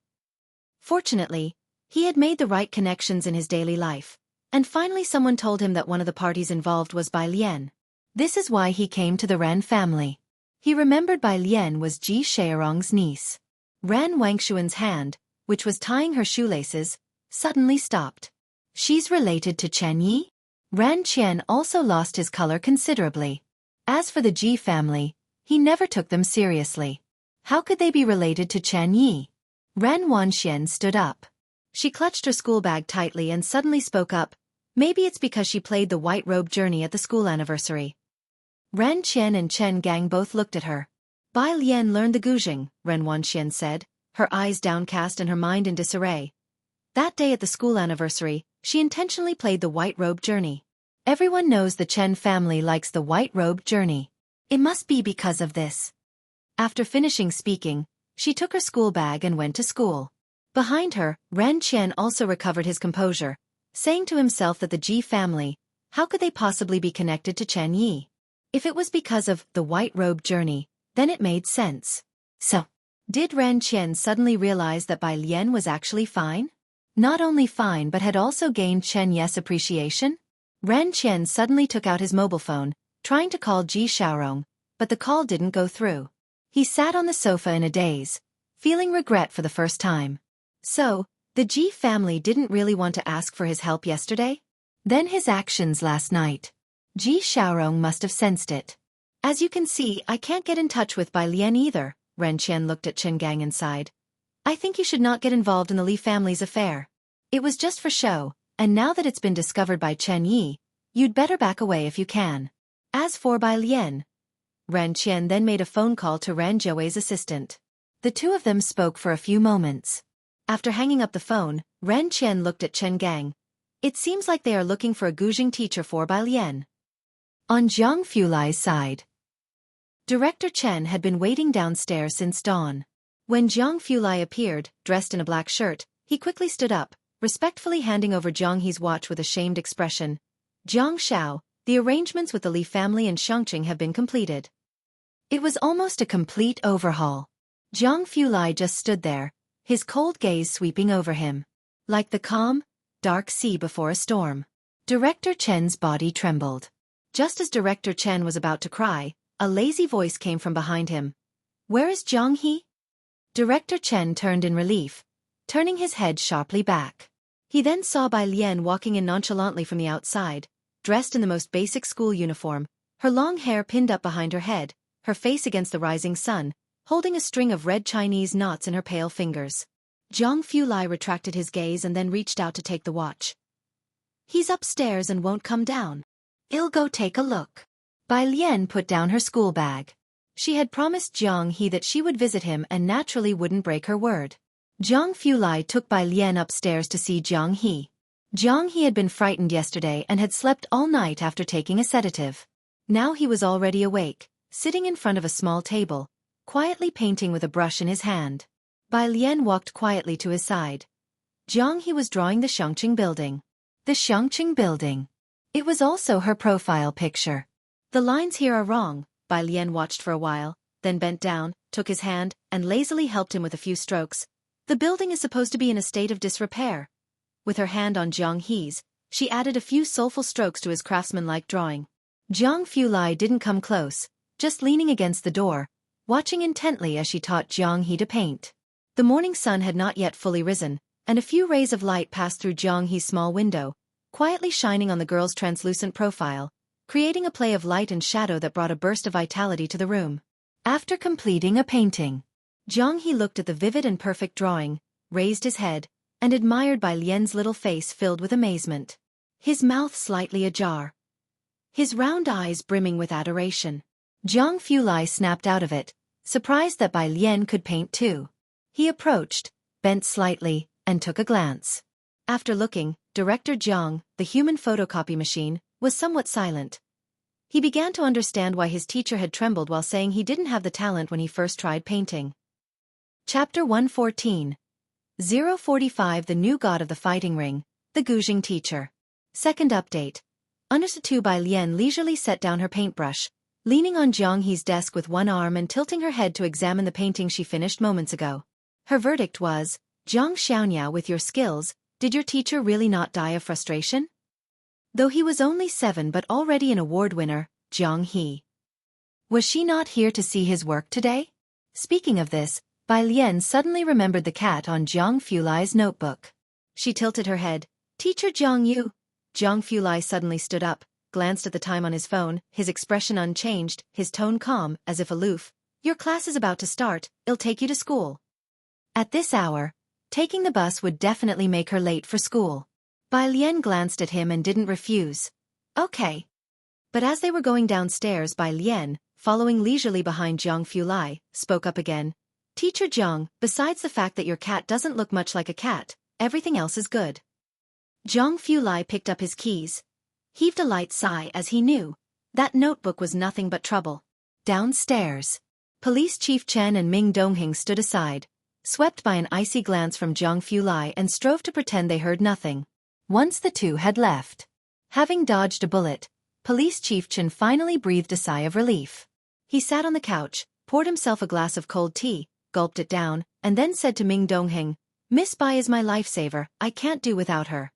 Fortunately, he had made the right connections in his daily life, and finally someone told him that one of the parties involved was Bai Lian. This is why he came to the Ran family. He remembered Bai Lian was Ji Xiaorong's niece. Ran Wangshuan's hand, which was tying her shoelaces, suddenly stopped. She's related to Chen Yi? Ran Qian also lost his color considerably. As for the Ji family, he never took them seriously. How could they be related to Chen Yi? Ran Wanxian stood up. She clutched her school bag tightly and suddenly spoke up. Maybe it's because she played the white robe journey at the school anniversary. Ran Qian and Chen Gang both looked at her. Bai Lian learned the Guzheng, Ran Wanxian said, her eyes downcast and her mind in disarray. That day at the school anniversary, she intentionally played the white robe journey. Everyone knows the Chen family likes the white robe journey. It must be because of this. After finishing speaking, She took her school bag and went to school. Behind her, Ren Qian also recovered his composure, saying to himself that the Ji family, how could they possibly be connected to Chen Yi? If it was because of the white robe journey, then it made sense. So, did Ren Qian suddenly realize that Bai Lian was actually fine? Not only fine but had also gained Chen Yi's appreciation? Ren Qian suddenly took out his mobile phone, trying to call Ji Xiaorong, but the call didn't go through. He sat on the sofa in a daze, feeling regret for the first time. So, the Ji family didn't really want to ask for his help yesterday? Then his actions last night. Ji Xiaorong must have sensed it. As you can see, I can't get in touch with Bai Lian either, Ren Qian looked at Chen Gang and sighed. I think you should not get involved in the Li family's affair. It was just for show, and now that it's been discovered by Chen Yi, you'd better back away if you can. As for Bai Lian, Ren Qian then made a phone call to Ran Zhou's assistant. The two of them spoke for a few moments. After hanging up the phone, Ren Qian looked at Chen Gang. It seems like they are looking for a Guzheng teacher for Bai Lian. On Zhang Fulai's side, Director Chen had been waiting downstairs since dawn. When Zhang Fulai appeared, dressed in a black shirt, he quickly stood up, respectfully handing over Zhang He's watch with a shamed expression. Zhang Xiao, the arrangements with the Li family and Xueqi have been completed. It was almost a complete overhaul. Zhang Fulai just stood there, his cold gaze sweeping over him. Like the calm, dark sea before a storm. Director Chen's body trembled. Just as Director Chen was about to cry, a lazy voice came from behind him. Where is Zhang He? Director Chen turned in relief, turning his head sharply back. He then saw Bai Lian walking in nonchalantly from the outside, dressed in the most basic school uniform, her long hair pinned up behind her head, her face against the rising sun, holding a string of red Chinese knots in her pale fingers. Zhang Fulai retracted his gaze and then reached out to take the watch. He's upstairs and won't come down. I'll go take a look. Bai Lian put down her school bag. She had promised Zhang He that she would visit him and naturally wouldn't break her word. Zhang Fulai took Bai Lian upstairs to see Zhang He. Zhang He had been frightened yesterday and had slept all night after taking a sedative. Now he was already awake, sitting in front of a small table, quietly painting with a brush in his hand. Bai Lian walked quietly to his side. Zhang He was drawing the Xueqi building. The Xueqi building. It was also her profile picture. The lines here are wrong. Bai Lian watched for a while, then bent down, took his hand, and lazily helped him with a few strokes. The building is supposed to be in a state of disrepair. With her hand on Zhang He's, she added a few soulful strokes to his craftsman-like drawing. Zhang Fulai didn't come close, just leaning against the door, watching intently as she taught Zhang He to paint. The morning sun had not yet fully risen, and a few rays of light passed through Zhang He's small window, quietly shining on the girl's translucent profile, creating a play of light and shadow that brought a burst of vitality to the room. After completing a painting, Zhang He looked at the vivid and perfect drawing, raised his head, and admired Bai Lian's little face filled with amazement. His mouth slightly ajar. His round eyes brimming with adoration. Zhang Fulai snapped out of it, surprised that Bai Lian could paint too. He approached, bent slightly, and took a glance. After looking, Director Zhang, the human photocopy machine, was somewhat silent. He began to understand why his teacher had trembled while saying he didn't have the talent when he first tried painting. Chapter 114. 045 The New God of the Fighting Ring, the Guzheng Teacher. Second update. Understood. Bai Lian leisurely set down her paintbrush, leaning on Zhang He's desk with one arm and tilting her head to examine the painting she finished moments ago. Her verdict was, Zhang Xiaoniao, with your skills, did your teacher really not die of frustration? Though he was only 7 but already an award winner, Zhang He. Was she not here to see his work today? Speaking of this, Bai Lian suddenly remembered the cat on Zhang Fulai's notebook. She tilted her head. Teacher Zhang Yu. Zhang Fulai suddenly stood up, glanced at the time on his phone, his expression unchanged, his tone calm, as if aloof. Your class is about to start, I'll take you to school. At this hour, taking the bus would definitely make her late for school. Bai Lian glanced at him and didn't refuse. Okay. But as they were going downstairs, Bai Lian, following leisurely behind Zhang Fulai, spoke up again. Teacher Zhang, besides the fact that your cat doesn't look much like a cat, everything else is good. Zhang Fulai picked up his keys, heaved a light sigh as he knew that notebook was nothing but trouble. Downstairs. Police Chief Chen and Ming Dongheng stood aside, swept by an icy glance from Zhang Fulai, and strove to pretend they heard nothing. Once the two had left, having dodged a bullet, Police Chief Chen finally breathed a sigh of relief. He sat on the couch, poured himself a glass of cold tea, gulped it down, and then said to Ming Dongheng, "Miss Bai is my lifesaver, I can't do without her."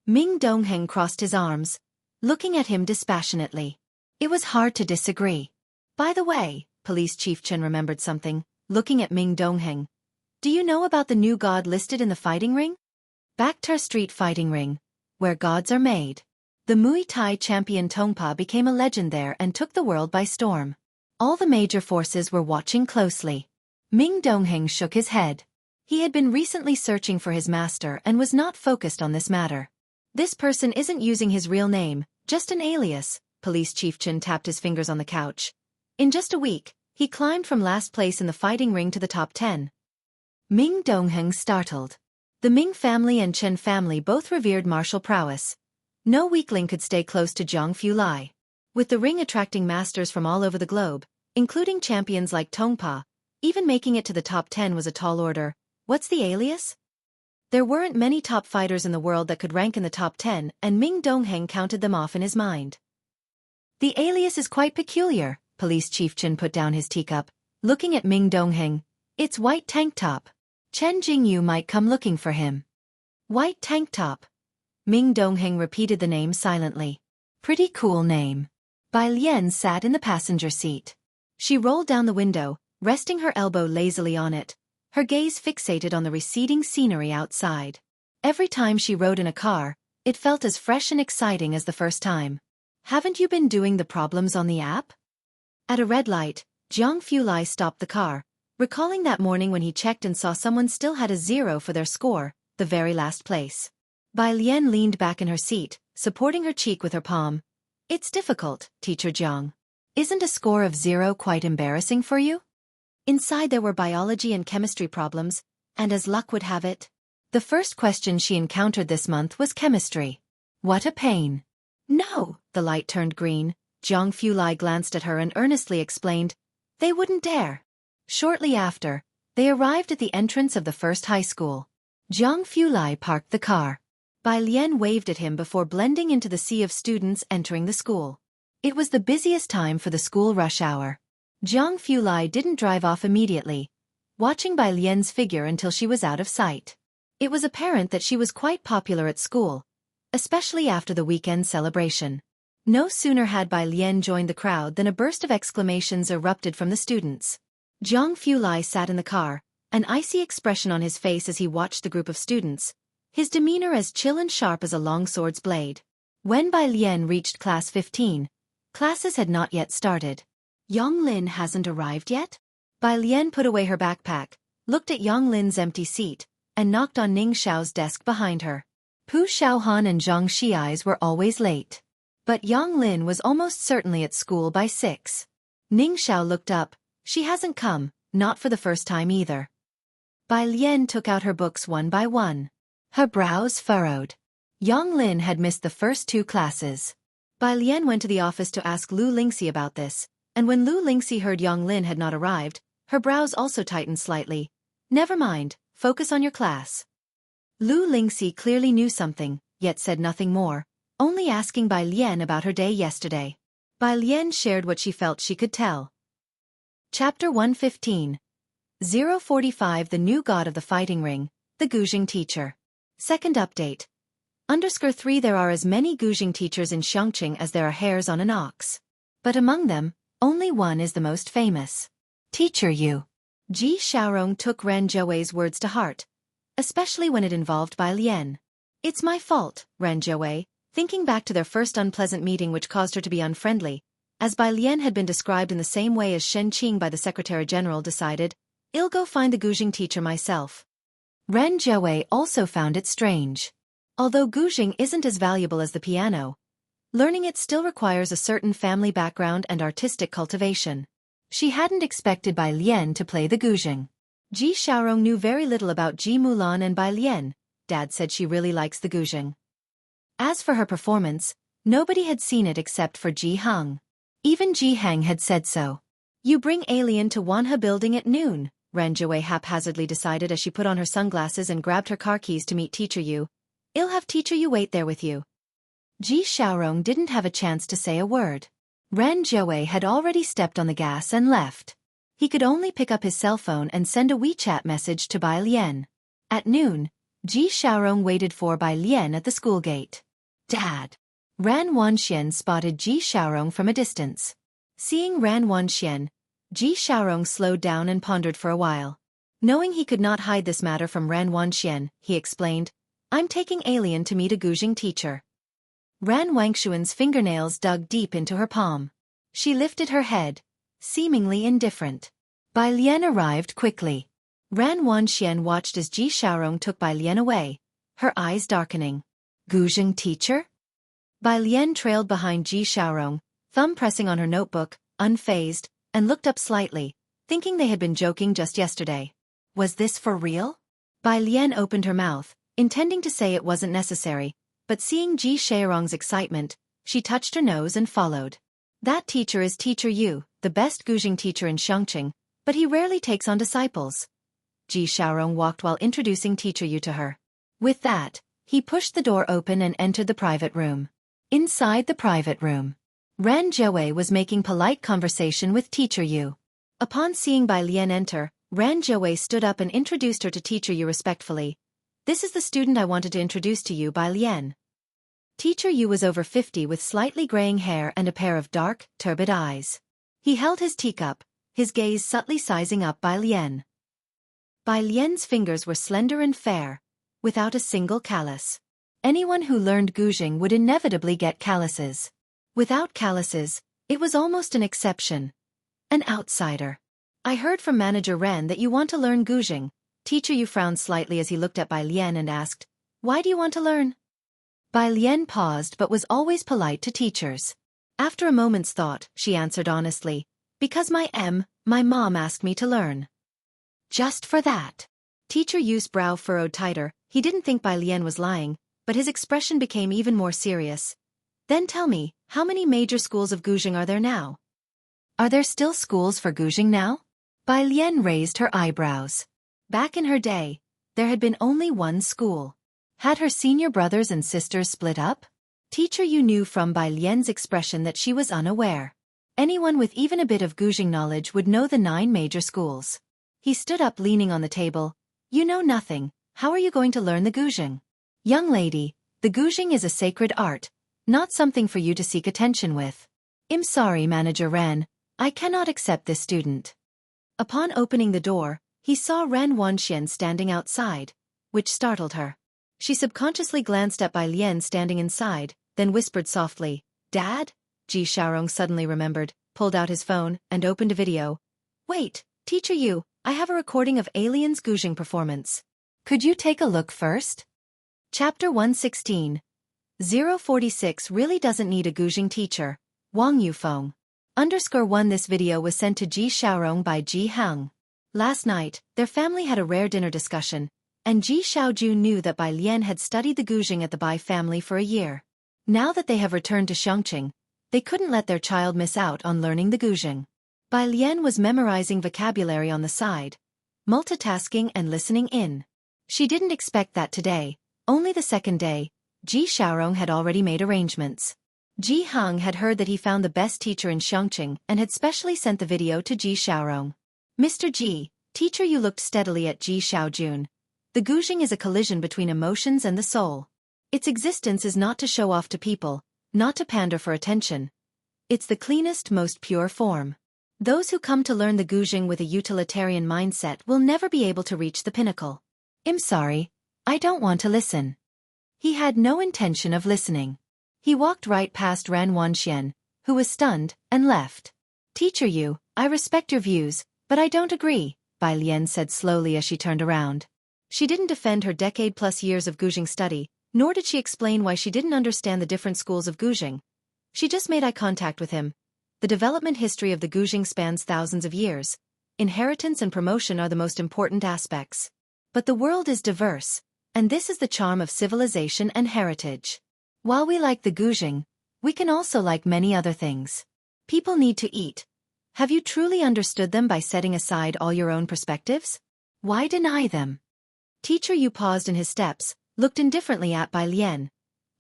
Ming Dongheng crossed his arms, looking at him dispassionately. It was hard to disagree. By the way, Police Chief Chen remembered something, looking at Ming Dongheng. "Do you know about the new god listed in the fighting ring? Bakhtar Street Fighting Ring, where gods are made." The Muay Thai champion Tongpa became a legend there and took the world by storm. All the major forces were watching closely. Ming Dongheng shook his head. He had been recently searching for his master and was not focused on this matter. "This person isn't using his real name, just an alias." Police Chief Chen tapped his fingers on the couch. "In just a week, he climbed from last place in the fighting ring to the top 10. Ming Dongheng startled. The Ming family and Chen family both revered martial prowess. No weakling could stay close to Zhang Fulai. With the ring attracting masters from all over the globe, including champions like Tongpa, even making it to the top 10 was a tall order. What's the alias? There weren't many top fighters in the world that could rank in the top 10, and Ming Dongheng counted them off in his mind. "The alias is quite peculiar," Police Chief Chen put down his teacup, looking at Ming Dongheng. "It's White Tank Top. Chen Jingyu might come looking for him." White Tank Top. Ming Dongheng repeated the name silently. Pretty cool name. Bai Lian sat in the passenger seat. She rolled down the window, resting her elbow lazily on it, her gaze fixated on the receding scenery outside. Every time she rode in a car, it felt as fresh and exciting as the first time. "Haven't you been doing the problems on the app?" At a red light, Zhang Fulai stopped the car, recalling that morning when he checked and saw someone still had a 0 for their score, the very last place. Bai Lian leaned back in her seat, supporting her cheek with her palm. "It's difficult, Teacher Zhang. Isn't a score of 0 quite embarrassing for you?" Inside there were biology and chemistry problems, and as luck would have it, the first question she encountered this month was chemistry. What a pain. "No," the light turned green. Zhang Fulai glanced at her and earnestly explained, "They wouldn't dare." Shortly after, they arrived at the entrance of the first high school. Zhang Fulai parked the car. Bai Lian waved at him before blending into the sea of students entering the school. It was the busiest time for the school rush hour. Zhang Fulai didn't drive off immediately, watching Bai Lian's figure until she was out of sight. It was apparent that she was quite popular at school, especially after the weekend celebration. No sooner had Bai Lian joined the crowd than a burst of exclamations erupted from the students. Zhang Fulai sat in the car, an icy expression on his face as he watched the group of students, his demeanor as chill and sharp as a long sword's blade. When Bai Lian reached class 15, classes had not yet started. "Yong Lin hasn't arrived yet?" Bai Lian put away her backpack, looked at Yong Lin's empty seat, and knocked on Ning Xiao's desk behind her. Pu Xiaohan and Zhang Xiai's were always late. But Yong Lin was almost certainly at school by 6. Ning Xiao looked up. She hasn't come, not for the first time either. Bai Lian took out her books one by one. Her brows furrowed. Yong Lin had missed the first 2 classes. Bai Lian went to the office to ask Lu Lingxi about this, and when Lu Lingxi heard Yong Lin had not arrived, her brows also tightened slightly. "Never mind, focus on your class." Lu Lingxi clearly knew something, yet said nothing more, only asking Bai Lian about her day yesterday. Bai Lian shared what she felt she could tell. Chapter 115. 045 The New God of the Fighting Ring, the Guzheng Teacher. Second update. _3 There are as many Guzheng teachers in Xiangqing as there are hairs on an ox. But among them, only one is the most famous. Teacher Yu. Ji Xiaorong took Ren Zhouwei's words to heart, especially when it involved Bai Lian. "It's my fault," Ren Zhouwei, thinking back to their first unpleasant meeting which caused her to be unfriendly, as Bai Lian had been described in the same way as Shen Qing by the Secretary-General, decided, "I'll go find the Guzheng teacher myself." Ren Zhouwei also found it strange. Although Guzheng isn't as valuable as the piano, learning it still requires a certain family background and artistic cultivation. She hadn't expected Bai Lian to play the Guzheng. Ji Xiaorong knew very little about Ji Mulan and Bai Lian. Dad said she really likes the Guzheng. As for her performance, nobody had seen it except for Ji Hang. Even Ji Hang had said so. You bring Alien to Wanha building at noon, Ran Jiawei haphazardly decided as she put on her sunglasses and grabbed her car keys to meet Teacher Yu. I'll have Teacher Yu wait there with you. Ji Xiaorong didn't have a chance to say a word. Ran Jiawei had already stepped on the gas and left. He could only pick up his cell phone and send a WeChat message to Bai Lian. At noon, Ji Xiaorong waited for Bai Lian at the school gate. Dad! Ran Wanxian spotted Ji Xiaorong from a distance. Seeing Ran Wanxian, Ji Xiaorong slowed down and pondered for a while. Knowing he could not hide this matter from Ran Wanxian, he explained, I'm taking Alien to meet a Guzheng teacher. Ran Wangshuan's fingernails dug deep into her palm. She lifted her head, seemingly indifferent. Bai Lian arrived quickly. Ran Wanxian watched as Ji Xiaorong took Bai Lian away, her eyes darkening. Guzheng teacher? Bai Lian trailed behind Ji Xiaorong, thumb pressing on her notebook, unfazed, and looked up slightly, thinking they had been joking just yesterday. Was this for real? Bai Lian opened her mouth, intending to say it wasn't necessary, but seeing Ji Xiaorong's excitement, she touched her nose and followed. That teacher is Teacher Yu, the best Guzheng teacher in Xiangqing, but he rarely takes on disciples. Ji Xiaorong walked while introducing Teacher Yu to her. With that, he pushed the door open and entered the private room. Inside the private room, Ran Jiawei was making polite conversation with Teacher Yu. Upon seeing Bai Lian enter, Ran Jiawei stood up and introduced her to Teacher Yu respectfully. This is the student I wanted to introduce to you, Bai Lian. Teacher Yu was over 50 with slightly graying hair and a pair of dark, turbid eyes. He held his teacup, his gaze subtly sizing up Bai Lian. Bai Lian's fingers were slender and fair, without a single callus. Anyone who learned Guzheng would inevitably get calluses. Without calluses, it was almost an exception. An outsider. I heard from Manager Ren that you want to learn Guzheng. Teacher Yu frowned slightly as he looked at Bai Lian and asked, Why do you want to learn? Bai Lian paused but was always polite to teachers. After a moment's thought, she answered honestly, Because my mom asked me to learn. Just for that. Teacher Yu's brow furrowed tighter. He didn't think Bai Lian was lying, but his expression became even more serious. Then tell me, how many major schools of Guzheng are there now? Are there still schools for Guzheng now? Bai Lian raised her eyebrows. Back in her day, there had been only one school. Had her senior brothers and sisters split up? Teacher Yu knew from Bai Lian's expression that she was unaware. Anyone with even a bit of Guzheng knowledge would know the 9 major schools. He stood up leaning on the table. You know nothing, how are you going to learn the Guzheng? Young lady, the Guzheng is a sacred art, not something for you to seek attention with. I'm sorry, Manager Ren, I cannot accept this student. Upon opening the door, he saw Ran Wanxian standing outside, which startled her. She subconsciously glanced at Bai Lian standing inside, then whispered softly, Dad? Ji Xiaorong suddenly remembered, pulled out his phone, and opened a video. Wait, Teacher Yu, I have a recording of Alien's Guzheng performance. Could you take a look first? Chapter 116. 046 really doesn't need a Guzheng teacher. Wang Yufeng. _1 This video was sent to Ji Xiaorong by Ji Heng. Last night, their family had a rare dinner discussion, and Ji Xiaoju knew that Bai Lian had studied the Guzheng at the Bai family for a year. Now that they have returned to Xiangqing, they couldn't let their child miss out on learning the Guzheng. Bai Lian was memorizing vocabulary on the side, multitasking and listening in. She didn't expect that today, only the second day. Ji Xiaorong had already made arrangements. Ji Heng had heard that he found the best teacher in Xiangqing and had specially sent the video to Ji Xiaorong. Mr. Ji, Teacher Yu looked steadily at Ji Xiaojun. The Guzheng is a collision between emotions and the soul. Its existence is not to show off to people, not to pander for attention. It's the cleanest, most pure form. Those who come to learn the Guzheng with a utilitarian mindset will never be able to reach the pinnacle. I'm sorry, I don't want to listen. He had no intention of listening. He walked right past Ran Wanxian, who was stunned, and left. Teacher Yu, I respect your views, but I don't agree, Bai Lian said slowly as she turned around. She didn't defend her decade-plus years of Guzheng study, nor did she explain why she didn't understand the different schools of Guzheng. She just made eye contact with him. The development history of the Guzheng spans thousands of years. Inheritance and promotion are the most important aspects. But the world is diverse, and this is the charm of civilization and heritage. While we like the Guzheng, we can also like many other things. People need to eat. Have you truly understood them by setting aside all your own perspectives? Why deny them? Teacher Yu paused in his steps, looked indifferently at Bai Lian.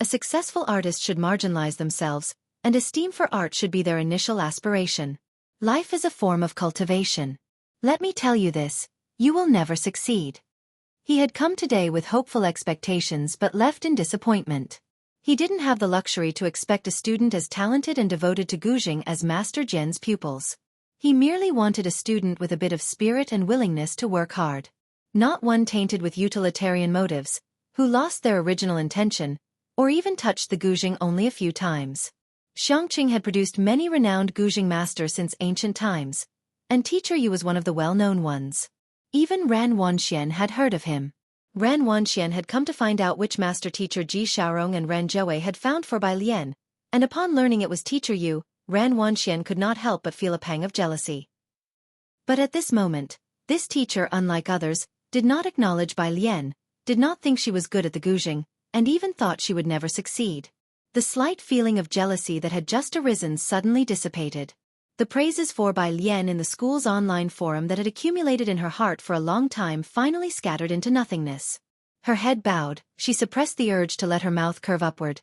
A successful artist should marginalize themselves, and esteem for art should be their initial aspiration. Life is a form of cultivation. Let me tell you this, you will never succeed. He had come today with hopeful expectations but left in disappointment. He didn't have the luxury to expect a student as talented and devoted to Guzheng as Master Jian's pupils. He merely wanted a student with a bit of spirit and willingness to work hard. Not one tainted with utilitarian motives, who lost their original intention, or even touched the Guzheng only a few times. Xiangqing had produced many renowned Guzheng masters since ancient times, and Teacher Yu was one of the well-known ones. Even Ran Wanxian had heard of him. Ran Wanxian had come to find out which master teacher Ji Xiaorong and Ran Zhou had found for Bai Lian, and upon learning it was Teacher Yu, Ran Wanxian could not help but feel a pang of jealousy. But at this moment, this teacher, unlike others, did not acknowledge Bai Lian, did not think she was good at the Guzheng, and even thought she would never succeed. The slight feeling of jealousy that had just arisen suddenly dissipated. The praises for Bai Lian in the school's online forum that had accumulated in her heart for a long time finally scattered into nothingness. Her head bowed, she suppressed the urge to let her mouth curve upward.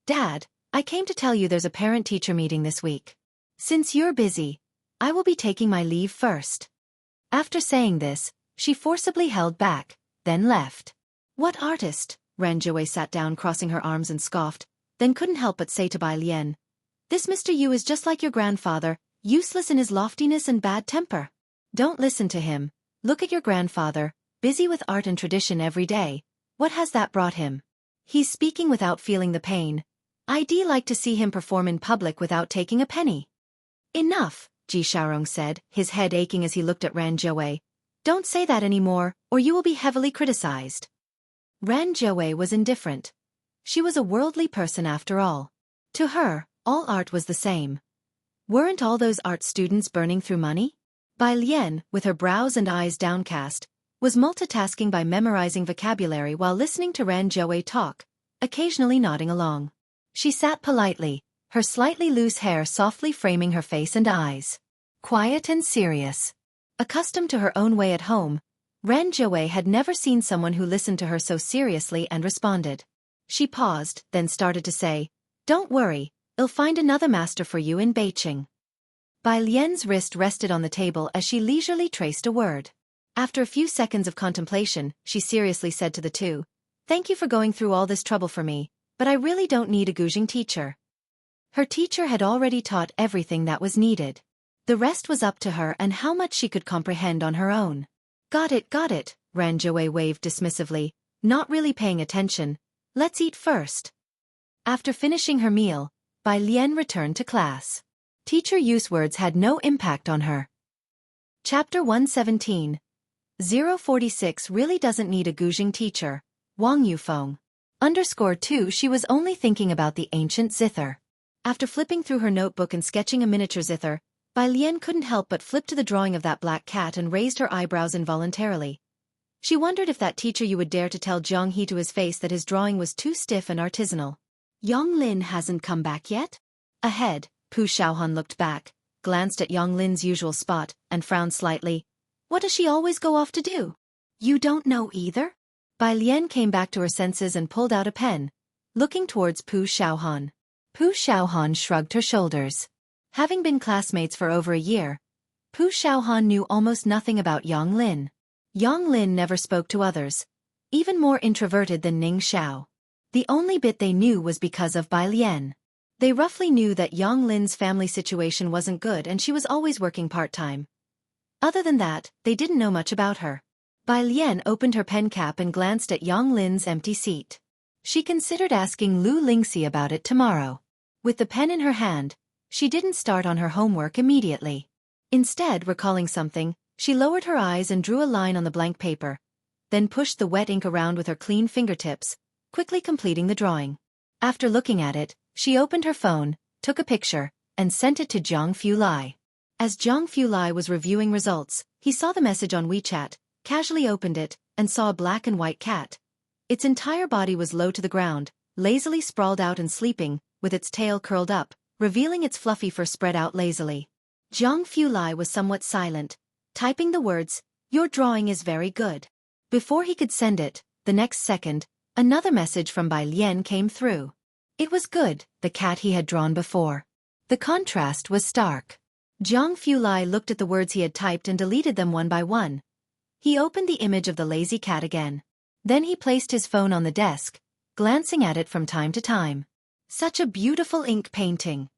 Dad, I came to tell you there's a parent-teacher meeting this week. Since you're busy, I will be taking my leave first. After saying this, she forcibly held back, then left. What artist? Ran Zhou sat down crossing her arms and scoffed, then couldn't help but say to Bai Lian. This Mr. Yu is just like your grandfather, useless in his loftiness and bad temper. Don't listen to him. Look at your grandfather, busy with art and tradition every day. What has that brought him? He's speaking without feeling the pain. I'd like to see him perform in public without taking a penny. Enough, Ji Xiaorong said, his head aching as he looked at Ran Zhou. Don't say that anymore, or you will be heavily criticized. Ran Zhou was indifferent. She was a worldly person after all. To her, all art was the same. Weren't all those art students burning through money? Bai Lian, with her brows and eyes downcast, was multitasking by memorizing vocabulary while listening to Ran Zhou talk, occasionally nodding along. She sat politely, her slightly loose hair softly framing her face and eyes. Quiet and serious. Accustomed to her own way at home, Ran Zhou had never seen someone who listened to her so seriously and responded. She paused, then started to say, Don't worry, I'll find another master for you in Beijing. Bai Lian's wrist rested on the table as she leisurely traced a word. After a few seconds of contemplation, she seriously said to the two, Thank you for going through all this trouble for me, but I really don't need a Guzheng teacher. Her teacher had already taught everything that was needed. The rest was up to her and how much she could comprehend on her own. Got it, Ran Zhou waved dismissively, not really paying attention. Let's eat first. After finishing her meal, Bai Lian returned to class. Teacher Yu's words had no impact on her. Chapter 117. 046 really doesn't need a Guzheng teacher. Wang Yufeng. _2 She was only thinking about the ancient zither. After flipping through her notebook and sketching a miniature zither, Bai Lian couldn't help but flip to the drawing of that black cat and raised her eyebrows involuntarily. She wondered if that teacher Yu would dare to tell Zhang He to his face that his drawing was too stiff and artisanal. Yang Lin hasn't come back yet? Ahead, Pu Xiaohan looked back, glanced at Yang Lin's usual spot, and frowned slightly. What does she always go off to do? You don't know either? Bai Lian came back to her senses and pulled out a pen, looking towards Pu Xiaohan. Pu Xiaohan shrugged her shoulders. Having been classmates for over a year, Pu Xiaohan knew almost nothing about Yang Lin. Yang Lin never spoke to others, even more introverted than Ning Xiao. The only bit they knew was because of Bai Lian. They roughly knew that Yang Lin's family situation wasn't good and she was always working part-time. Other than that, they didn't know much about her. Bai Lian opened her pen cap and glanced at Yang Lin's empty seat. She considered asking Lu Lingxi about it tomorrow. With the pen in her hand, she didn't start on her homework immediately. Instead, recalling something, she lowered her eyes and drew a line on the blank paper, then pushed the wet ink around with her clean fingertips, quickly completing the drawing. After looking at it, she opened her phone, took a picture, and sent it to Zhang Fulai. As Zhang Fulai was reviewing results, he saw the message on WeChat, casually opened it, and saw a black and white cat. Its entire body was low to the ground, lazily sprawled out and sleeping, with its tail curled up, revealing its fluffy fur spread out lazily. Zhang Fulai was somewhat silent, typing the words, "Your drawing is very good." Before he could send it, the next second, another message from Bai Lian came through. It was good, the cat he had drawn before. The contrast was stark. Zhang Fulai looked at the words he had typed and deleted them one by one. He opened the image of the lazy cat again. Then he placed his phone on the desk, glancing at it from time to time. Such a beautiful ink painting.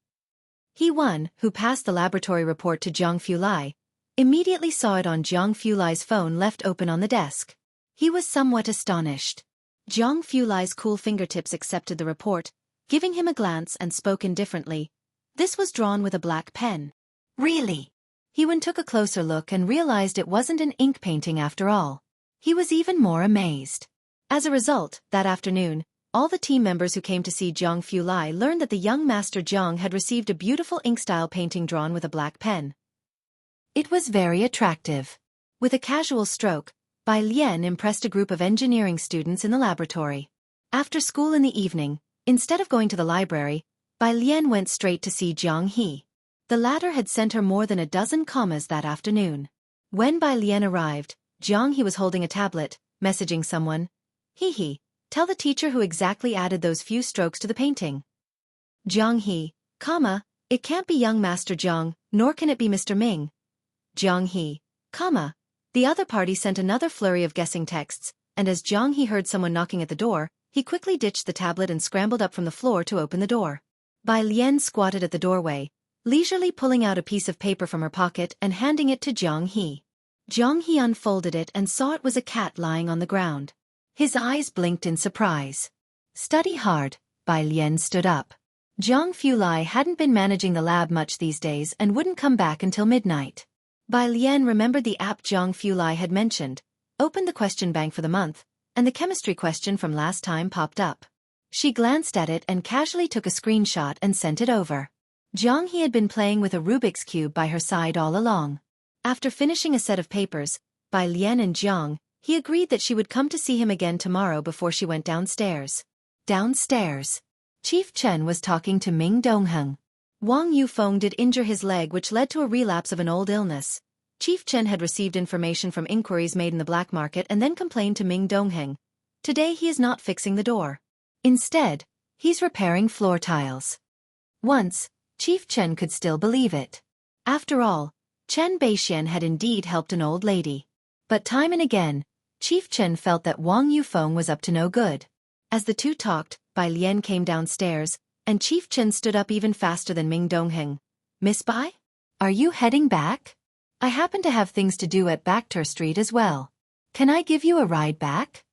He who passed the laboratory report to Zhang Fulai, immediately saw it on Zhang Fulai's phone left open on the desk. He was somewhat astonished. Zhang Fulai's cool fingertips accepted the report, giving him a glance and spoke indifferently. This was drawn with a black pen. Really? Hewen took a closer look and realized it wasn't an ink painting after all. He was even more amazed. As a result, that afternoon, all the team members who came to see Zhang Fulai learned that the young master Zhang had received a beautiful ink-style painting drawn with a black pen. It was very attractive. With a casual stroke, Bai Lian impressed a group of engineering students in the laboratory. After school in the evening, instead of going to the library, Bai Lian went straight to see Jiang He. The latter had sent her more than a dozen commas that afternoon. When Bai Lian arrived, Jiang He was holding a tablet, messaging someone. He, tell the teacher who exactly added those few strokes to the painting. Jiang He, it can't be young Master Jiang, nor can it be Mr. Ming. Jiang He, the other party sent another flurry of guessing texts, and as Jiang He heard someone knocking at the door, he quickly ditched the tablet and scrambled up from the floor to open the door. Bai Lian squatted at the doorway, leisurely pulling out a piece of paper from her pocket and handing it to Jiang He. Jiang He unfolded it and saw it was a cat lying on the ground. His eyes blinked in surprise. Study hard, Bai Lian stood up. Zhang Fulai hadn't been managing the lab much these days and wouldn't come back until midnight. Bai Lian remembered the app Zhang Fulai had mentioned, opened the question bank for the month, and the chemistry question from last time popped up. She glanced at it and casually took a screenshot and sent it over. Jiang He had been playing with a Rubik's Cube by her side all along. After finishing a set of papers, Bai Lian and Jiang He agreed that she would come to see him again tomorrow before she went downstairs. Downstairs, Chief Chen was talking to Ming Dongheng. Wang Yufeng did injure his leg, which led to a relapse of an old illness. Chief Chen had received information from inquiries made in the black market and then complained to Ming Dongheng. Today he is not fixing the door. Instead, he's repairing floor tiles. Once, Chief Chen could still believe it. After all, Chen Beixian had indeed helped an old lady. But time and again, Chief Chen felt that Wang Yufeng was up to no good. As the two talked, Bai Lian came downstairs, and Chief Chen stood up even faster than Ming Dongheng. Miss Bai? Are you heading back? I happen to have things to do at Backter Street as well. Can I give you a ride back?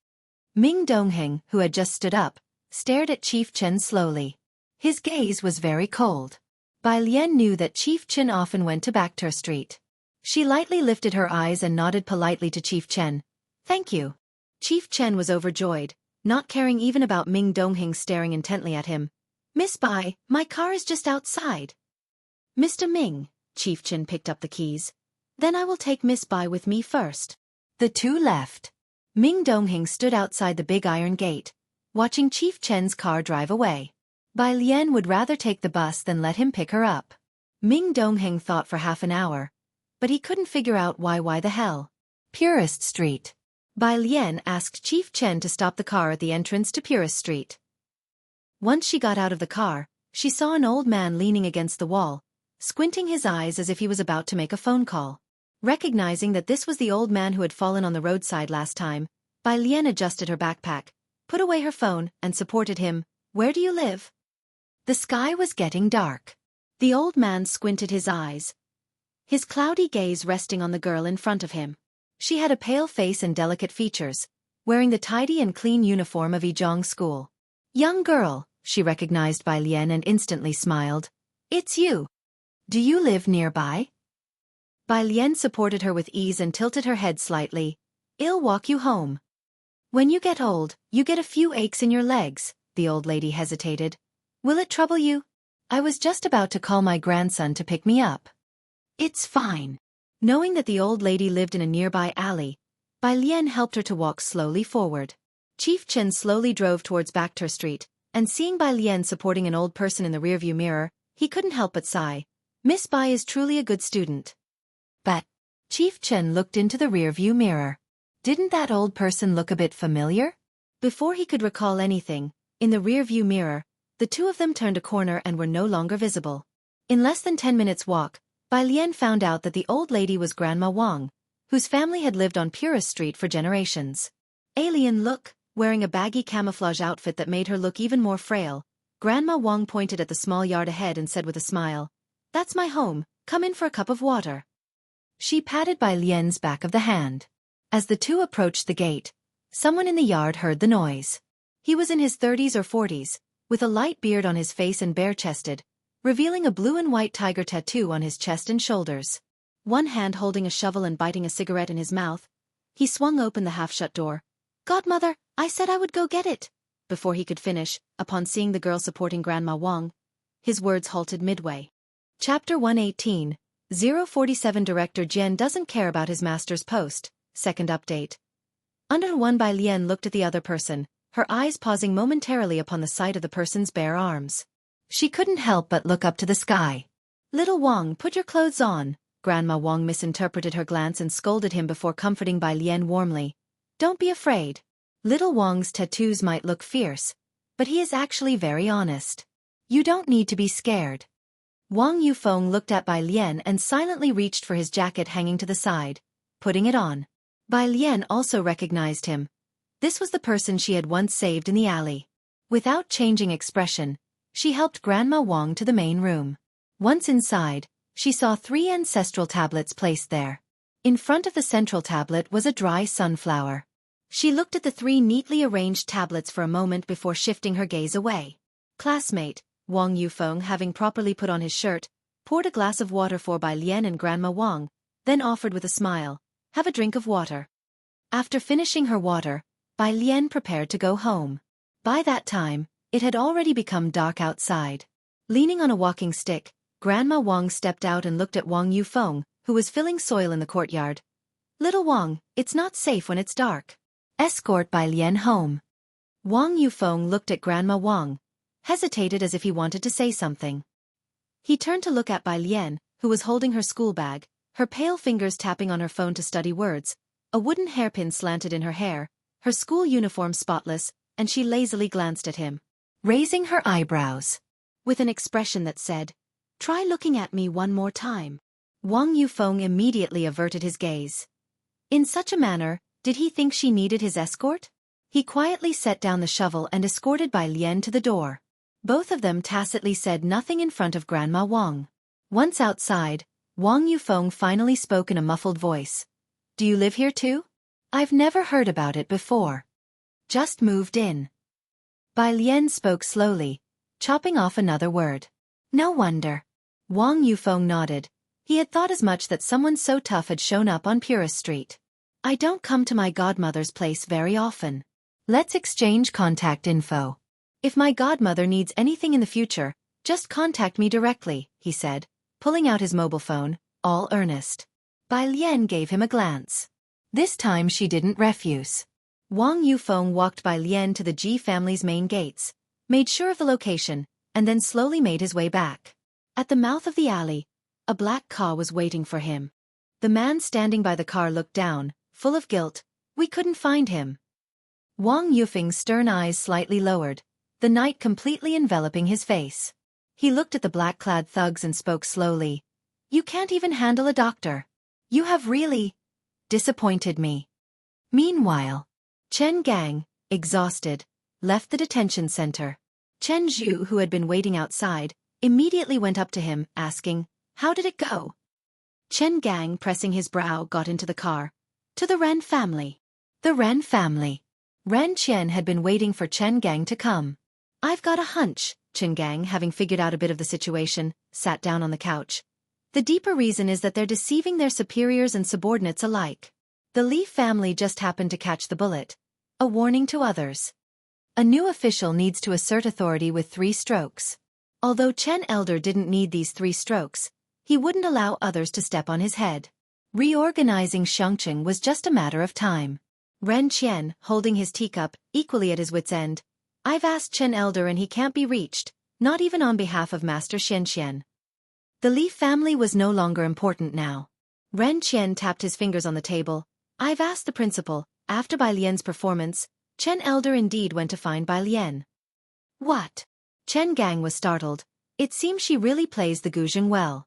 Ming Dongheng, who had just stood up, stared at Chief Chen slowly. His gaze was very cold. Bai Lian knew that Chief Chen often went to Backter Street. She lightly lifted her eyes and nodded politely to Chief Chen. Thank you. Chief Chen was overjoyed, not caring even about Ming Dongheng staring intently at him. Miss Bai, my car is just outside. Mr. Ming, Chief Chen picked up the keys. Then I will take Miss Bai with me first. The two left. Ming Dongheng stood outside the big iron gate, watching Chief Chen's car drive away. Bai Lian would rather take the bus than let him pick her up. Ming Dongheng thought for half an hour, but he couldn't figure out why the hell. Purist Street. Bai Lian asked Chief Chen to stop the car at the entrance to Purist Street. Once she got out of the car, she saw an old man leaning against the wall, squinting his eyes as if he was about to make a phone call. Recognizing that this was the old man who had fallen on the roadside last time, Bai Lian adjusted her backpack, put away her phone, and supported him. Where do you live? The sky was getting dark. The old man squinted his eyes, his cloudy gaze resting on the girl in front of him. She had a pale face and delicate features, wearing the tidy and clean uniform of Yizhong School. Young girl, she recognized Bai Lian and instantly smiled. It's you. Do you live nearby? Bai Lian supported her with ease and tilted her head slightly. I'll walk you home. When you get old, you get a few aches in your legs, the old lady hesitated. Will it trouble you? I was just about to call my grandson to pick me up. It's fine. Knowing that the old lady lived in a nearby alley, Bai Lian helped her to walk slowly forward. Chief Chen slowly drove towards Backter Street, and seeing Bai Lian supporting an old person in the rearview mirror, he couldn't help but sigh. Miss Bai is truly a good student. But Chief Chen looked into the rear-view mirror. Didn't that old person look a bit familiar? Before he could recall anything, in the rear-view mirror, the two of them turned a corner and were no longer visible. In less than 10 minutes' walk, Bai Lian found out that the old lady was Grandma Wang, whose family had lived on Purist Street for generations. Alien look, wearing a baggy camouflage outfit that made her look even more frail, Grandma Wang pointed at the small yard ahead and said with a smile, "That's my home, come in for a cup of water." She patted Bai Lian's back of the hand. As the two approached the gate, someone in the yard heard the noise. He was in his 30s or 40s, with a light beard on his face and bare-chested, revealing a blue and white tiger tattoo on his chest and shoulders. One hand holding a shovel and biting a cigarette in his mouth, he swung open the half-shut door. "Godmother, I said I would go get it." Before he could finish, upon seeing the girl supporting Grandma Wang, his words halted midway. Chapter 118, 047 Director Jian doesn't care about his master's post, second update. Under one Bai Lian looked at the other person, her eyes pausing momentarily upon the sight of the person's bare arms. She couldn't help but look up to the sky. "Little Wang, put your clothes on." Grandma Wang misinterpreted her glance and scolded him before comforting Bai Lian warmly. "Don't be afraid. Little Wang's tattoos might look fierce, but he is actually very honest. You don't need to be scared." Wang Yufeng looked at Bai Lian and silently reached for his jacket hanging to the side, putting it on. Bai Lian also recognized him. This was the person she had once saved in the alley. Without changing expression, she helped Grandma Wang to the main room. Once inside, she saw 3 ancestral tablets placed there. In front of the central tablet was a dry sunflower. She looked at the 3 neatly arranged tablets for a moment before shifting her gaze away. Classmate, Wang Yufeng, having properly put on his shirt, poured a glass of water for Bai Lian and Grandma Wang, then offered with a smile, "Have a drink of water." After finishing her water, Bai Lian prepared to go home. By that time, it had already become dark outside. Leaning on a walking stick, Grandma Wang stepped out and looked at Wang Yufeng, who was filling soil in the courtyard. "Little Wang, it's not safe when it's dark. Escort Bai Lian home." Wang Yufeng looked at Grandma Wang, hesitated as if he wanted to say something. He turned to look at Bai Lian, who was holding her school bag, her pale fingers tapping on her phone to study words, a wooden hairpin slanted in her hair, her school uniform spotless, and she lazily glanced at him, raising her eyebrows, with an expression that said, "Try looking at me one more time." Wang Yufeng immediately averted his gaze. In such a manner, did he think she needed his escort? He quietly set down the shovel and escorted Bai Lian to the door. Both of them tacitly said nothing in front of Grandma Wang. Once outside, Wang Yufeng finally spoke in a muffled voice. "Do you live here too? I've never heard about it before. Just moved in." Bai Lian spoke slowly, chopping off another word. "No wonder." Wang Yufeng nodded. He had thought as much that someone so tough had shown up on Purist Street. "I don't come to my godmother's place very often. Let's exchange contact info. If my godmother needs anything in the future, just contact me directly," he said, pulling out his mobile phone, all earnest. Bai Lian gave him a glance. This time she didn't refuse. Wang Yufeng walked Bai Lian to the Ji family's main gates, made sure of the location, and then slowly made his way back. At the mouth of the alley, a black car was waiting for him. The man standing by the car looked down, full of guilt. "We couldn't find him." Wang Yufeng's stern eyes slightly lowered, the night completely enveloping his face. He looked at the black-clad thugs and spoke slowly. "You can't even handle a doctor. You have really disappointed me." Meanwhile, Chen Gang, exhausted, left the detention center. Chen Zhu, who had been waiting outside, immediately went up to him, asking, "How did it go?" Chen Gang, pressing his brow, got into the car. "To the Ren family." The Ren family. Ren Qian had been waiting for Chen Gang to come. "I've got a hunch," Chen Gang, having figured out a bit of the situation, sat down on the couch. "The deeper reason is that they're deceiving their superiors and subordinates alike. The Li family just happened to catch the bullet. A warning to others. A new official needs to assert authority with 3 strokes. Although Chen Elder didn't need these 3 strokes, he wouldn't allow others to step on his head. Reorganizing Xueqi was just a matter of time." Ren Qian, holding his teacup, equally at his wit's end. "I've asked Chen Elder and he can't be reached, not even on behalf of Master Xianxian." The Li family was no longer important now. Ren Qian tapped his fingers on the table. I've asked the principal. After Bai Lian's performance, Chen Elder indeed went to find Bai Lian. What? Chen Gang was startled. It seems she really plays the guzheng well.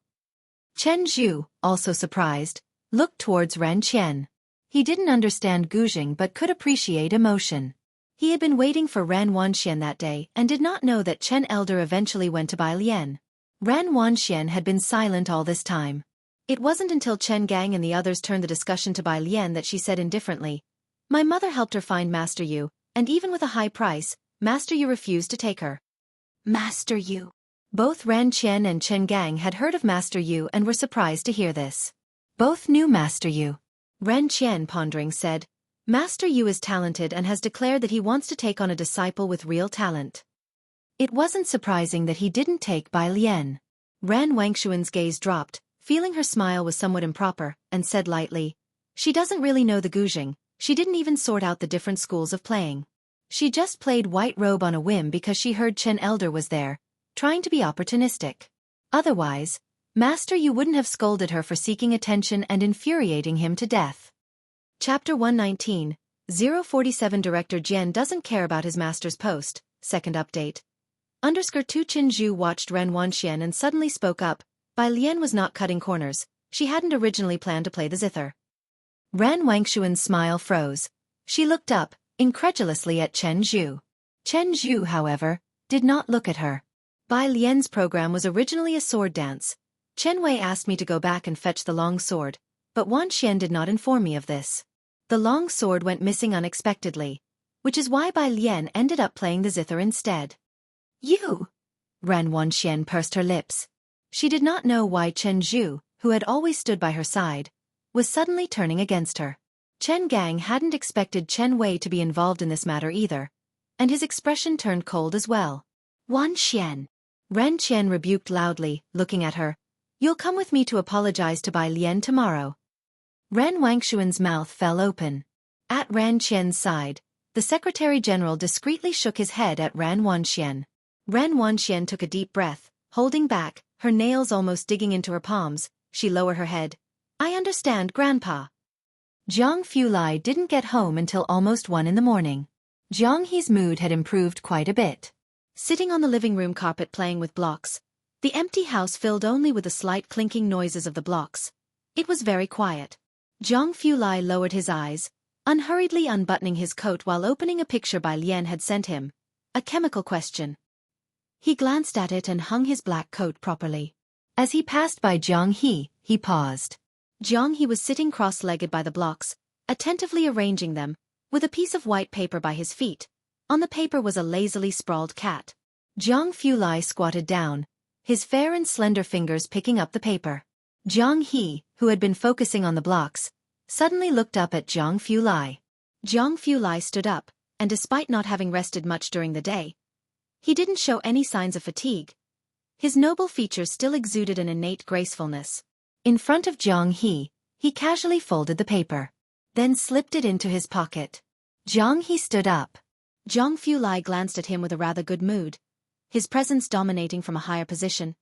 Chen Zhu, also surprised, looked towards Ren Qian. He didn't understand guzheng but could appreciate emotion. He had been waiting for Ren Wanxian that day and did not know that Chen Elder eventually went to Bai Lian. Ren Wanxian had been silent all this time. It wasn't until Chen Gang and the others turned the discussion to Bai Lian that she said indifferently, "My mother helped her find Master Yu, and even with a high price, Master Yu refused to take her." Master Yu. Both Ren Qian and Chen Gang had heard of Master Yu and were surprised to hear this. Both knew Master Yu. Ren Qian, pondering, said, "Master Yu is talented and has declared that he wants to take on a disciple with real talent." It wasn't surprising that he didn't take Bai Lian. Ren Wangshuan's gaze dropped, feeling her smile was somewhat improper, and said lightly, "She doesn't really know the guzheng, she didn't even sort out the different schools of playing. She just played white robe on a whim because she heard Chen Elder was there, trying to be opportunistic. Otherwise, Master Yu wouldn't have scolded her for seeking attention and infuriating him to death." Chapter 119, 047 Director Jian doesn't care about his master's post, second update. _2 Qin Zhu watched Ren Wanxian and suddenly spoke up. Bai Lian was not cutting corners, she hadn't originally planned to play the zither. Ren Wangshuan's smile froze. She looked up, incredulously at Chen Zhu. Chen Zhu, however, did not look at her. Bai Lian's program was originally a sword dance. Chen Wei asked me to go back and fetch the long sword, but Wanxian did not inform me of this. The long sword went missing unexpectedly, which is why Bai Lian ended up playing the zither instead. You! Ren Wanxian pursed her lips. She did not know why Chen Zhu, who had always stood by her side, was suddenly turning against her. Chen Gang hadn't expected Chen Wei to be involved in this matter either, and his expression turned cold as well. Wanxian! Ren Qian rebuked loudly, looking at her. You'll come with me to apologize to Bai Lian tomorrow. Ren Wangshuan's mouth fell open. At Ren Qian's side, the Secretary-General discreetly shook his head at Ren Wanxian. Ren Wanxian took a deep breath, holding back, her nails almost digging into her palms. She lowered her head. I understand, Grandpa. Jiang Fulai didn't get home until almost 1 in the morning. Jiang He's mood had improved quite a bit. Sitting on the living room carpet playing with blocks, the empty house filled only with the slight clinking noises of the blocks. It was very quiet. Jiang Fulai lowered his eyes, unhurriedly unbuttoning his coat while opening a picture Bai Lian had sent him. A chemical question. He glanced at it and hung his black coat properly. As he passed by Jiang he paused. Jiang He was sitting cross-legged by the blocks, attentively arranging them, with a piece of white paper by his feet. On the paper was a lazily sprawled cat. Jiang Fulai squatted down, his fair and slender fingers picking up the paper. Jiang He, who had been focusing on the blocks, suddenly looked up at Jiang Fulai. Jiang Fulai stood up, and despite not having rested much during the day, he didn't show any signs of fatigue. His noble features still exuded an innate gracefulness. In front of Jiang he casually folded the paper, then slipped it into his pocket. Jiang He stood up. Jiang Fulai glanced at him with a rather good mood, his presence dominating from a higher position.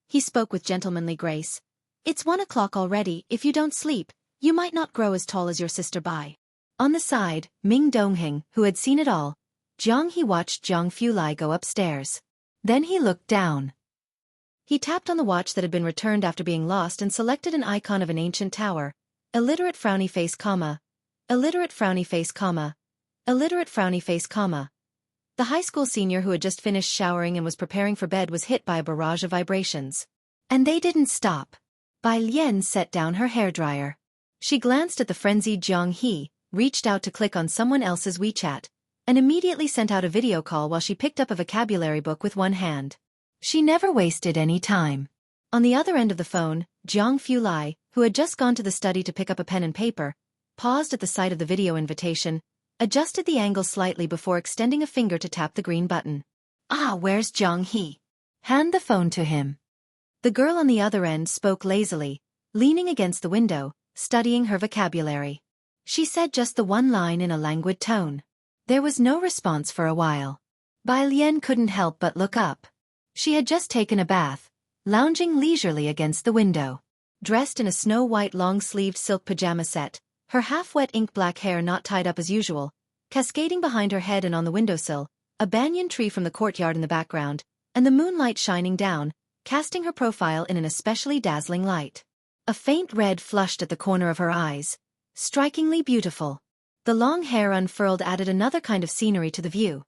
He spoke with gentlemanly grace. It's 1 o'clock already. If you don't sleep, you might not grow as tall as your sister Bai. On the side, Ming Dongheng, who had seen it all, Jiang He watched Jiang Fulai go upstairs. Then he looked down. He tapped on the watch that had been returned after being lost and selected an icon of an ancient tower. Illiterate frowny face, comma. Illiterate frowny face, comma. Illiterate frowny face, comma. The high school senior who had just finished showering and was preparing for bed was hit by a barrage of vibrations. And they didn't stop. Bai Lian set down her hairdryer. She glanced at the frenzied Jiang He, reached out to click on someone else's WeChat, and immediately sent out a video call while she picked up a vocabulary book with one hand. She never wasted any time. On the other end of the phone, Jiang Fulai, who had just gone to the study to pick up a pen and paper, paused at the sight of the video invitation, adjusted the angle slightly before extending a finger to tap the green button. Ah, where's Jiang He? Hand the phone to him. The girl on the other end spoke lazily, leaning against the window, studying her vocabulary. She said just the one line in a languid tone. There was no response for a while. Bai Lian couldn't help but look up. She had just taken a bath, lounging leisurely against the window. Dressed in a snow-white long-sleeved silk pajama set, her half-wet ink-black hair not tied up as usual, cascading behind her head and on the windowsill, a banyan tree from the courtyard in the background, and the moonlight shining down, casting her profile in an especially dazzling light. A faint red flushed at the corner of her eyes, strikingly beautiful. The long hair unfurled added another kind of scenery to the view.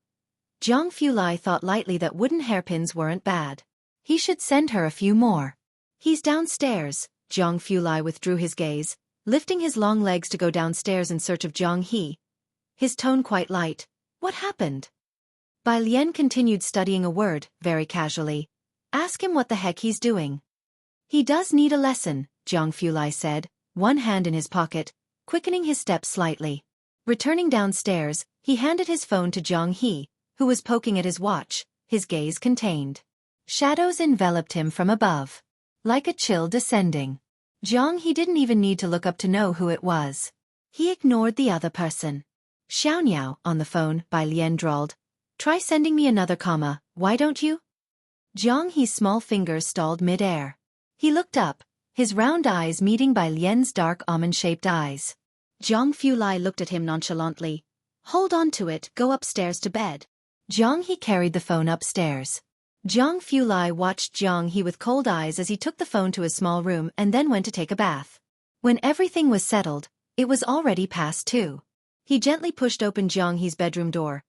Zhang Fulai thought lightly that wooden hairpins weren't bad. He should send her a few more. He's downstairs. Zhang Fulai withdrew his gaze, lifting his long legs to go downstairs in search of Zhang He. His tone quite light. What happened? Bai Lian continued studying a word, very casually. Ask him what the heck he's doing. He does need a lesson, Zhang Fulai said, one hand in his pocket, quickening his steps slightly. Returning downstairs, he handed his phone to Zhang He, who was poking at his watch, his gaze contained. Shadows enveloped him from above. Like a chill descending. Zhang He didn't even need to look up to know who it was. He ignored the other person. Xiaoniao, on the phone, Bai Lian drawled. Try sending me another comma, why don't you? Zhang He's small fingers stalled mid-air. He looked up, his round eyes meeting Bai Lian's dark almond-shaped eyes. Zhang Fulai looked at him nonchalantly. Hold on to it, go upstairs to bed. Zhang He carried the phone upstairs. Zhang Fulai watched Zhang He with cold eyes as he took the phone to his small room and then went to take a bath. When everything was settled, it was already past 2. He gently pushed open Zhang He's bedroom door.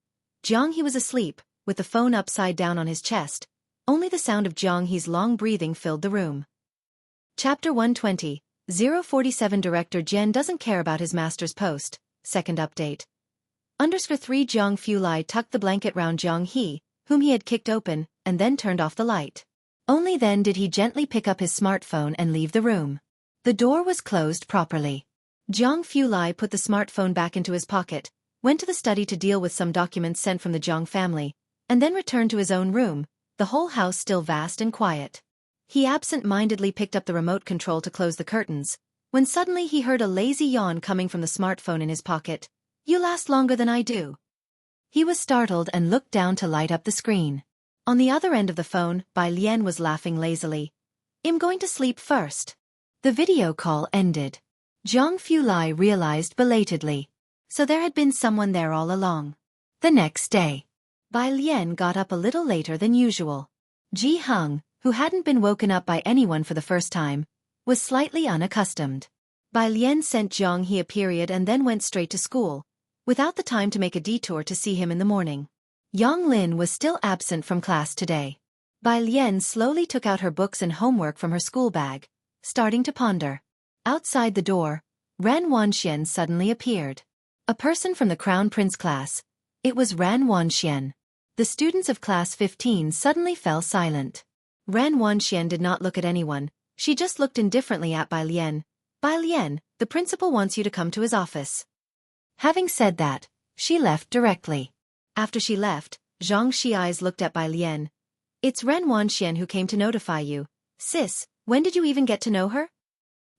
Zhang He was asleep, with the phone upside down on his chest. Only the sound of Zhang He's long breathing filled the room. Chapter 120, 047 Director Jian doesn't care about his master's post, second update. _3 Zhang Fulai tucked the blanket round Zhang He, whom he had kicked open, and then turned off the light. Only then did he gently pick up his smartphone and leave the room. The door was closed properly. Zhang Fulai put the smartphone back into his pocket, went to the study to deal with some documents sent from the Zhang family, and then returned to his own room, the whole house still vast and quiet. He absent-mindedly picked up the remote control to close the curtains, when suddenly he heard a lazy yawn coming from the smartphone in his pocket. You last longer than I do. He was startled and looked down to light up the screen. On the other end of the phone, Bai Lian was laughing lazily. I'm going to sleep first. The video call ended. Zhang Fulai realized belatedly. So there had been someone there all along. The next day, Bai Lian got up a little later than usual. Ji Heng, who hadn't been woken up by anyone for the first time, was slightly unaccustomed. Bai Lian sent Zhang He a period and then went straight to school, without the time to make a detour to see him in the morning. Yang Lin was still absent from class today. Bai Lian slowly took out her books and homework from her school bag, starting to ponder. Outside the door, Ran Wanxian suddenly appeared. A person from the Crown Prince class. It was Ran Wanxian. The students of class 15 suddenly fell silent. Ran Wanxian did not look at anyone, she just looked indifferently at Bai Lian. Bai Lian, the principal wants you to come to his office. Having said that, she left directly. After she left, Zhang Xi's looked at Bai Lian. It's Ren Wanxian who came to notify you. Sis, when did you even get to know her?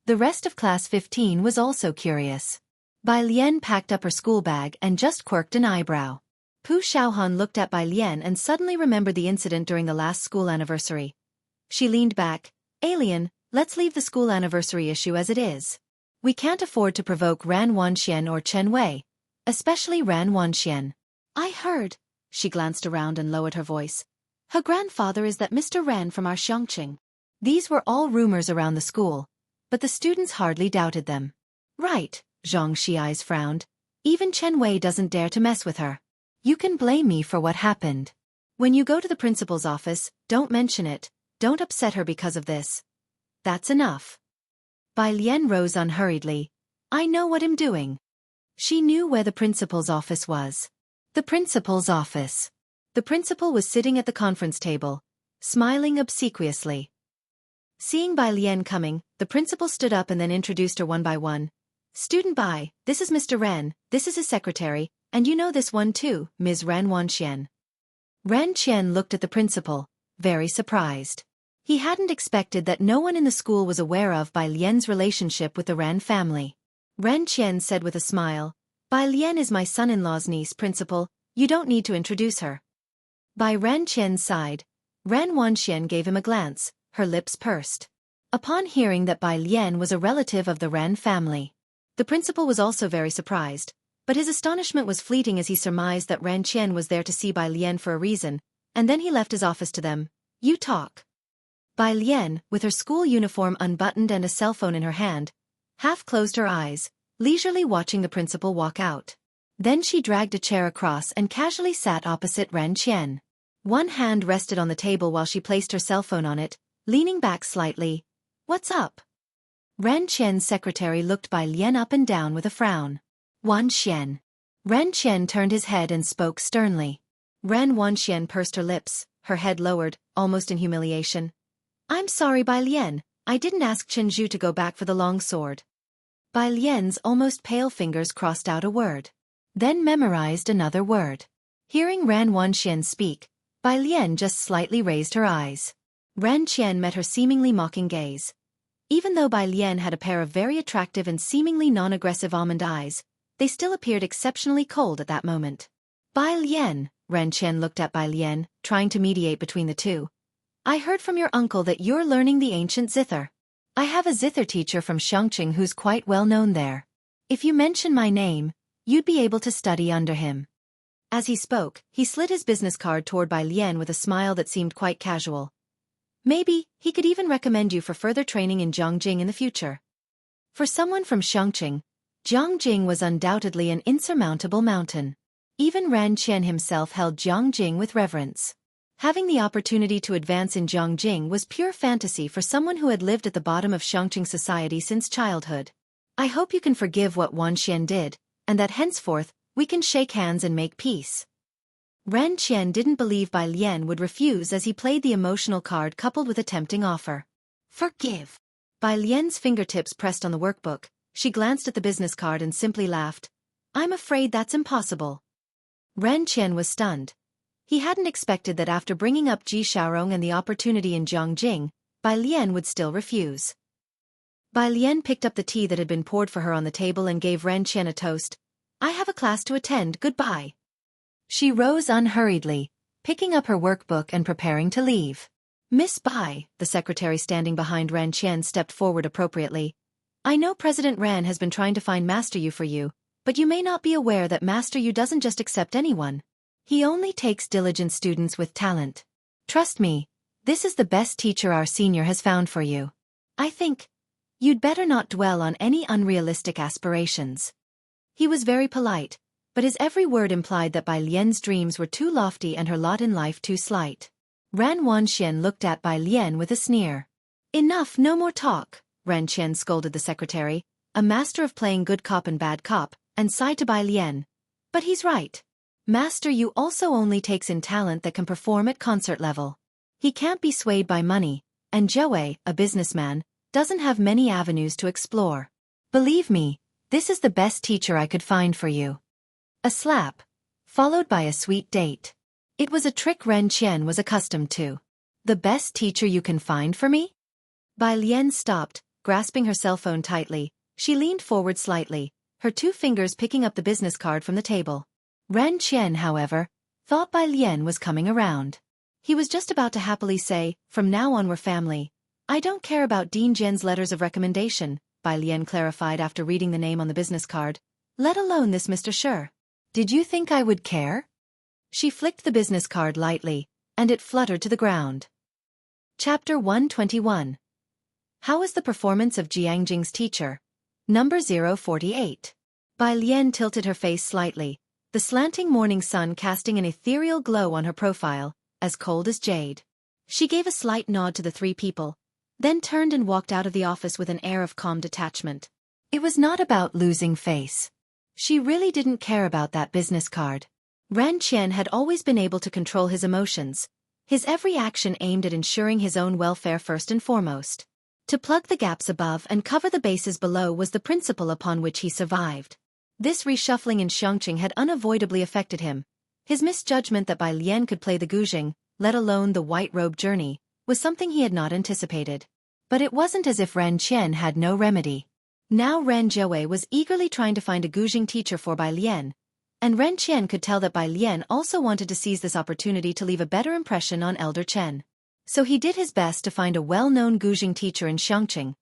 The rest of class 15 was also curious. Bai Lian packed up her school bag and just quirked an eyebrow. Pu Xiaohan looked at Bai Lian and suddenly remembered the incident during the last school anniversary. She leaned back. Alien, let's leave the school anniversary issue as it is. We can't afford to provoke Ran Wanxian or Chen Wei, especially Ran Wanxian. I heard. She glanced around and lowered her voice. Her grandfather is that Mr. Ran from our Xiangqing. These were all rumors around the school, but the students hardly doubted them. Right, Zhang Xi's frowned. Even Chen Wei doesn't dare to mess with her. You can blame me for what happened. When you go to the principal's office, don't mention it, don't upset her because of this. That's enough. Bai Lian rose unhurriedly. I know what I'm doing. She knew where the principal's office was. The principal's office. The principal was sitting at the conference table, smiling obsequiously. Seeing Bai Lian coming, the principal stood up and then introduced her one by one. Student Bai, this is Mr. Ren, this is his secretary, and you know this one too, Ms. Ran Wanxian. Ran Qian looked at the principal, very surprised. He hadn't expected that no one in the school was aware of Bai Lian's relationship with the Ran family. Ran Qian said with a smile, Bai Lian is my son-in-law's niece, principal, you don't need to introduce her. By Ran Qian's side, Ran Wanxian gave him a glance, her lips pursed. Upon hearing that Bai Lian was a relative of the Ren family, the principal was also very surprised, but his astonishment was fleeting as he surmised that Ren Qian was there to see Bai Lian for a reason, and then he left his office to them. You talk. Bai Lian, with her school uniform unbuttoned and a cell phone in her hand, half closed her eyes, leisurely watching the principal walk out. Then she dragged a chair across and casually sat opposite Ren Qian. One hand rested on the table while she placed her cell phone on it, leaning back slightly. What's up? Ren Qian's secretary looked Bai Lian up and down with a frown. Wanxian. Ren Qian turned his head and spoke sternly. Ren Wanxian pursed her lips, her head lowered, almost in humiliation. I'm sorry, Bai Lian, I didn't ask Chen Zhu to go back for the long sword. Bai Lian's almost pale fingers crossed out a word, then memorized another word. Hearing Ren Wanxian speak, Bai Lian just slightly raised her eyes. Ren Qian met her seemingly mocking gaze. Even though Bai Lian had a pair of very attractive and seemingly non-aggressive almond eyes, they still appeared exceptionally cold at that moment. Bai Lian, Ren Qian looked at Bai Lian, trying to mediate between the two. I heard from your uncle that you're learning the ancient zither. I have a zither teacher from Xueqi who's quite well known there. If you mention my name, you'd be able to study under him. As he spoke, he slid his business card toward Bai Lian with a smile that seemed quite casual. Maybe, he could even recommend you for further training in Zhongjing in the future. For someone from Xueqi, Zhongjing was undoubtedly an insurmountable mountain. Even Ren Qian himself held Zhongjing with reverence. Having the opportunity to advance in Zhongjing was pure fantasy for someone who had lived at the bottom of Xueqi society since childhood. I hope you can forgive what Wanxian did, and that henceforth, we can shake hands and make peace. Ren Qian didn't believe Bai Lian would refuse as he played the emotional card coupled with a tempting offer. Forgive. Bai Lian's fingertips pressed on the workbook, she glanced at the business card and simply laughed. I'm afraid that's impossible. Ren Qian was stunned. He hadn't expected that after bringing up Ji Xiaorong and the opportunity in Zhongjing, Bai Lian would still refuse. Bai Lian picked up the tea that had been poured for her on the table and gave Ren Qian a toast. I have a class to attend, goodbye. She rose unhurriedly, picking up her workbook and preparing to leave. Miss Bai, the secretary standing behind Ren Qian stepped forward appropriately. I know President Ran has been trying to find Master Yu for you, but you may not be aware that Master Yu doesn't just accept anyone. He only takes diligent students with talent. Trust me, this is the best teacher our senior has found for you. I think you'd better not dwell on any unrealistic aspirations. He was very polite, but his every word implied that Bai Lian's dreams were too lofty and her lot in life too slight. Ren Wanxian looked at Bai Lian with a sneer. Enough, no more talk, Ren Qian scolded the secretary, a master of playing good cop and bad cop, and sighed to Bai Lian. But he's right. Master Yu also only takes in talent that can perform at concert level. He can't be swayed by money, and Xueqi, a businessman, doesn't have many avenues to explore. Believe me, this is the best teacher I could find for you. A slap, followed by a sweet date. It was a trick Ren Qian was accustomed to. The best teacher you can find for me? Bai Lian stopped, grasping her cell phone tightly. She leaned forward slightly, her two fingers picking up the business card from the table. Ren Qian, however, thought Bai Lian was coming around. He was just about to happily say, from now on we're family. I don't care about Dean Zhen's letters of recommendation, Bai Lian clarified after reading the name on the business card. Let alone this Mr. Shi. Did you think I would care? She flicked the business card lightly, and it fluttered to the ground. Chapter 121. How was the performance of Jiangjing's teacher? Number 048. Bai Lian tilted her face slightly, the slanting morning sun casting an ethereal glow on her profile, as cold as jade. She gave a slight nod to the three people, then turned and walked out of the office with an air of calm detachment. It was not about losing face. She really didn't care about that business card. Ren Qian had always been able to control his emotions, his every action aimed at ensuring his own welfare first and foremost. To plug the gaps above and cover the bases below was the principle upon which he survived. This reshuffling in Xueqi had unavoidably affected him. His misjudgment that Bai Lian could play the Guzheng, let alone the white robe journey, was something he had not anticipated. But it wasn't as if Ren Qian had no remedy. Now Ren Xueqi was eagerly trying to find a Guzheng teacher for Bai Lian, and Ren Qian could tell that Bai Lian also wanted to seize this opportunity to leave a better impression on Elder Chen. So he did his best to find a well-known Guzheng teacher in Xueqi.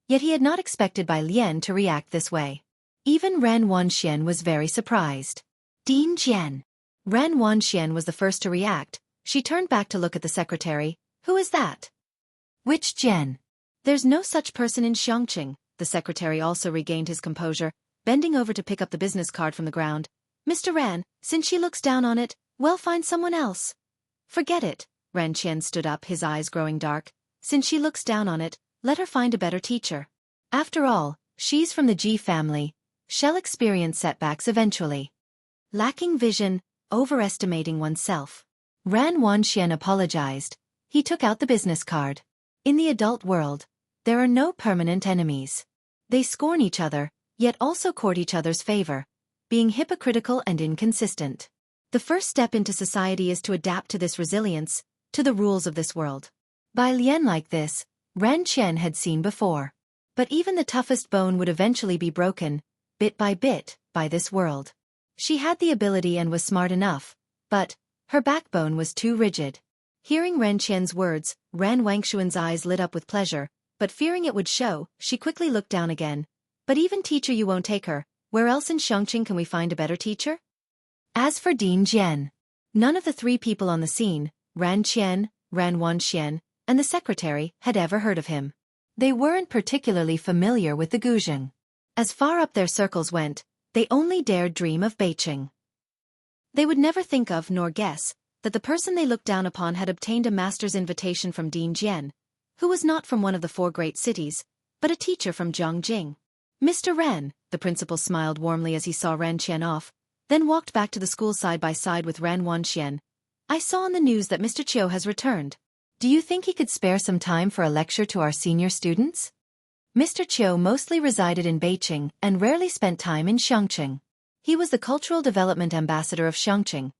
Yet he had not expected Bai Lian to react this way. Even Ran Wanxian was very surprised. Dean Jian. Ran Wanxian was the first to react. She turned back to look at the secretary. Who is that? Which Jian? There's no such person in Xueqi. The secretary also regained his composure, bending over to pick up the business card from the ground. Mr. Ran, since she looks down on it, well, find someone else. Forget it. Ran Qian stood up, his eyes growing dark. Since she looks down on it, let her find a better teacher. After all, she's from the Ji family. She'll experience setbacks eventually. Lacking vision, overestimating oneself. Ran Wanxian apologized. He took out the business card. In the adult world, there are no permanent enemies. They scorn each other, yet also court each other's favor, being hypocritical and inconsistent. The first step into society is to adapt to this resilience, to the rules of this world. Bai Lian like this, Ran Qian had seen before. But even the toughest bone would eventually be broken, bit, by this world. She had the ability and was smart enough, but her backbone was too rigid. Hearing Ran Qian's words, Ran Wangshuan's eyes lit up with pleasure, but fearing it would show, she quickly looked down again. But even teacher, you won't take her. Where else in Xueqi can we find a better teacher? As for Dean Jian, none of the three people on the scene, Ran Qian, Ran Wanxian, and the secretary, had ever heard of him. They weren't particularly familiar with the Guzheng. As far up their circles went, they only dared dream of Beiqing. They would never think of nor guess that the person they looked down upon had obtained a master's invitation from Dean Jian, who was not from one of the four great cities, but a teacher from Zhongjing. Mr. Ran, the principal smiled warmly as he saw Ran Qian off, then walked back to the school side by side with Ran Wanxian. I saw on the news that Mr. Chiu has returned. Do you think he could spare some time for a lecture to our senior students? Mr. Chiu mostly resided in Beiqing and rarely spent time in Xueqi. He was the cultural development ambassador of Xueqi,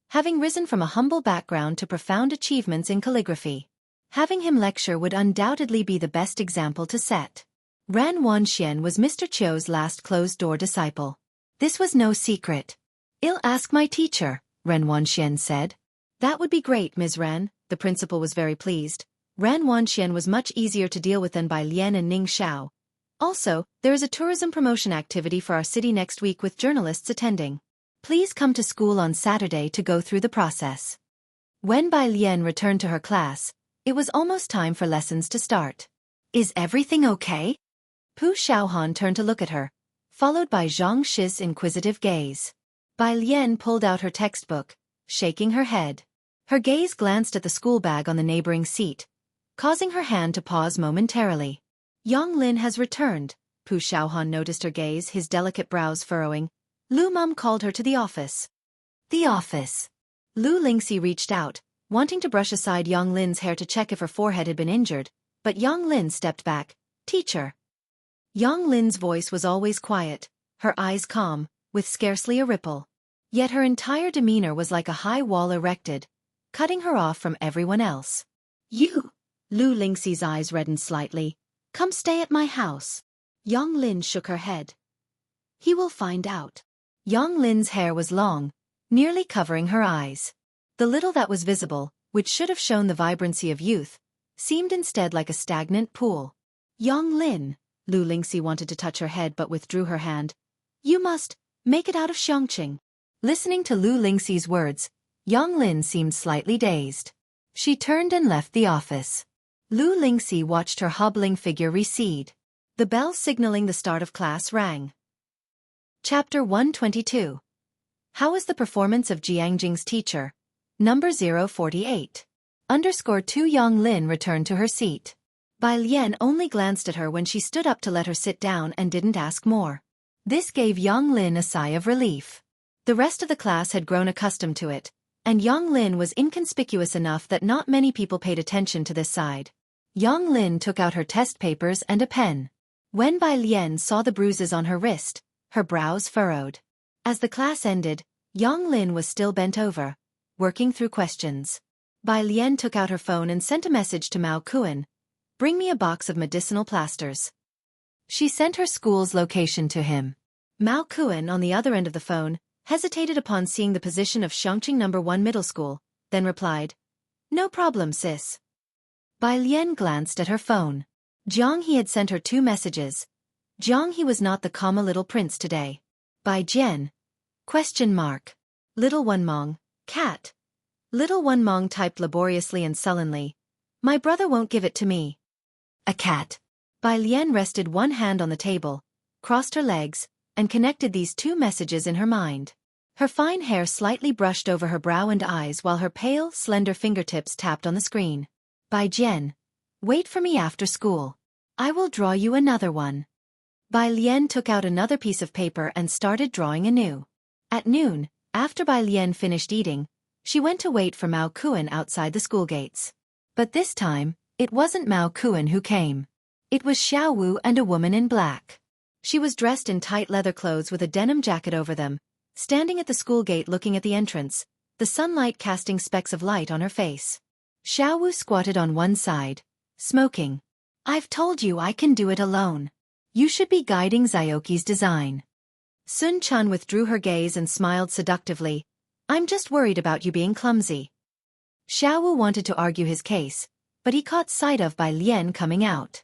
having risen from a humble background to profound achievements in calligraphy. Having him lecture would undoubtedly be the best example to set. Ran Wanxian was Mr. Chiu's last closed-door disciple. This was no secret. I'll ask my teacher, Ran Wanxian said. That would be great, Ms. Ran. The principal was very pleased. Ran Wanxian was much easier to deal with than Bai Lian and Ning Xiao. Also, there is a tourism promotion activity for our city next week with journalists attending. Please come to school on Saturday to go through the process. When Bai Lian returned to her class, it was almost time for lessons to start. Is everything okay? Pu Xiaohan turned to look at her, followed by Zhang Shi's inquisitive gaze. Bai Lian pulled out her textbook, shaking her head. Her gaze glanced at the school bag on the neighboring seat, causing her hand to pause momentarily. Yang Lin has returned. Pu Xiaohan noticed her gaze, his delicate brows furrowing. Lu Mum called her to the office. The office. Lu Lingxi reached out, wanting to brush aside Yang Lin's hair to check if her forehead had been injured, but Yang Lin stepped back. Teacher. Yang Lin's voice was always quiet, her eyes calm, with scarcely a ripple. Yet her entire demeanor was like a high wall erected, cutting her off from everyone else. You. Lu Lingxi's eyes reddened slightly. Come stay at my house. Yang Lin shook her head. He will find out. Yang Lin's hair was long, nearly covering her eyes. The little that was visible, which should have shown the vibrancy of youth, seemed instead like a stagnant pool. Yang Lin. Lu Lingxi wanted to touch her head but withdrew her hand. You must make it out of Xueqi. Listening to Lu Lingxi's words, Yang Lin seemed slightly dazed. She turned and left the office. Lu Lingxi watched her hobbling figure recede. The bell signaling the start of class rang. Chapter 122. How was the performance of Jiangjing's teacher? Number 048. _2 Yang Lin returned to her seat. Bai Lian only glanced at her when she stood up to let her sit down and didn't ask more. This gave Yang Lin a sigh of relief. The rest of the class had grown accustomed to it, and Yang Lin was inconspicuous enough that not many people paid attention to this side. Yang Lin took out her test papers and a pen. When Bai Lian saw the bruises on her wrist, her brows furrowed. As the class ended, Yang Lin was still bent over, working through questions. Bai Lian took out her phone and sent a message to Mao Kuan. Bring me a box of medicinal plasters. She sent her school's location to him. Mao Kuan, on the other end of the phone, hesitated upon seeing the position of Xueqi No. 1 Middle School, then replied, No problem, sis. Bai Lian glanced at her phone. Jiang He had sent her 2 messages. Jiang He was not the comma little prince today. Bai Jian? Question mark. Little One Mong, cat. Little One Mong typed laboriously and sullenly. My brother won't give it to me. A cat. Bai Lian rested one hand on the table, crossed her legs, and connected these 2 messages in her mind. Her fine hair slightly brushed over her brow and eyes while her pale, slender fingertips tapped on the screen. Bai Jian. Wait for me after school. I will draw you another one. Bai Lian took out another piece of paper and started drawing anew. At noon, after Bai Lian finished eating, she went to wait for Mao Kuan outside the school gates. But this time, it wasn't Mao Kuan who came. It was Xiao Wu and a woman in black. She was dressed in tight leather clothes with a denim jacket over them, standing at the school gate looking at the entrance, the sunlight casting specks of light on her face. Xiao Wu squatted on one side, smoking. I've told you I can do it alone. You should be guiding Xueqi's design. Sun Chun withdrew her gaze and smiled seductively. I'm just worried about you being clumsy. Xiao Wu wanted to argue his case, but he caught sight of Bai Lian coming out.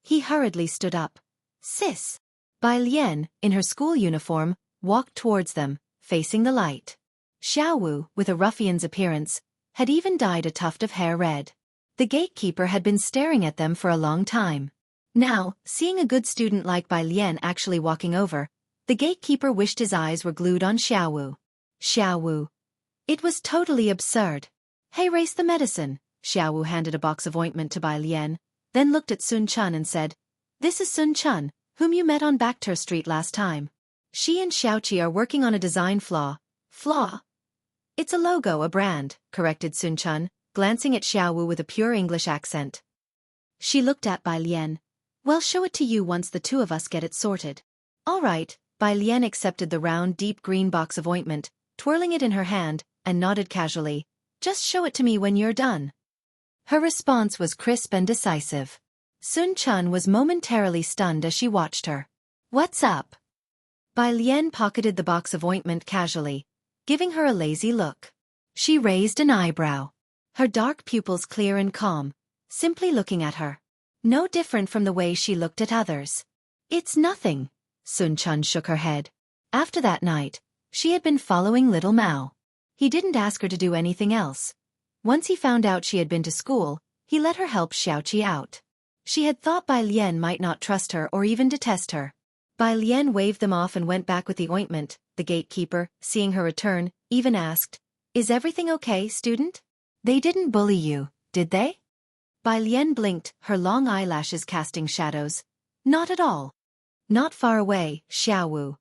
He hurriedly stood up. Sis. Bai Lian, in her school uniform, walked towards them, facing the light. Xiao Wu, with a ruffian's appearance, had even dyed a tuft of hair red. The gatekeeper had been staring at them for a long time. Now, seeing a good student like Bai Lian actually walking over, the gatekeeper wished his eyes were glued on Xiao Wu. Xiao Wu. It was totally absurd. Heiress the medicine. Xiao Wu handed a box of ointment to Bai Lian, then looked at Sun Chun and said, This is Sun Chun, whom you met on Backter Street last time. She and Xueqi are working on a design flaw. Flaw? It's a logo, a brand, corrected Sun Chun, glancing at Xiao Wu with a pure English accent. She looked at Bai Lian. Well, show it to you once the 2 of us get it sorted. All right. Bai Lian accepted the round, deep green box of ointment, twirling it in her hand, and nodded casually. Just show it to me when you're done. Her response was crisp and decisive. Sun Chun was momentarily stunned as she watched her. What's up? Bai Lian pocketed the box of ointment casually, giving her a lazy look. She raised an eyebrow. Her dark pupils clear and calm, simply looking at her. No different from the way she looked at others. It's nothing. Sun Chun shook her head. After that night, she had been following little Mao. He didn't ask her to do anything else. Once he found out she had been to school, he let her help Xueqi out. She had thought Bai Lian might not trust her or even detest her. Bai Lian waved them off and went back with the ointment. The gatekeeper, seeing her return, even asked, Is everything okay, student? They didn't bully you, did they? Bai Lian blinked, her long eyelashes casting shadows. Not at all. Not far away, Xiao Wu.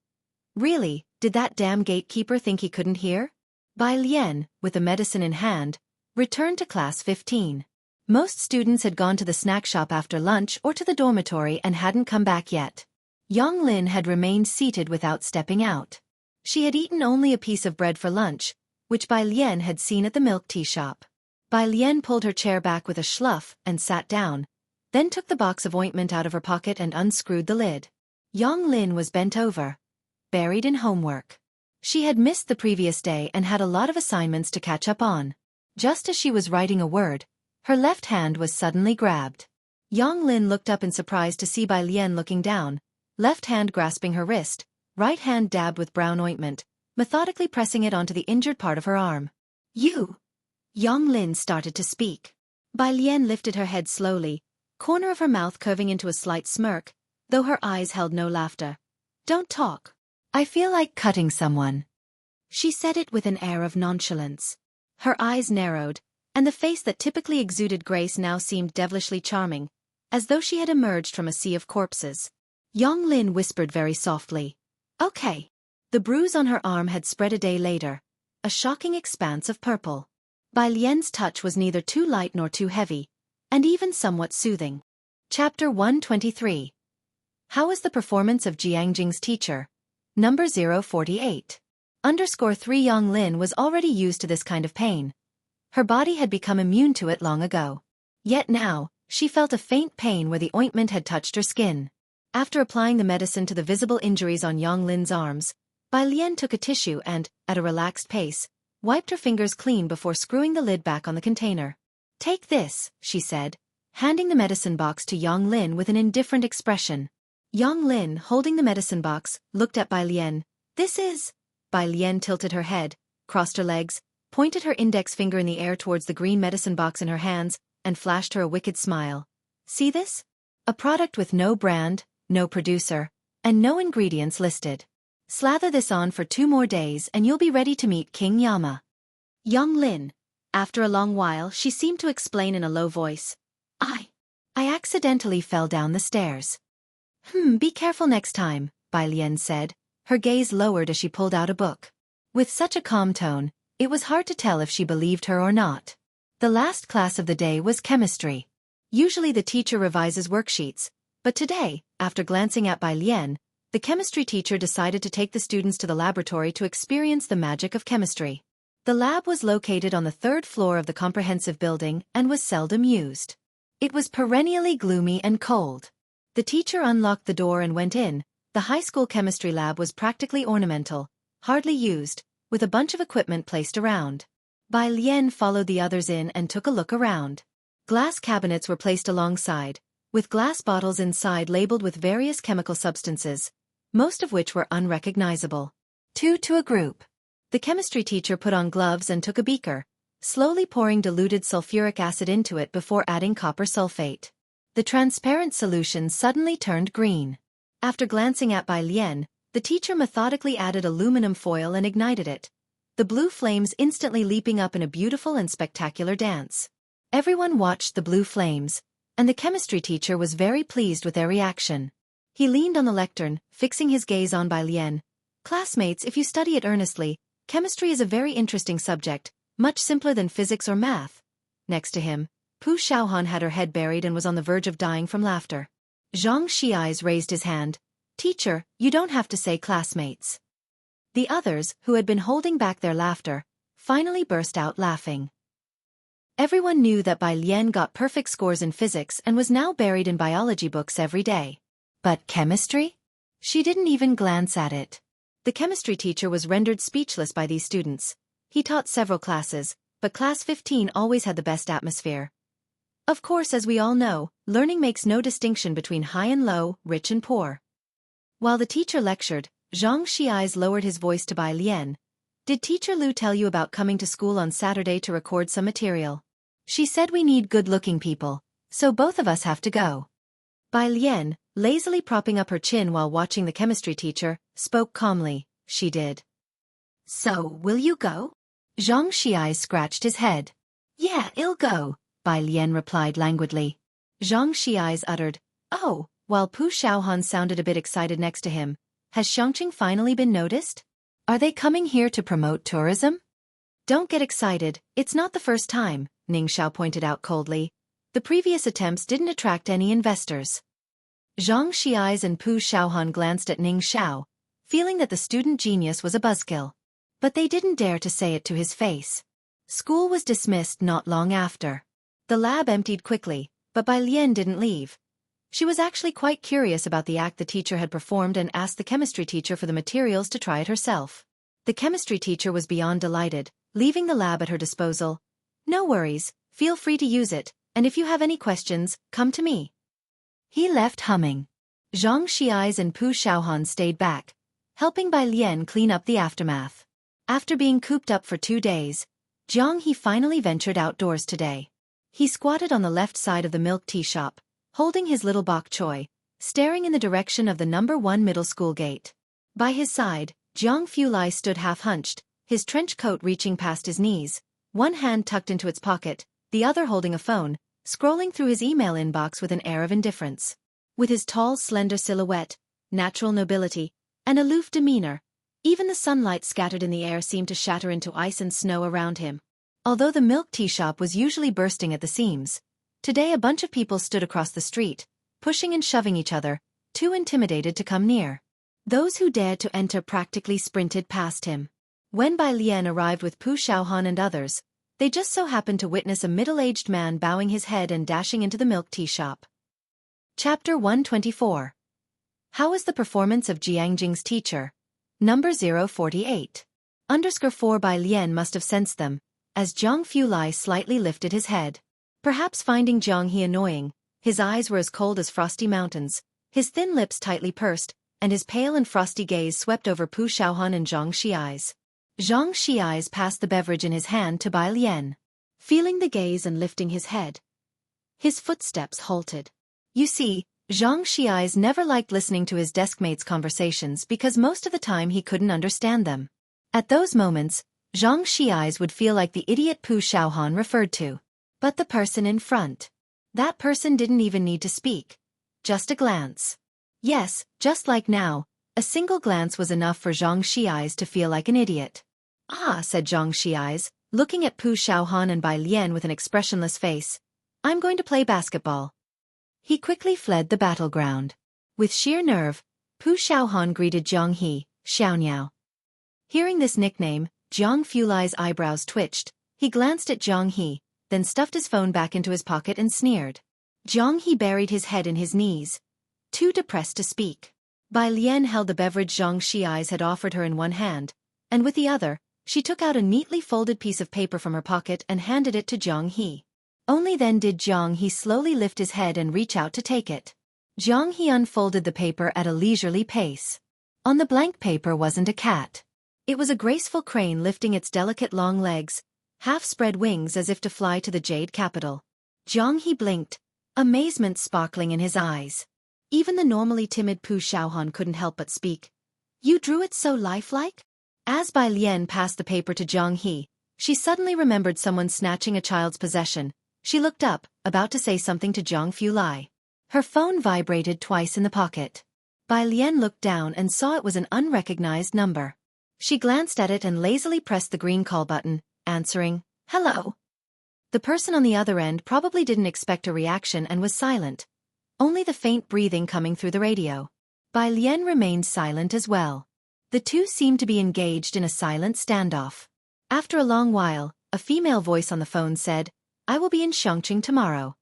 Really, did that damn gatekeeper think he couldn't hear? Bai Lian, with the medicine in hand, returned to class 15. Most students had gone to the snack shop after lunch or to the dormitory and hadn't come back yet. Yang Lin had remained seated without stepping out. She had eaten only a piece of bread for lunch, which Bai Lian had seen at the milk tea shop. Bai Lian pulled her chair back with a schluff and sat down, then took the box of ointment out of her pocket and unscrewed the lid. Yang Lin was bent over, buried in homework. She had missed the previous day and had a lot of assignments to catch up on. Just as she was writing a word, her left hand was suddenly grabbed. Yang Lin looked up in surprise to see Bai Lian looking down, left hand grasping her wrist, right hand dabbed with brown ointment, methodically pressing it onto the injured part of her arm. You! Yang Lin started to speak. Bai Lian lifted her head slowly, corner of her mouth curving into a slight smirk, though her eyes held no laughter. Don't talk. I feel like cutting someone. She said it with an air of nonchalance. Her eyes narrowed, and the face that typically exuded grace now seemed devilishly charming, as though she had emerged from a sea of corpses. Yang Lin whispered very softly. Okay. The bruise on her arm had spread a day later, a shocking expanse of purple. Bai Lian's touch was neither too light nor too heavy, and even somewhat soothing. Chapter 123. How was the performance of Jiangjing's teacher? Number 048. _3 Yang Lin was already used to this kind of pain. Her body had become immune to it long ago. Yet now, she felt a faint pain where the ointment had touched her skin. After applying the medicine to the visible injuries on Yang Lin's arms, Bai Lian took a tissue and, at a relaxed pace, wiped her fingers clean before screwing the lid back on the container. Take this, she said, handing the medicine box to Yang Lin with an indifferent expression. Yang Lin, holding the medicine box, looked at Bai Lian. This is... Bai Lian tilted her head, crossed her legs, pointed her index finger in the air towards the green medicine box in her hands, and flashed her a wicked smile. See this? A product with no brand, no producer, and no ingredients listed. Slather this on for 2 more days and you'll be ready to meet King Yama. Yang Lin. After a long while she seemed to explain in a low voice. I accidentally fell down the stairs. Be careful next time, Bai Lian said, her gaze lowered as she pulled out a book. With such a calm tone, it was hard to tell if she believed her or not. The last class of the day was chemistry. Usually the teacher revises worksheets, but today, after glancing at Bai Lian, the chemistry teacher decided to take the students to the laboratory to experience the magic of chemistry. The lab was located on the 3rd floor of the comprehensive building and was seldom used. It was perennially gloomy and cold. The teacher unlocked the door and went in. The high school chemistry lab was practically ornamental, hardly used, with a bunch of equipment placed around. Bai Lian followed the others in and took a look around. Glass cabinets were placed alongside, with glass bottles inside labeled with various chemical substances, most of which were unrecognizable. 2 to a group. The chemistry teacher put on gloves and took a beaker, slowly pouring diluted sulfuric acid into it before adding copper sulfate. The transparent solution suddenly turned green. After glancing at Bai Lian, the teacher methodically added aluminum foil and ignited it, the blue flames instantly leaping up in a beautiful and spectacular dance. Everyone watched the blue flames, and the chemistry teacher was very pleased with their reaction. He leaned on the lectern, fixing his gaze on Bai Lian. Classmates, if you study it earnestly, chemistry is a very interesting subject, much simpler than physics or math. Next to him, Pu Xiaohan had her head buried and was on the verge of dying from laughter. Zhang Xiais raised his hand. Teacher, you don't have to say classmates. The others, who had been holding back their laughter, finally burst out laughing. Everyone knew that Bai Lian got perfect scores in physics and was now buried in biology books every day. But chemistry? She didn't even glance at it. The chemistry teacher was rendered speechless by these students. He taught several classes, but class 15 always had the best atmosphere. Of course, as we all know, learning makes no distinction between high and low, rich and poor. While the teacher lectured, Zhang Xiais lowered his voice to Bai Lian. Did Teacher Lu tell you about coming to school on Saturday to record some material? She said we need good-looking people, so both of us have to go. Bai Lian, lazily propping up her chin while watching the chemistry teacher, spoke calmly. She did. So, will you go? Zhang Xiais scratched his head. Yeah, I'll go, Bai Lian replied languidly. Zhang Xiais uttered, oh, while Pu Xiaohan sounded a bit excited next to him. Has Xiangqing finally been noticed? Are they coming here to promote tourism? Don't get excited, it's not the first time, Ning Xiao pointed out coldly. The previous attempts didn't attract any investors. Zhang Xiais and Pu Xiaohan glanced at Ning Xiao, feeling that the student genius was a buzzkill. But they didn't dare to say it to his face. School was dismissed not long after. The lab emptied quickly, but Bai Lian didn't leave. She was actually quite curious about the act the teacher had performed and asked the chemistry teacher for the materials to try it herself. The chemistry teacher was beyond delighted, leaving the lab at her disposal. No worries, feel free to use it, and if you have any questions, come to me. He left humming. Zhang Xiais and Pu Xiaohan stayed back, helping Bai Lian clean up the aftermath. After being cooped up for 2 days, Jiang He finally ventured outdoors today. He squatted on the left side of the milk tea shop, holding his little bok choy, staring in the direction of the No. 1 middle school gate. By his side, Jiang Fulai stood half-hunched, his trench coat reaching past his knees, one hand tucked into its pocket, the other holding a phone, scrolling through his email inbox with an air of indifference. With his tall, slender silhouette, natural nobility, and aloof demeanor, even the sunlight scattered in the air seemed to shatter into ice and snow around him. Although the milk tea shop was usually bursting at the seams, today a bunch of people stood across the street, pushing and shoving each other, too intimidated to come near. Those who dared to enter practically sprinted past him. When Bai Lian arrived with Pu Xiaohan and others, they just so happened to witness a middle-aged man bowing his head and dashing into the milk tea shop. Chapter 124. How was the performance of Jiangjing's teacher? Number 048. _4 Bai Lian must have sensed them, as Zhang Fulai slightly lifted his head. Perhaps finding Jiang He annoying, his eyes were as cold as frosty mountains, his thin lips tightly pursed, and his pale and frosty gaze swept over Pu Xiaohan and Zhang Xi's. Zhang Xi's passed the beverage in his hand to Bai Lian. Feeling the gaze and lifting his head, his footsteps halted. You see, Zhang Xi's never liked listening to his deskmates' conversations because most of the time he couldn't understand them. At those moments, Zhang Xi's would feel like the idiot Pu Xiaohan referred to. But the person in front. That person didn't even need to speak. Just a glance. Yes, just like now, a single glance was enough for Zhang Xi's to feel like an idiot. Ah, said Zhang Xi's, looking at Pu Xiaohan and Bai Lian with an expressionless face. I'm going to play basketball. He quickly fled the battleground. With sheer nerve, Pu Xiaohan greeted Jiang He, Xiaoniao. Hearing this nickname, Jiang Fulai's eyebrows twitched. He glanced at Jiang He, then stuffed his phone back into his pocket and sneered. Jiang He buried his head in his knees, too depressed to speak. Bai Lian held the beverage Zhang Xi's had offered her in one hand, and with the other, she took out a neatly folded piece of paper from her pocket and handed it to Jiang He. Only then did Jiang He slowly lift his head and reach out to take it. Jiang He unfolded the paper at a leisurely pace. On the blank paper wasn't a cat. It was a graceful crane lifting its delicate long legs, half-spread wings as if to fly to the jade capital. Jiang He blinked, amazement sparkling in his eyes. Even the normally timid Pu Xiaohan couldn't help but speak. You drew it so lifelike? As Bai Lian passed the paper to Jiang He, she suddenly remembered someone snatching a child's possession. She looked up, about to say something to Zhang Fulai. Her phone vibrated twice in the pocket. Bai Lian looked down and saw it was an unrecognized number. She glanced at it and lazily pressed the green call button, answering, "Hello." The person on the other end probably didn't expect a reaction and was silent. Only the faint breathing coming through the radio. Bai Lian remained silent as well. The two seemed to be engaged in a silent standoff. After a long while, a female voice on the phone said, "I will be in Xueqi tomorrow."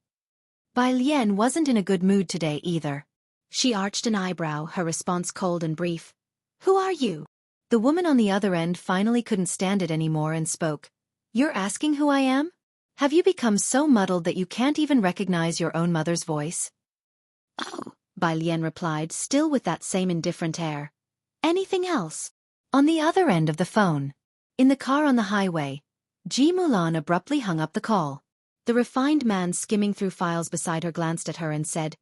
Bai Lian wasn't in a good mood today either. She arched an eyebrow, her response cold and brief. "Who are you?" The woman on the other end finally couldn't stand it anymore and spoke. "You're asking who I am? Have you become so muddled that you can't even recognize your own mother's voice?" "Oh," Bai Lian replied, still with that same indifferent air. "Anything else?" On the other end of the phone. In the car on the highway, Ji Mulan abruptly hung up the call. The refined man skimming through files beside her glanced at her and said,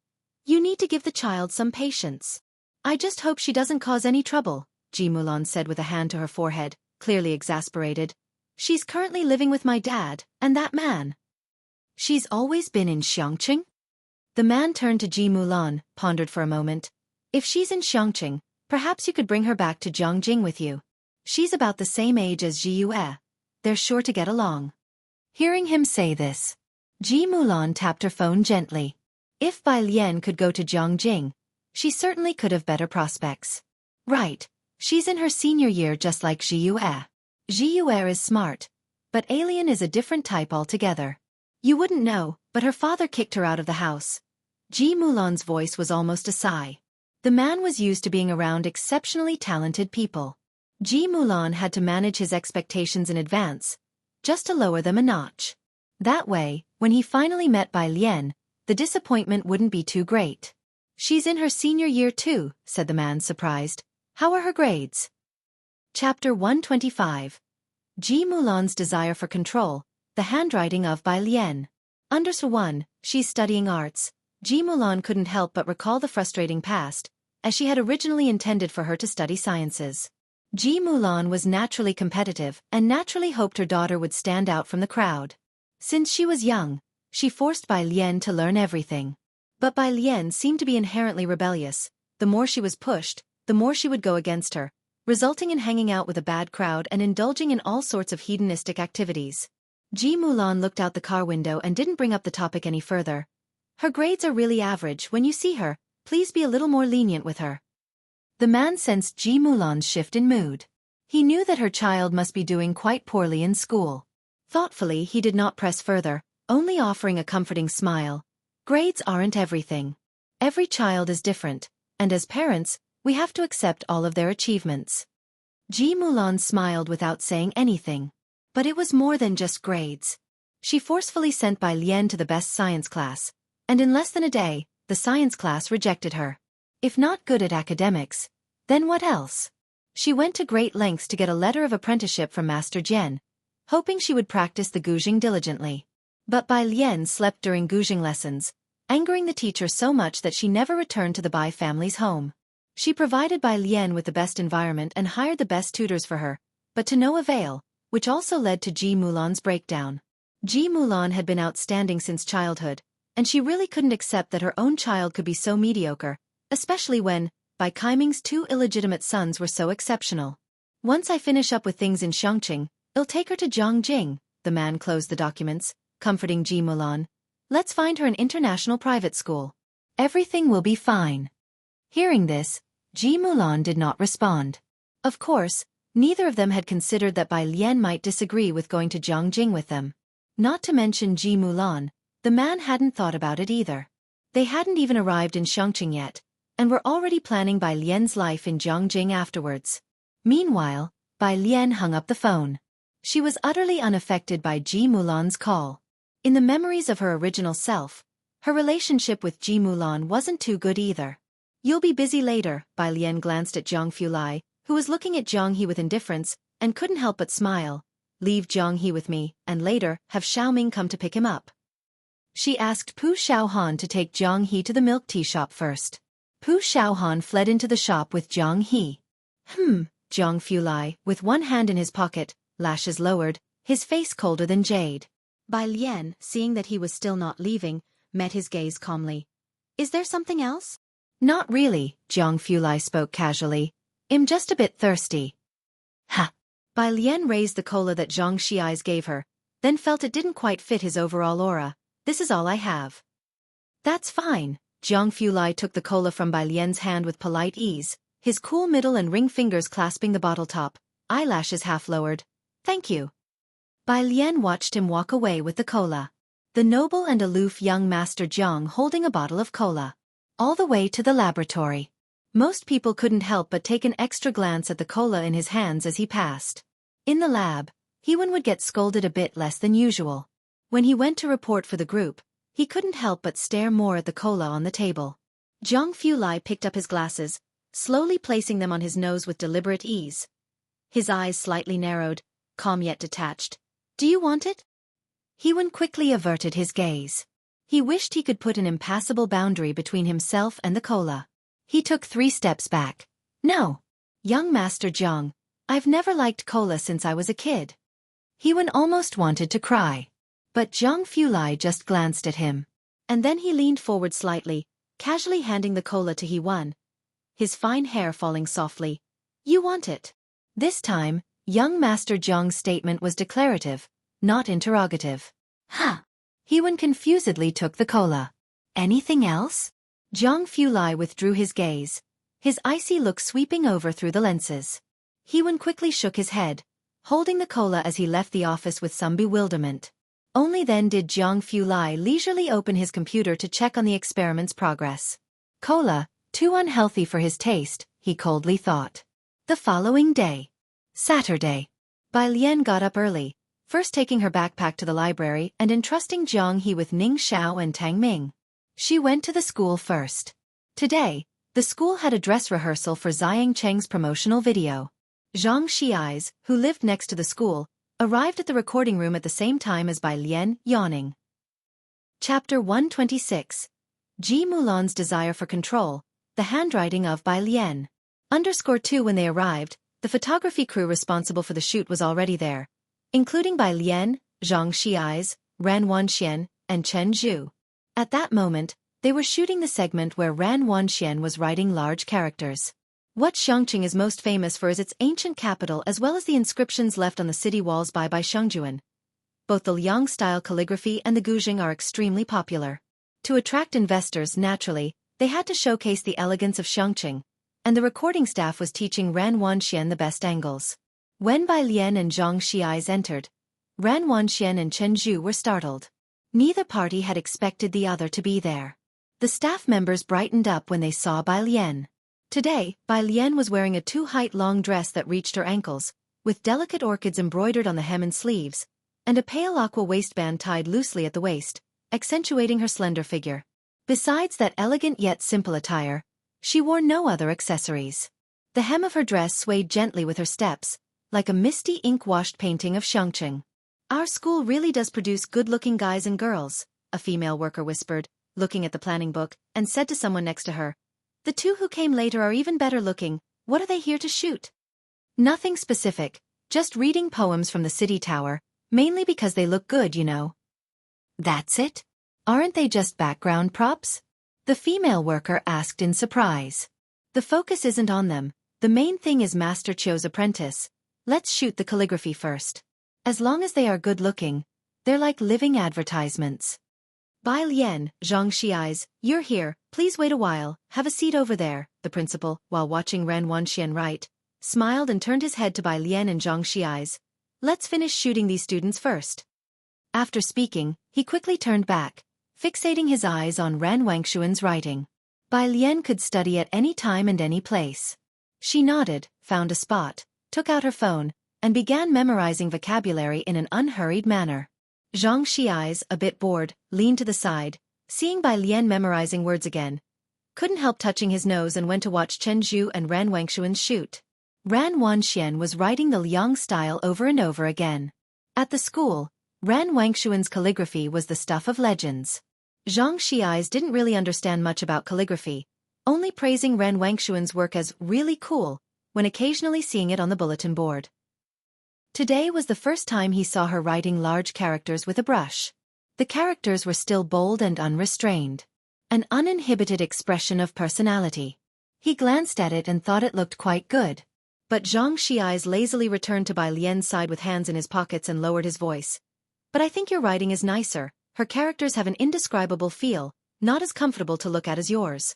"You need to give the child some patience." "I just hope she doesn't cause any trouble," Ji Mulan said with a hand to her forehead, clearly exasperated. "She's currently living with my dad, and that man." "She's always been in Xueqi?" The man turned to Ji Mulan, pondered for a moment. "If she's in Xueqi, perhaps you could bring her back to Zhongjing with you. She's about the same age as Ji Yue. They're sure to get along." Hearing him say this, Ji Mulan tapped her phone gently. If Bai Lian could go to Zhongjing, she certainly could have better prospects. Right, she's in her senior year just like Ji Yue. Ji Yue is smart, but Alien is a different type altogether. You wouldn't know, but her father kicked her out of the house. Ji Mulan's voice was almost a sigh. The man was used to being around exceptionally talented people. Ji Mulan had to manage his expectations in advance, just to lower them a notch. That way, when he finally met Bai Lian, the disappointment wouldn't be too great. "She's in her senior year too," said the man, surprised. "How are her grades?" Chapter 125. Ji Mulan's desire for control, the handwriting of Bai Lian. Under 1, she's studying arts. Ji Mulan couldn't help but recall the frustrating past, as she had originally intended for her to study sciences. Ji Mulan was naturally competitive and naturally hoped her daughter would stand out from the crowd. Since she was young, she forced Bai Lian to learn everything. But Bai Lian seemed to be inherently rebellious. The more she was pushed, the more she would go against her, resulting in hanging out with a bad crowd and indulging in all sorts of hedonistic activities. Ji Mulan looked out the car window and didn't bring up the topic any further. "Her grades are really average. When you see her, please be a little more lenient with her." The man sensed Ji Mulan's shift in mood. He knew that her child must be doing quite poorly in school. Thoughtfully, he did not press further, only offering a comforting smile. "Grades aren't everything. Every child is different, and as parents, we have to accept all of their achievements." Ji Mulan smiled without saying anything. But it was more than just grades. She forcefully sent Bai Lian to the best science class, and in less than a day, the science class rejected her. If not good at academics, then what else? She went to great lengths to get a letter of apprenticeship from Master Jian, hoping she would practice the guzheng diligently. But Bai Lian slept during guzheng lessons, angering the teacher so much that she never returned to the Bai family's home. She provided Bai Lian with the best environment and hired the best tutors for her, but to no avail, which also led to Ji Mulan's breakdown. Ji Mulan had been outstanding since childhood, and she really couldn't accept that her own child could be so mediocre, especially when, Bai Kaiming's 2 illegitimate sons were so exceptional. Once I finish up with things in Xueqi, I'll take her to Zhongjing, the man closed the documents, comforting Ji Mulan. Let's find her an international private school. Everything will be fine. Hearing this, Ji Mulan did not respond. Of course, neither of them had considered that Bai Lian might disagree with going to Zhongjing with them. Not to mention Ji Mulan, the man hadn't thought about it either. They hadn't even arrived in Xueqi yet, and were already planning Bai Lian's life in Zhongjing afterwards. Meanwhile, Bai Lian hung up the phone. She was utterly unaffected by Ji Mulan's call. In the memories of her original self, her relationship with Ji Mulan wasn't too good either. You'll be busy later, Bai Lian glanced at Zhang Fulai, who was looking at Zhang He with indifference, and couldn't help but smile. Leave Zhang He with me, and later, have Xiaoming come to pick him up. She asked Pu Xiaohan to take Zhang He to the milk tea shop first. Pu Xiaohan fled into the shop with Zhang He. Zhang Fulai, with one hand in his pocket, lashes lowered, his face colder than jade. Bai Lian, seeing that he was still not leaving, met his gaze calmly. Is there something else? Not really, Zhang Fulai spoke casually. I'm just a bit thirsty. Ha! Bai Lian raised the cola that Zhang Xi's gave her, then felt it didn't quite fit his overall aura. This is all I have. That's fine. Zhang Fulai took the cola from Bai Lian's hand with polite ease, his cool middle and ring fingers clasping the bottle top, eyelashes half lowered. Thank you. Bai Lian watched him walk away with the cola. The noble and aloof young Master Zhang holding a bottle of cola. All the way to the laboratory. Most people couldn't help but take an extra glance at the cola in his hands as he passed. In the lab, Hewen would get scolded a bit less than usual. When he went to report for the group, he couldn't help but stare more at the cola on the table. Zhang Fulai picked up his glasses, slowly placing them on his nose with deliberate ease. His eyes slightly narrowed, calm yet detached. Do you want it? Hewen quickly averted his gaze. He wished he could put an impassable boundary between himself and the cola. He took 3 steps back. No. Young Master Zhang, I've never liked cola since I was a kid. Hewen almost wanted to cry. But Zhang Fulai just glanced at him. And then he leaned forward slightly, casually handing the cola to Hewen. His fine hair falling softly. You want it? This time, young Master Zhang's statement was declarative, not interrogative. Ha! Hewen confusedly took the cola. Anything else? Zhang Fulai withdrew his gaze, his icy look sweeping over through the lenses. Hewen quickly shook his head, holding the cola as he left the office with some bewilderment. Only then did Zhang Fulai leisurely open his computer to check on the experiment's progress. Cola, too unhealthy for his taste, he coldly thought. The following day. Saturday. Bai Lian got up early, first taking her backpack to the library and entrusting Zhang He with Ning Xiao and Tang Ming. She went to the school first. Today, the school had a dress rehearsal for Ziyang Cheng's promotional video. Zhang Xi's, who lived next to the school, arrived at the recording room at the same time as Bai Lian, yawning. Chapter 126. Ji Mulan's desire for control, the handwriting of Bai Lian. _2 When they arrived, the photography crew responsible for the shoot was already there, including Bai Lian, Zhang Xi's, Ran Wanxian, and Chen Zhu. At that moment, they were shooting the segment where Ran Wanxian was writing large characters. What Xueqi is most famous for is its ancient capital as well as the inscriptions left on the city walls by Shengjuan. Both the Liang-style calligraphy and the guzheng are extremely popular. To attract investors, naturally, they had to showcase the elegance of Xueqi, and the recording staff was teaching Ran Wanxian the best angles. When Bai Lian and Zhang Xi's entered, Ran Wanxian and Chen Zhu were startled. Neither party had expected the other to be there. The staff members brightened up when they saw Bai Lian. Today, Bai Lian was wearing a 2-height long dress that reached her ankles, with delicate orchids embroidered on the hem and sleeves, and a pale aqua waistband tied loosely at the waist, accentuating her slender figure. Besides that elegant yet simple attire, she wore no other accessories. The hem of her dress swayed gently with her steps, like a misty ink-washed painting of Xueqi. "Our school really does produce good-looking guys and girls," a female worker whispered, looking at the planning book, and said to someone next to her, "The two who came later are even better looking. What are they here to shoot?" "Nothing specific, just reading poems from the city tower, mainly because they look good, you know." "That's it? Aren't they just background props?" the female worker asked in surprise. "The focus isn't on them. The main thing is Master Cho's apprentice. Let's shoot the calligraphy first. As long as they are good-looking, they're like living advertisements." "Bai Lian, Zhang Xi's, you're here, please wait a while, have a seat over there," the principal, while watching Ran Wanxian write, smiled and turned his head to Bai Lian and Zhang Xi's. "Let's finish shooting these students first." After speaking, he quickly turned back, fixating his eyes on Ran Wanxian's writing. Bai Lian could study at any time and any place. She nodded, found a spot, took out her phone, and began memorizing vocabulary in an unhurried manner. Zhang Xi's, a bit bored, leaned to the side, seeing Bai Lian memorizing words again. Couldn't help touching his nose and went to watch Chen Zhu and Ran Wanxian shoot. Ran Wanxian was writing the Liang style over and over again. At the school, Ran Wanxian's calligraphy was the stuff of legends. Zhang Xi's didn't really understand much about calligraphy, only praising Ran Wanxian's work as really cool, when occasionally seeing it on the bulletin board. Today was the first time he saw her writing large characters with a brush. The characters were still bold and unrestrained. An uninhibited expression of personality. He glanced at it and thought it looked quite good. But Zhang Xi's lazily returned to Bai Lian's side with hands in his pockets and lowered his voice. "But I think your writing is nicer. Her characters have an indescribable feel, not as comfortable to look at as yours."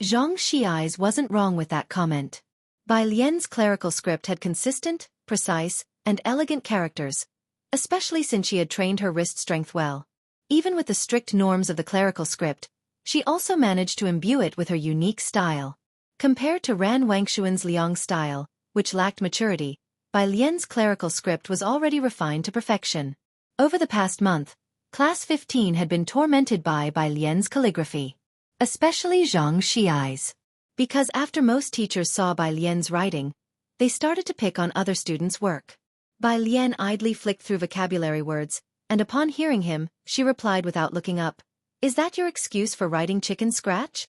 Zhang Xi's wasn't wrong with that comment. Bai Lian's clerical script had consistent, precise, and elegant characters, especially since she had trained her wrist strength well. Even with the strict norms of the clerical script, she also managed to imbue it with her unique style. Compared to Ran Wanxian's Liang style, which lacked maturity, Bai Lian's clerical script was already refined to perfection. Over the past month, Class 15 had been tormented by Bai Lian's calligraphy. Especially Zhang Xi's. Because after most teachers saw Bai Lian's writing, they started to pick on other students' work. Bai Lian idly flicked through vocabulary words, and upon hearing him, she replied without looking up, "Is that your excuse for writing chicken scratch?"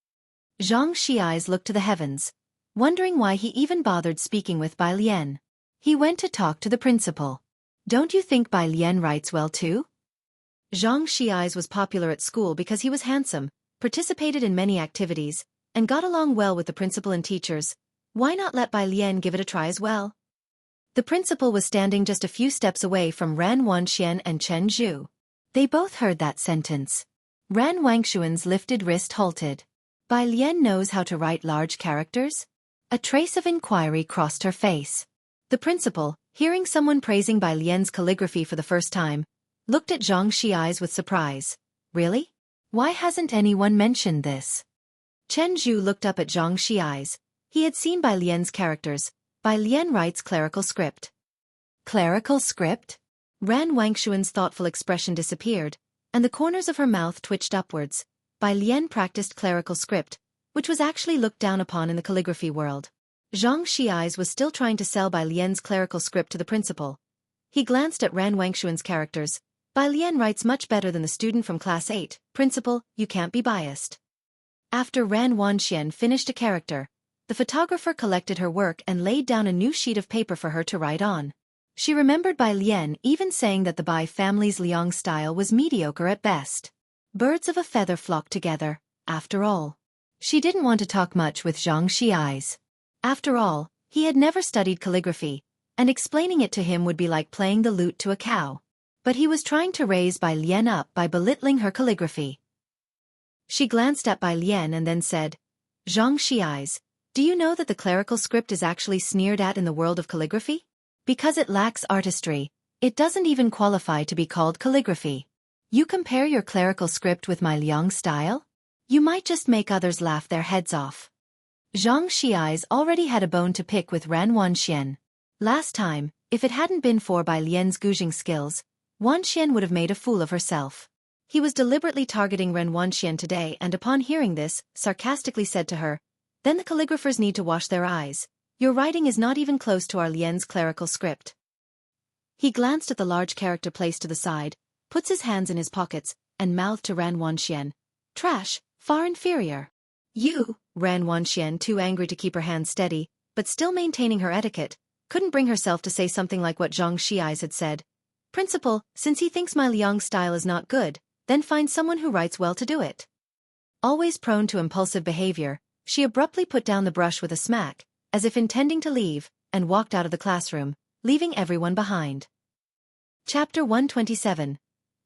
Zhang Xi's looked to the heavens, wondering why he even bothered speaking with Bai Lian. He went to talk to the principal. "Don't you think Bai Lian writes well too?" Zhang Xi's was popular at school because he was handsome, participated in many activities, and got along well with the principal and teachers. Why not let Bai Lian give it a try as well? The principal was standing just a few steps away from Ran Wanxian and Chen Zhu. They both heard that sentence. Ran Wanxian's lifted wrist halted. Bai Lian knows how to write large characters? A trace of inquiry crossed her face. The principal, hearing someone praising Bai Lian's calligraphy for the first time, looked at Zhang Xi's with surprise. "Really? Why hasn't anyone mentioned this?" Chen Zhu looked up at Zhang Xi's. He had seen Bai Lian's characters. Bai Lian writes clerical script. Clerical script? Ran Wanxian's thoughtful expression disappeared, and the corners of her mouth twitched upwards. Bai Lian practiced clerical script, which was actually looked down upon in the calligraphy world. Zhang Xi's was still trying to sell Bai Lian's clerical script to the principal. He glanced at Ran Wanxian's characters. "Bai Lian writes much better than the student from Class 8, Principal, you can't be biased." After Ran Wanxian finished a character, the photographer collected her work and laid down a new sheet of paper for her to write on. She remembered Bai Lian even saying that the Bai family's Liang style was mediocre at best. Birds of a feather flocked together, after all. She didn't want to talk much with Zhang Xi's. After all, he had never studied calligraphy, and explaining it to him would be like playing the lute to a cow. But he was trying to raise Bai Lian up by belittling her calligraphy. She glanced at Bai Lian and then said, "Zhang Xi's, do you know that the clerical script is actually sneered at in the world of calligraphy? Because it lacks artistry, it doesn't even qualify to be called calligraphy. You compare your clerical script with my Liang style? You might just make others laugh their heads off." Zhang Xi's already had a bone to pick with Ran Wanxian. Last time, if it hadn't been for Bai Lian's gouging skills, Wanxian would have made a fool of herself. He was deliberately targeting Ren Wanxian today and upon hearing this, sarcastically said to her, "Then the calligraphers need to wash their eyes. Your writing is not even close to our Lien's clerical script." He glanced at the large character placed to the side, puts his hands in his pockets, and mouthed to Ran Wanxian, "Trash, far inferior." "You," Ran Wanxian, too angry to keep her hands steady, but still maintaining her etiquette, couldn't bring herself to say something like what Zhang Xiai's had said. "Principal, since he thinks my Liang style is not good, then find someone who writes well to do it." Always prone to impulsive behavior, she abruptly put down the brush with a smack, as if intending to leave, and walked out of the classroom, leaving everyone behind. Chapter 127.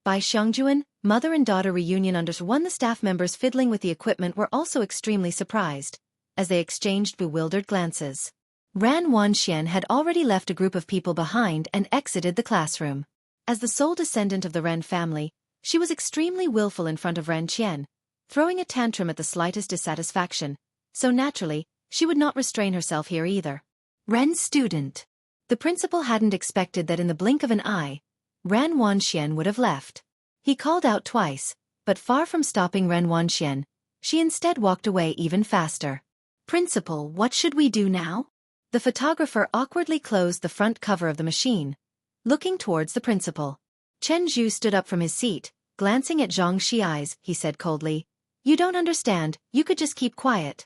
By Xiangjuan, mother and daughter reunion. Under one, the staff members fiddling with the equipment were also extremely surprised, as they exchanged bewildered glances. Ran Wanxian had already left a group of people behind and exited the classroom. As the sole descendant of the Ren family, she was extremely willful in front of Ren Qian, throwing a tantrum at the slightest dissatisfaction, so naturally, she would not restrain herself here either. Ren's student. The principal hadn't expected that in the blink of an eye, Ran Wanxian would have left. He called out twice, but far from stopping Ran Wanxian, she instead walked away even faster. "Principal, what should we do now?" The photographer awkwardly closed the front cover of the machine, looking towards the principal. Chen Zhu stood up from his seat, glancing at Zhang Xiai's, he said coldly, "You don't understand, you could just keep quiet."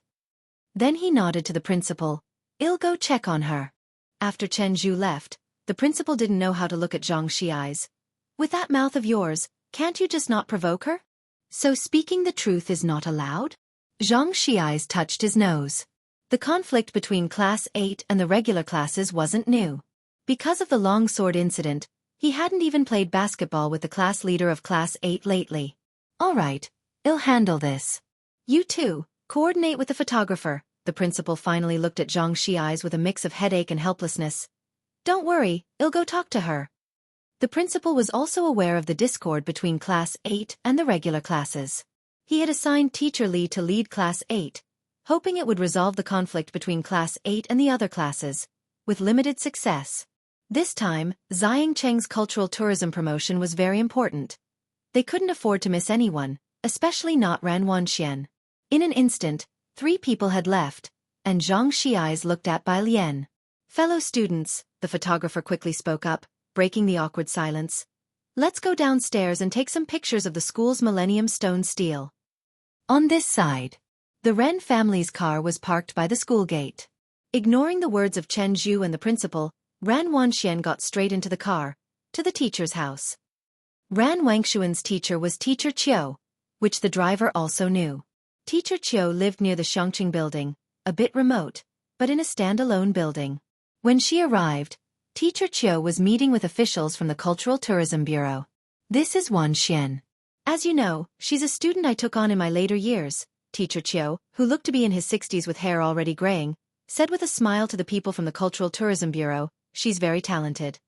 Then he nodded to the principal, "I'll go check on her." After Chen Zhu left, the principal didn't know how to look at Zhang Xiai's. "With that mouth of yours, can't you just not provoke her? So speaking the truth is not allowed?" Zhang Xiai's touched his nose. The conflict between Class 8 and the regular classes wasn't new. Because of the long sword incident, he hadn't even played basketball with the class leader of Class 8 lately. "All right, I'll handle this. You two, coordinate with the photographer." The principal finally looked at Zhang Xiai's with a mix of headache and helplessness. "Don't worry, I'll go talk to her." The principal was also aware of the discord between Class 8 and the regular classes. He had assigned Teacher Li to lead Class 8, hoping it would resolve the conflict between Class 8 and the other classes, with limited success. This time, Ziyang Cheng's cultural tourism promotion was very important. They couldn't afford to miss anyone, especially not Ran Wanxian. In an instant, 3 people had left, and Zhang Xiai's looked at by Lian. "Fellow students," the photographer quickly spoke up, breaking the awkward silence. "Let's go downstairs and take some pictures of the school's Millennium Stone Stele." On this side, the Ren family's car was parked by the school gate. Ignoring the words of Chen Zhu and the principal, Ran Wanxian got straight into the car, to the teacher's house. Ran Wangshuan's teacher was Teacher Qiu, which the driver also knew. Teacher Qiu lived near the Xiangqing building, a bit remote, but in a standalone building. When she arrived, Teacher Qiu was meeting with officials from the Cultural Tourism Bureau. "This is Wanxian. As you know, she's a student I took on in my later years," Teacher Qiu, who looked to be in his 60s with hair already graying, said with a smile to the people from the Cultural Tourism Bureau, "She's very talented."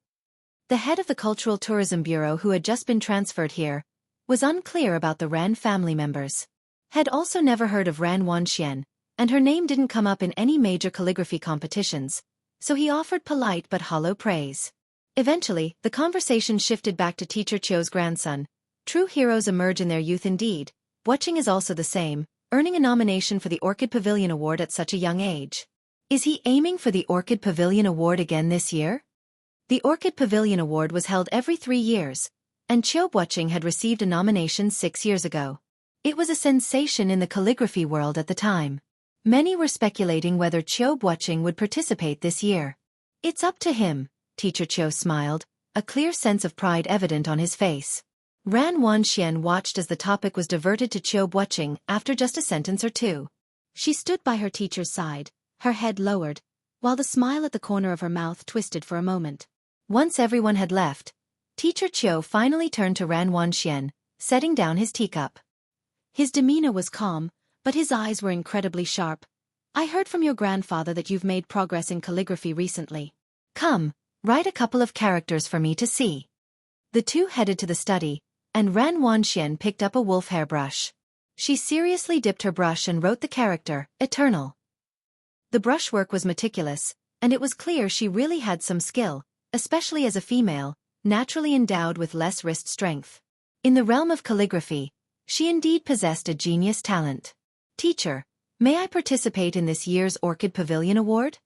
The head of the Cultural Tourism Bureau, who had just been transferred here, was unclear about the Ran family members. Had also never heard of Ran Wanxian, and her name didn't come up in any major calligraphy competitions, so he offered polite but hollow praise. Eventually, the conversation shifted back to Teacher Qiu's grandson. True heroes emerge in their youth indeed. Watching is also the same, earning a nomination for the Orchid Pavilion Award at such a young age. Is he aiming for the Orchid Pavilion Award again this year? The Orchid Pavilion Award was held every 3 years, and Xueqi had received a nomination 6 years ago. It was a sensation in the calligraphy world at the time. Many were speculating whether Xueqi would participate this year. "It's up to him," Teacher Qiu smiled, a clear sense of pride evident on his face. Ran Wanxian watched as the topic was diverted to Xueqi after just a sentence or two. She stood by her teacher's side, her head lowered, while the smile at the corner of her mouth twisted for a moment. Once everyone had left, Teacher Qiu finally turned to Ran Wanxian, setting down his teacup. His demeanor was calm, but his eyes were incredibly sharp. "I heard from your grandfather that you've made progress in calligraphy recently. Come, write a couple of characters for me to see." The two headed to the study, and Ran Wanxian picked up a wolf hair brush. She seriously dipped her brush and wrote the character, Eternal. The brushwork was meticulous, and it was clear she really had some skill, especially as a female, naturally endowed with less wrist strength. In the realm of calligraphy, she indeed possessed a genius talent. Teacher, may I participate in this year's Orchid Pavilion Award?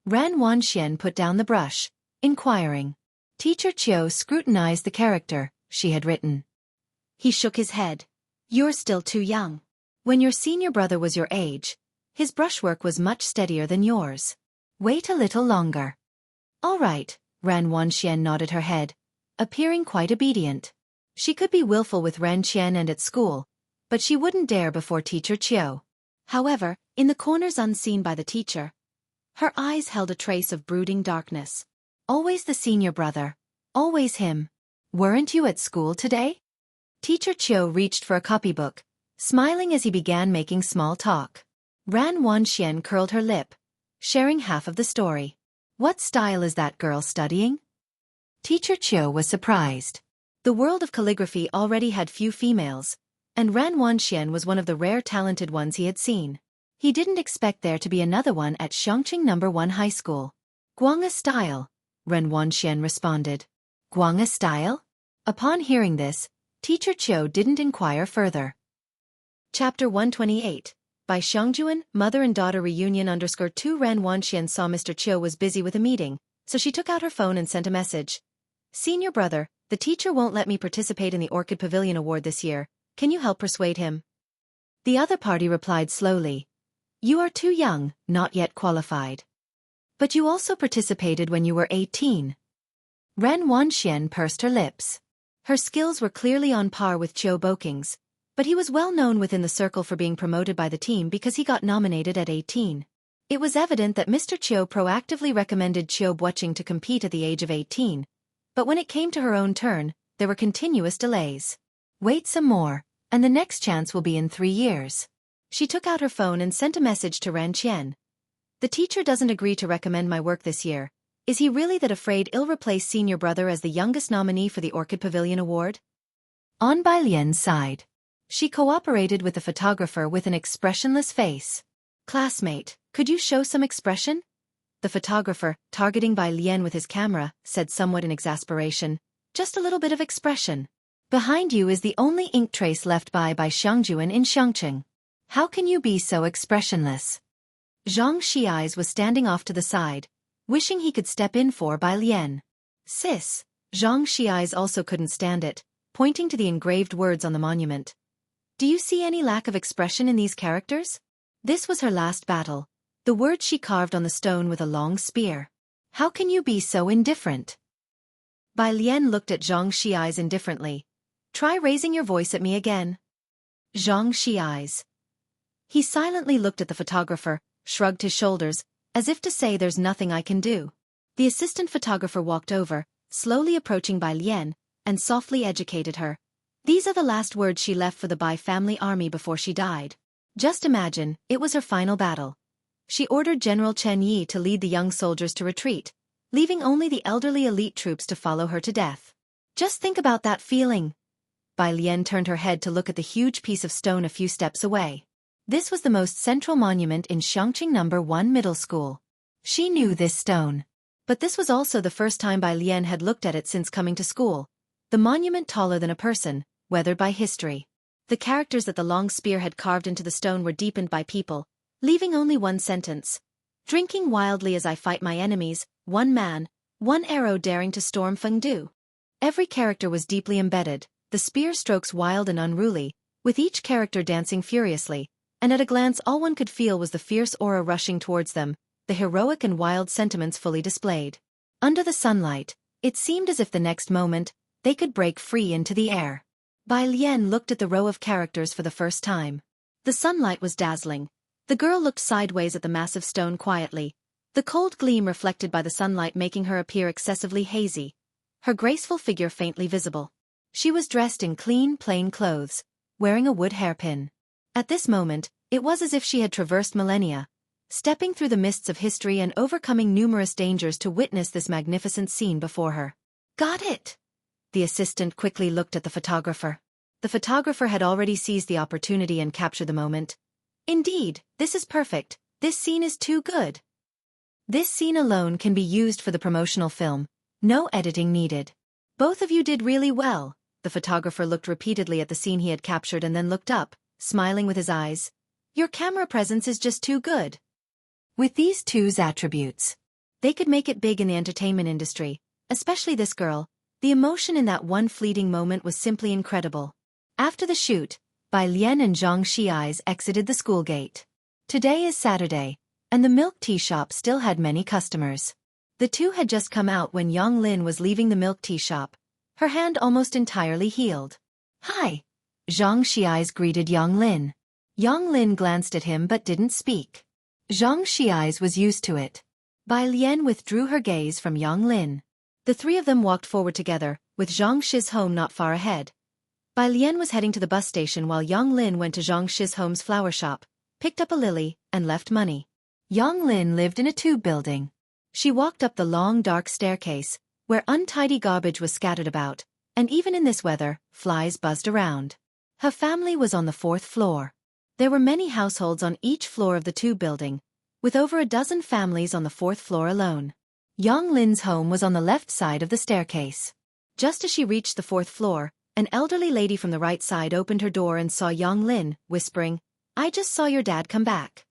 Ran Wanxian put down the brush, inquiring. Teacher Qiu scrutinized the character she had written. He shook his head. You're still too young. When your senior brother was your age, his brushwork was much steadier than yours. Wait a little longer. All right, Ran Wanxian nodded her head, appearing quite obedient. She could be willful with Ran Qian and at school, but she wouldn't dare before Teacher Qiu. However, in the corners unseen by the teacher, her eyes held a trace of brooding darkness. Always the senior brother. Always him. Weren't you at school today? Teacher Qiu reached for a copybook, smiling as he began making small talk. Ran Wanxian curled her lip, sharing half of the story. What style is that girl studying? Teacher Qiu was surprised. The world of calligraphy already had few females, and Ran Wanxian was one of the rare talented ones he had seen. He didn't expect there to be another one at Xueqi No. 1 High School. Guanga style, Ran Wanxian responded. Guanga style? Upon hearing this, Teacher Qiu didn't inquire further. Chapter 128. By Shangjuan, Mother and Daughter Reunion _2 Ran Wanxian saw Mr. Qiu was busy with a meeting, so she took out her phone and sent a message. Senior brother, the teacher won't let me participate in the Orchid Pavilion Award this year. Can you help persuade him? The other party replied slowly. You are too young, not yet qualified. But you also participated when you were 18. Ran Wanxian pursed her lips. Her skills were clearly on par with Qiu Boking's, but he was well known within the circle for being promoted by the team because he got nominated at 18. It was evident that Mr. Qiu proactively recommended Qiu Buqing to compete at the age of 18, but when it came to her own turn, there were continuous delays. Wait some more, and the next chance will be in 3 years. She took out her phone and sent a message to Ran Qian. The teacher doesn't agree to recommend my work this year. Is he really that afraid I'll replace senior brother as the youngest nominee for the Orchid Pavilion Award? On Bai Lian's side, she cooperated with the photographer with an expressionless face. Classmate, could you show some expression? The photographer, targeting Bai Lian with his camera, said somewhat in exasperation. Just a little bit of expression. Behind you is the only ink trace left by Shangjuan in Shangqing. How can you be so expressionless? Zhang Xi's was standing off to the side, wishing he could step in for Bai Lian. Sis, Zhang Xi's also couldn't stand it, pointing to the engraved words on the monument. Do you see any lack of expression in these characters? This was her last battle, the words she carved on the stone with a long spear. How can you be so indifferent? Bai Lian looked at Zhang Xi's indifferently. Try raising your voice at me again. Zhang Xi's. He silently looked at the photographer, shrugged his shoulders, as if to say there's nothing I can do. The assistant photographer walked over, slowly approaching Bai Lian, and softly educated her. These are the last words she left for the Bai family army before she died. Just imagine, it was her final battle. She ordered General Chen Yi to lead the young soldiers to retreat, leaving only the elderly elite troops to follow her to death. Just think about that feeling. Bai Lian turned her head to look at the huge piece of stone a few steps away. This was the most central monument in Xueqi No. 1 Middle School. She knew this stone. But this was also the first time Bai Lian had looked at it since coming to school. The monument taller than a person, weathered by history. The characters that the long spear had carved into the stone were deepened by people, leaving only one sentence. Drinking wildly as I fight my enemies, one man, one arrow daring to storm Fengdu. Every character was deeply embedded, the spear strokes wild and unruly, with each character dancing furiously, and at a glance all one could feel was the fierce aura rushing towards them, the heroic and wild sentiments fully displayed. Under the sunlight, it seemed as if the next moment, they could break free into the air. Bai Lian looked at the row of characters for the first time. The sunlight was dazzling. The girl looked sideways at the massive stone quietly, the cold gleam reflected by the sunlight making her appear excessively hazy, her graceful figure faintly visible. She was dressed in clean, plain clothes, wearing a wood hairpin. At this moment, it was as if she had traversed millennia, stepping through the mists of history and overcoming numerous dangers to witness this magnificent scene before her. Got it! The assistant quickly looked at the photographer. The photographer had already seized the opportunity and captured the moment. Indeed, this is perfect. This scene is too good. This scene alone can be used for the promotional film. No editing needed. Both of you did really well. The photographer looked repeatedly at the scene he had captured and then looked up, smiling with his eyes. Your camera presence is just too good. With these two's attributes, they could make it big in the entertainment industry, especially this girl. The emotion in that one fleeting moment was simply incredible. After the shoot, Bai Lian and Zhang Xi's exited the school gate. Today is Saturday, and the milk tea shop still had many customers. The two had just come out when Yang Lin was leaving the milk tea shop, her hand almost entirely healed. Hi! Zhang Xi's greeted Yang Lin. Yang Lin glanced at him but didn't speak. Zhang Xi's was used to it. Bai Lian withdrew her gaze from Yang Lin. The three of them walked forward together, with Zhang Shi's home not far ahead. Bai Lian was heading to the bus station while Yang Lin went to Zhang Shi's home's flower shop, picked up a lily, and left money. Yang Lin lived in a tube building. She walked up the long dark staircase, where untidy garbage was scattered about, and even in this weather, flies buzzed around. Her family was on the 4th floor. There were many households on each floor of the tube building, with over a dozen families on the 4th floor alone. Yang Lin's home was on the left side of the staircase. Just as she reached the 4th floor, an elderly lady from the right side opened her door and saw Yang Lin, whispering, I just saw your dad come back.